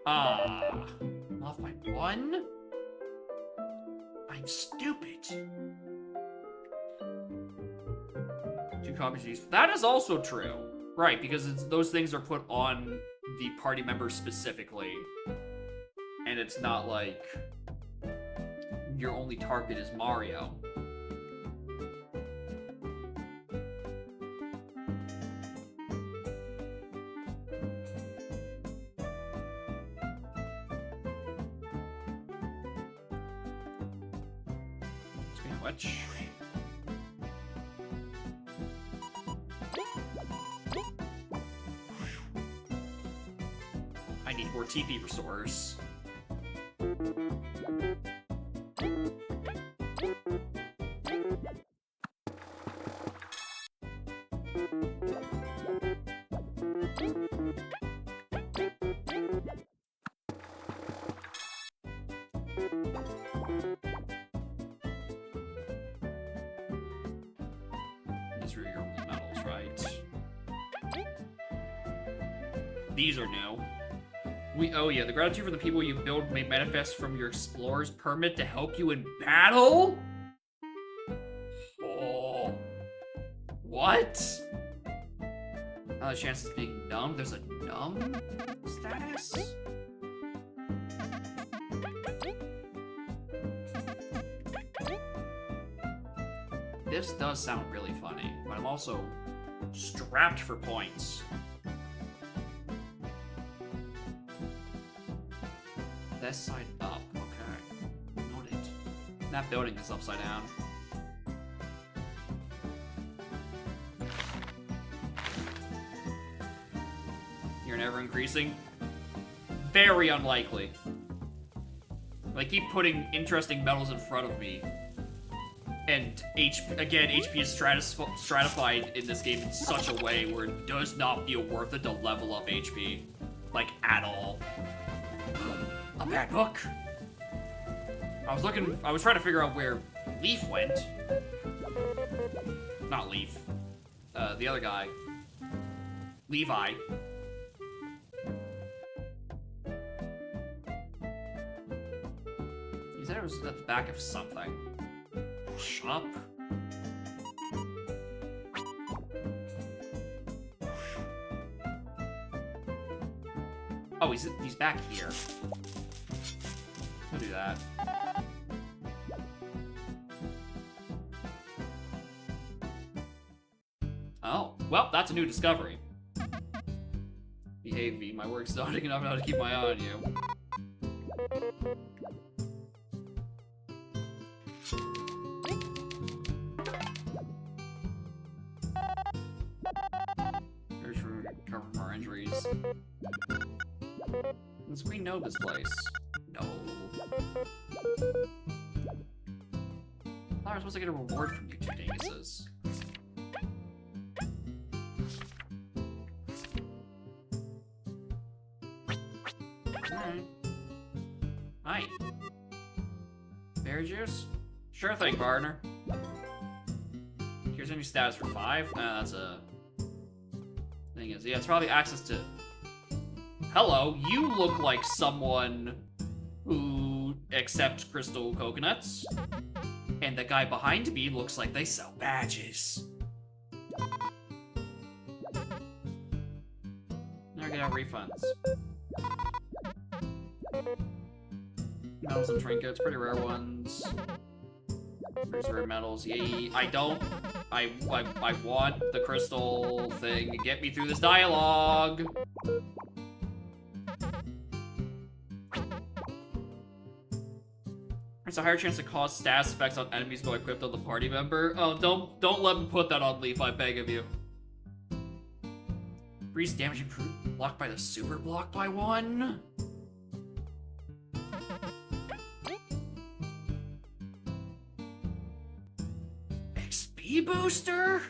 Off by 1? I'm stupid. 2 copies of these. That is also true. Right, because those things are put on the party members specifically. And it's not like your only target is Mario. Speaking of which... I need more TP restorers. These are your only medals, right? These are new. Oh yeah, the gratitude for the people you build may manifest from your explorer's permit to help you in battle? Oh. What? The chances of being numb? There's a numb status? This does sound really funny, but I'm also strapped for points. This side up, okay. Noted. That building is upside down. You're never increasing? Very unlikely. They keep putting interesting medals in front of me. And HP is stratified in this game in such a way where it does not feel worth it to level up HP. Like, at all. A bad book. I was trying to figure out where Leaf went. Not Leaf. The other guy. Levi. He said it was at the back of something. Shop? Oh, he's back here. I'll do that. Oh, well, that's a new discovery. Behave, V. My work's starting and I don't know how to keep my eye on you. Here's for recover from our injuries. Does we know this place? No. I was supposed to get a reward from you two dinguses. Hi. Berry juice? Sure thing, partner. Here's a new status for 5. That's a... Thing is, yeah, it's probably access to... Hello, you look like someone who accepts crystal coconuts. And the guy behind me looks like they sell badges. Never get out refunds. Medals and trinkets, pretty rare ones. There's rare medals. Yay! I want the crystal thing to get me through this dialogue. There's a higher chance to cause status effects on enemies while equipped on the party member. Oh, don't let me put that on Leaf, I beg of you. Increase damage improved, blocked by the super block by 1. XP booster?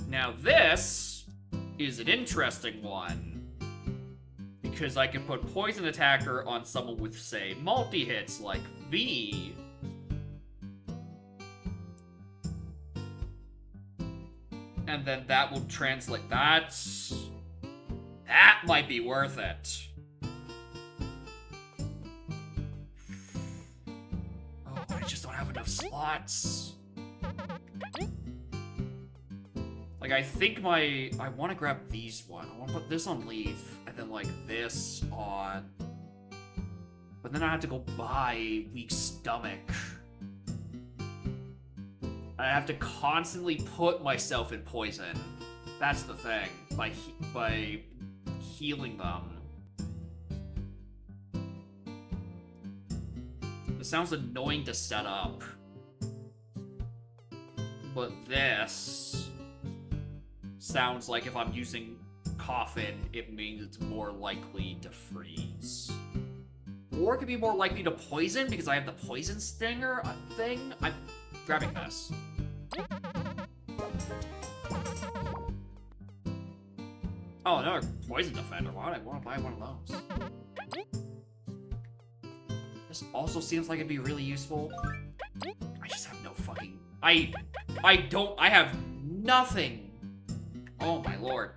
Now this is an interesting one, because I can put Poison Attacker on someone with, say, multi-hits like V. And then that will translate that. That might be worth it. Oh, I just don't have enough slots. Like, I think I want to grab these one. I want to put this on Leaf, and then, like, this on... But then I have to go buy Weak Stomach. I have to constantly put myself in poison. That's the thing. By healing them. It sounds annoying to set up. But this... sounds like if I'm using Coffin, it means it's more likely to freeze. Or it could be more likely to poison because I have the Poison Stinger thing. I'm grabbing this. Oh, another Poison Defender. Why would I want to buy one of those? This also seems like it'd be really useful. I just have no fucking... I have nothing. Oh my lord.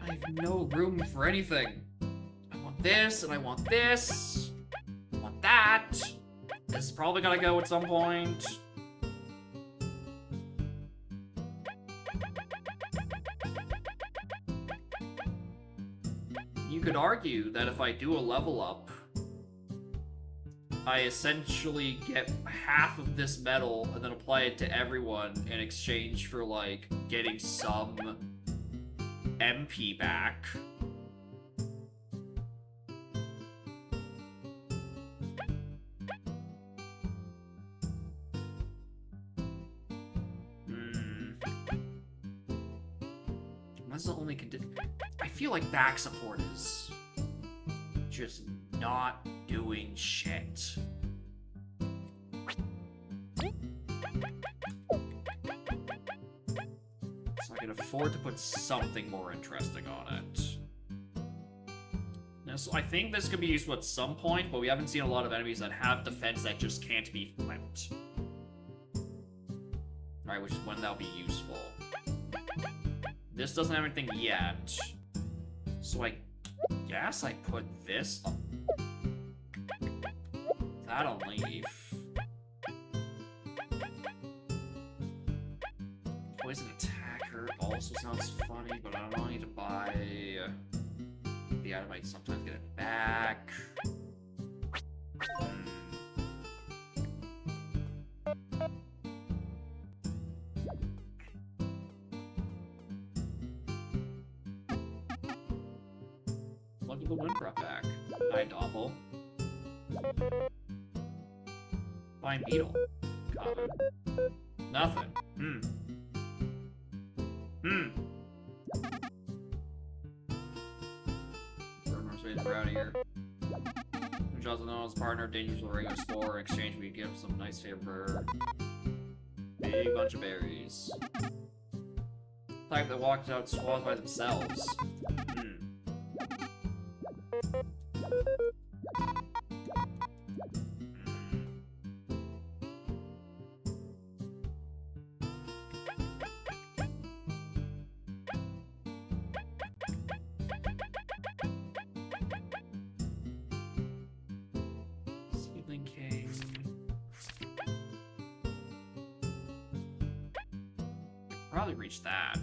I have no room for anything. I want this, and I want this. I want that. This is probably gonna go at some point. You could argue that if I do a level up, I essentially get half of this medal and then apply it to everyone in exchange for, like, getting some MP back. That's the only condition. I feel like back support is just not doing shit. So I can afford to put something more interesting on it. Now So I think this could be useful at some point, but we haven't seen a lot of enemies that have defense that just can't be flipped. Alright, which is when that'll be useful. This doesn't have anything yet. So I guess I put this up. That on leaf. Poison attacker also sounds funny, but I don't need to buy the item. I sometimes get it back. Look at the wind brought back. Hi, Doppel. Fine beetle. Common. Nothing. Rumors made around here. Which also known as partner, dangerous with regular explorer. In exchange, we give some nice favor. Big bunch of berries. Type that walked out swathed by themselves. Seedling King. Probably reach that.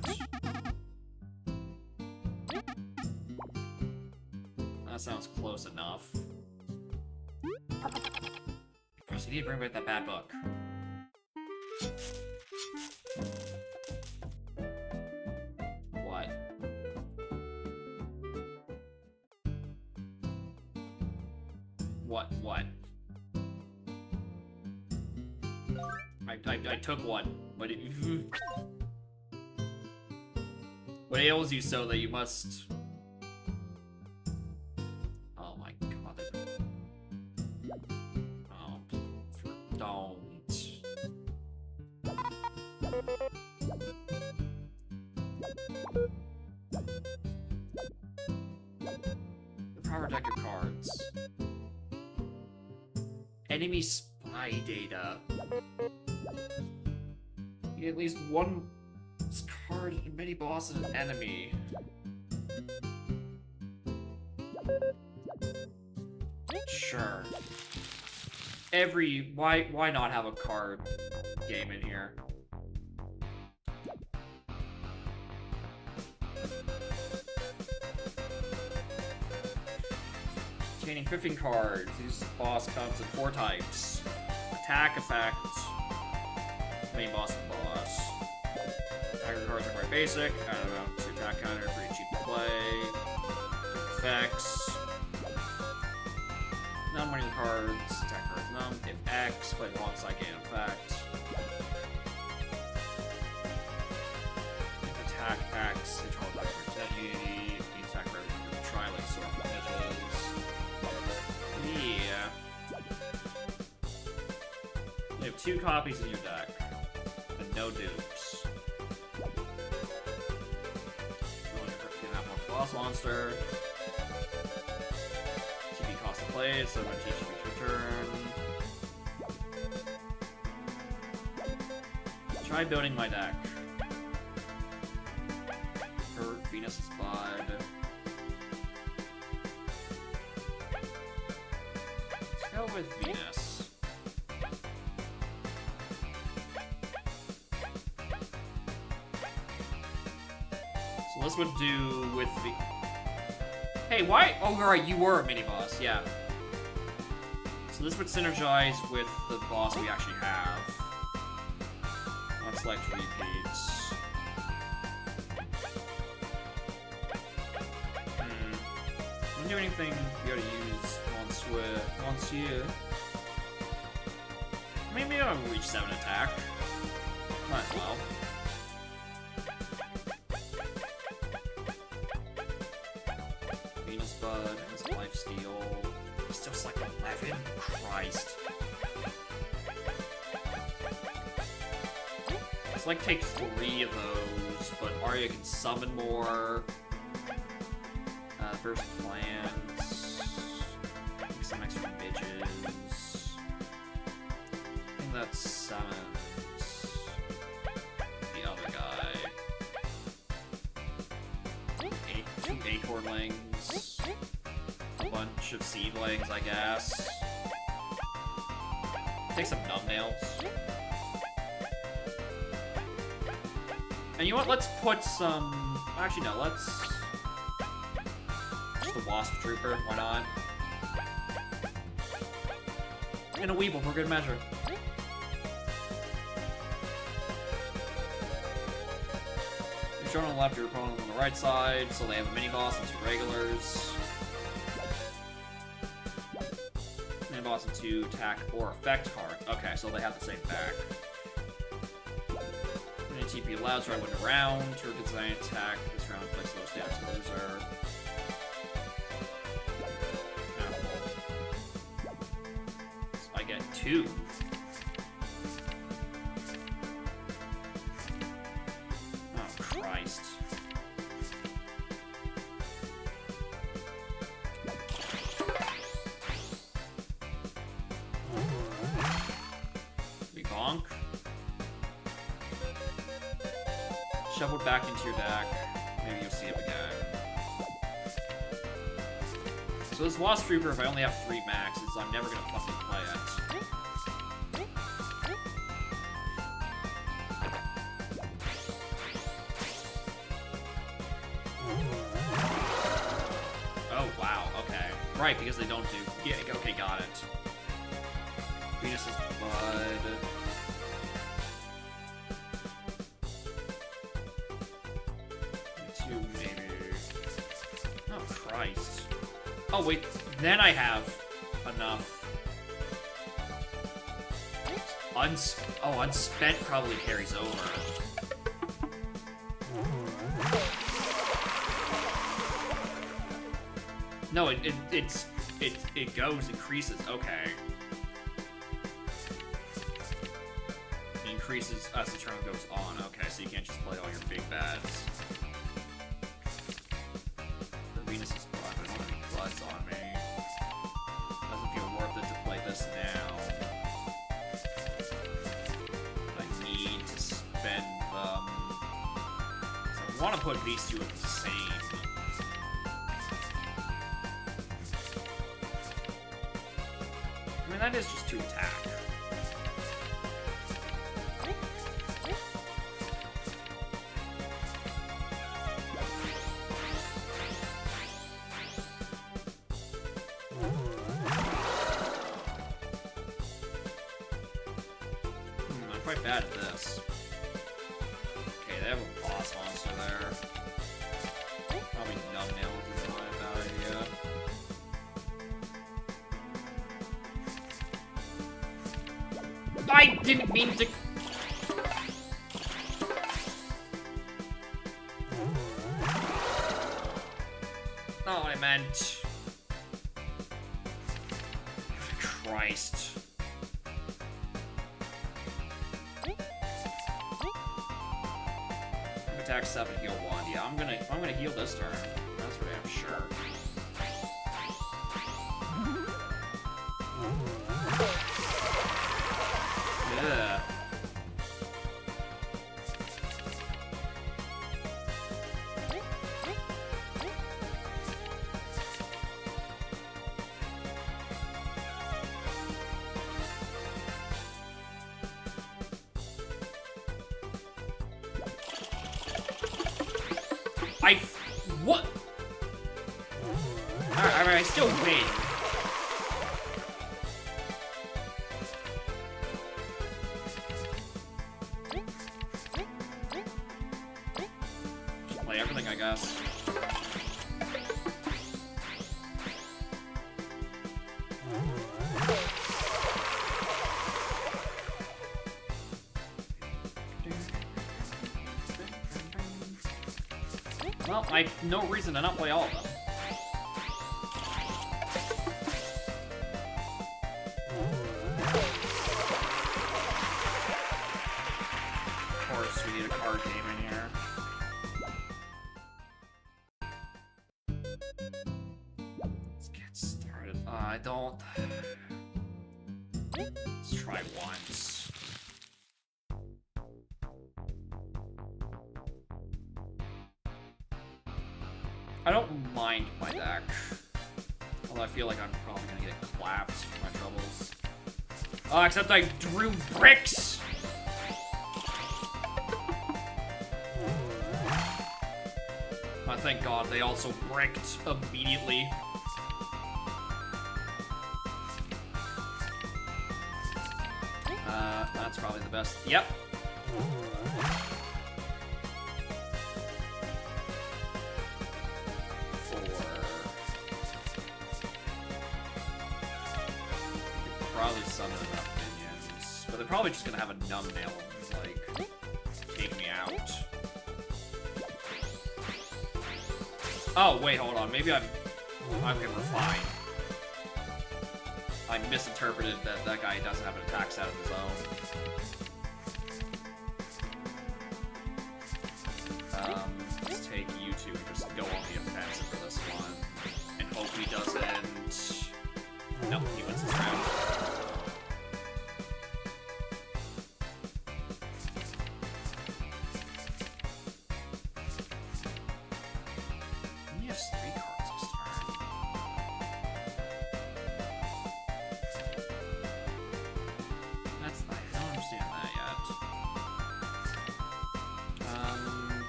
That sounds close enough. First, you need to bring back that bad book. What? What? I took one, but it... What ails you so that you must... Oh my god. Oh, don't. The power deck of cards. Enemy spy data. You get at least one card in mini boss and an enemy. Sure. Why not have a card game in here? Containing 15 cards. These boss comes in 4 types. Attack, effect, main boss, and boss. Attacker cards are quite basic. Add amount to attack counter, pretty cheap to play. Effects. Non-winning cards. Attack cards none. If X, play alongside gain effect. Attack X, control back for 1080. Attack card try like sword edges. Yeah. You have 2 copies in your deck. And no dupes. You want to have more boss monster. TP cost of play, so when TP is return. Try building my deck. Hurt Venus's Bud. Let's go with Venus. So this would do with the... Hey, why? Oh, right, you were a mini-boss, yeah. So this would synergize with the boss we actually have. Not select repeats. Don't do anything you gotta use Monsieur. Maybe I'll reach 7 attack. Might as well. Venus Bud has lifesteal. Still like 11. Christ. It's like take 3 of those, but Arya can summon more. First plans. that summons the other guy. Two acornlings. A bunch of seedlings, I guess. Take some numbnails. And you know what? Let's put some... Actually, no, let's... Just the Wasp Trooper, why not? And a Weeble for good measure. You're shown on the left, your opponent on the right side, so they have a mini-boss and 2 regulars. Mini-boss and 2 attack or effect cards. Okay, so they have the same back. TP allows right when around, to design attack this round, place those down to the loser. So I get 2. Oh, Christ. We bonk. Shoveled back into your deck. Maybe you'll see him again. So this Wasp Trooper, if I only have 3 maxes, I'm never gonna fucking play it. Oh, wow, okay. Right, because they don't do... Yeah, okay, got it. Venus's Blood... Christ. Oh, wait. Then I have enough. Unspent probably carries over. No, it goes, increases. Okay. It increases as the turn goes on. Okay, so you can't just play all your big bads. Venus's Blood. I don't have any Bloods on me. Doesn't feel worth it to play this now. I need to spend them. So I want to put these 2 at the same. I mean, that is just 2 attack. I'm quite bad at this. Okay, they have a boss monster there. Probably numbnails is not a bad idea. I didn't mean to... Oh, I meant... Christ. Attack 7, heal 1. Yeah, I'm gonna heal this turn. That's for damn sure. Yeah. What? Alright, I still win. Just play everything, I guess. Well, I have no reason to not play all of them. Of course, we need a card game in here. Let's get started. I don't... Let's try once. I don't mind my deck. Although I feel like I'm probably gonna get clapped for my troubles. Oh, except I drew bricks! Oh, thank God, they also bricked immediately. That's probably the best. Yep. Probably summon enough minions, but they're probably just gonna have a numbnail, like, take me out. Oh, wait, hold on. Maybe okay, we're fine. I misinterpreted that that guy doesn't have an attack set of his own. Let's take you two and just go on the offensive for this one. And hope he doesn't... Nope, he wins his round. He has 3 cards this turn. That's nice. I don't understand that yet.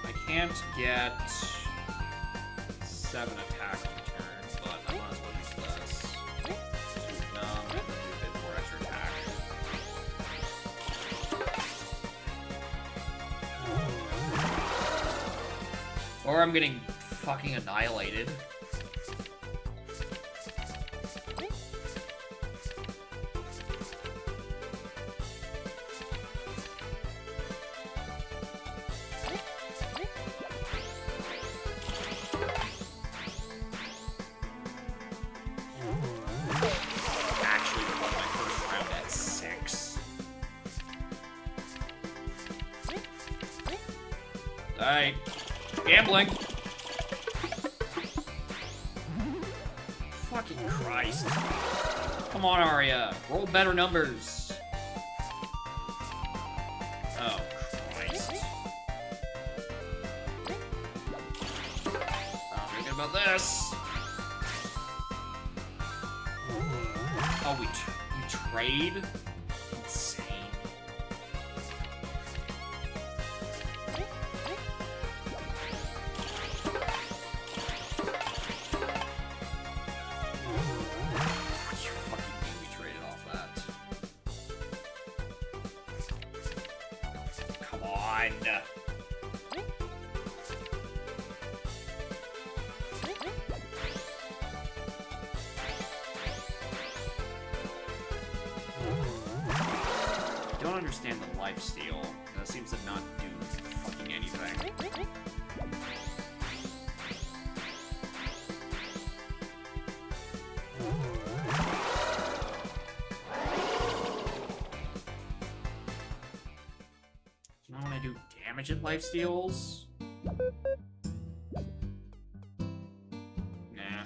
I can't get 7 attack on turn, but I might as well use this. And then do a bit more extra attack. Or I'm getting fucking annihilated. Actually won my first round at 6. Alright. Gambling. Fucking Christ. Come on, Arya. Roll better numbers. Oh, Christ. I'm thinking about this. Oh, we trade? Insane. You fucking mean we traded off that? Come on. I don't understand the lifesteal. That seems to not do fucking anything. You know when I do damage at lifesteals? Nah.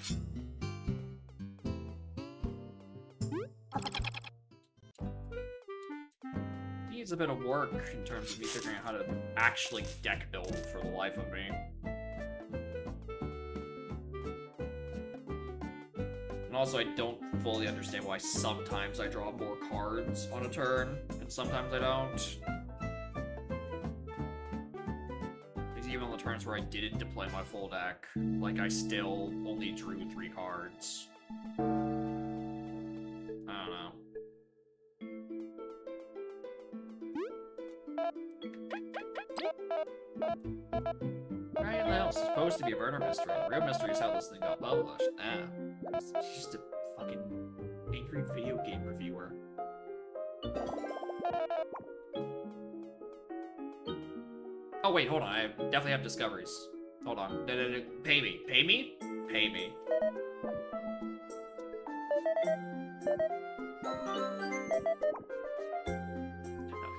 Needs a bit of work in terms of me figuring out how to actually deck build for the life of me. And also, I don't fully understand why sometimes I draw more cards on a turn, and sometimes I don't. Because even on the turns where I didn't deploy my full deck, like, I still only drew 3 cards. I don't know. Right, that was supposed to be a murder mystery. The real mystery is how this thing got published. Ah, it's just a fucking angry video game reviewer. Oh wait, hold on. I definitely have discoveries. Hold on. Pay me. Pay me? Pay me. No,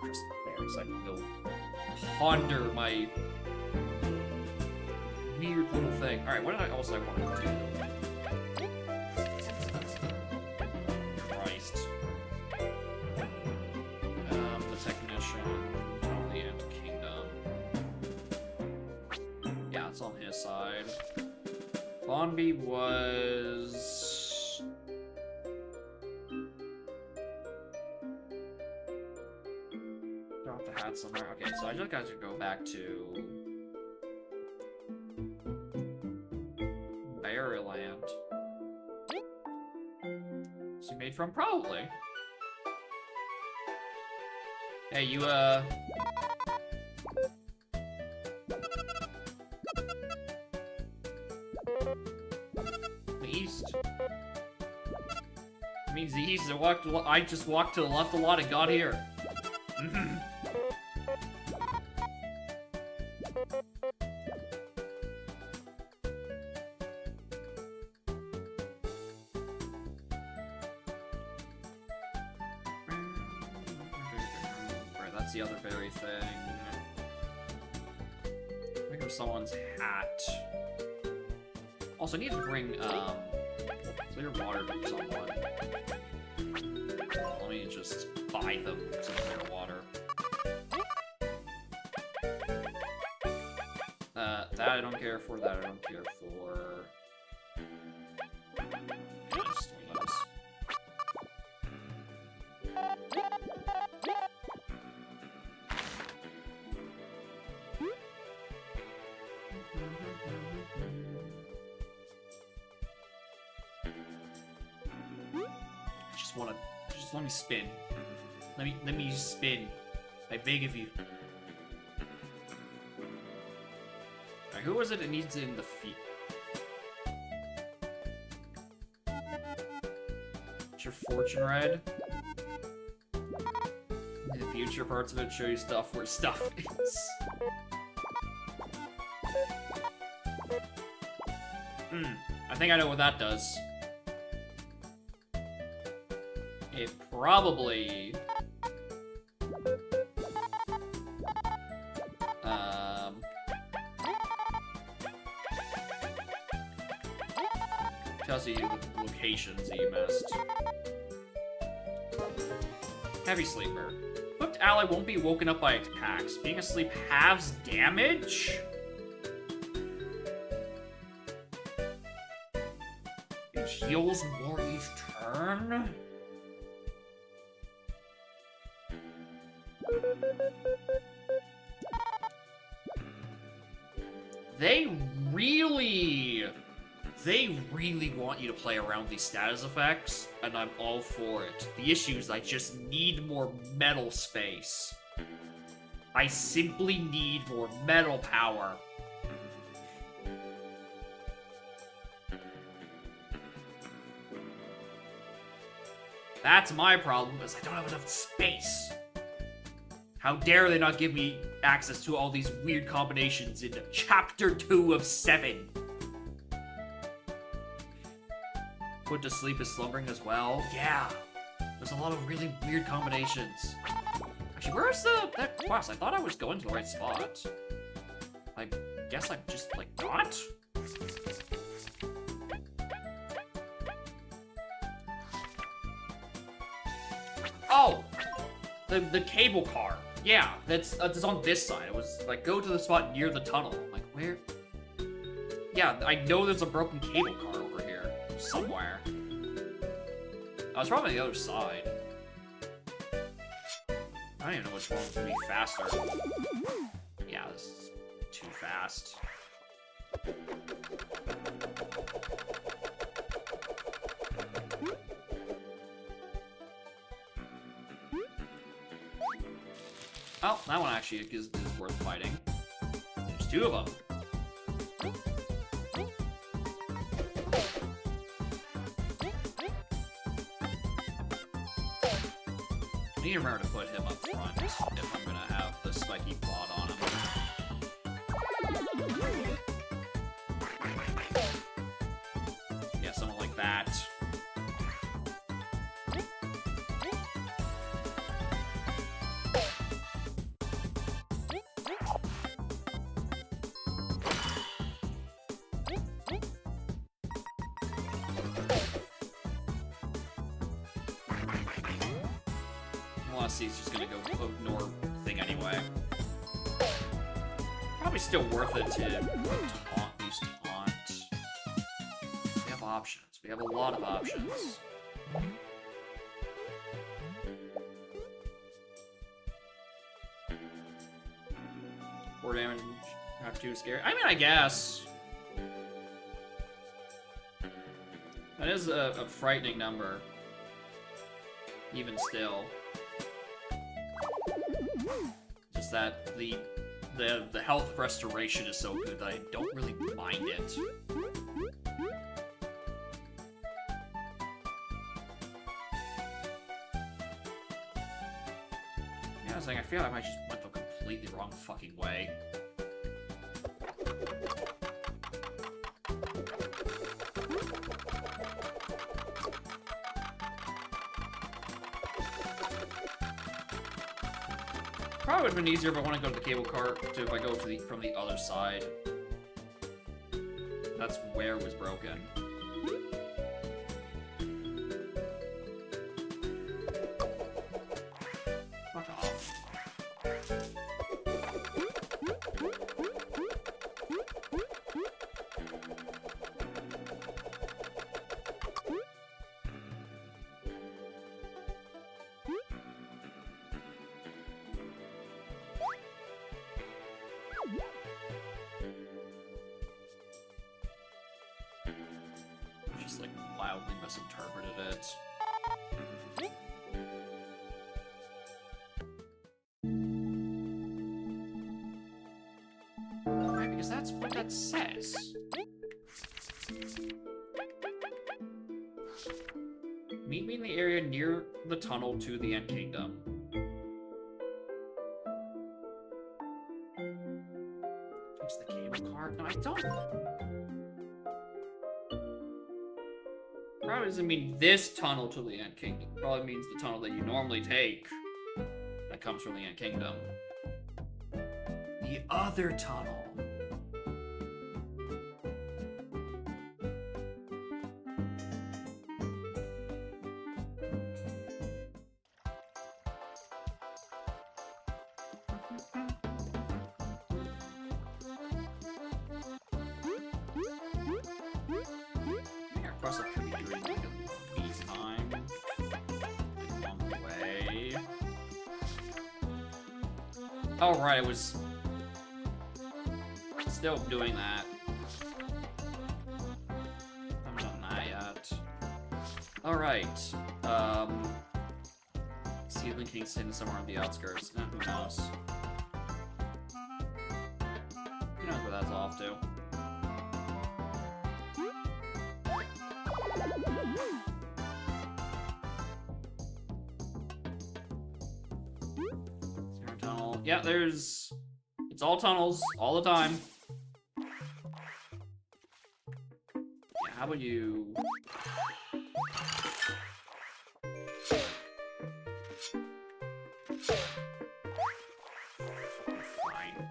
just bears. I can go ponder my weird little thing. Alright, what did I also want to do? Christ. The Technician, the Anti-Kingdom. Yeah, it's on his side. Bonby was... Drop the hat somewhere. Okay, so I just got to go back to... Maryland. Is he made from? Probably. Hey, you, The east. It means the east. I just walked to the left a lot and got here. Right, that's the other fairy thing. Think of someone's hat. Also, I need to bring, clear water to someone. Let me just buy them some clear water. That I don't care for, that I don't care for. Just one of those. Just let me spin. Let me spin. I beg of you. Alright, who was it that needs it in the feet? It's your fortune red. In the future, parts of it show you stuff where stuff is. I think I know what that does. It probably... tells you the locations that you missed. Heavy sleeper. Equipped ally won't be woken up by attacks. Being asleep halves damage? It heals more each turn? They really want you to play around these status effects, and I'm all for it. The issue is I just need more metal space. I simply need more metal power. That's my problem, is I don't have enough space. How dare they not give me access to all these weird combinations in Chapter 2 of 7. Put to sleep is slumbering as well. Yeah, there's a lot of really weird combinations. Actually, where's that quest? I thought I was going to the right spot. I guess I'm just, like, not? Oh! The cable car. Yeah, that's on this side. It was, like, go to the spot near the tunnel. I'm like, where? Yeah, I know there's a broken cable car over here. Somewhere. I was probably on the other side. I don't even know which one would be faster. Yeah, this is too fast. Oh, that one actually is worth fighting. There's two of them. I need to remember to put him up front if I'm gonna have the spiky plot on him. Yeah, something like that. He's just gonna go ignore thing anyway. Probably still worth it to use taunt. options. We have a lot of options. Four damage, not too scary. I mean, I guess. That is a frightening number. Even still. Just that the health restoration is so good that I don't really mind it. Yeah, I was like, I feel like I just went the completely wrong fucking way. Probably would have been easier if I want to go to the cable cart, to if I go from the other side. That's where it was broken. Fuck off. Just like wildly misinterpreted it. Right, because that's what that says. Meet me in the area near the tunnel to the End Kingdom. Fix the cable cart? No, I don't. Probably doesn't mean this tunnel to the End Kingdom. Probably means the tunnel that you normally take that comes from the End Kingdom. The other tunnel. That could be doing like a lead time. Along the way. Oh, right, it was still doing that. Haven't done that yet. Alright. See if Link needs to somewhere on the outskirts. Who knows? Who knows where that's off to? Tunnel. Yeah, there's... It's all tunnels, all the time. Yeah, how about you... Fine.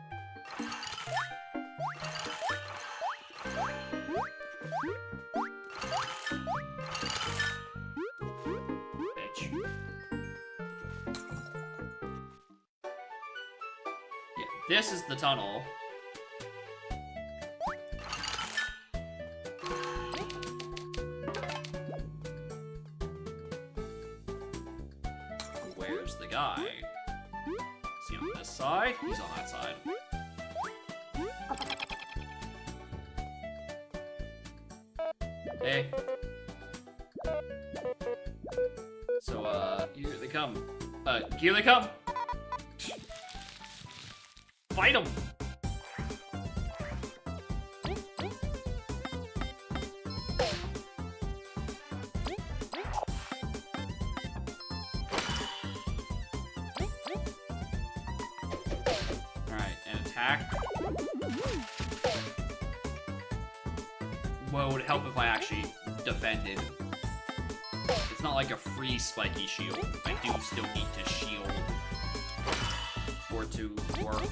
Bitch. This is the tunnel. Where's the guy? Is he on this side? He's on that side. Hey. So, here they come. Here they come! Fight him! Alright, and attack. Well, it would help if I actually defended. It's not like a free spiky shield. I do still need to shield for it to work.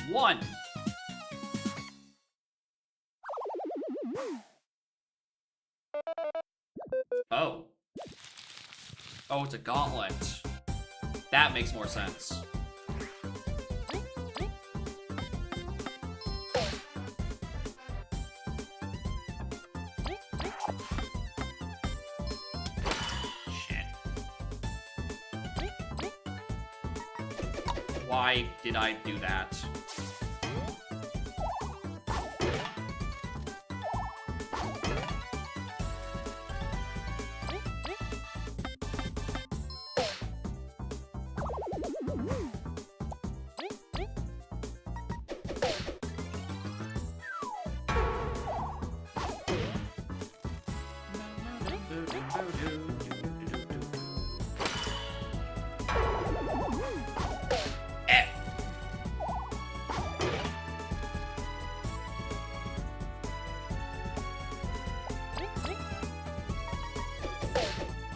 One. Oh. Oh, it's a gauntlet. That makes more sense. Why did I do that?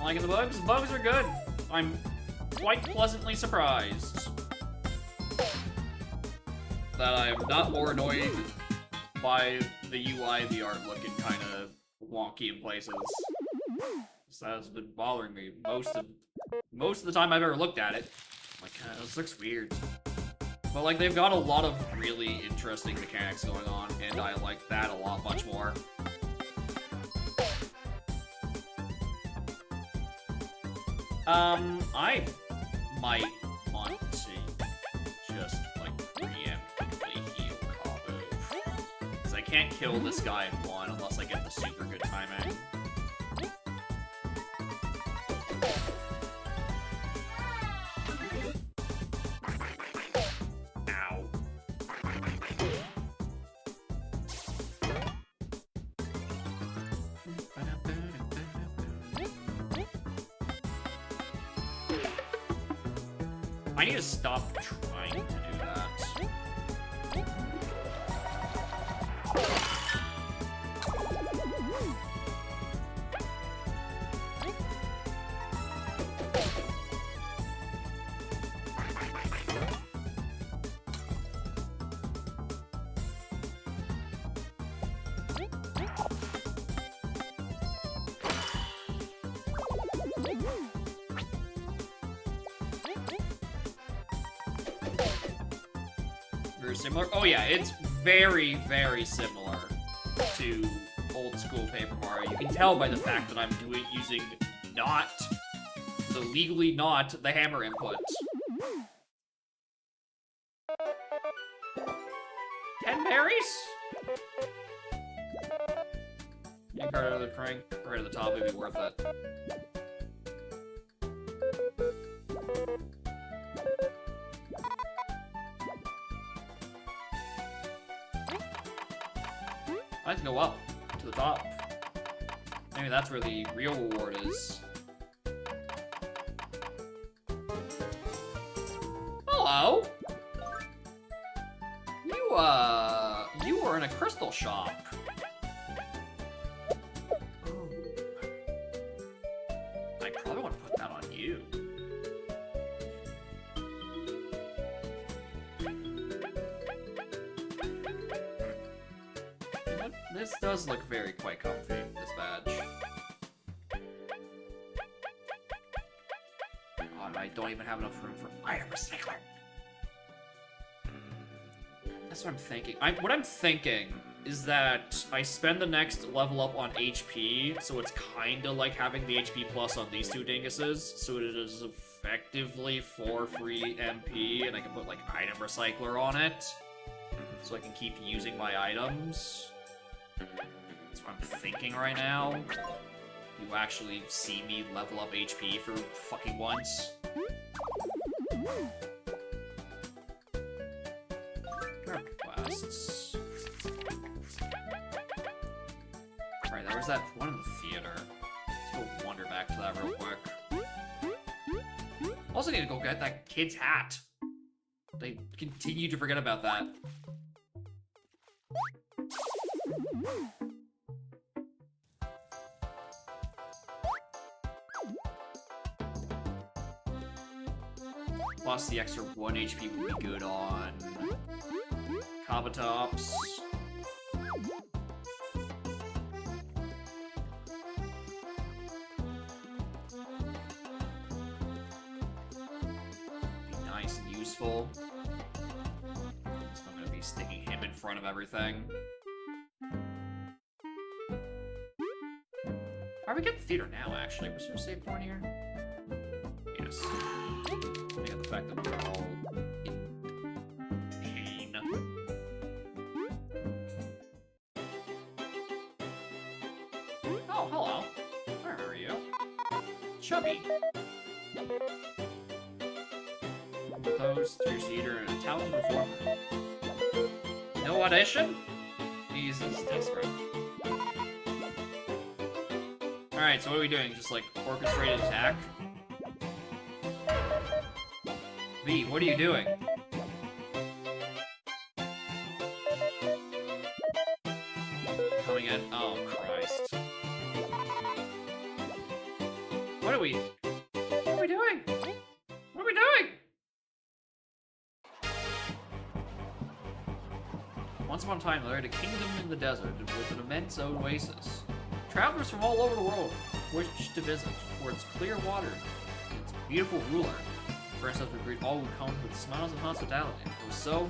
Liking the bugs? The bugs are good. I'm quite pleasantly surprised that I am not more annoyed by the UI, the art looking kind of wonky in places. This has been bothering me most of the time I've ever looked at it. I'm like, this looks weird. But like, they've got a lot of really interesting mechanics going on, and I like that a lot much more. I might want to just, like, preemptively heal Kabu. Because I can't kill this guy in one unless I get the super good timing. Ow. I need to stop trying to do that. Very similar. Oh yeah, it's very, very similar to old school Paper Mario. You can tell by the fact that I'm using legally not the hammer input. 10 berries? Yeah, card out of the crank, right at the top would be worth it. I have to go up to the top. Maybe that's where the real reward is. Hello? You were in a crystal shop. Ooh. I probably want to put that on you. This does look quite comfy, this badge. God, I don't even have enough room for item recycling. That's what I'm thinking. What I'm thinking is that I spend the next level up on HP, so it's kinda like having the HP plus on these two dinguses, so it is effectively 4 free MP, and I can put, like, item recycler on it, so I can keep using my items. That's what I'm thinking right now. You actually see me level up HP for fucking once. Requests. Alright, there was that one in the theater. Let's go wander back to that real quick. Also need to go get that kid's hat. They continue to forget about that. Plus the extra 1 HP would be good on Kabatops. Be nice and useful. So I'm gonna be sticking him in front of everything. Are we getting the theater now, actually? Was there a save point here? Yes. I got the fact that we're all in Oh, hello. I remember you. Chubby. Opposed to your seater and a talented performer. No audition? Jesus, desperate. Alright, so what are we doing? Just like orchestrated attack? V, what are you doing? Coming in. Oh, Christ. What are we doing? What are we doing? Once upon a time, there lived a kingdom in the desert with an immense oasis. Travelers from all over the world wished to visit for its clear water and its beautiful ruler. The princess would greet all who come with smiles and hospitality. It was so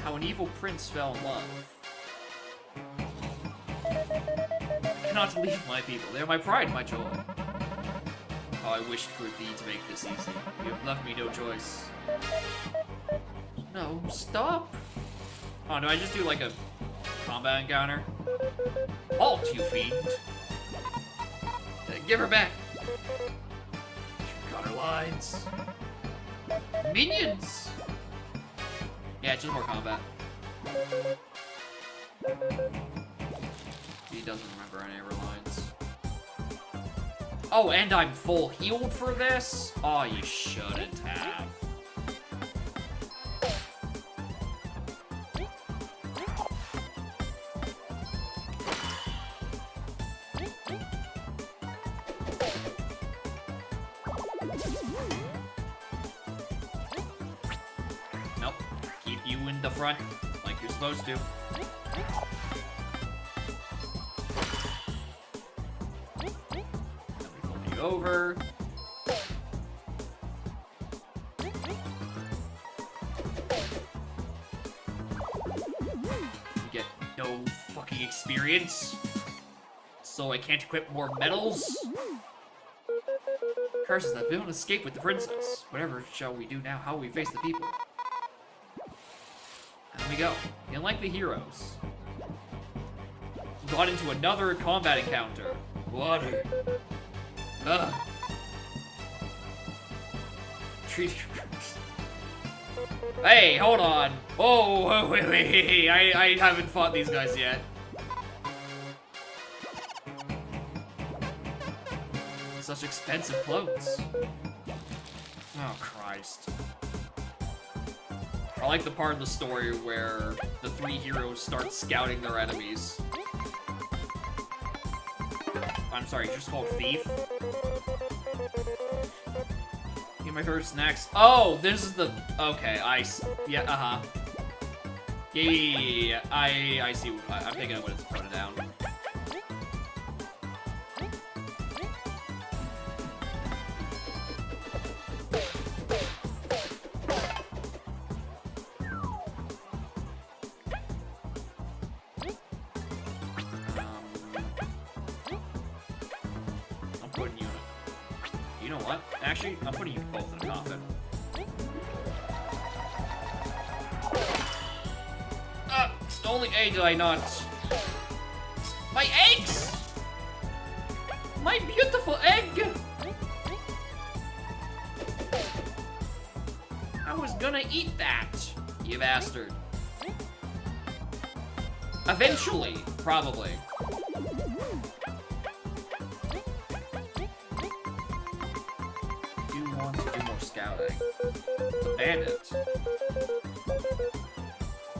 how an evil prince fell in love. I cannot leave my people. They are my pride, my joy. Oh, I wished for thee to make this easy. You have left me no choice. No, stop! Oh, do I just do like a combat encounter? Halt, you fiend! Give her back! She got her lines. Minions! Yeah, just more combat. He doesn't remember any of her lines. Oh, and I'm full healed for this? Oh, you shouldn't have. Nope. Keep you in the front, like you're supposed to. Over. You get no fucking experience, so I can't equip more medals. Curses that we don't escape with the princess. Whatever shall we do now? How will we face the people? And we go. The unlikely heroes. Got into another combat encounter. Water. Ugh. Hey, hold on. Oh, wait. I haven't fought these guys yet. Such expensive clothes. Oh, Christ. I like the part of the story where the three heroes start scouting their enemies. I'm sorry, just called Thief. Get my favorite snacks. Oh, this is the... Okay, yeah, uh-huh. Yeah, I see. I'm picking up what it's putting down. I'm putting you in a... You know what? Actually, I'm putting you both in a coffin. Only A did I not... My eggs! My beautiful egg! I was gonna eat that, you bastard. Eventually, probably. I do want to do more scouting. It's a bandit.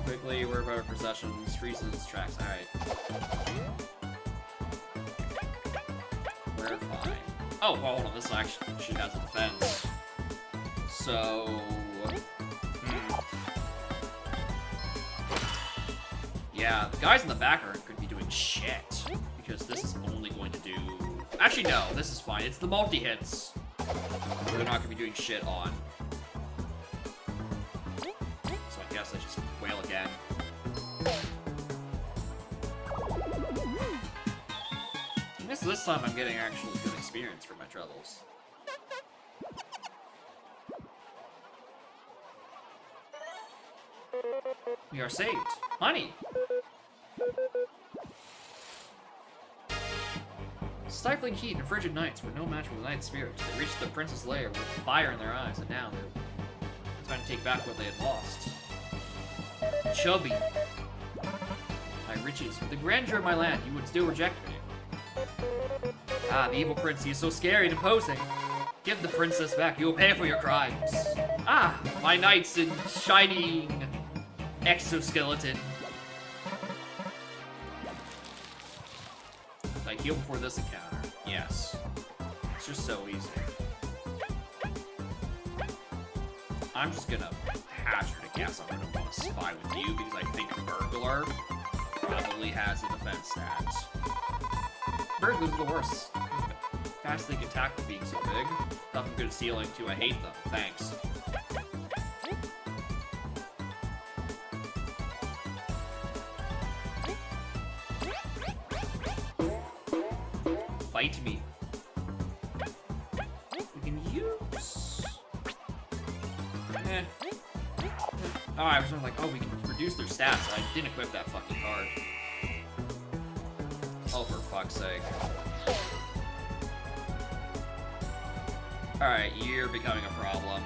Quickly, worry about our possessions, reasons, tracks. Alright. We're fine. Oh, well, hold on. This actually has a defense. So... Yeah, the guys in the background could be doing shit. Because this is only going to do... Actually, no. This is fine. It's the multi-hits. They're not going to be doing shit on. So I guess I just wail again. I guess this time I'm getting actually good experience for my troubles. We are saved. Honey! Stifling heat and frigid nights were no match for the night spirits. They reached the prince's lair with fire in their eyes, and now they're trying to take back what they had lost. Chubby. My riches. With the grandeur of my land, you would still reject me. Ah, the evil prince, he is so scary and imposing. Give the princess back, you will pay for your crimes. Ah, my knights in shining exoskeleton. I heal before this encounter. Yes. It's just so easy. I'm just gonna hazard a guess I'm gonna want to spy with you because I think Burglar probably has a defense stat. Burglars are the worst. Fast they can tackle being so big. Nothing good at stealing too. I hate them. Thanks. Fight me. We can use. Oh, I was like, oh, we can reduce their stats. I didn't equip that fucking card. Oh, for fuck's sake. Alright, you're becoming a problem.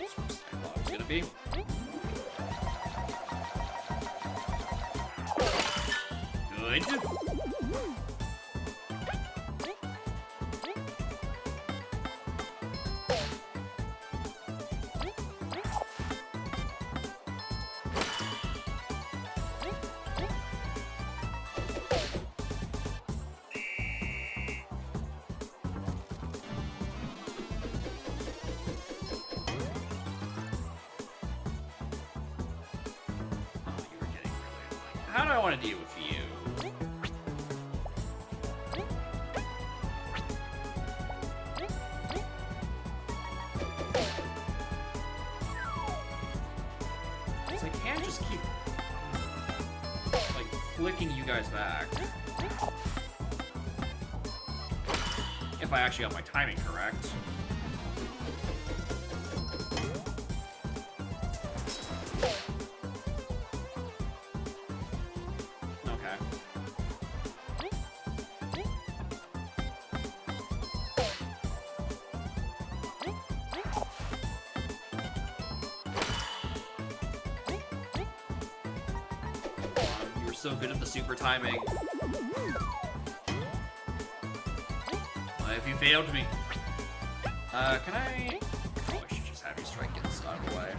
That's what I thought it was gonna be. Good. How do I want to deal with you? Because I can't just keep, like, flicking you guys back. If I actually got my timing correct. So good at the super timing. Why have you failed me? Can I... Oh, I should just have you strike this out of the way.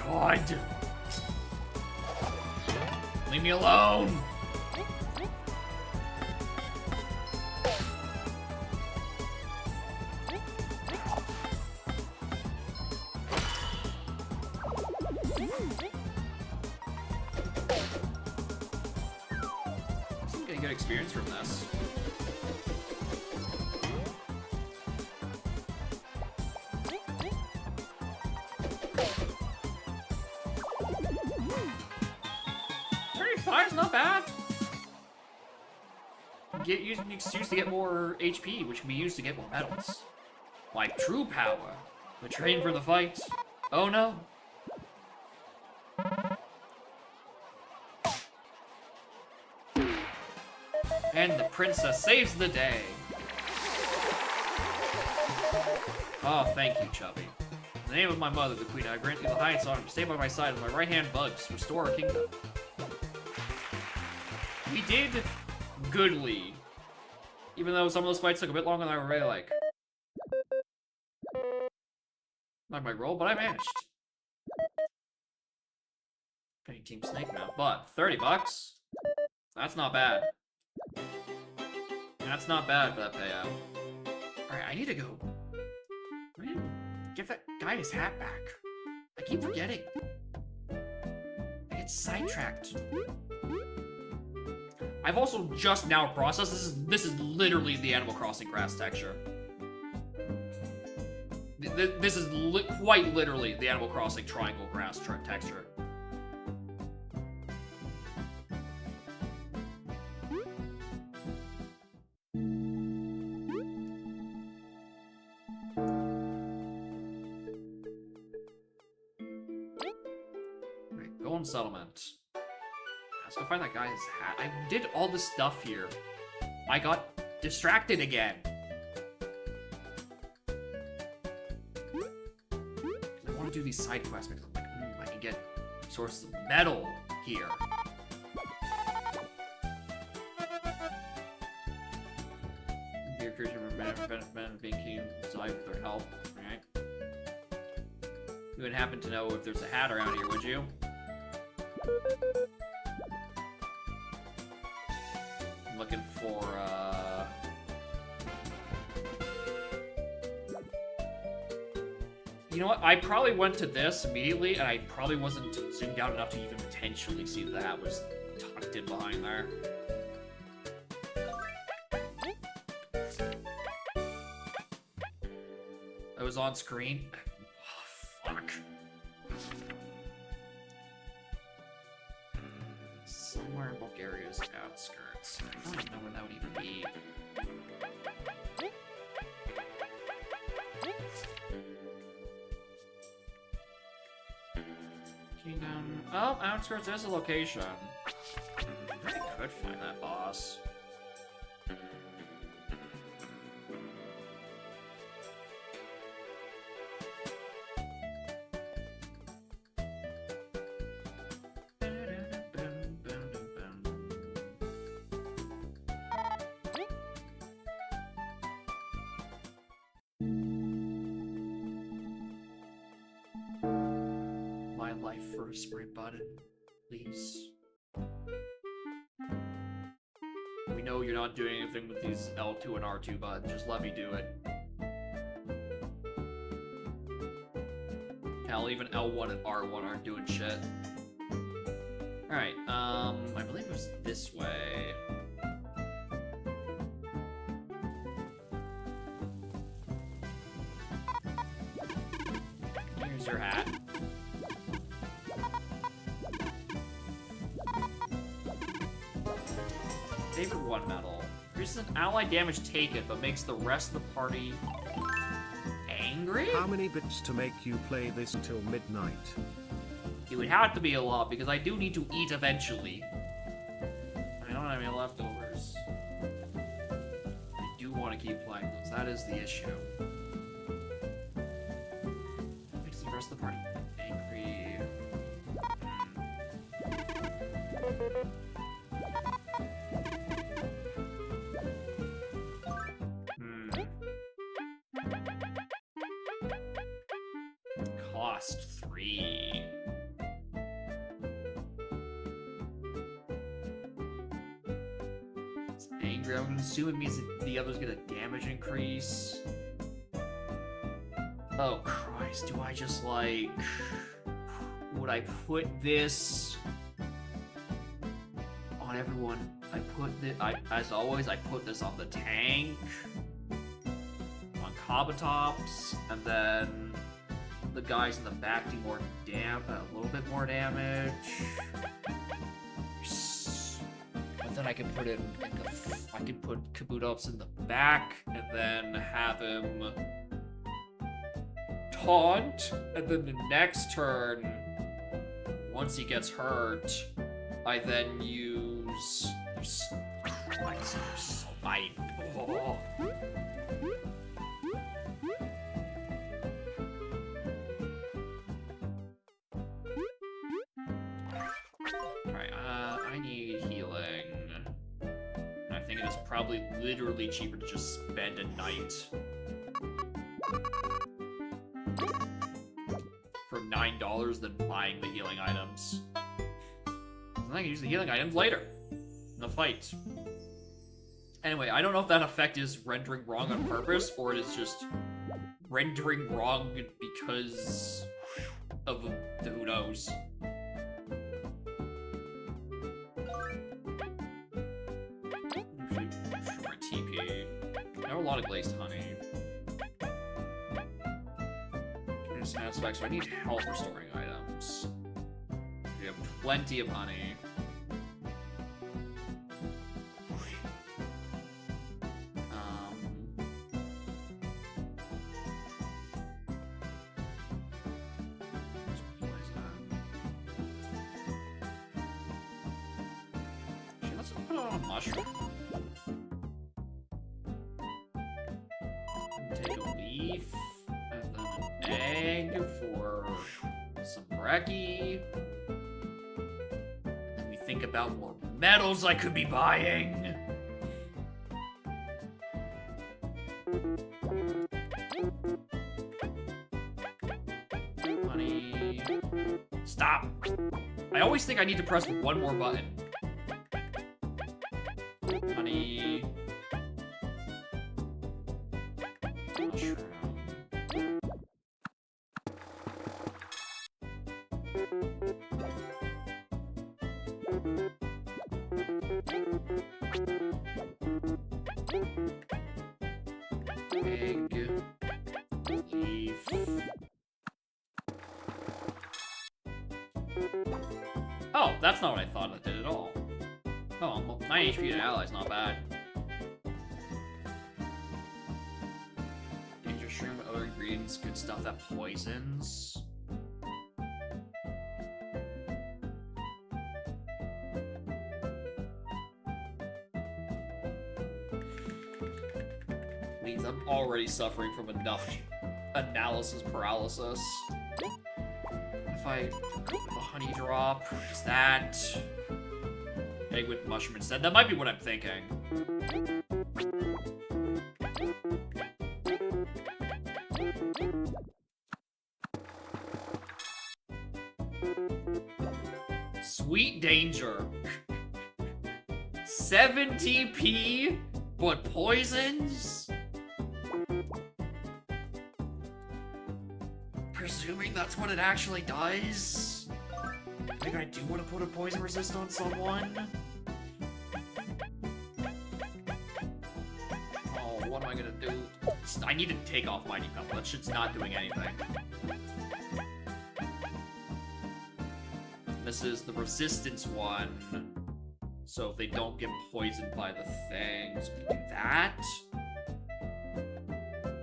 Oh my god! Leave me alone! I'm getting good experience from this. Not bad. Using the excuse to get more HP, which can be used to get more medals. My true power. We train for the fight. Oh no. And the princess saves the day. Oh, thank you, Chubby. In the name of my mother, the queen, I grant you the highest honor to stay by my side as my right-hand bugs, restore our kingdom. We did goodly. Even though some of those fights took a bit longer than I really like. Not my roll, but I managed. Penny Team Snake now, but 30 bucks? That's not bad. That's not bad for that payout. Alright, I need to go. I need to give that guy his hat back. I keep forgetting. get sidetracked. I've also just now processed this is literally the Animal Crossing grass texture. This is quite literally the Animal Crossing triangle grass texture. Right, Golden Settlement. Let's go find that guy's hat. I did all this stuff here. I got distracted again. I want to do these side quests because I'm like, I can get sources of metal here. Your creature benefit being keen inside with their help. Alright. You wouldn't happen to know if there's a hat around here, would you? I'm looking for, You know what? I probably went to this immediately, and I probably wasn't zoomed out enough to even potentially see that that was tucked in behind there. It was on screen. Oh, fuck. Somewhere in Bulgaria's outskirts. I don't even know where that would even be. Kingdom. Oh, outskirts is a location. I could find that boss. For a spray button, please. We know you're not doing anything with these L2 and R2 buttons, just let me do it. Hell, even L1 and R1 aren't doing shit. Alright, I believe it was this way. Here's your hat. Favorite one medal. Increases an ally damage taken, but makes the rest of the party angry? How many bits to make you play this until midnight? It would have to be a lot, because I do need to eat eventually. I don't have any leftovers. I do want to keep playing this. That is the issue. Makes the rest of the party angry. Cost 3. It's angry. I'm gonna assume it means that the others get a damage increase. Oh Christ, do I just like... Would I put this on everyone? I put this... as always, I put this on the tank, on Kabatops, and then the guys in the back do more a little bit more damage. But then I can put it in the... I can put Kabutops in the back, and then have him taunt, and then the next turn, once he gets hurt, I then use... Oh. I need healing. I think it is probably literally cheaper to just spend a night for $9 than buying the healing items. And I can use the healing items later in the fight. Anyway, I don't know if that effect is rendering wrong on purpose, or it is just rendering wrong because of who knows. have a lot of glazed honey. Satisfaction, so I need health restoring items. We have plenty of honey. What is that? Actually, let's put on a mushroom. Take a leaf. And then an egg for some brekkie. And we think about more metals I could be buying. Honey. Stop! I always think I need to press one more button. Honey. Mushroom. Egg. Leaf. Oh, that's not what I thought it did at all. Oh, well, 9 HP to allies, not bad. Danger shroom, other ingredients, good stuff that poisons. Means I'm already suffering from enough analysis paralysis. If I go with a honey drop, is that egg with mushroom instead? That might be what I'm thinking. Sweet danger. 70p, but poisons? Presuming that's what it actually does? I think I do want to put a poison resist on someone. Oh, what am I gonna do? I need to take off Mighty Pebble. That shit's not doing anything. This is the resistance one. So if they don't get poisoned by the things, we do that.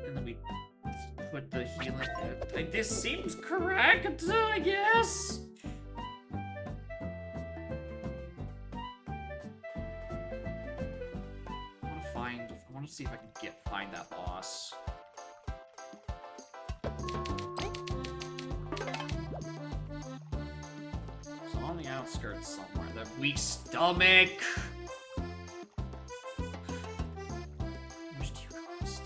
And then we put the healing. This seems correct, I guess. I want to see if I can find that boss. It's on the outskirts somewhere. The weak stomach. Which do you cost?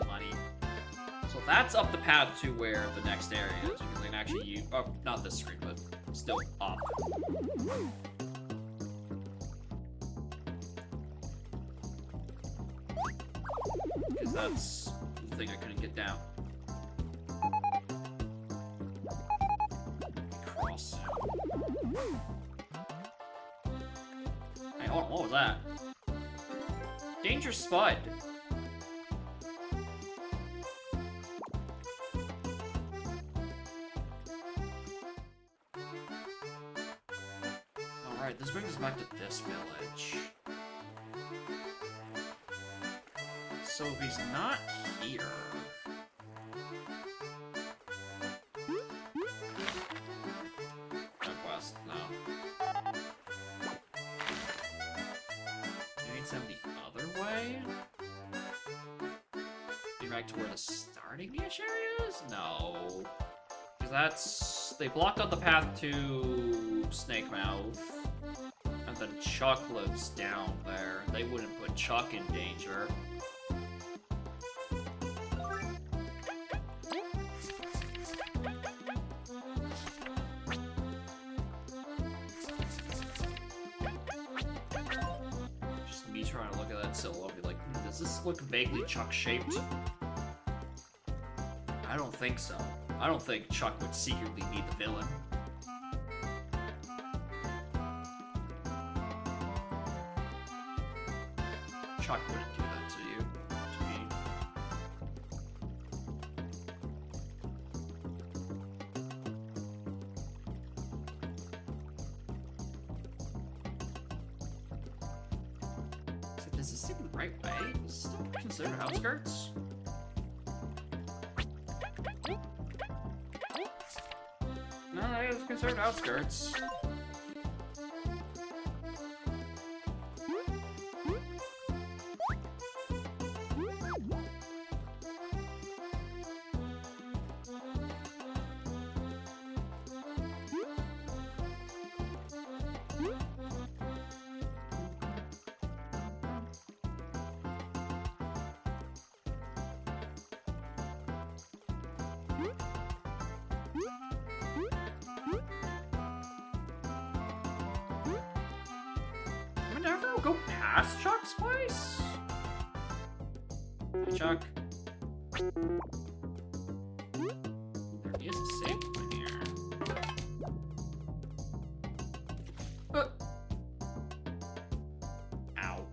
Money. So that's up the path to where the next area is. We can actually use, oh, not this screen, but still up. Because that's the thing I couldn't get down. Cross. Hey, hold on, what was that? Danger Spud. Alright, this brings us back to this village. So if he's not here... Quest, no. You need some the other way? Be back to where the starting-ish area is? No. Because that's... They blocked out the path to Snake Mouth. And then Chuck lives down there. They wouldn't put Chuck in danger. Solo, I'll be like, does this look vaguely Chuck-shaped? I don't think so. I don't think Chuck would secretly be the villain. Chuck wouldn't do that to you. To me. Except, is this even the right way? Is this still considered outskirts? No, it's considered outskirts. I never go past Chuck's place? Hey, Chuck. There is a safe in here. Ow.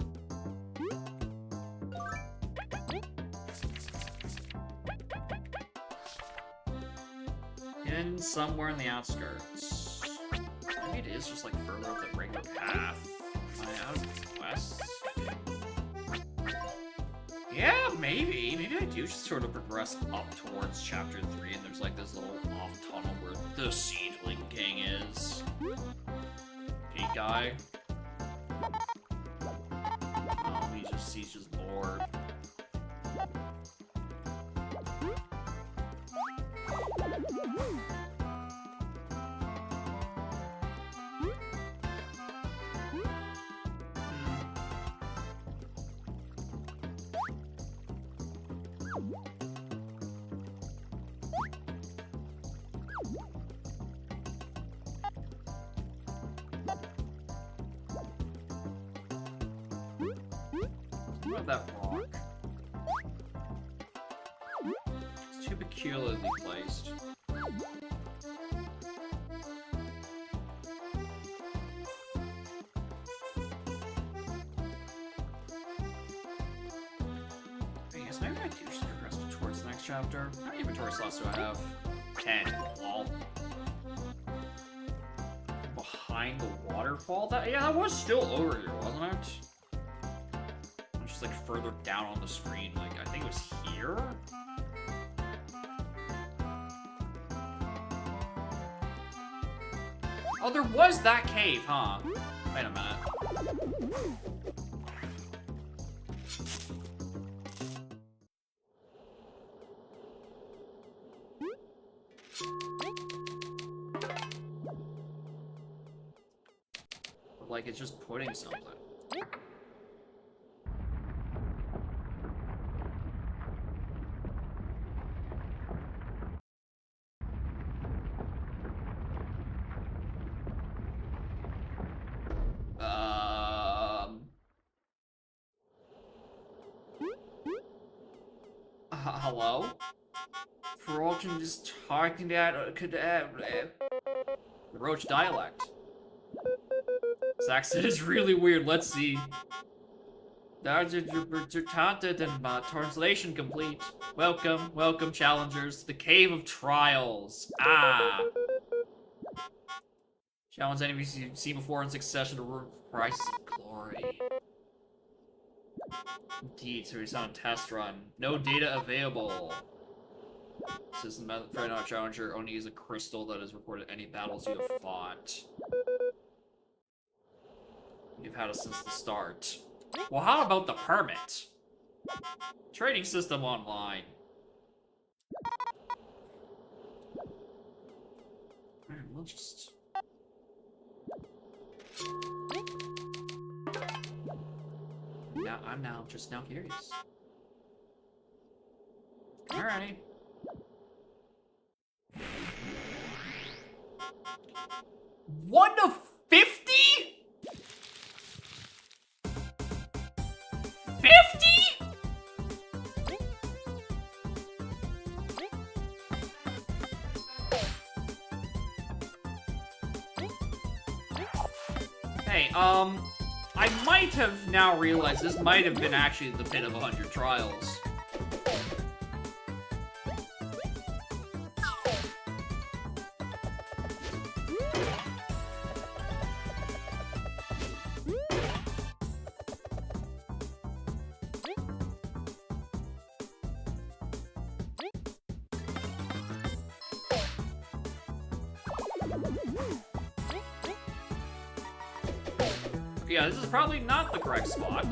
Hidden somewhere in the outskirts. Maybe it is just like further up the regular path. Am I out of quests? Yeah, maybe. Maybe I do just sort of progress up towards chapter 3 and there's like this little off tunnel where the Seedling King is. Hey, guy. Oh, he's just bored. What about that rock? It's too peculiarly placed. I guess maybe I do just progress towards the next chapter. How many inventory slots do I have? 10. Lol. Behind the waterfall? Yeah, that was still over here, wasn't it? Just like further down on the screen, like I think it was here? Oh, there was that cave, huh? Wait a minute. Like it's just putting something. Hello? For all can just talking that the Roach dialect. This accent is really weird. Let's see. Translation complete. Welcome, welcome, challengers. The Cave of Trials. Ah. Challenge enemies you've seen before in succession to reward prizes of glory. Indeed, so he's on a test run. No data available. System method for not challenger only use a crystal that has recorded any battles you have fought. You've had it since the start. Well, how about the permit? Trading system online. Alright, we'll just... I'm just now curious. Alrighty. One of 50? 50?! Hey, I might have now realized this might have been actually the pit of 100 trials. Yeah, this is probably not the correct spot.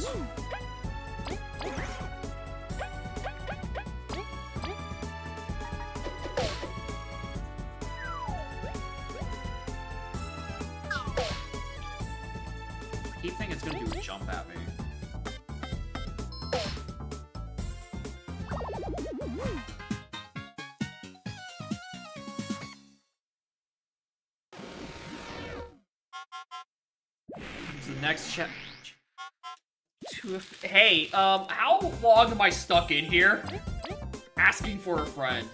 I keep thinking it's gonna do a jump at me. The next Hey, how long am I stuck in here? Asking for a friend.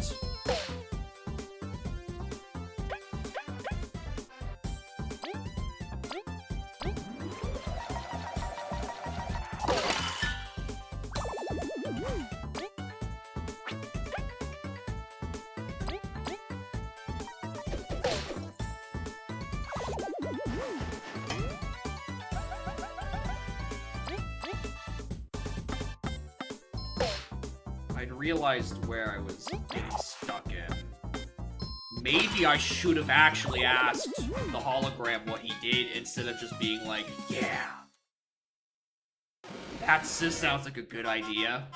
I'd realized where I was getting stuck in. Maybe I should have actually asked the hologram what he did instead of just being like, yeah. This sounds like a good idea.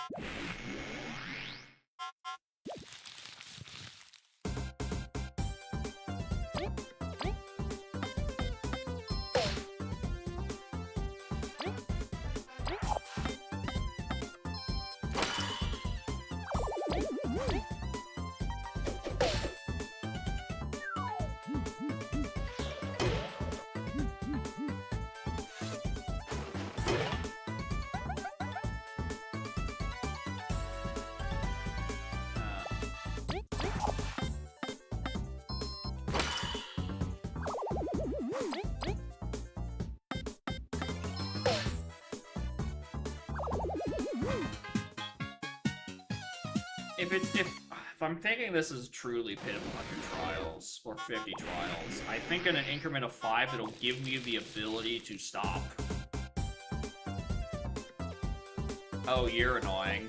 If I'm thinking this is truly pit of 100 trials, or 50 trials, I think in an increment of 5 it'll give me the ability to stop. Oh, you're annoying.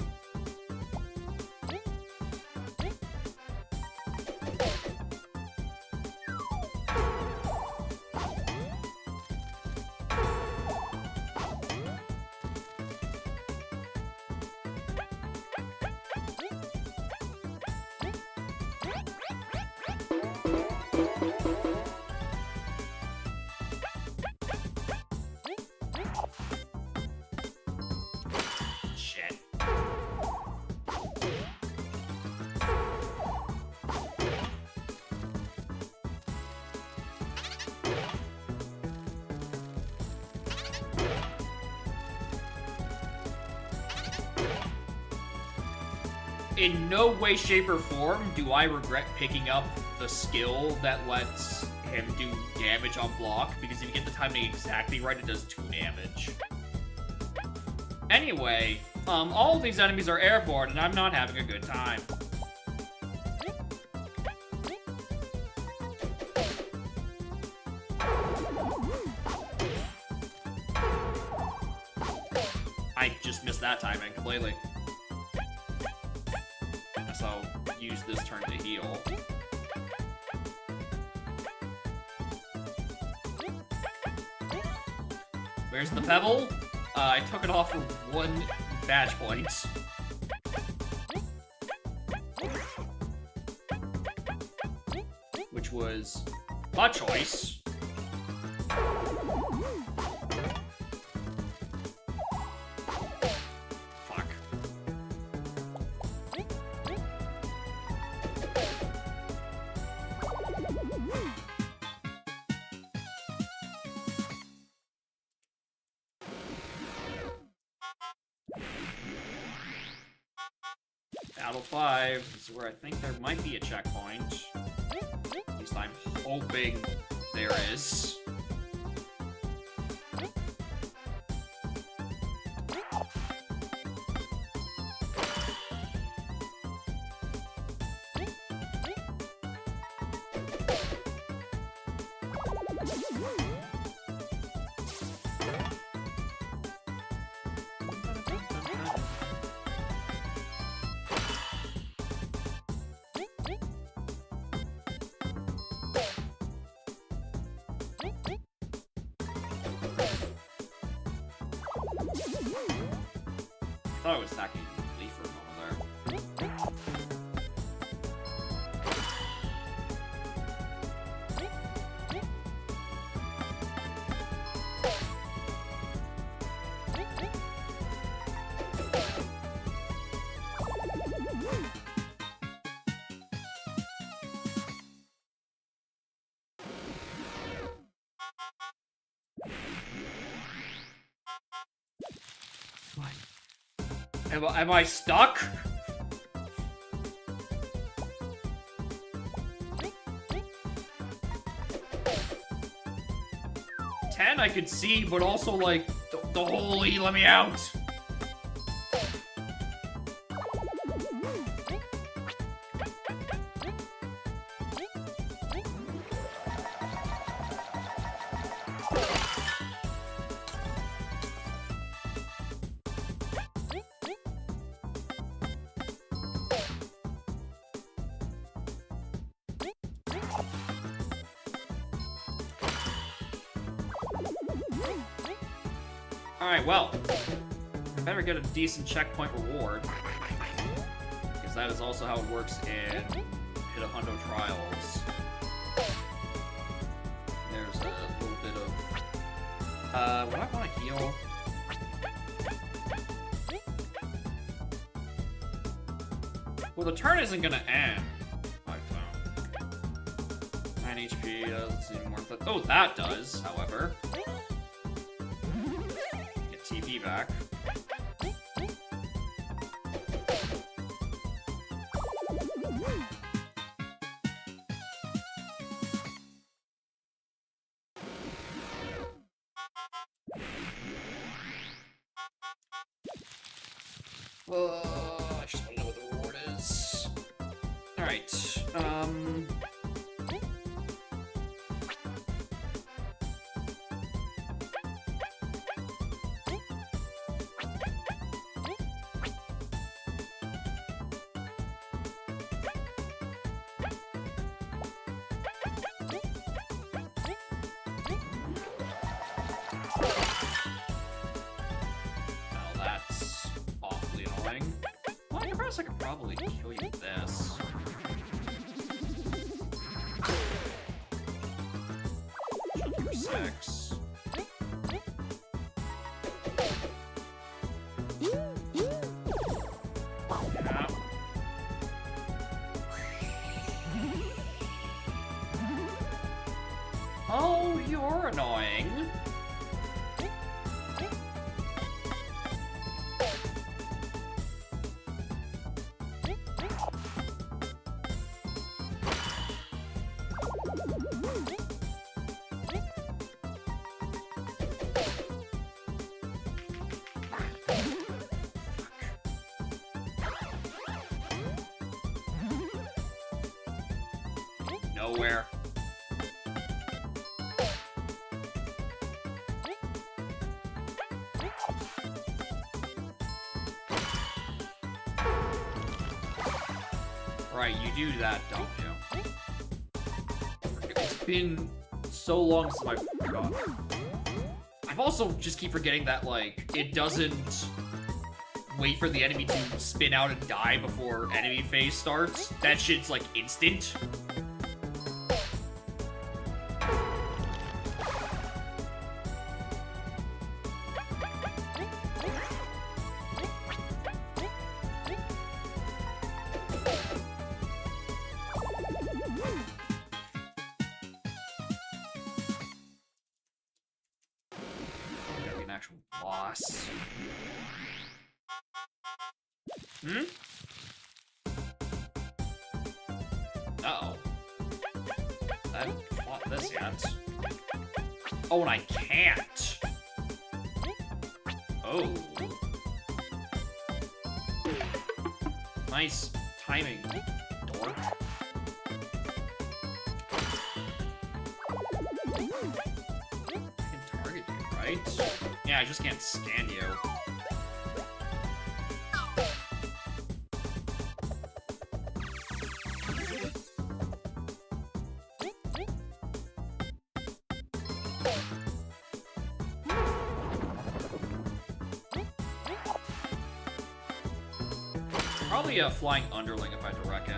In no way, shape, or form do I regret picking up the skill that lets him do damage on block, because if you get the timing exactly right, it does 2 damage. Anyway, all of these enemies are airborne, and I'm not having a good time. I just missed that timing completely. So, use this turn to heal. Where's the pebble? I took it off for 1 badge point. Which was a choice. Battle 5. This is where I think there might be a checkpoint. At least I'm hoping there is. I thought it was attacking Leaf for a moment there. Am I stuck? Ten I could see, but also like the holy, let me out. Alright, well, I better get a decent checkpoint reward, because that is also how it works in Hit a Hundo Trials. There's a little bit of... would I want to heal? Well, the turn isn't gonna end. I found 9 HP doesn't seem worth it. Oh, that does, however. TP back. I just want to know what the reward is. Alright, I could probably kill you with this. Chunk your 6. Yeah. Oh, you're annoying. Nowhere. Right, you do that, don't you? It's been so long since I forgot. I've also just keep forgetting that, like, it doesn't wait for the enemy to spin out and die before enemy phase starts. That shit's, like, instant. Boss. Hmm? haven't fought this yet. Oh, and I can't. Oh. Nice timing, dork. I can target you, right? Yeah, I just can't scan you. Probably a flying underling if I had to reckon.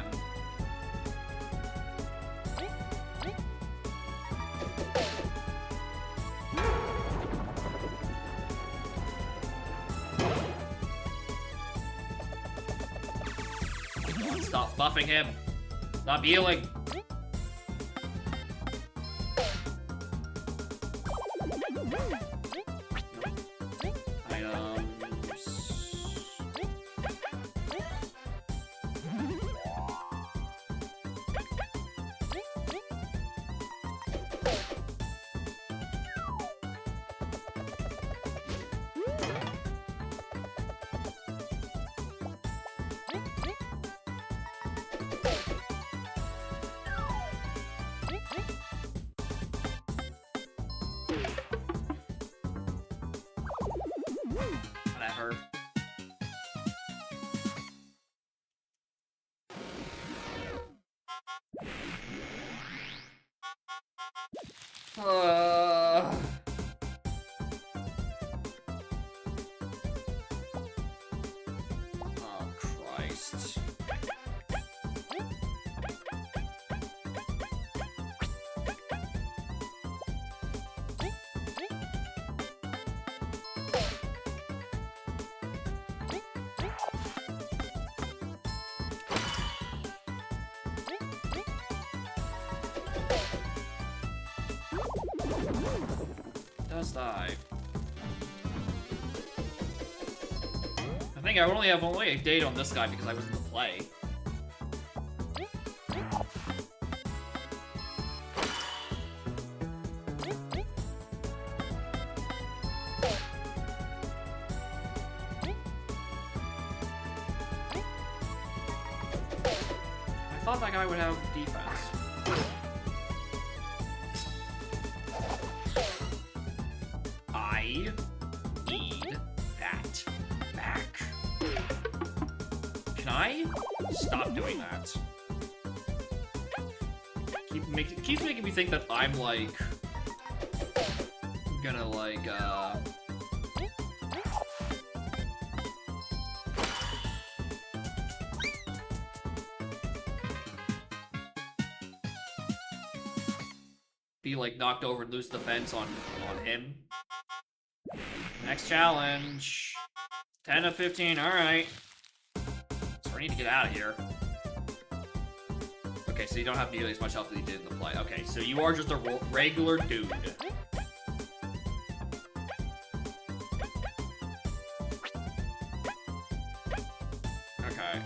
Stop buffing him. Stop healing. Whatever. Oh, Christ. Does die. I think I only have a date on this guy because I was in the play. I thought that guy would have defense. I need that back. Can I stop doing that? Keeps making me think that I'm like gonna like be like knocked over and lose defense on him. Next challenge. 10 of 15, alright. So I need to get out of here. Okay, so you don't have nearly as much health as you did in the play. Okay, so you are just a regular dude. Okay,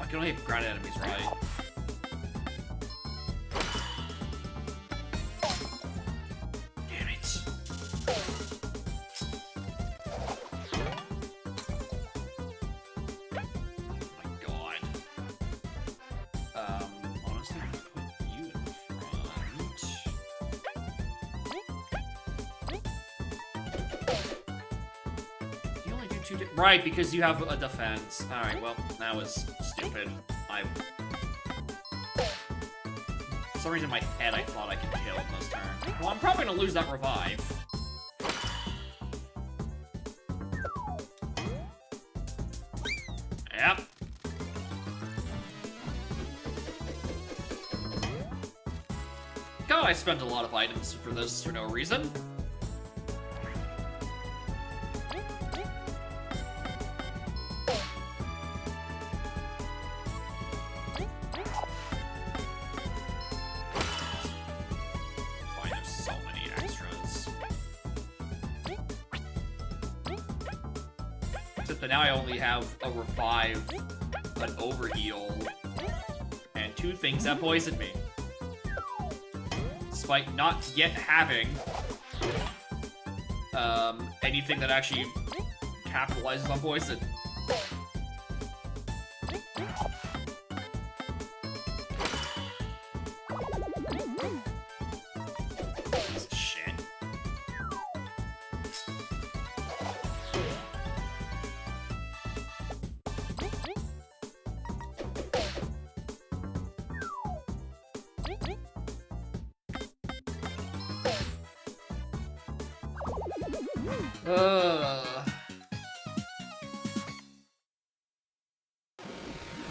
I can only hit ground enemies, right? Damn it. Oh my god. Honestly, I'm gonna put you in front. You only do two right, because you have a defense. Alright, well, that was stupid. For some reason in my head I thought I could kill him this turn. Well, I'm probably gonna lose that revive. I spent a lot of items for this for no reason. Fine, there's so many extras. Except that now I only have a revive, an overheal, and 2 things that poison me. Despite not yet having anything that actually capitalizes on poison. Piece of shit.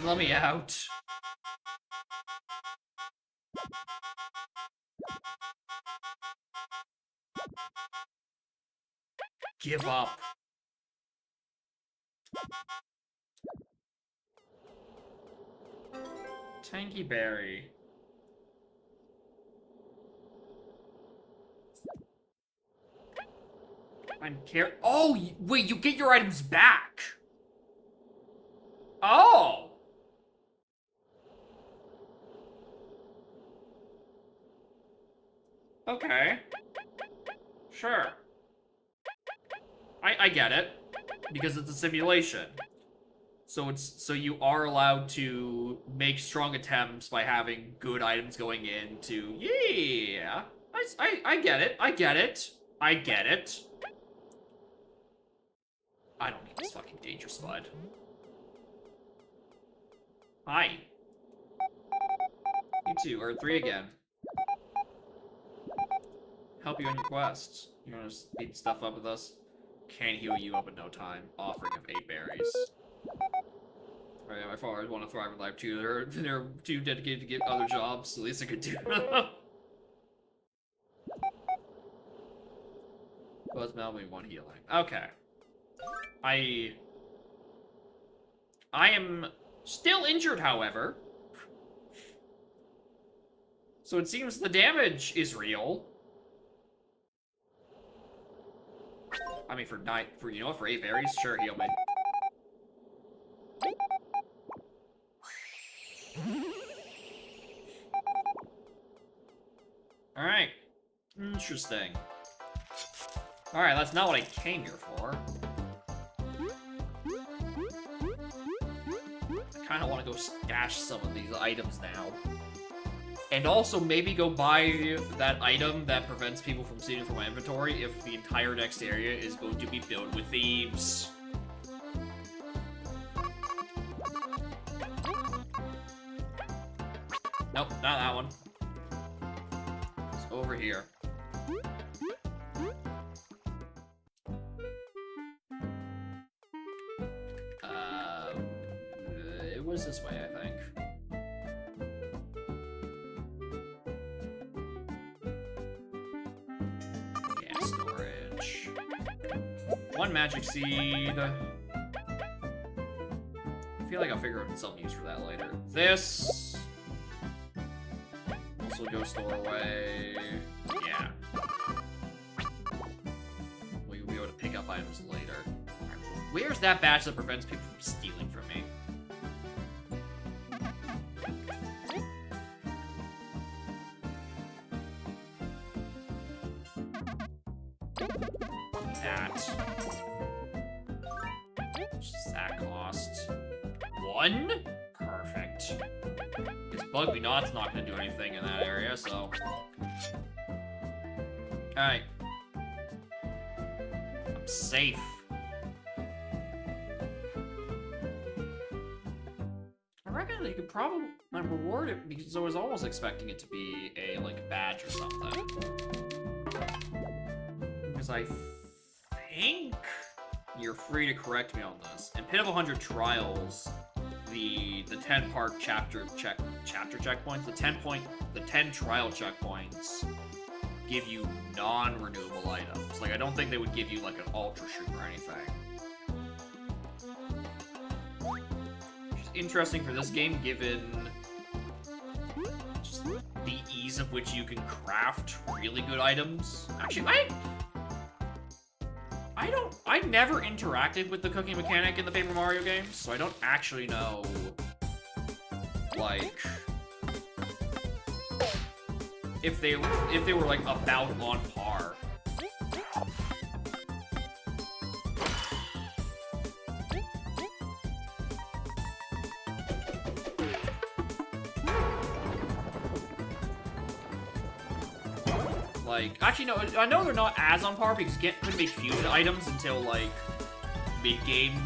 Let me out. Give up. Tanky berry. Oh, wait, you get your items back. Oh. Okay. Sure. I get it. Because it's a simulation. So you are allowed to make strong attempts by having good items going in to... Yeah. I get it. I get it. I get it. I don't need this fucking danger spud. Hi. You 2, or 3 again. Help you on your quests. You wanna speed stuff up with us? Can't heal you up in no time. Offering of 8 berries. Alright, my fathers want to thrive in life too. They're too dedicated to get other jobs. At least I could do. Buzz Melvin 1 healing. Okay. I am still injured, however. So it seems the damage is real. I mean, for 8 berries, sure, heal me. Alright. Interesting. Alright, that's not what I came here for. I kinda wanna go stash some of these items now. And also maybe go buy that item that prevents people from stealing from my inventory if the entire next area is going to be filled with thieves. Nope, not that one. It's over here. It was this way, I think. Yeah, storage. 1 magic seed. I feel like I'll figure out some use for that later. This. Also go store away. Yeah. We'll be able to pick up items later. Right, where's that badge that prevents people from stealing from me? That. What's that cost? 1? Perfect. Because Bug Me Not's not gonna do anything in that area, so. Alright. I'm safe. I reckon they could probably reward it because I was almost expecting it to be a like badge or something. Because I think you're free to correct me on this. In Pit of 100 Trials, the 10-part chapter checkpoints, the 10 trial checkpoints give you non-renewable items. Like, I don't think they would give you like an ultra shoot or anything. Which is interesting for this game, given just the ease of which you can craft really good items. Actually, I never interacted with the cooking mechanic in the Paper Mario games, so I don't actually know, like, if they were like about on par. Like, actually, no, I know they're not as on par because you couldn't make fusion items until, like, mid-game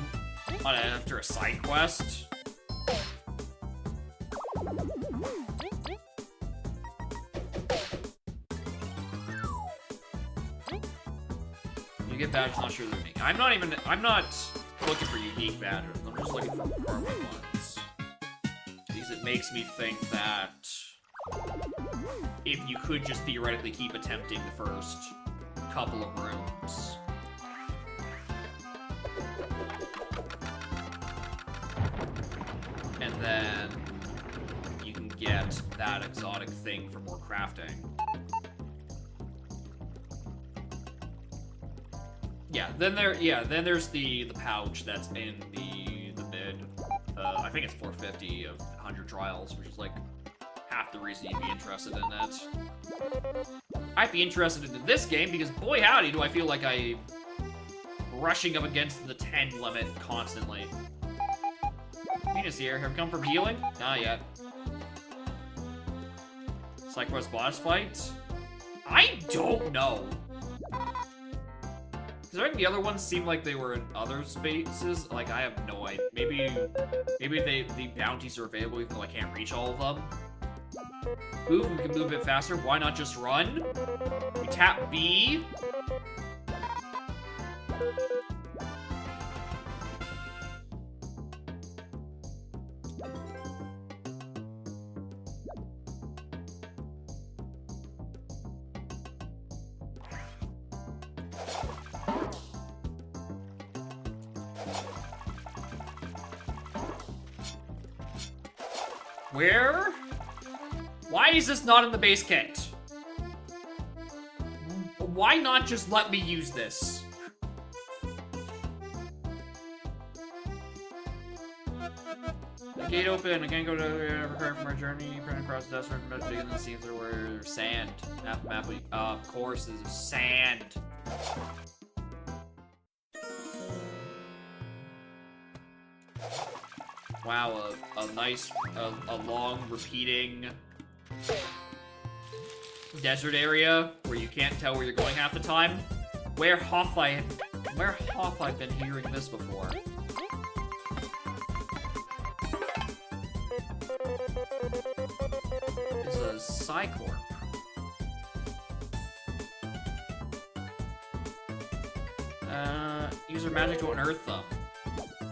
after a side quest. You get badges, not sure they're unique. I'm not looking for unique badges. I'm just looking for permanent ones. Because it makes me think that if you could just theoretically keep attempting the first couple of rooms. And then you can get that exotic thing for more crafting. Then there's the pouch that's in the mid. I think it's 450 of 100 trials, which is like half the reason you'd be interested in it. I'd be interested in this game because, boy howdy, do I feel like I'm rushing up against the 10 limit constantly. Venus here, have come from healing? Not yet. Psychos boss fight? I don't know. Because I think the other ones seem like they were in other spaces. Like, I have no idea. Maybe the bounties are available even though I can't reach all of them. Move, we can move a bit faster. Why not just run? We tap B. Where? Why is this not in the base kit? Why not just let me use this? The gate open. I can't go to return from our journey. Run across the desert. Much bigger than the scenes there were sand. Map. Of course, there's sand. Wow, a nice, a long repeating desert area where you can't tell where you're going half the time. Where hath I been hearing this before? It's a Psycorp. Use her magic to unearth them.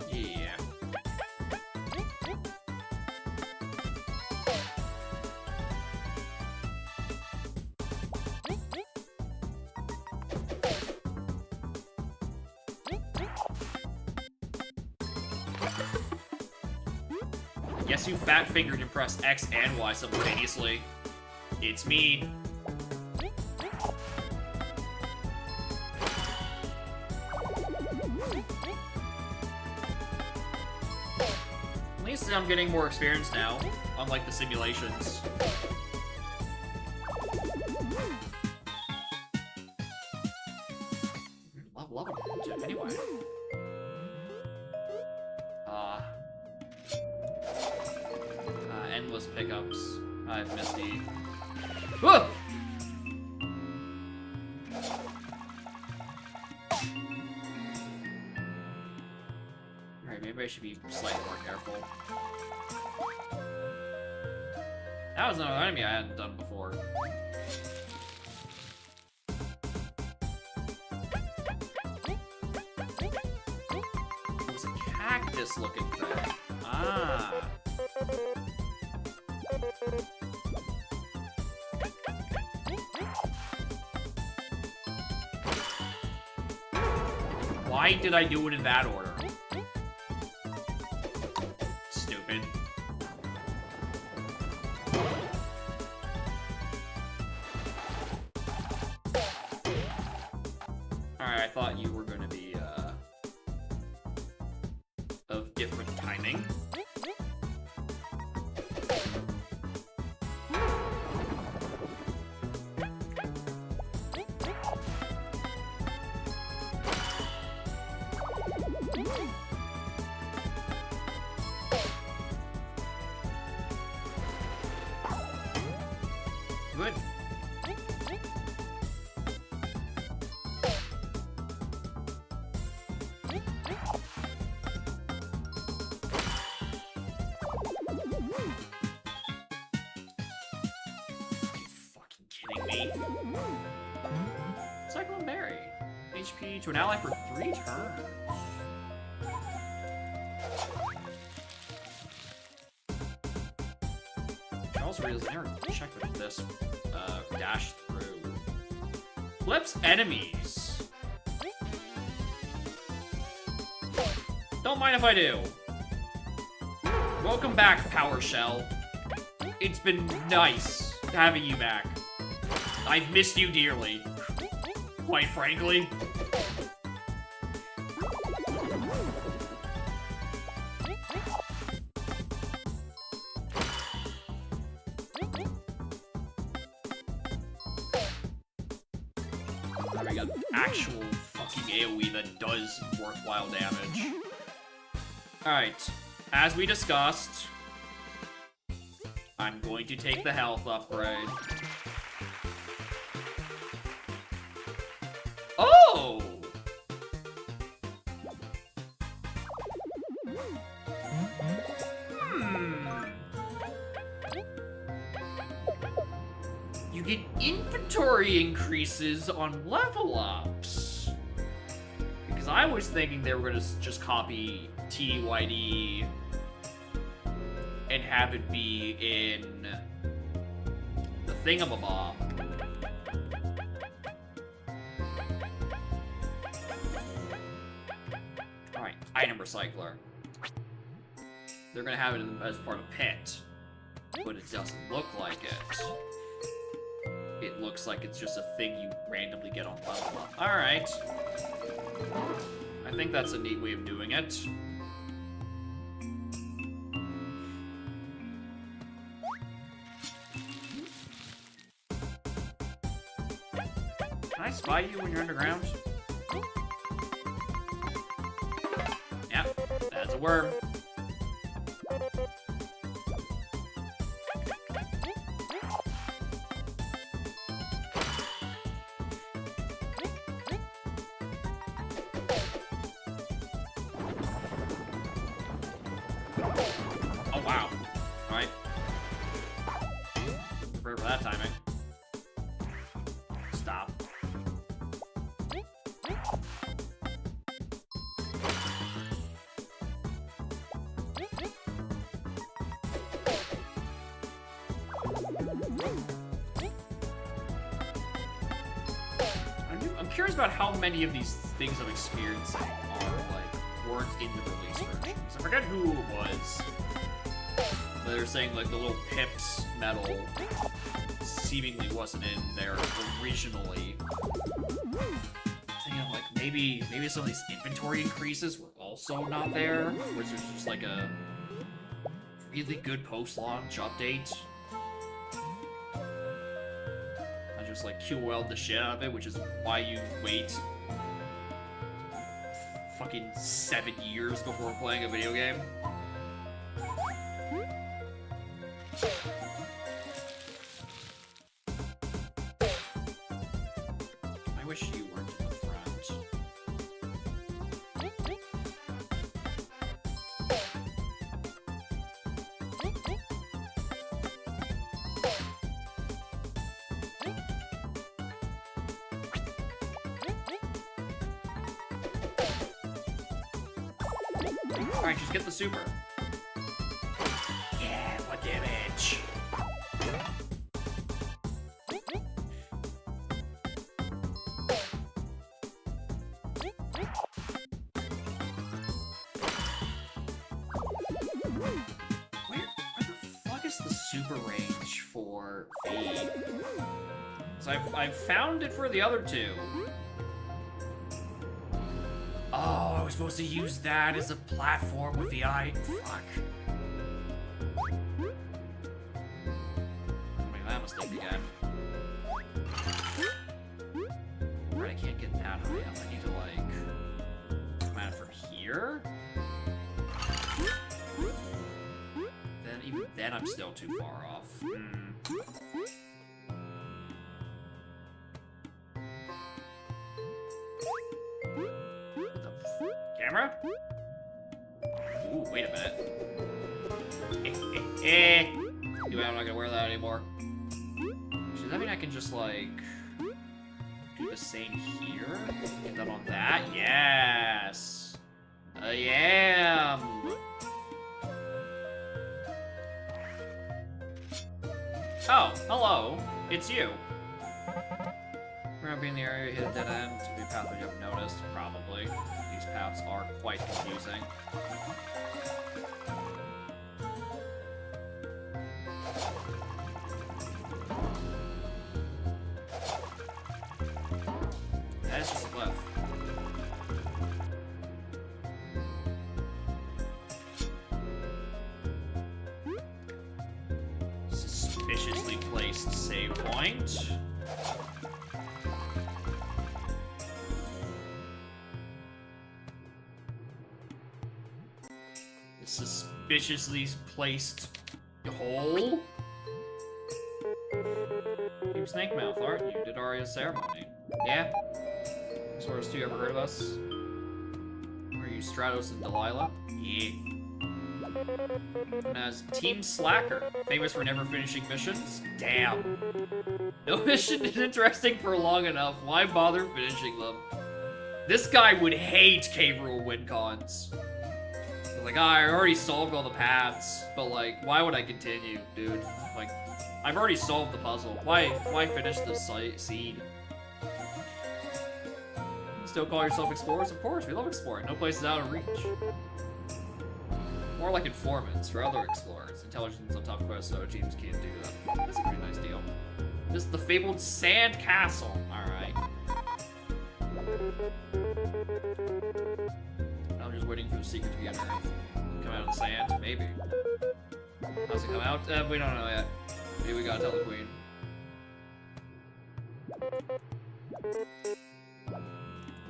Yeah. Guess you fat-fingered and pressed X and Y simultaneously. It's me. At least I'm getting more experience now, unlike the simulations. Love it. Anyway. Endless pickups. I have Misty. Whoa! Alright, maybe I should be slightly more careful. That was another enemy I hadn't done before. It was a cactus looking thing. Ah. Why did I do it in that order? Stupid. Alright, I thought you were gonna be, of different timing. Good. Fucking kidding me? Cyclone Berry. HP to an ally for 3 turns. I also realized I never checked with this. Dash through. Flips enemies. Don't mind if I do. Welcome back, Power Shell. It's been nice having you back. I've missed you dearly. Quite frankly. We got actual fucking AoE that does worthwhile damage. Alright, as we discussed, I'm going to take the health upgrade. Oh! You get inventory increases on level ups. Because I was thinking they were gonna just copy TDYD and have it be in the thingamabob. Alright, item recycler. They're gonna have it as part of Pit, but it doesn't look like it. It looks like it's just a thing you randomly get on level up. Alright. I think that's a neat way of doing it. Can I spy you when you're underground? Yep, that's a worm. Oh, wow. Alright. Prepare for that timing. Stop. I'm curious about how many of these things I'm experiencing are, like, weren't in the release version. I forget who it was. But they're saying, like, the little Pips medal seemingly wasn't in there originally. Thinking, like, maybe some of these inventory increases were also not there, which is just, like, a really good post-launch update. I just, like, QOL'd the shit out of it, which is why you wait fucking 7 years before playing a video game. I wish you weren't in the front. Alright, just get the super. The super range for V. So I've found it for the other two. Oh, I was supposed to use that as a platform with the eye. Fuck. Make that mistake again. Right, I can't get that high up. I need to like come at it from here. Even then, I'm still too far off. What the camera? Ooh, wait a minute. I'm not gonna wear that anymore. Does that mean I can just, like, do the same here? Get that on that? Yes! I am! Oh, hello. It's you. We're gonna be in the area, hit a dead end. To be a path we haven't noticed, probably. These paths are quite confusing. That is just a cliff. Suspiciously placed save point. Suspiciously placed hole. You Snake Mouth, aren't you? Did Arya's ceremony. Yeah? Source 2, ever heard of us? Are you Stratos and Delilah? Yeah. And as Team Slacker, famous for never finishing missions? Damn. No mission is interesting for long enough. Why bother finishing them? This guy would hate K. Rool win cons. Like, I already solved all the paths, but like, why would I continue, dude? Like, I've already solved the puzzle. Why finish the seed? Still call yourself explorers? Of course, we love exploring. No place is out of reach. More like informants for other explorers. Intelligence on top quests, so teams can't do that. That's a pretty nice deal. This is the fabled Sand Castle. Alright. I'm just waiting for the secret to be unearthed. Come out of the sand? Maybe. How's it come out? We don't know yet. Maybe we gotta tell the queen.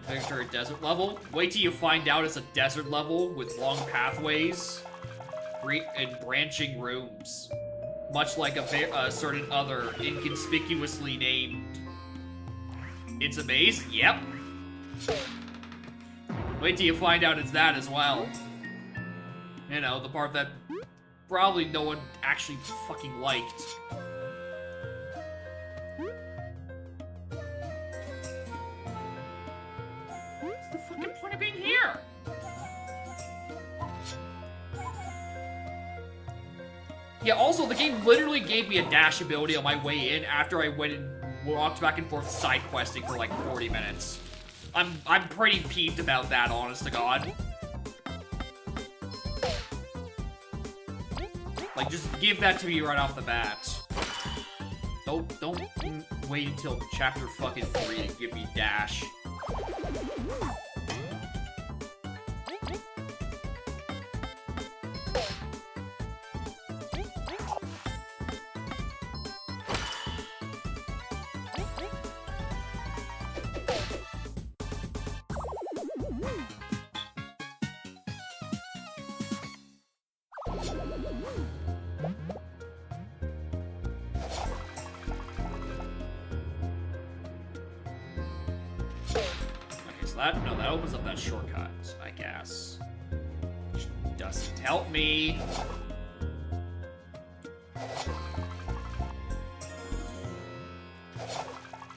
Picture a desert level? Wait till you find out it's a desert level with long pathways and branching rooms. Much like a certain other inconspicuously named. It's a maze? Yep. Wait till you find out it's that as well. You know, the part that probably no one actually fucking liked. What's the fucking point of being here? Yeah, also, the game literally gave me a dash ability on my way in after I went and walked back and forth side questing for like 40 minutes. I'm pretty peeved about that, honest to God. Like, just give that to me right off the bat. Don't wait until chapter fucking 3 to give me dash. That opens up that shortcut, I guess. Which doesn't help me.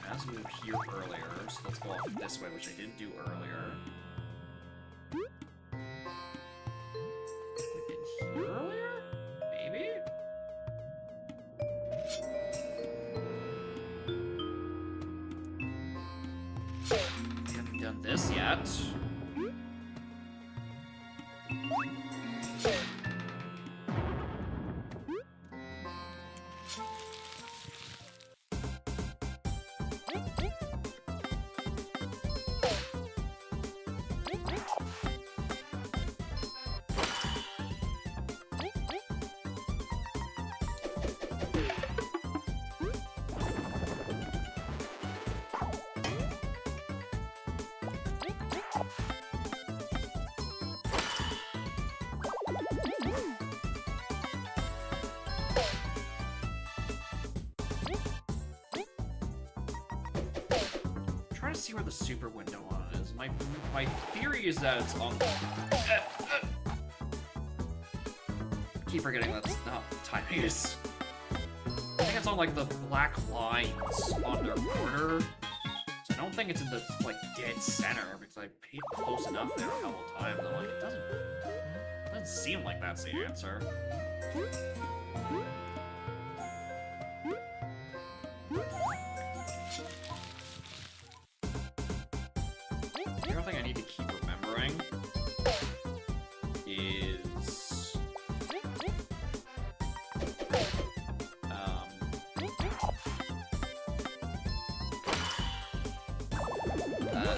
As we were here earlier, so let's go off this way, which I didn't do earlier. We've been here earlier? Maybe? done this yet. See where the super window on it is. My theory is that it's on. Keep forgetting that's not what timing is. I think it's on like the black lines on their border. So I don't think it's in the like dead center because I paid close enough there a couple times. I'm like, it doesn't seem like that's the answer.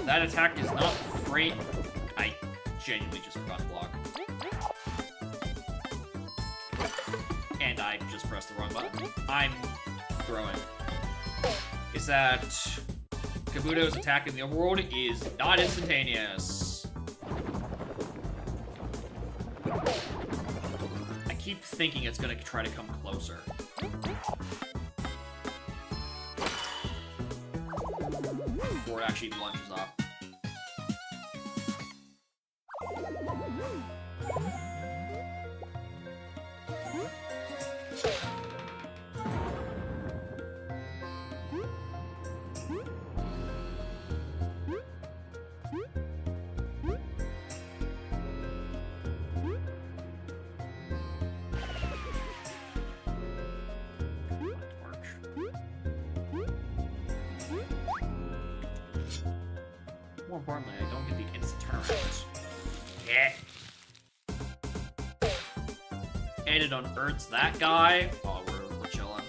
That attack is not great. I genuinely just forgot to block. And I just pressed the wrong button. I'm throwing. Is that Kabuto's attack in the overworld is not instantaneous. I keep thinking it's gonna try to come closer. Before it actually lunges up. More importantly, I don't get the instant turnaround. Yeah. And it unearths that guy. Oh, we're chilling.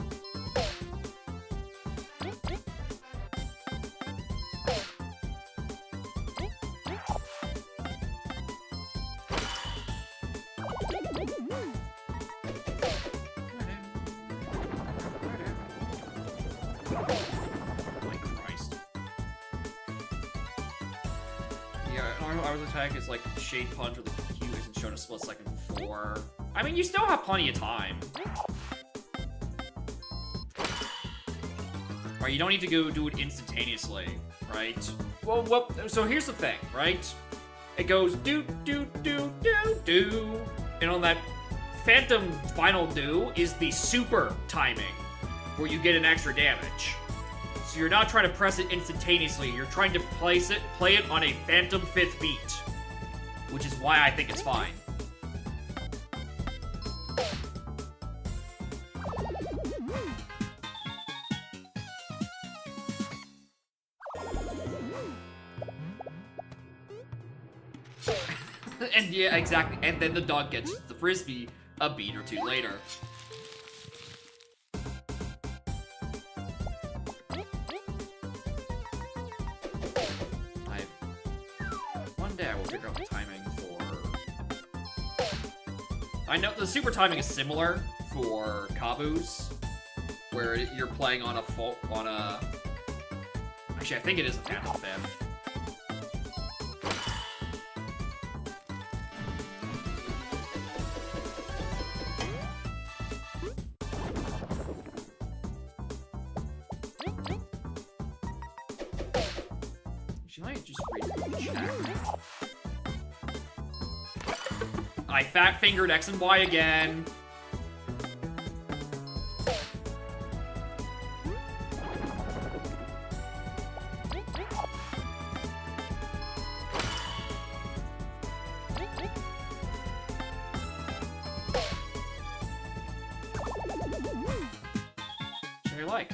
Our attack is like Shade Punch with the Q isn't shown a split second before. I mean, you still have plenty of time. Right, you don't need to go do it instantaneously, right? Well, so here's the thing, right? It goes do, do, do, do, do. And on that Phantom final do is the super timing, where you get an extra damage. So you're not trying to press it instantaneously, you're trying to play it on a Phantom 5th beat. Which is why I think it's fine. And yeah, exactly. And then the dog gets the frisbee a beat or two later. One day I will figure out the timing for... I know the super timing is similar for Kabu's, where you're playing on a Actually, I think it is a Phantom 5th. She might just check. I fat-fingered X and Y again.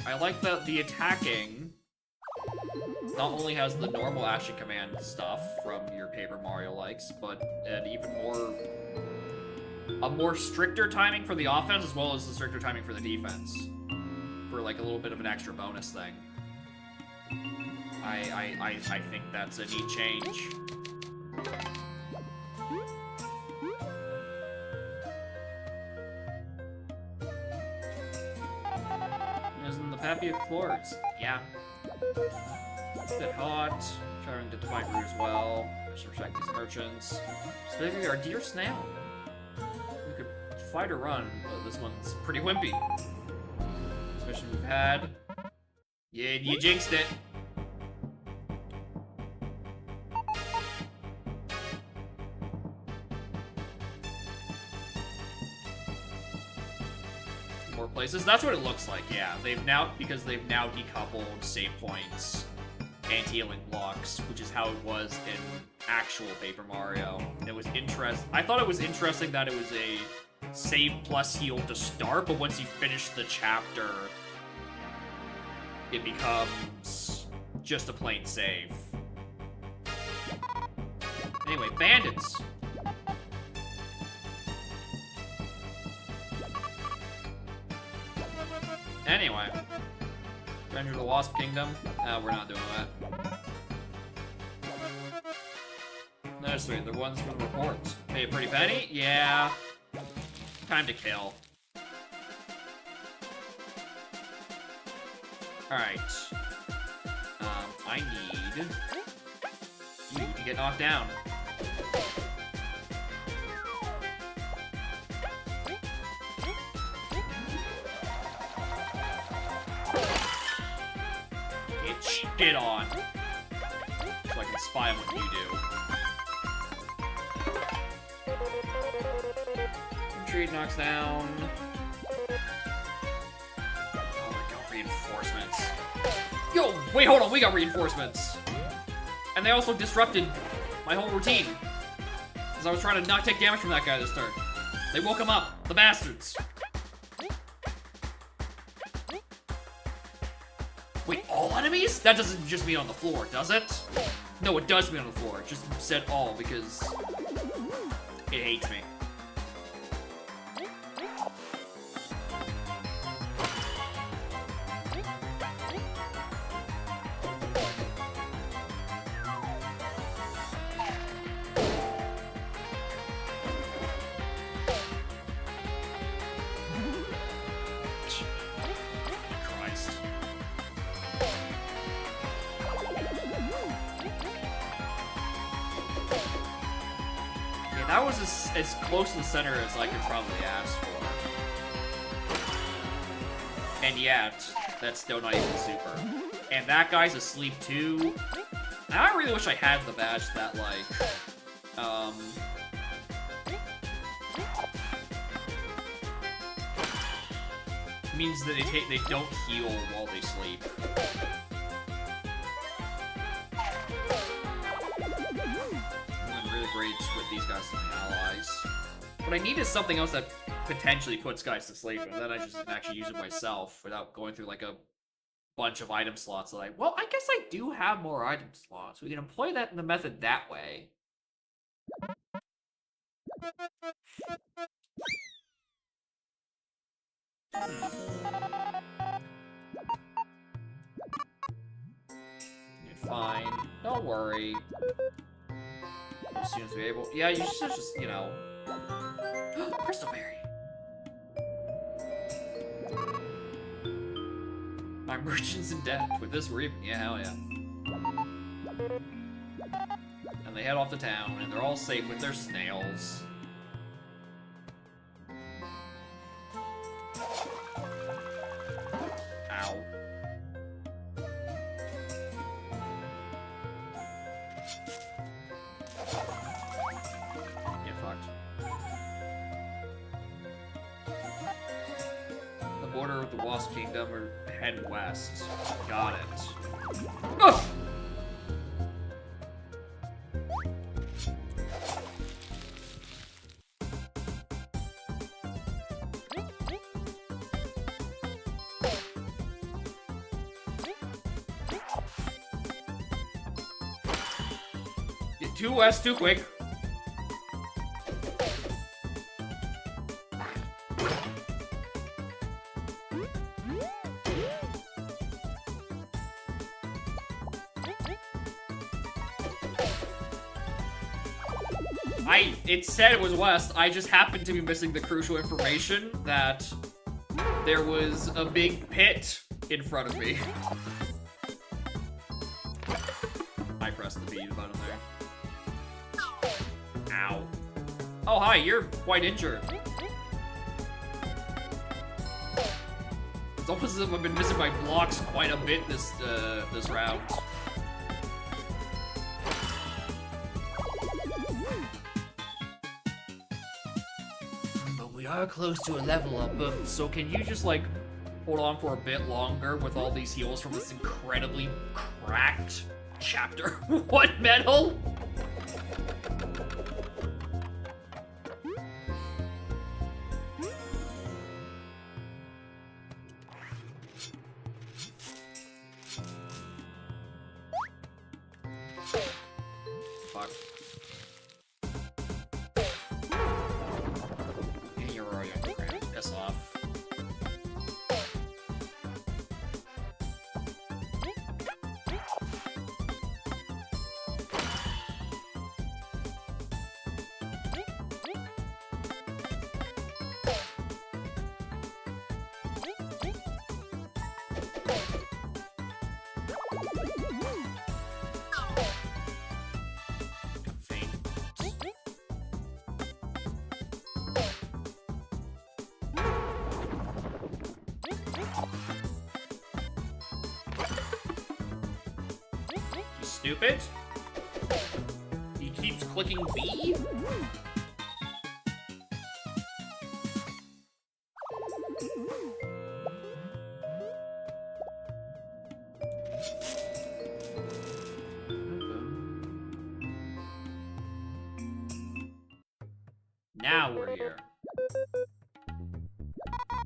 I like the attacking. not only has the normal action command stuff from your Paper Mario likes, but an even more stricter timing for the offense as well as the stricter timing for the defense. For like a little bit of an extra bonus thing. I think that's a neat change. Isn't the Pappy of floors? Yeah. It's a bit hot. Trying to find route as well. I should protect these merchants. Specifically our dear snail. We could fight or run, but this one's pretty wimpy. This mission we've had. Yeah, you jinxed it. More places. That's what it looks like, yeah. Because they've now decoupled save points and healing blocks, which is how it was in actual Paper Mario. It was I thought it was interesting that it was a save plus heal to start, but once you finish the chapter, it becomes just a plain save. Anyway, bandits. Anyway, Revenge of the Wasp Kingdom. We're not doing that. There's three. The ones from the reports. Pay a pretty penny? Yeah. Time to kill. Alright. I need you to get knocked down. Get shit on. So I can spy on what you do. Retreat knocks down. Oh, we got reinforcements. Yo, wait, hold on, we got reinforcements. And they also disrupted my whole routine. Because I was trying to not take damage from that guy this turn. They woke him up, the bastards. Wait, all enemies? That doesn't just mean on the floor, does it? No, it does mean on the floor. It just said all because it hates me. That was as close to the center as I could probably ask for. And yet, that's still not even super. And that guy's asleep too. And I really wish I had the badge that, like, means that they don't heal while they sleep. Great with these guys as my allies. What I need is something else that potentially puts guys to sleep, and then I just can actually use it myself without going through like a bunch of item slots that well, I guess I do have more item slots. We can employ that in the method that way. You're fine. Don't worry. As soon as we're able. Yeah, you should just, you know. Bristleberry! My merchant's in debt. With this, we're even. Yeah, hell yeah. And they head off to town, and they're all safe with their snails. Ow. Border of the Wasp Kingdom or head west. Got it. Ugh! 2S too quick. It said it was west. I just happened to be missing the crucial information that there was a big pit in front of me. I pressed the B button there. Ow. Oh, hi, you're quite injured. It's almost as if I've been missing my blocks quite a bit this round. We are close to a level up, so can you just, like, hold on for a bit longer with all these heals from this incredibly cracked chapter? What metal? Fuck. Piss off. Stupid. He keeps clicking B? Now we're here.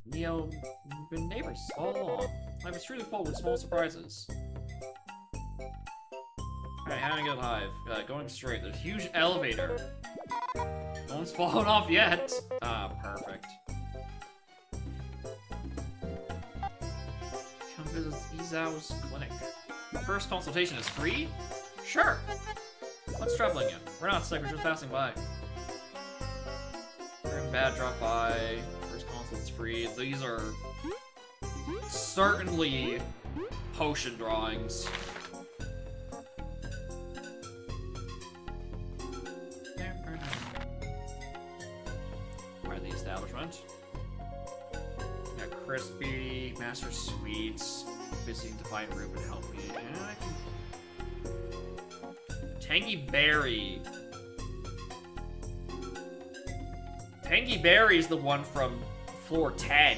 Neo, we've been neighbors all along. Life is truly full with small surprises. Alright, how do I get to the hive? Going straight. There's a huge elevator. No one's fallen off yet. Ah, perfect. Come visit Izao's clinic. First consultation is free? Sure. What's troubling you? We're not sick, we're just passing by. We're bad, drop by. First consult's free. These are certainly potion drawings. Establishment. Got crispy, master sweets, visiting to find room and help me. Yeah, Tangy berry. Tangy berry is the one from floor 10.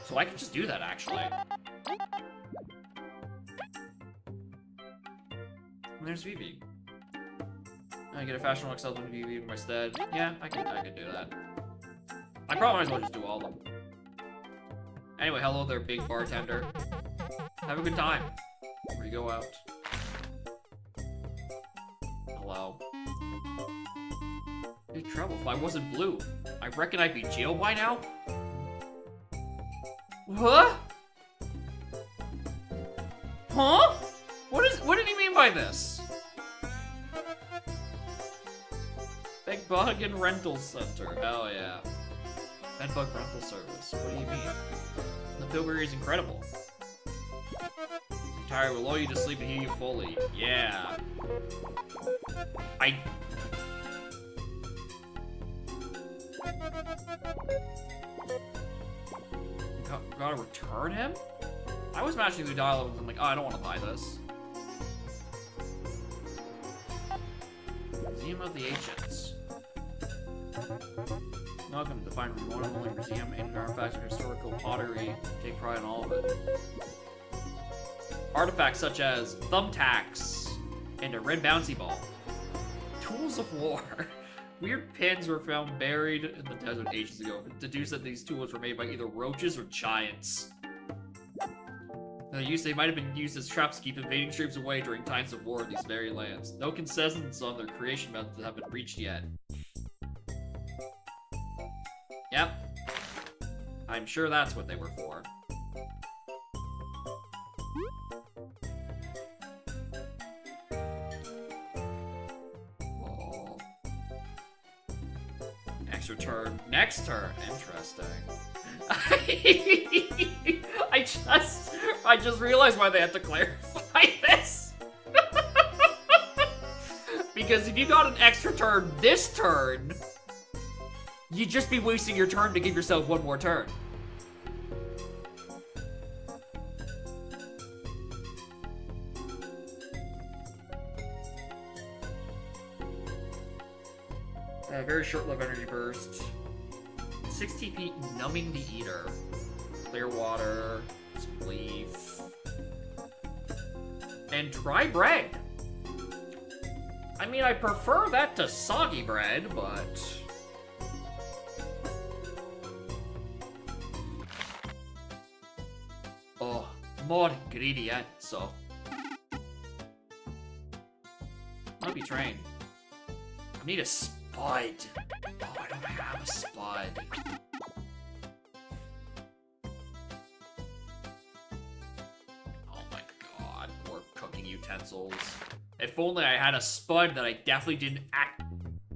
So I could just do that actually. There's Vivi. I get a fashionable Excel with Vivi in my stead. Yeah, I could do that. I probably might as well just do all of them. Anyway, hello there, big bartender. Have a good time. Before you go out. Hello. Big trouble. If I wasn't blue, I reckon I'd be jail by now. Huh? Huh? What did he mean by this? Big Bug and Rental Center. Oh yeah. Bedbug rental service. What do you mean? The Pilgrim is incredible. You're tired, will lull you to sleep and heal you fully. Yeah. Gotta return him? I was matching through dialogue and I'm like, oh, I don't want to buy this. Museum of the Ancients. Welcome to find one and only museum in artifacts and historical pottery. Take pride in all of it. Artifacts such as thumbtacks and a red bouncy ball. Tools of war. Weird pins were found buried in the desert ages ago. It deduced that these tools were made by either roaches or giants. They might have been used as traps to keep invading troops away during times of war in these very lands. No consensus on their creation methods have been reached yet. Yep. I'm sure that's what they were for. Oh. Extra turn. Next turn. Interesting. I just realized why they had to clarify this. Because if you got an extra turn this turn, you'd just be wasting your turn to give yourself one more turn. Very short-lived energy burst. 6 TP, numbing the eater. Clear water, some leaf. And dry bread. I mean, I prefer that to soggy bread, but... Oh, more ingredients, so... I'll be trained. I need a spud. Oh, I don't have a spud. Oh my god, more cooking utensils. If only I had a spud that I definitely didn't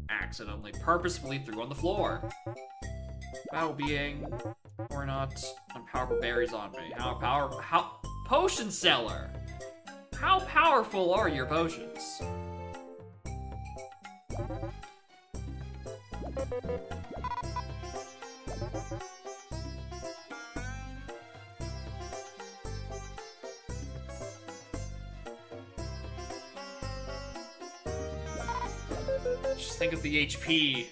accidentally, purposefully threw on the floor. Battle being, or not, unpowerful berries on me. How potion seller! How powerful are your potions? Just think of the HP.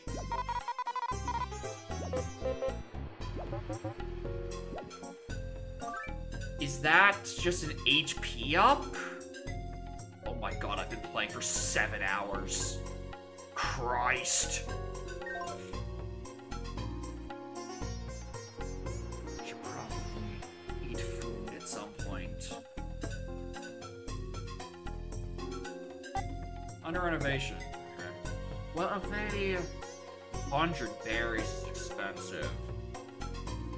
Is that just an HP up? Oh my god, I've been playing for 7 hours. Christ. Should probably eat food at some point. Under renovation. Well, a very 100 berries is expensive,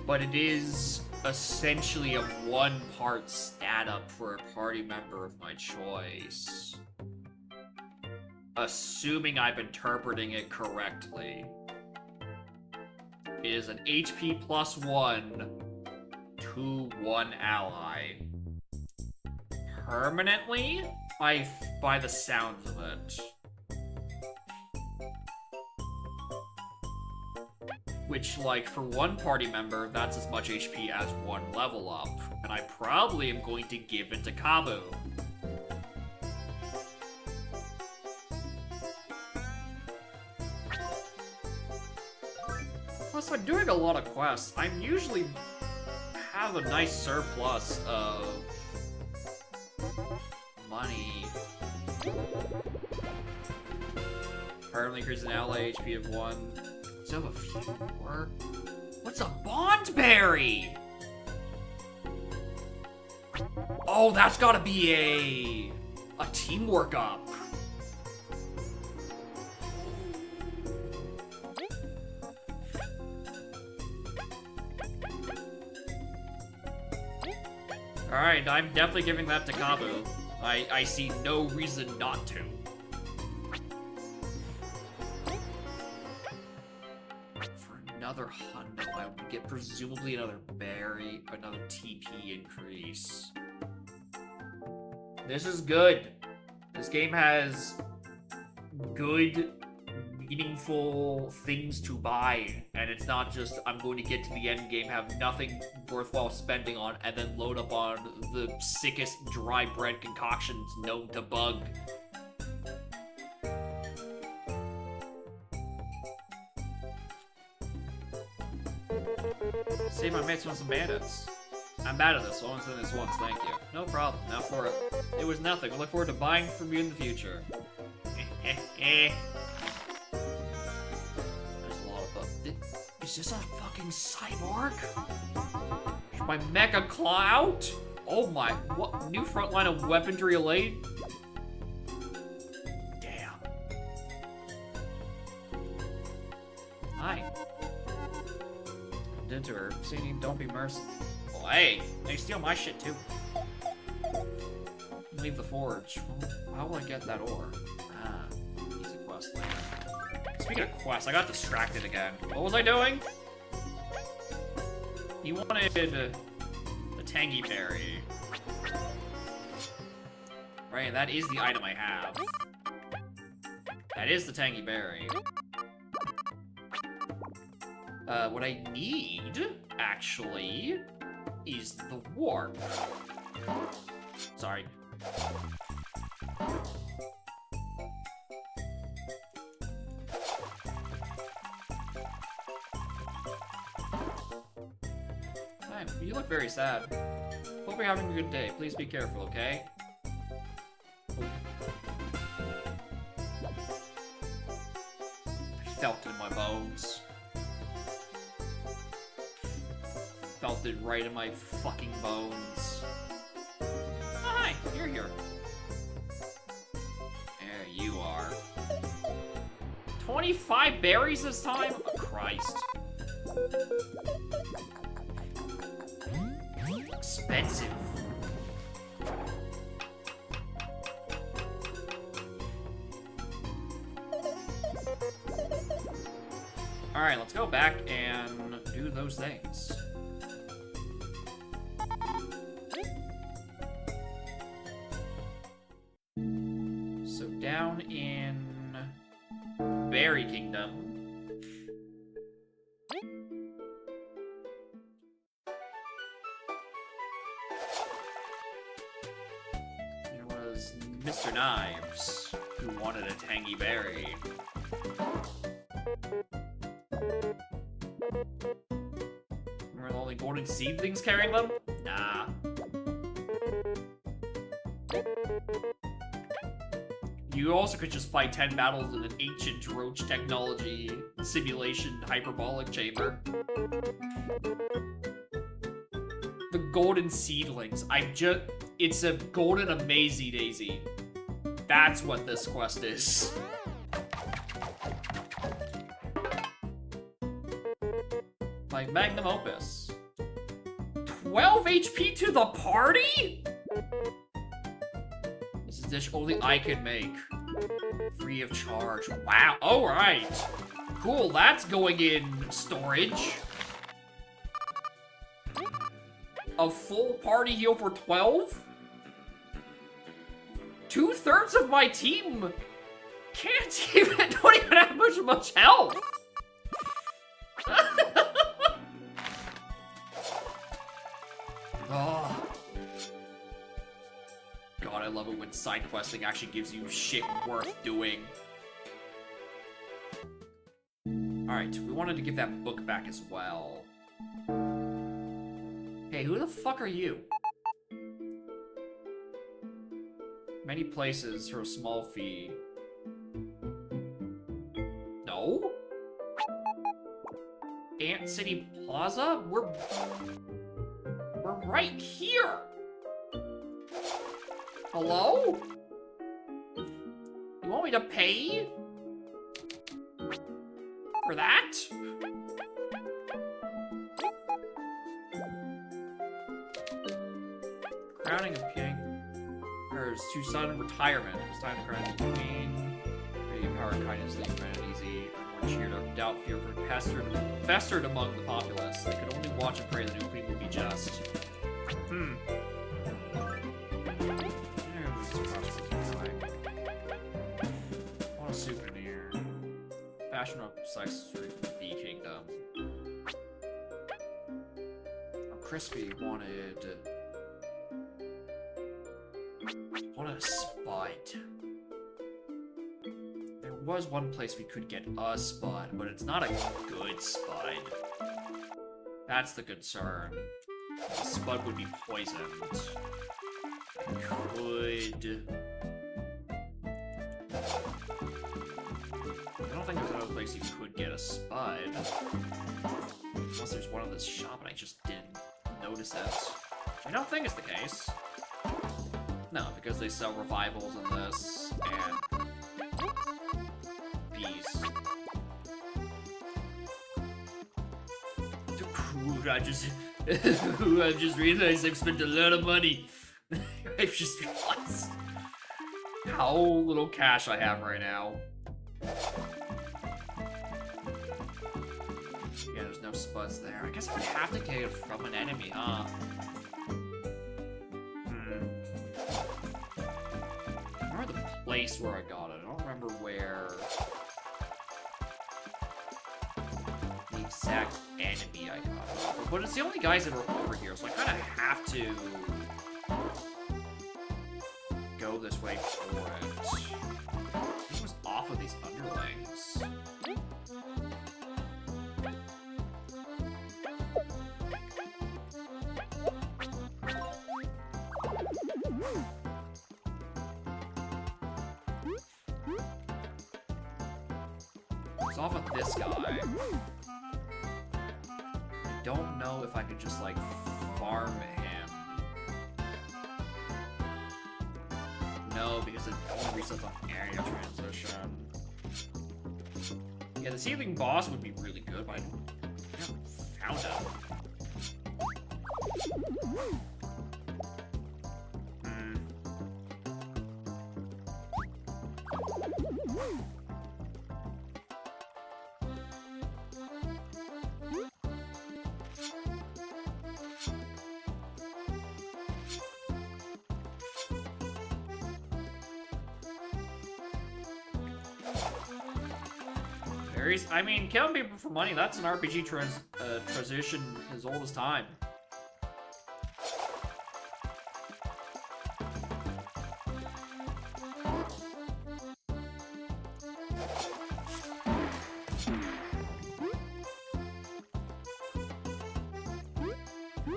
but it is essentially a 1-part stat up for a party member of my choice. Assuming I'm interpreting it correctly. It is an HP plus 1 to 1 ally. Permanently? By the sounds of it. Which, like, for one party member, that's as much HP as 1 level up. And I probably am going to give it to Kabu. Plus, I'm doing a lot of quests. I'm usually have a nice surplus of money. Permanently increase an ally HP of 1. Still have a few more. What's a bond berry? Oh, that's gotta be a teamwork up. Alright, I'm definitely giving that to Kabu. I see no reason not to. Another hundo, I would get presumably another berry, another TP increase. This is good. This game has good, meaningful things to buy, and it's not just I'm going to get to the end game, have nothing worthwhile spending on, and then load up on the sickest dry bread concoctions known to bug. Save my mates on some bandits. I'm bad at this, so I only done this once, thank you. No problem, now for it. It was nothing. I look forward to buying from you in the future. There's a lot of Is this a fucking cyborg? Is my mecha clout? Oh my, what? New front line of weaponry elite? Damn. Hi. Into her, singing Don't Be Merciful. Oh, hey, they steal my shit too. Leave the forge. Well, how will I get that ore? Ah, easy quest later. Speaking of quests, I got distracted again. What was I doing? He wanted the tangy berry. Right, and that is the item I have. That is the tangy berry. What I need, actually, is the warp. Sorry. Hi, you look very sad. Hope you're having a good day. Please be careful, okay? I felt it in my bones. Felt it right in my fucking bones. Oh, hi, you're here. There you are. 25 berries this time? Oh, Christ. Expensive. Alright, let's go back and do those things. So down in Berry Kingdom. There was Mr. Knives, who wanted a tangy berry. Remember all the golden seedlings carrying them? Nah. You also could just fight 10 battles in an ancient roach technology simulation hyperbolic chamber. The golden seedlings. It's a golden amazy daisy. That's what this quest is. My magnum opus. 12 HP to the party? This is a dish only I can make. Free of charge. Wow, alright. Cool, that's going in storage. A full party heal for 12? 2/3 of my team don't even have much health. Oh. God, I love it when side questing actually gives you shit worth doing. Alright, we wanted to give that book back as well. Hey, who the fuck are you? Many places for a small fee. No? Ant City Plaza? We're right here! Hello? You want me to pay? For that? Crowning of King. There's two sudden retirement. It's time to crown the queen. Creating power, kindness, leave ran easy. Everyone cheered up. Doubt, fear festered among the populace. They could only watch and pray the new queen would be just. Want a souvenir. Fashion up size from the Bee Kingdom. Crispy wanted a spud. There was one place we could get a spud, but it's not a good spud. That's the concern. The spud would be poisoned. Could... I don't think there's another place you could get a spud. Unless there's one in this shop and I just didn't notice it. I don't think it's the case. No, because they sell revivals in this, and bees. Ooh, I just realized I've spent a lot of money. I've just realized how little cash I have right now. Yeah, there's no spuds there. I guess I would have to get it from an enemy, huh? I remember the place where I got it. I don't remember where the exact enemy I got it. But it's the only guys that are over here, so I kind of have to go this way for it. It was off of these underlings. It's off of this guy. I don't know if I could just, like, farm him. No, because it only resets on area transition. Yeah, the ceiling boss would be really good, but I haven't found him. I mean, killing people for money, that's an RPG transition as old as time.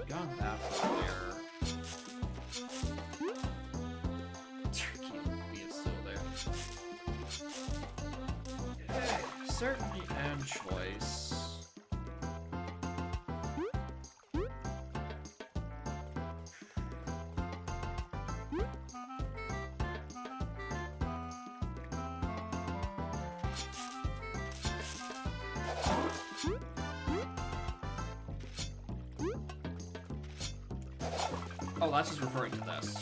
Gone that earlier. Turkey is still there. Certainty and choice. Oh, that's just referring to this.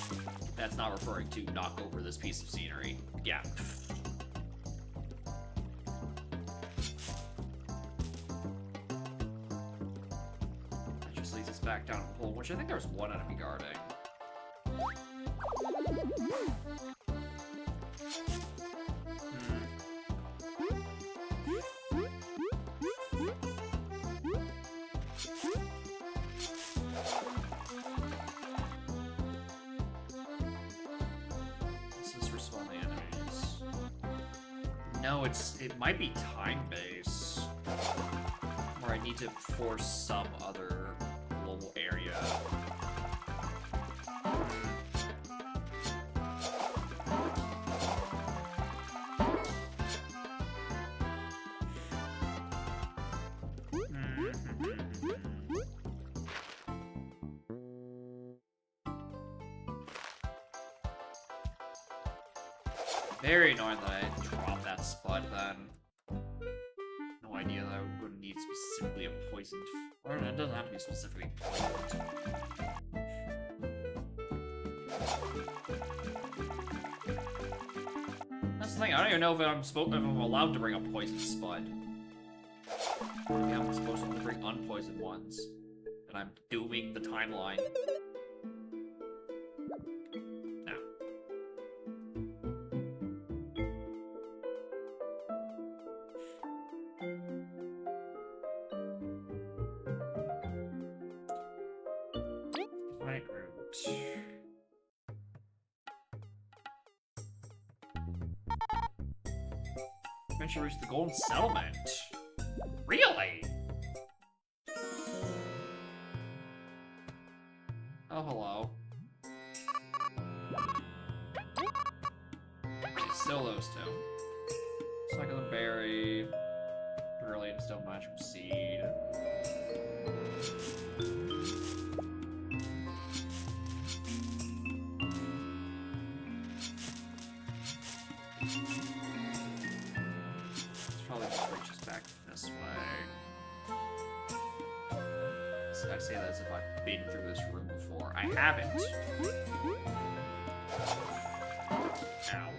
That's not referring to knock over this piece of scenery. Yeah. Back down the hole, which I think there was one enemy guarding. This is respawn the enemies. No, it might be time-based. Or I need to force some other area. Very annoying that I dropped that spud then. No idea that I wouldn't need specifically a poisoned. Or it doesn't have to be specifically poisoned. That's the thing, I don't even know if I'm allowed to bring a poisoned spud. Maybe I'm supposed to only bring unpoisoned ones. And I'm dooming the timeline. No. Right route. Eventually reach the Golden Settlement. Really? Oh, hello. Still those two. Succulent Berry. Brilliant Still Magical Seed. I say that as if I've been through this room before. I haven't. Ow.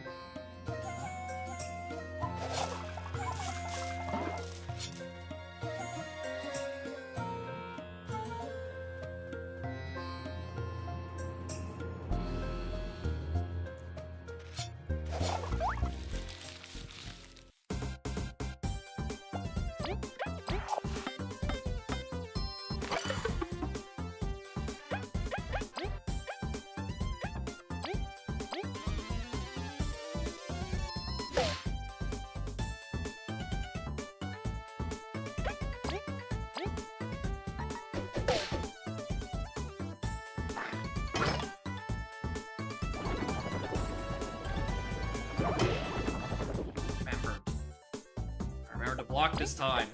Block this time.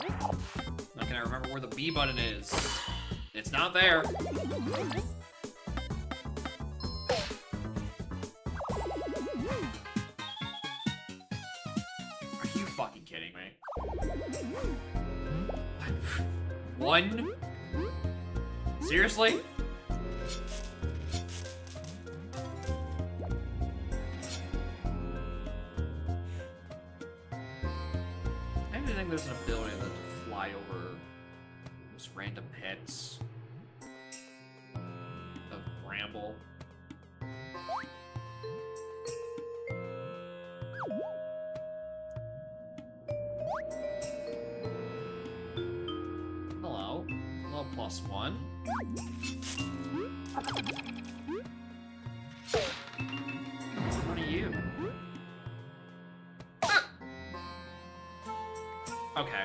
Now can I remember where the B button is? It's not there. Are you fucking kidding me? One? Seriously? There's an ability to fly over those random pits of bramble. Hello. Hello, +1. What are you? Okay,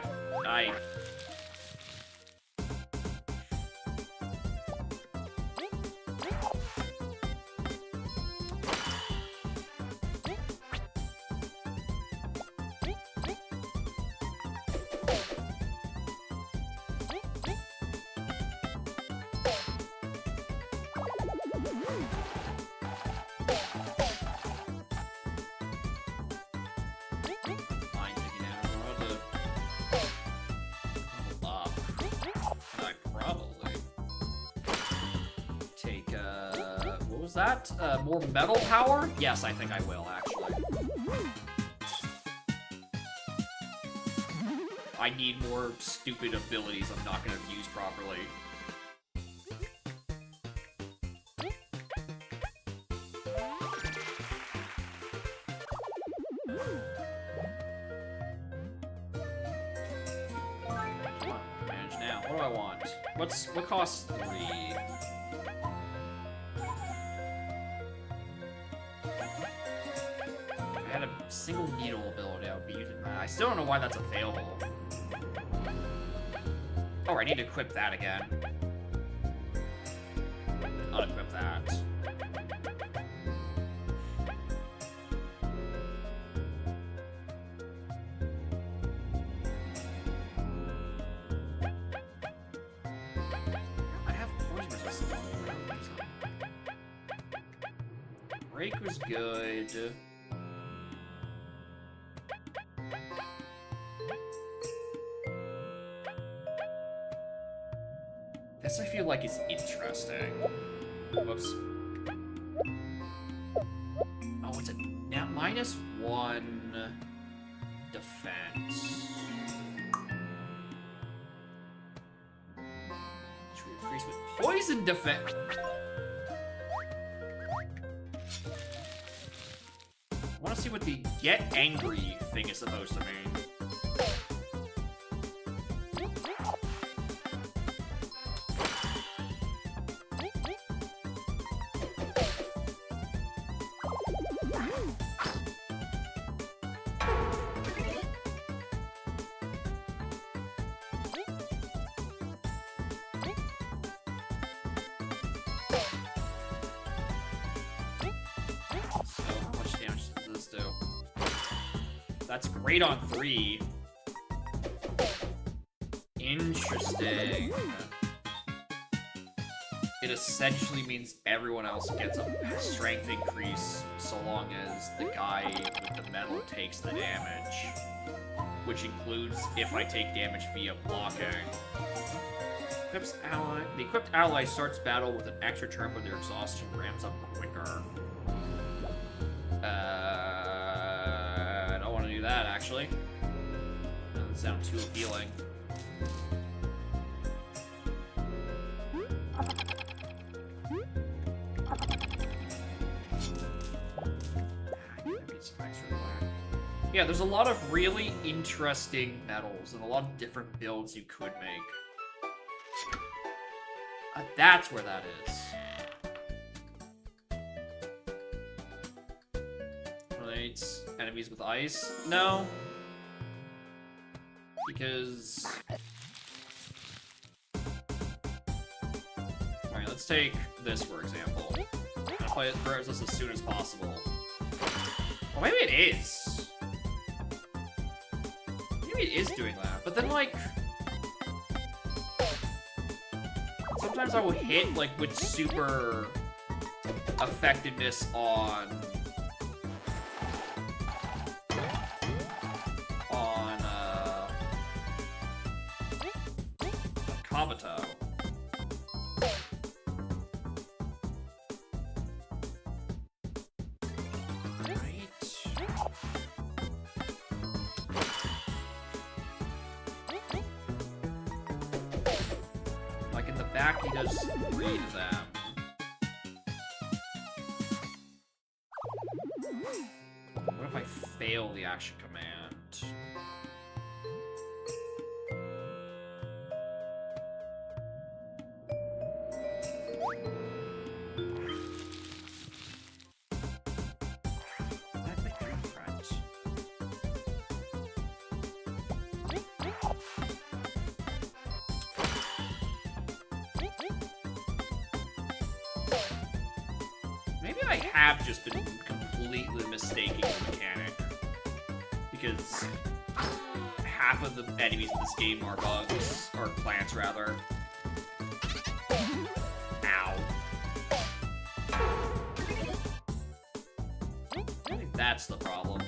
that more metal power? Yes, I think I will, actually. I need more stupid abilities I'm not gonna use properly. Manage now. What do I want? What costs 3? Single needle ability, I would be using that. I still don't know why that's available. Oh, I need to equip that again. I'll equip that. I have poison resistance. Break was good. This I feel like is interesting. Whoops. Oh, it's a now -1 defense. Should we increase with poison defense? I want to see what the get angry thing is supposed to mean. That's great on 3. Interesting. It essentially means everyone else gets a strength increase so long as the guy with the metal takes the damage. Which includes if I take damage via blocking. The equipped ally starts battle with an extra turn when their exhaustion ramps up quicker. I don't want to do that, actually. Doesn't sound too appealing. Yeah, there's a lot of really interesting medals and a lot of different builds you could make. That's where that is. Eliminates enemies with ice? No. Because... Alright, let's take this, for example. I'm gonna play it for this as soon as possible. Well, maybe it is. Maybe it is doing that, but then, like... Sometimes I will hit, like, with super effectiveness on Kabuto. Like in the back, he does 3 to them. What if I fail the action command? Maybe I have just been completely mistaking the mechanic. Because half of the enemies in this game are bugs, or plants rather. Ow. I think that's the problem.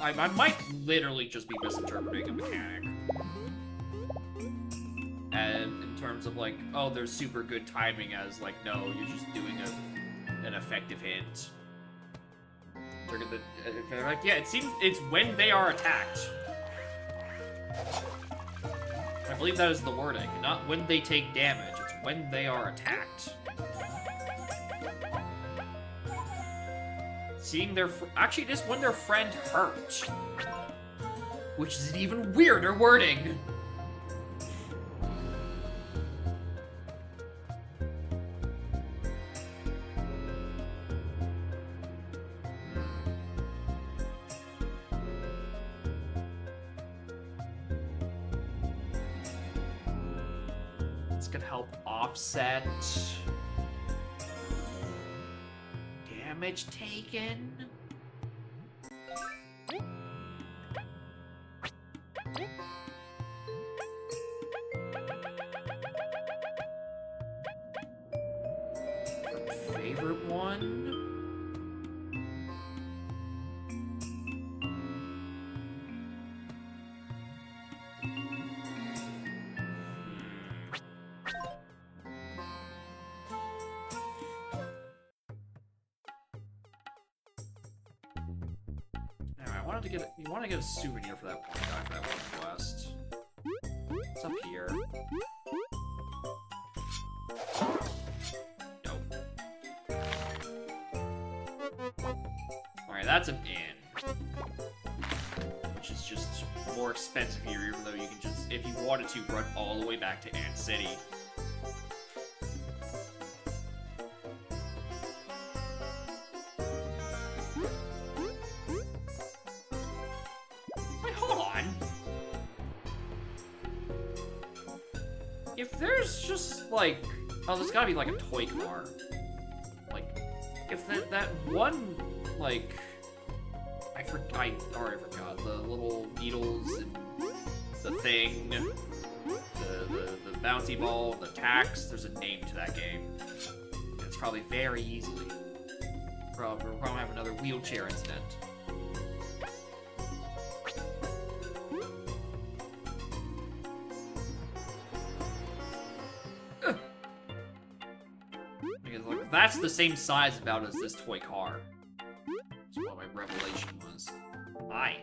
I might literally just be misinterpreting a mechanic. And in terms of like, oh, there's super good timing as like, no, you're just doing an effective hit. Like, yeah, it seems it's when they are attacked. I believe that is the wording. Not when they take damage, it's when they are attacked. Seeing their actually, just when their friend hurt, which is an even weirder wording. This could help offset damage taken. Favorite one? You want to get a souvenir for that one guy, for that one quest. It's up here. Nope. Alright, that's an inn. Which is just more expensive here, even though you can just, if you wanted to, run all the way back to Ant City. there's just like, oh, there's gotta be like a toy car. Like, if that one, like, I already forgot, the little needles and the thing, the bouncy ball, the tax, there's a name to that game. It's probably very easily. We'll probably have another wheelchair incident. Because look, that's the same size about as this toy car. That's what my revelation was. Hi.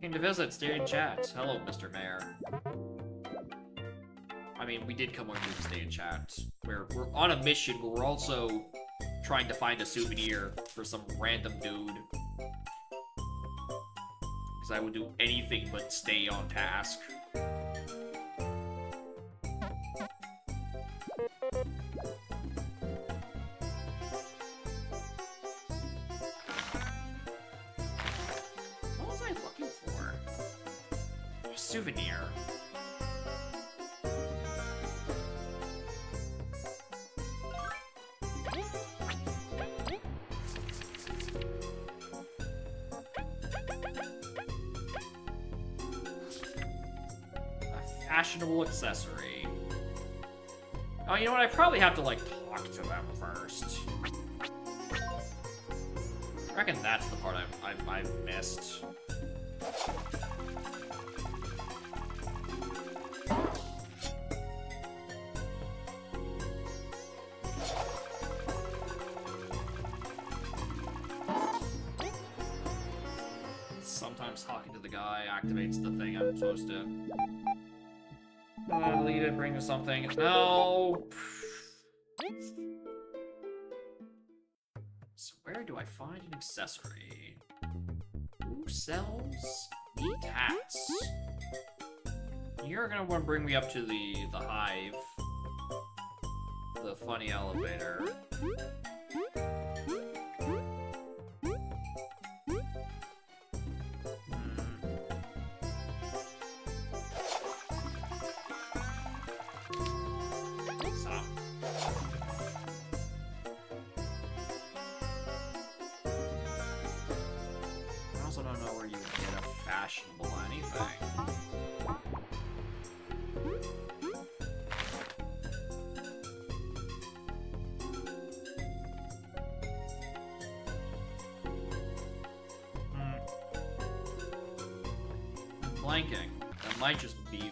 Came to visit, stay in chat. Hello, Mr. Mayor. I mean, we did come over here to stay in chat. We're on a mission, but we're also trying to find a souvenir for some random dude. Because I would do anything but stay on task. What was I looking for? A souvenir. Fashionable accessory. Oh, you know what? I probably have to, like, talk to them first. I reckon that's the part I've missed. Sometimes talking to the guy activates the thing I'm supposed to. Lead it, bring us something. No! So where do I find an accessory? Who sells neat hats? You're gonna want to bring me up to the hive. The funny elevator. Fashionable anything. I'm blanking. That might just be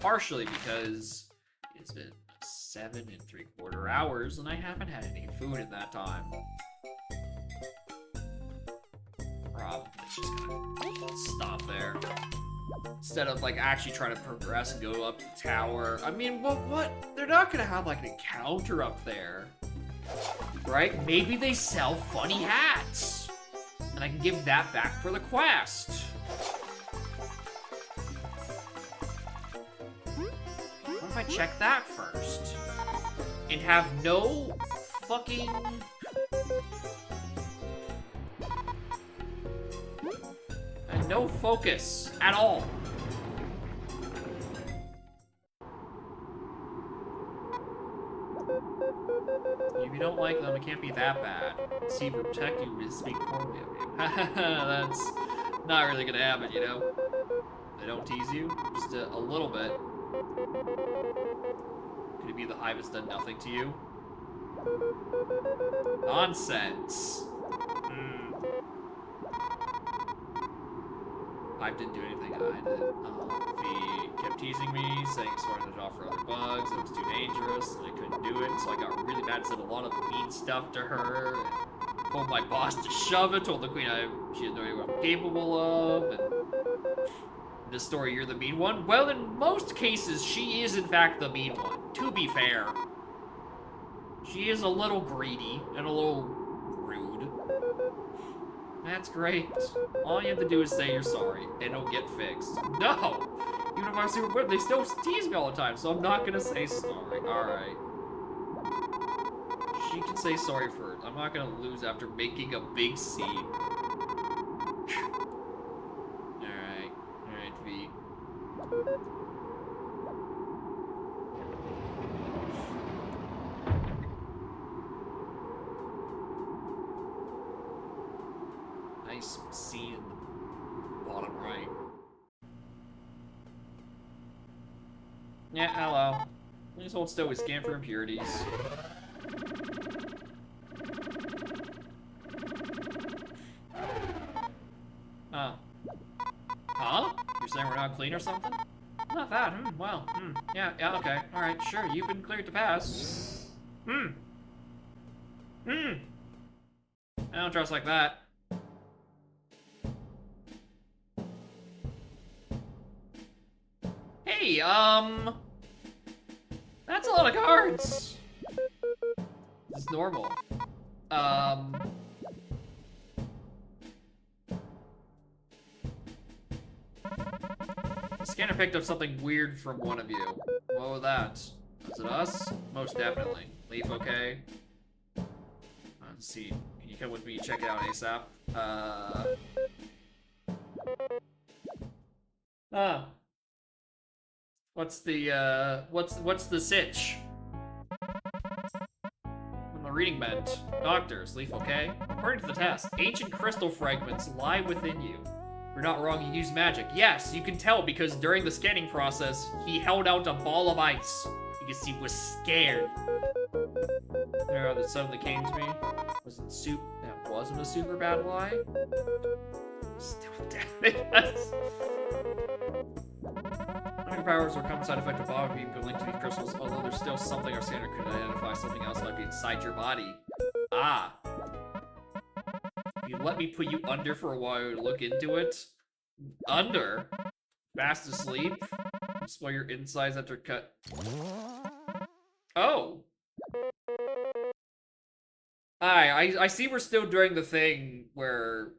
partially because it's been 7 3/4 hours and I haven't had any food in that time. Probably just gonna stop there. Instead of, like, actually trying to progress and go up to the tower. I mean, what? They're not gonna have, like, an encounter up there. Right? Maybe they sell funny hats. And I can give that back for the quest. What if I check that first? And have no fucking... no focus at all. If you don't like them, it can't be that bad. See, protect you is speak poorly of you. That's not really gonna happen, you know? They don't tease you, just a little bit. Could it be the hive has done nothing to you? Nonsense. Hive didn't do anything, I did. He kept teasing me, saying he started to offer other bugs, it was too dangerous, and I couldn't do it, so I got really mad and said a lot of mean stuff to her, and told my boss to shove it, told the queen she had no idea what I'm capable of, and in this story, you're the mean one? Well, in most cases, she is in fact the mean one, to be fair. She is a little greedy, and a little rude. That's great. All you have to do is say you're sorry, and it'll get fixed. No! Even if I'm super good, they still tease me all the time, so I'm not gonna say sorry. Alright. She can say sorry first. I'm not gonna lose after making a big scene. Alright. Alright, V. Nice scene in the bottom right. Yeah, hello. Please hold still, we scan for impurities. Oh. Huh? You're saying we're not clean or something? Not that, well, yeah, okay, alright, sure, you've been cleared to pass. I don't trust like that. Hey, that's a lot of cards. It's normal. The scanner picked up something weird from one of you. What was that? Was it us? Most definitely. Leaf okay? Let's see. Can you come with me? Check it out ASAP. What's the sitch? On the reading bent. Doctors, Leaf okay? According to the test, ancient crystal fragments lie within you. You're not wrong, you use magic. Yes, you can tell because during the scanning process, he held out a ball of ice because he was scared. There, that suddenly came to me. That wasn't a super bad lie. Still damn it. Many powers or common side effect of body being linked to these crystals, although there's still something our scanner could identify, something else might be inside your body. Ah. You let me put you under for a while to look into it? Under? Fast asleep? Explore your insides after cut. Oh. I see we're still doing the thing where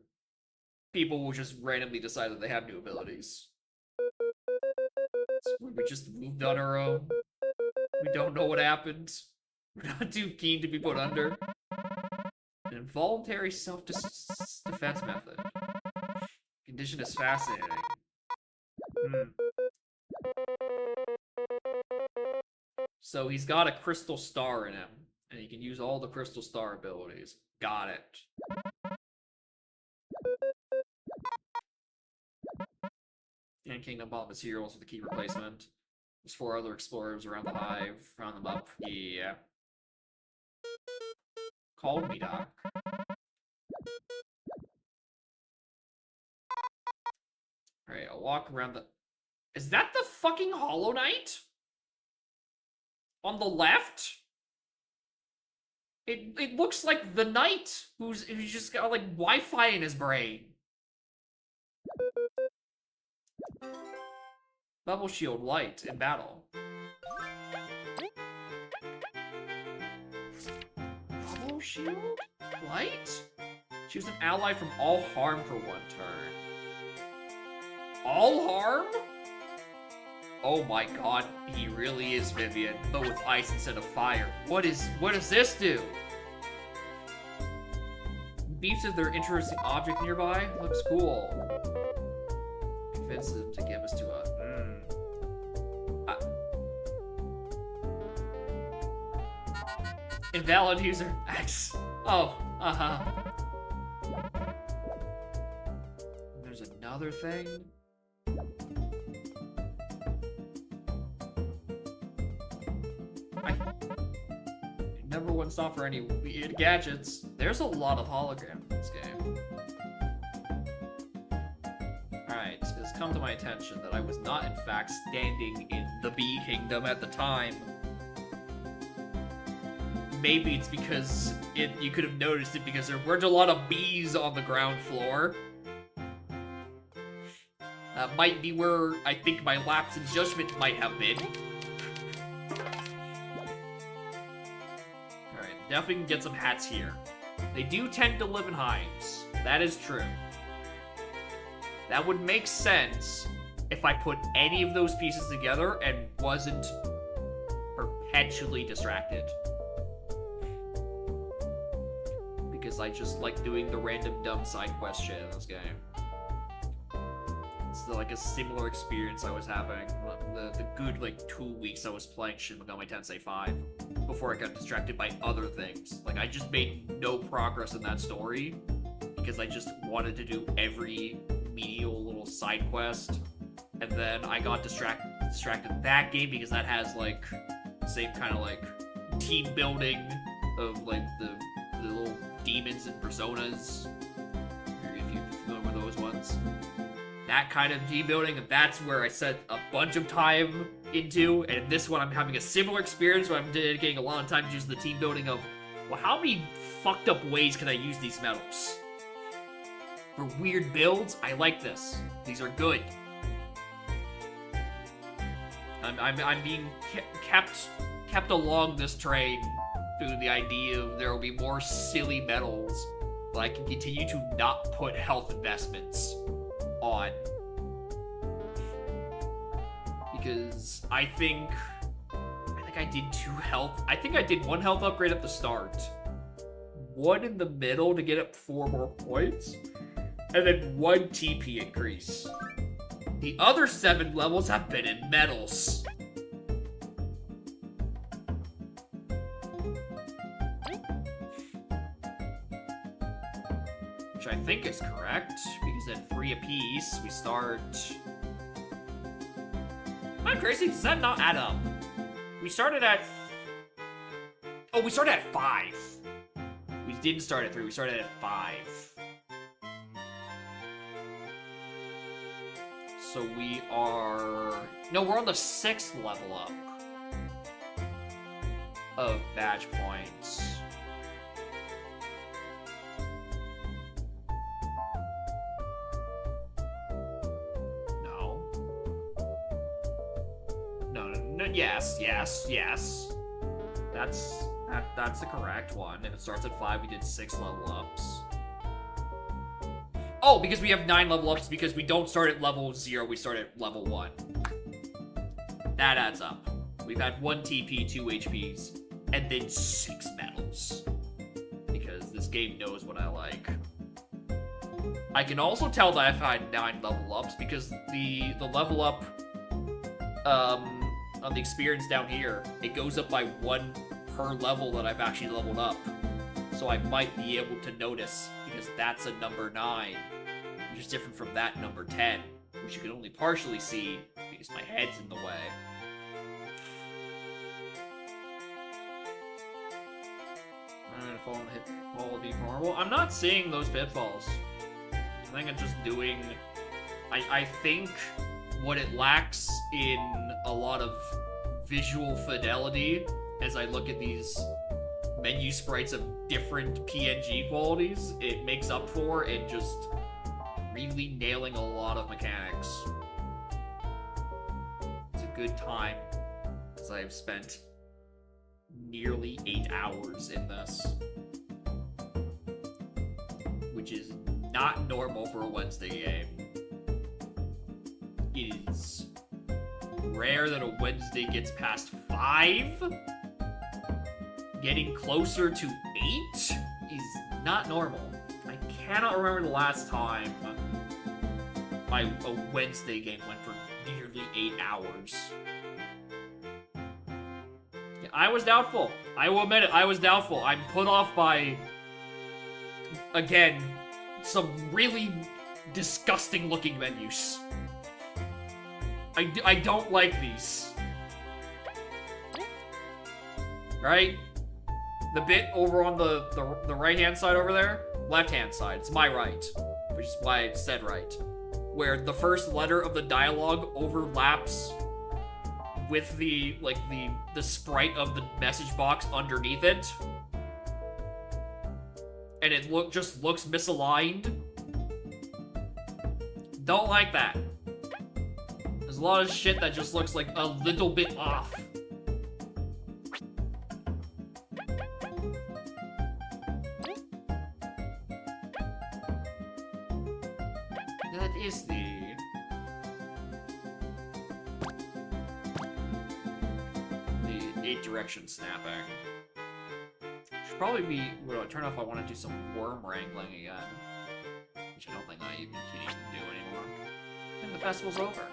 people will just randomly decide that they have new abilities. We just moved on our own. We don't know what happened. We're not too keen to be put under. An involuntary self-defense method. Condition is fascinating. So he's got a crystal star in him, and he can use all the crystal star abilities. Got it. And Kingdom Bomb materials for the key replacement. There's 4 other explorers around the hive. Round them up. Yeah. Called me, Doc. Alright, I'll walk around the... Is that the fucking Hollow Knight? On the left? It looks like the knight who's just got like Wi-Fi in his brain. Bubble shield light in battle. Bubble shield light? Choose an ally from all harm for 1 turn. All harm? Oh my god, he really is Vivian, but with ice instead of fire. What does this do? Beeps if there's interesting object nearby. Looks cool. Convince them to give us to a... Invalid user X. Oh, There's another thing. Number 1 stop for any weird gadgets. There's a lot of holograms in this game. Alright, it's come to my attention that I was not in fact standing in the Bee Kingdom at the time. Maybe it's because you could have noticed it because there weren't a lot of bees on the ground floor. That might be where I think my lapse in judgment might have been. Alright, definitely can get some hats here. They do tend to live in hives. That is true. That would make sense if I put any of those pieces together and wasn't perpetually distracted. Because I just like doing the random dumb side quest shit in this game. It's like a similar experience I was having the good like 2 weeks I was playing Shin Megami Tensei 5 before I got distracted by other things. Like I just made no progress in that story because I just wanted to do every menial little side quest. And then I got distracted that game because that has like same kind of like team building of like the little demons and personas. If you're familiar with those ones. That kind of team building, and that's where I set a bunch of time into. And this one I'm having a similar experience where I'm dedicating a lot of time to just the team building of, well, how many fucked up ways can I use these medals? For weird builds, I like this. These are good. I'm being kept along this train through the idea of there will be more silly medals that I can continue to not put health investments on. Because I think I did 2 health. I think I did 1 health upgrade at the start, 1 in the middle to get up 4 more points, and then 1 TP increase. The other 7 levels have been in medals. Which I think is correct, because at 3 apiece, we start... Am I crazy? Does that not add up? We started at... Oh, we started at 5. We didn't start at 3, we started at 5. So we are... No, we're on the 6th level up of badge points. No. No, yes. That's the correct one. If it starts at 5, we did 6 level ups. Oh, because we have 9 level ups, because we don't start at level 0, we start at level 1. That adds up. We've had 1 TP, 2 HPs, and then 6 medals. Because this game knows what I like. I can also tell that I've had 9 level ups, because the level up on the experience down here, it goes up by 1 per level that I've actually leveled up. So I might be able to notice, because that's a number 9, which is different from that number 10, which you can only partially see because my head's in the way. Fall will be vulnerable. I'm not seeing those pitfalls. I think I'm just doing... I think what it lacks in a lot of visual fidelity as I look at these menu sprites of different PNG qualities, it makes up for in just really nailing a lot of mechanics. It's a good time, as I've spent nearly 8 hours in this, which is not normal for a Wednesday game. It is rare that a Wednesday gets past 5. Getting closer to 8 is not normal. I cannot remember the last time a Wednesday game went for nearly 8 hours. Yeah, I was doubtful. I will admit it, I was doubtful. I'm put off by, again, some really disgusting looking menus. I don't like these. Right? The bit over on the right-hand side over there, left-hand side, it's my right, which is why I said right, where the first letter of the dialogue overlaps with the sprite of the message box underneath it, and it just looks misaligned. Don't like that. There's a lot of shit that just looks like a little bit off. That is the 8 direction snapping. Should probably be turn off if I want to do some worm wrangling again, which I don't think I even can do anymore. I think the festival's over.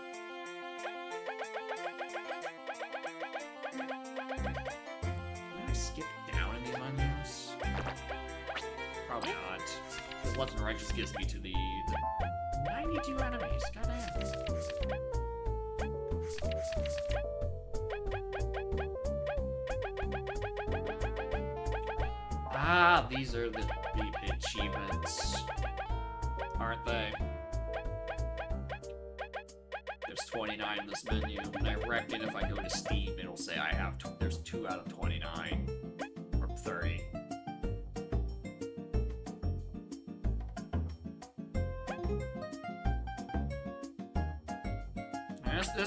Can I skip down in these menus? Probably not. There's left and right just gets me to the 92 enemies. Goddamn. Ah, these are the achievements, aren't they? There's 29 in this menu, and I reckon if I go to Steam, it'll say I have there's 2 out of 29 or 30.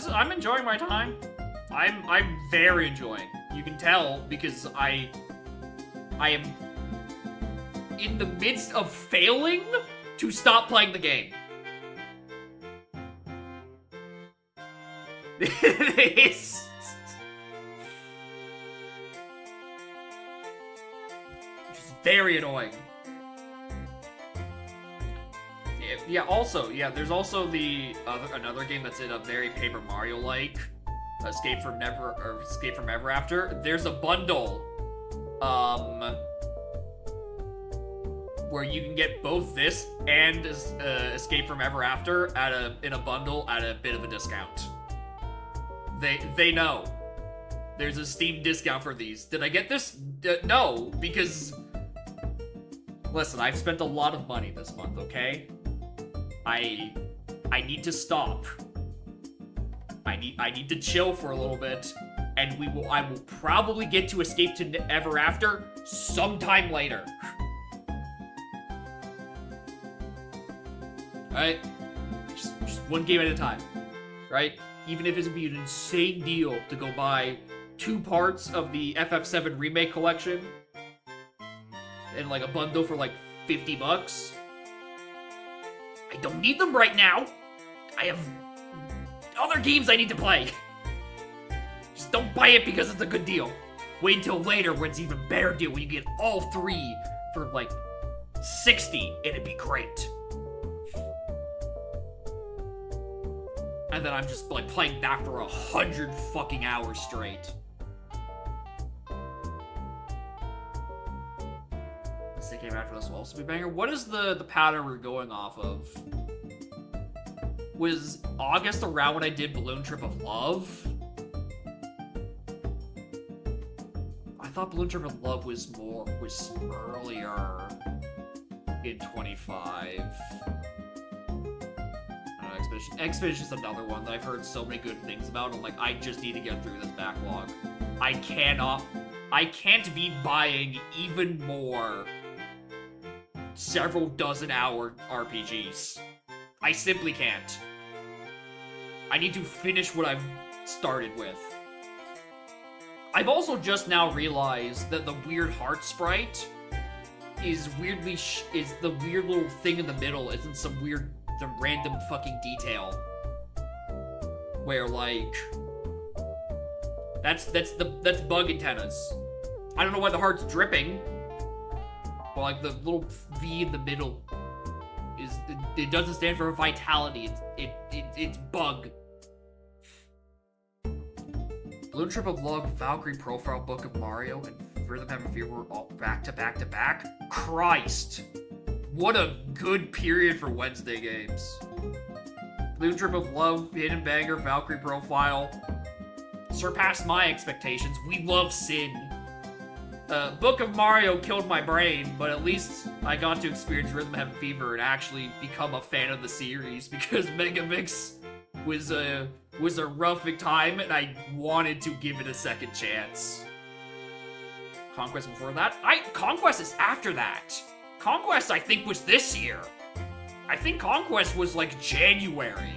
I'm enjoying my time. I'm very enjoying. You can tell because I am in the midst of failing to stop playing the game. It's just very annoying. Yeah, also, there's also another game that's in a very Paper Mario-like, Escape from Ever After. There's a bundle, where you can get both this and Escape from Ever After in a bundle at a bit of a discount. They know. There's a Steam discount for these. Did I get this? No, because listen, I've spent a lot of money this month, okay? I need to stop. I need to chill for a little bit, and I will probably get to Escape to Ever After sometime later. Alright? Just one game at a time. Right? Even if it's be an insane deal to go buy 2 parts of the FF7 Remake Collection in like a bundle for like $50. I don't need them right now. I have other games I need to play. Just don't buy it because it's a good deal. Wait until later when it's even better deal when you get all 3 for like $60 and it'd be great. And then I'm just like playing that for 100 fucking hours straight. This game after this will also be banger. What is the pattern we're going off of? Was August around when I did Balloon Trip of Love? I thought Balloon Trip of Love was earlier in 25. Expedition's another one that I've heard so many good things about. I'm like, I just need to get through this backlog. I can't be buying even more several dozen hour RPGs. I simply can't. I need to finish what I've started with. I've also just now realized that the weird heart sprite is weirdly is the weird little thing in the middle isn't some random fucking detail where like that's bug antennas. I don't know why the heart's dripping, but like the little V in the middle it doesn't stand for vitality. It's bug. Balloon Trip of Love, Valkyrie Profile, Book of Mario, and Rhythm Heaven Fever were all back to back to back. Christ. What a good period for Wednesday games. Balloon Trip of Love, Hidden Banger, Valkyrie Profile surpassed my expectations. We love Sin. Book of Mario killed my brain, but at least I got to experience Rhythm Heaven Fever and actually become a fan of the series because Megamix was a rough time and I wanted to give it a second chance. Conquest before that? Conquest is after that. Conquest, I think, was this year. I think Conquest was, like, January.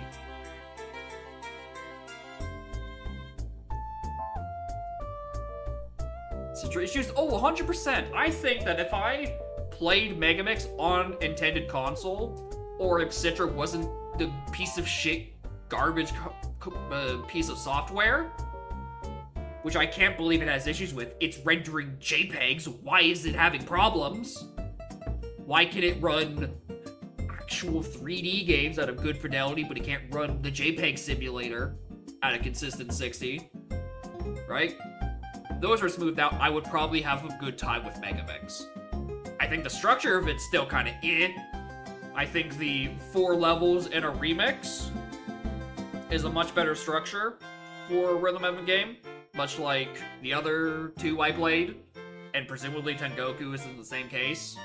Issues? Oh, 100%. I think that if I played Megamix on intended console, or if Citra wasn't the piece of shit, garbage piece of software, which I can't believe it has issues with, it's rendering JPEGs. Why is it having problems? Why can it run actual 3D games at a good fidelity, but it can't run the JPEG simulator at a consistent 60? Right? Those were smoothed out. I would probably have a good time with Megamix. I think the structure of it's still kind of I think the 4 levels in a remix is a much better structure for a rhythm heaven game, much like the other 2 I played, and presumably Tengoku is in the same case,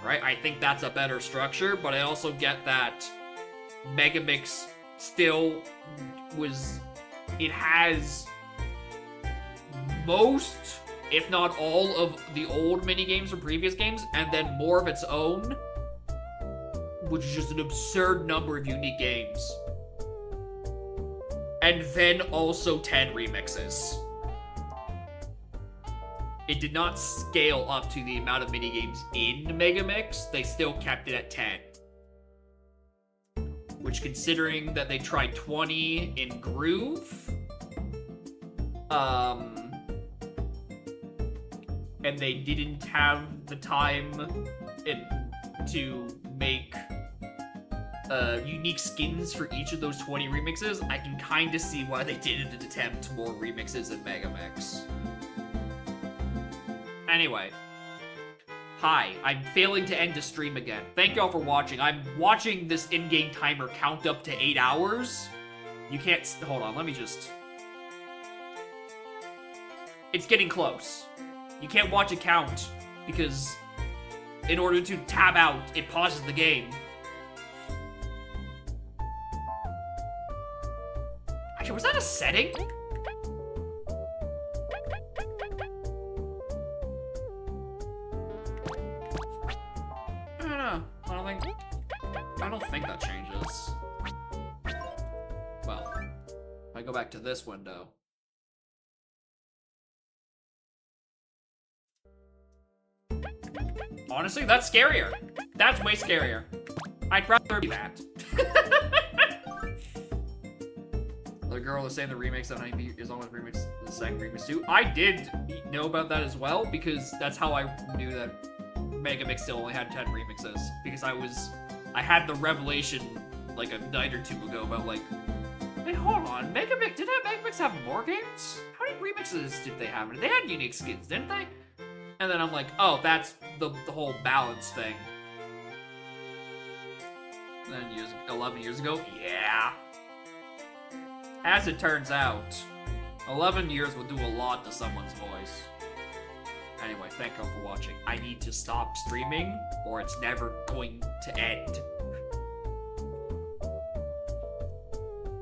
right? I think that's a better structure, but I also get that Megamix still it has most, if not all, of the old minigames from previous games, and then more of its own, which is just an absurd number of unique games. And then also 10 remixes. It did not scale up to the amount of minigames in Megamix, they still kept it at 10. Which, considering that they tried 20 in Groove, and they didn't have the time to make unique skins for each of those 20 remixes, I can kind of see why they didn't attempt more remixes in Megamix. Anyway. Hi, I'm failing to end the stream again. Thank y'all for watching. I'm watching this in-game timer count up to 8 hours. You can't... Hold on, let me just... It's getting close. You can't watch it count, because in order to tab out, it pauses the game. Actually, was that a setting? I don't think that changes. Well, if I go back to this window. Honestly, that's scarier. That's way scarier. I'd rather be that. The girl is saying the remix of 90 is almost remix the second remix too. I did know about that as well, because that's how I knew that Megamix still only had 10 remixes, because I had the revelation like a night or two ago about like, wait, hold on, Megamix, did Megamix have more games? How many remixes did they have? They had unique skins, didn't they? And then I'm like, oh, that's the whole balance thing. And then 11 years ago, yeah. As it turns out, 11 years will do a lot to someone's voice. Anyway, thank you all for watching. I need to stop streaming, or it's never going to end.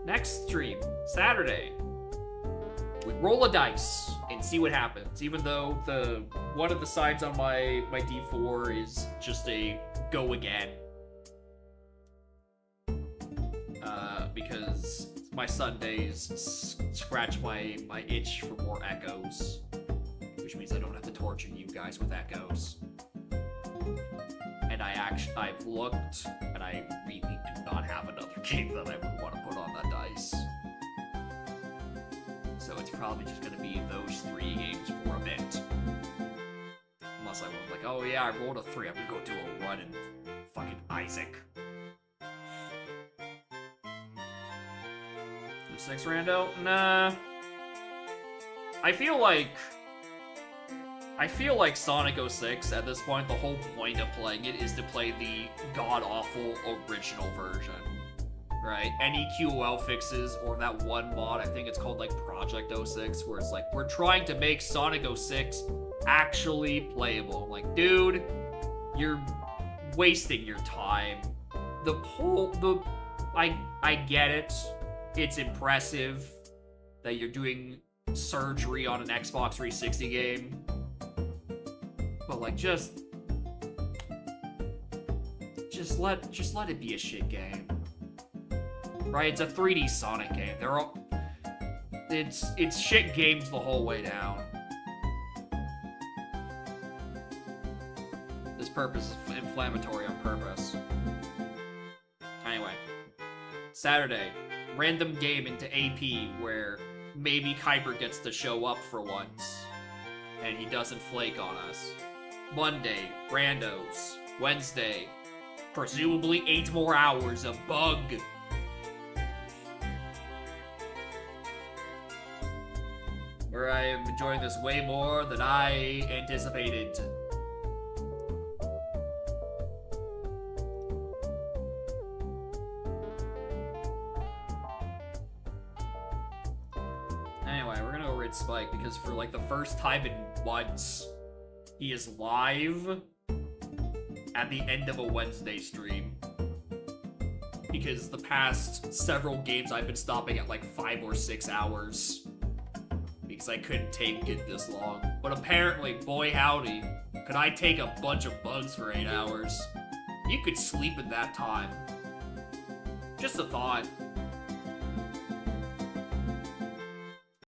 Next stream, Saturday. We roll a dice and see what happens, even though one of the sides on my D4 is just a go again. Because my Sundays scratch my itch for more echoes. Which means I don't have to torture you guys with echoes. And I've looked, and I really do not have another game that I would want to put on that dice. So it's probably just gonna be those 3 games for a bit. Unless I want, like, oh yeah, I rolled a 3, I'm gonna go do a run in fucking Isaac. 6 rando? Nah. I feel like Sonic 06, at this point, the whole point of playing it is to play the god-awful original version, right? Any QOL fixes, or that one mod, I think it's called, like, Project 06, where it's like, we're trying to make Sonic 06 actually playable. I'm like, dude, you're wasting your time. I get it. It's impressive that you're doing surgery on an Xbox 360 game. But like, just let it be a shit game, right? It's a 3D Sonic game. It's shit games the whole way down. This purpose is inflammatory on purpose. Anyway, Saturday, random game into AP where maybe Kuiper gets to show up for once, and he doesn't flake on us. Monday, randos. Wednesday, presumably 8 more hours of bug. Where I am enjoying this way more than I anticipated. favorite Spike because for like the first time in months, he is live at the end of a Wednesday stream. Because the past several games I've been stopping at like 5 or 6 hours. Because I couldn't take it this long. But apparently, boy howdy, could I take a bunch of bugs for 8 hours? You could sleep in that time. Just a thought.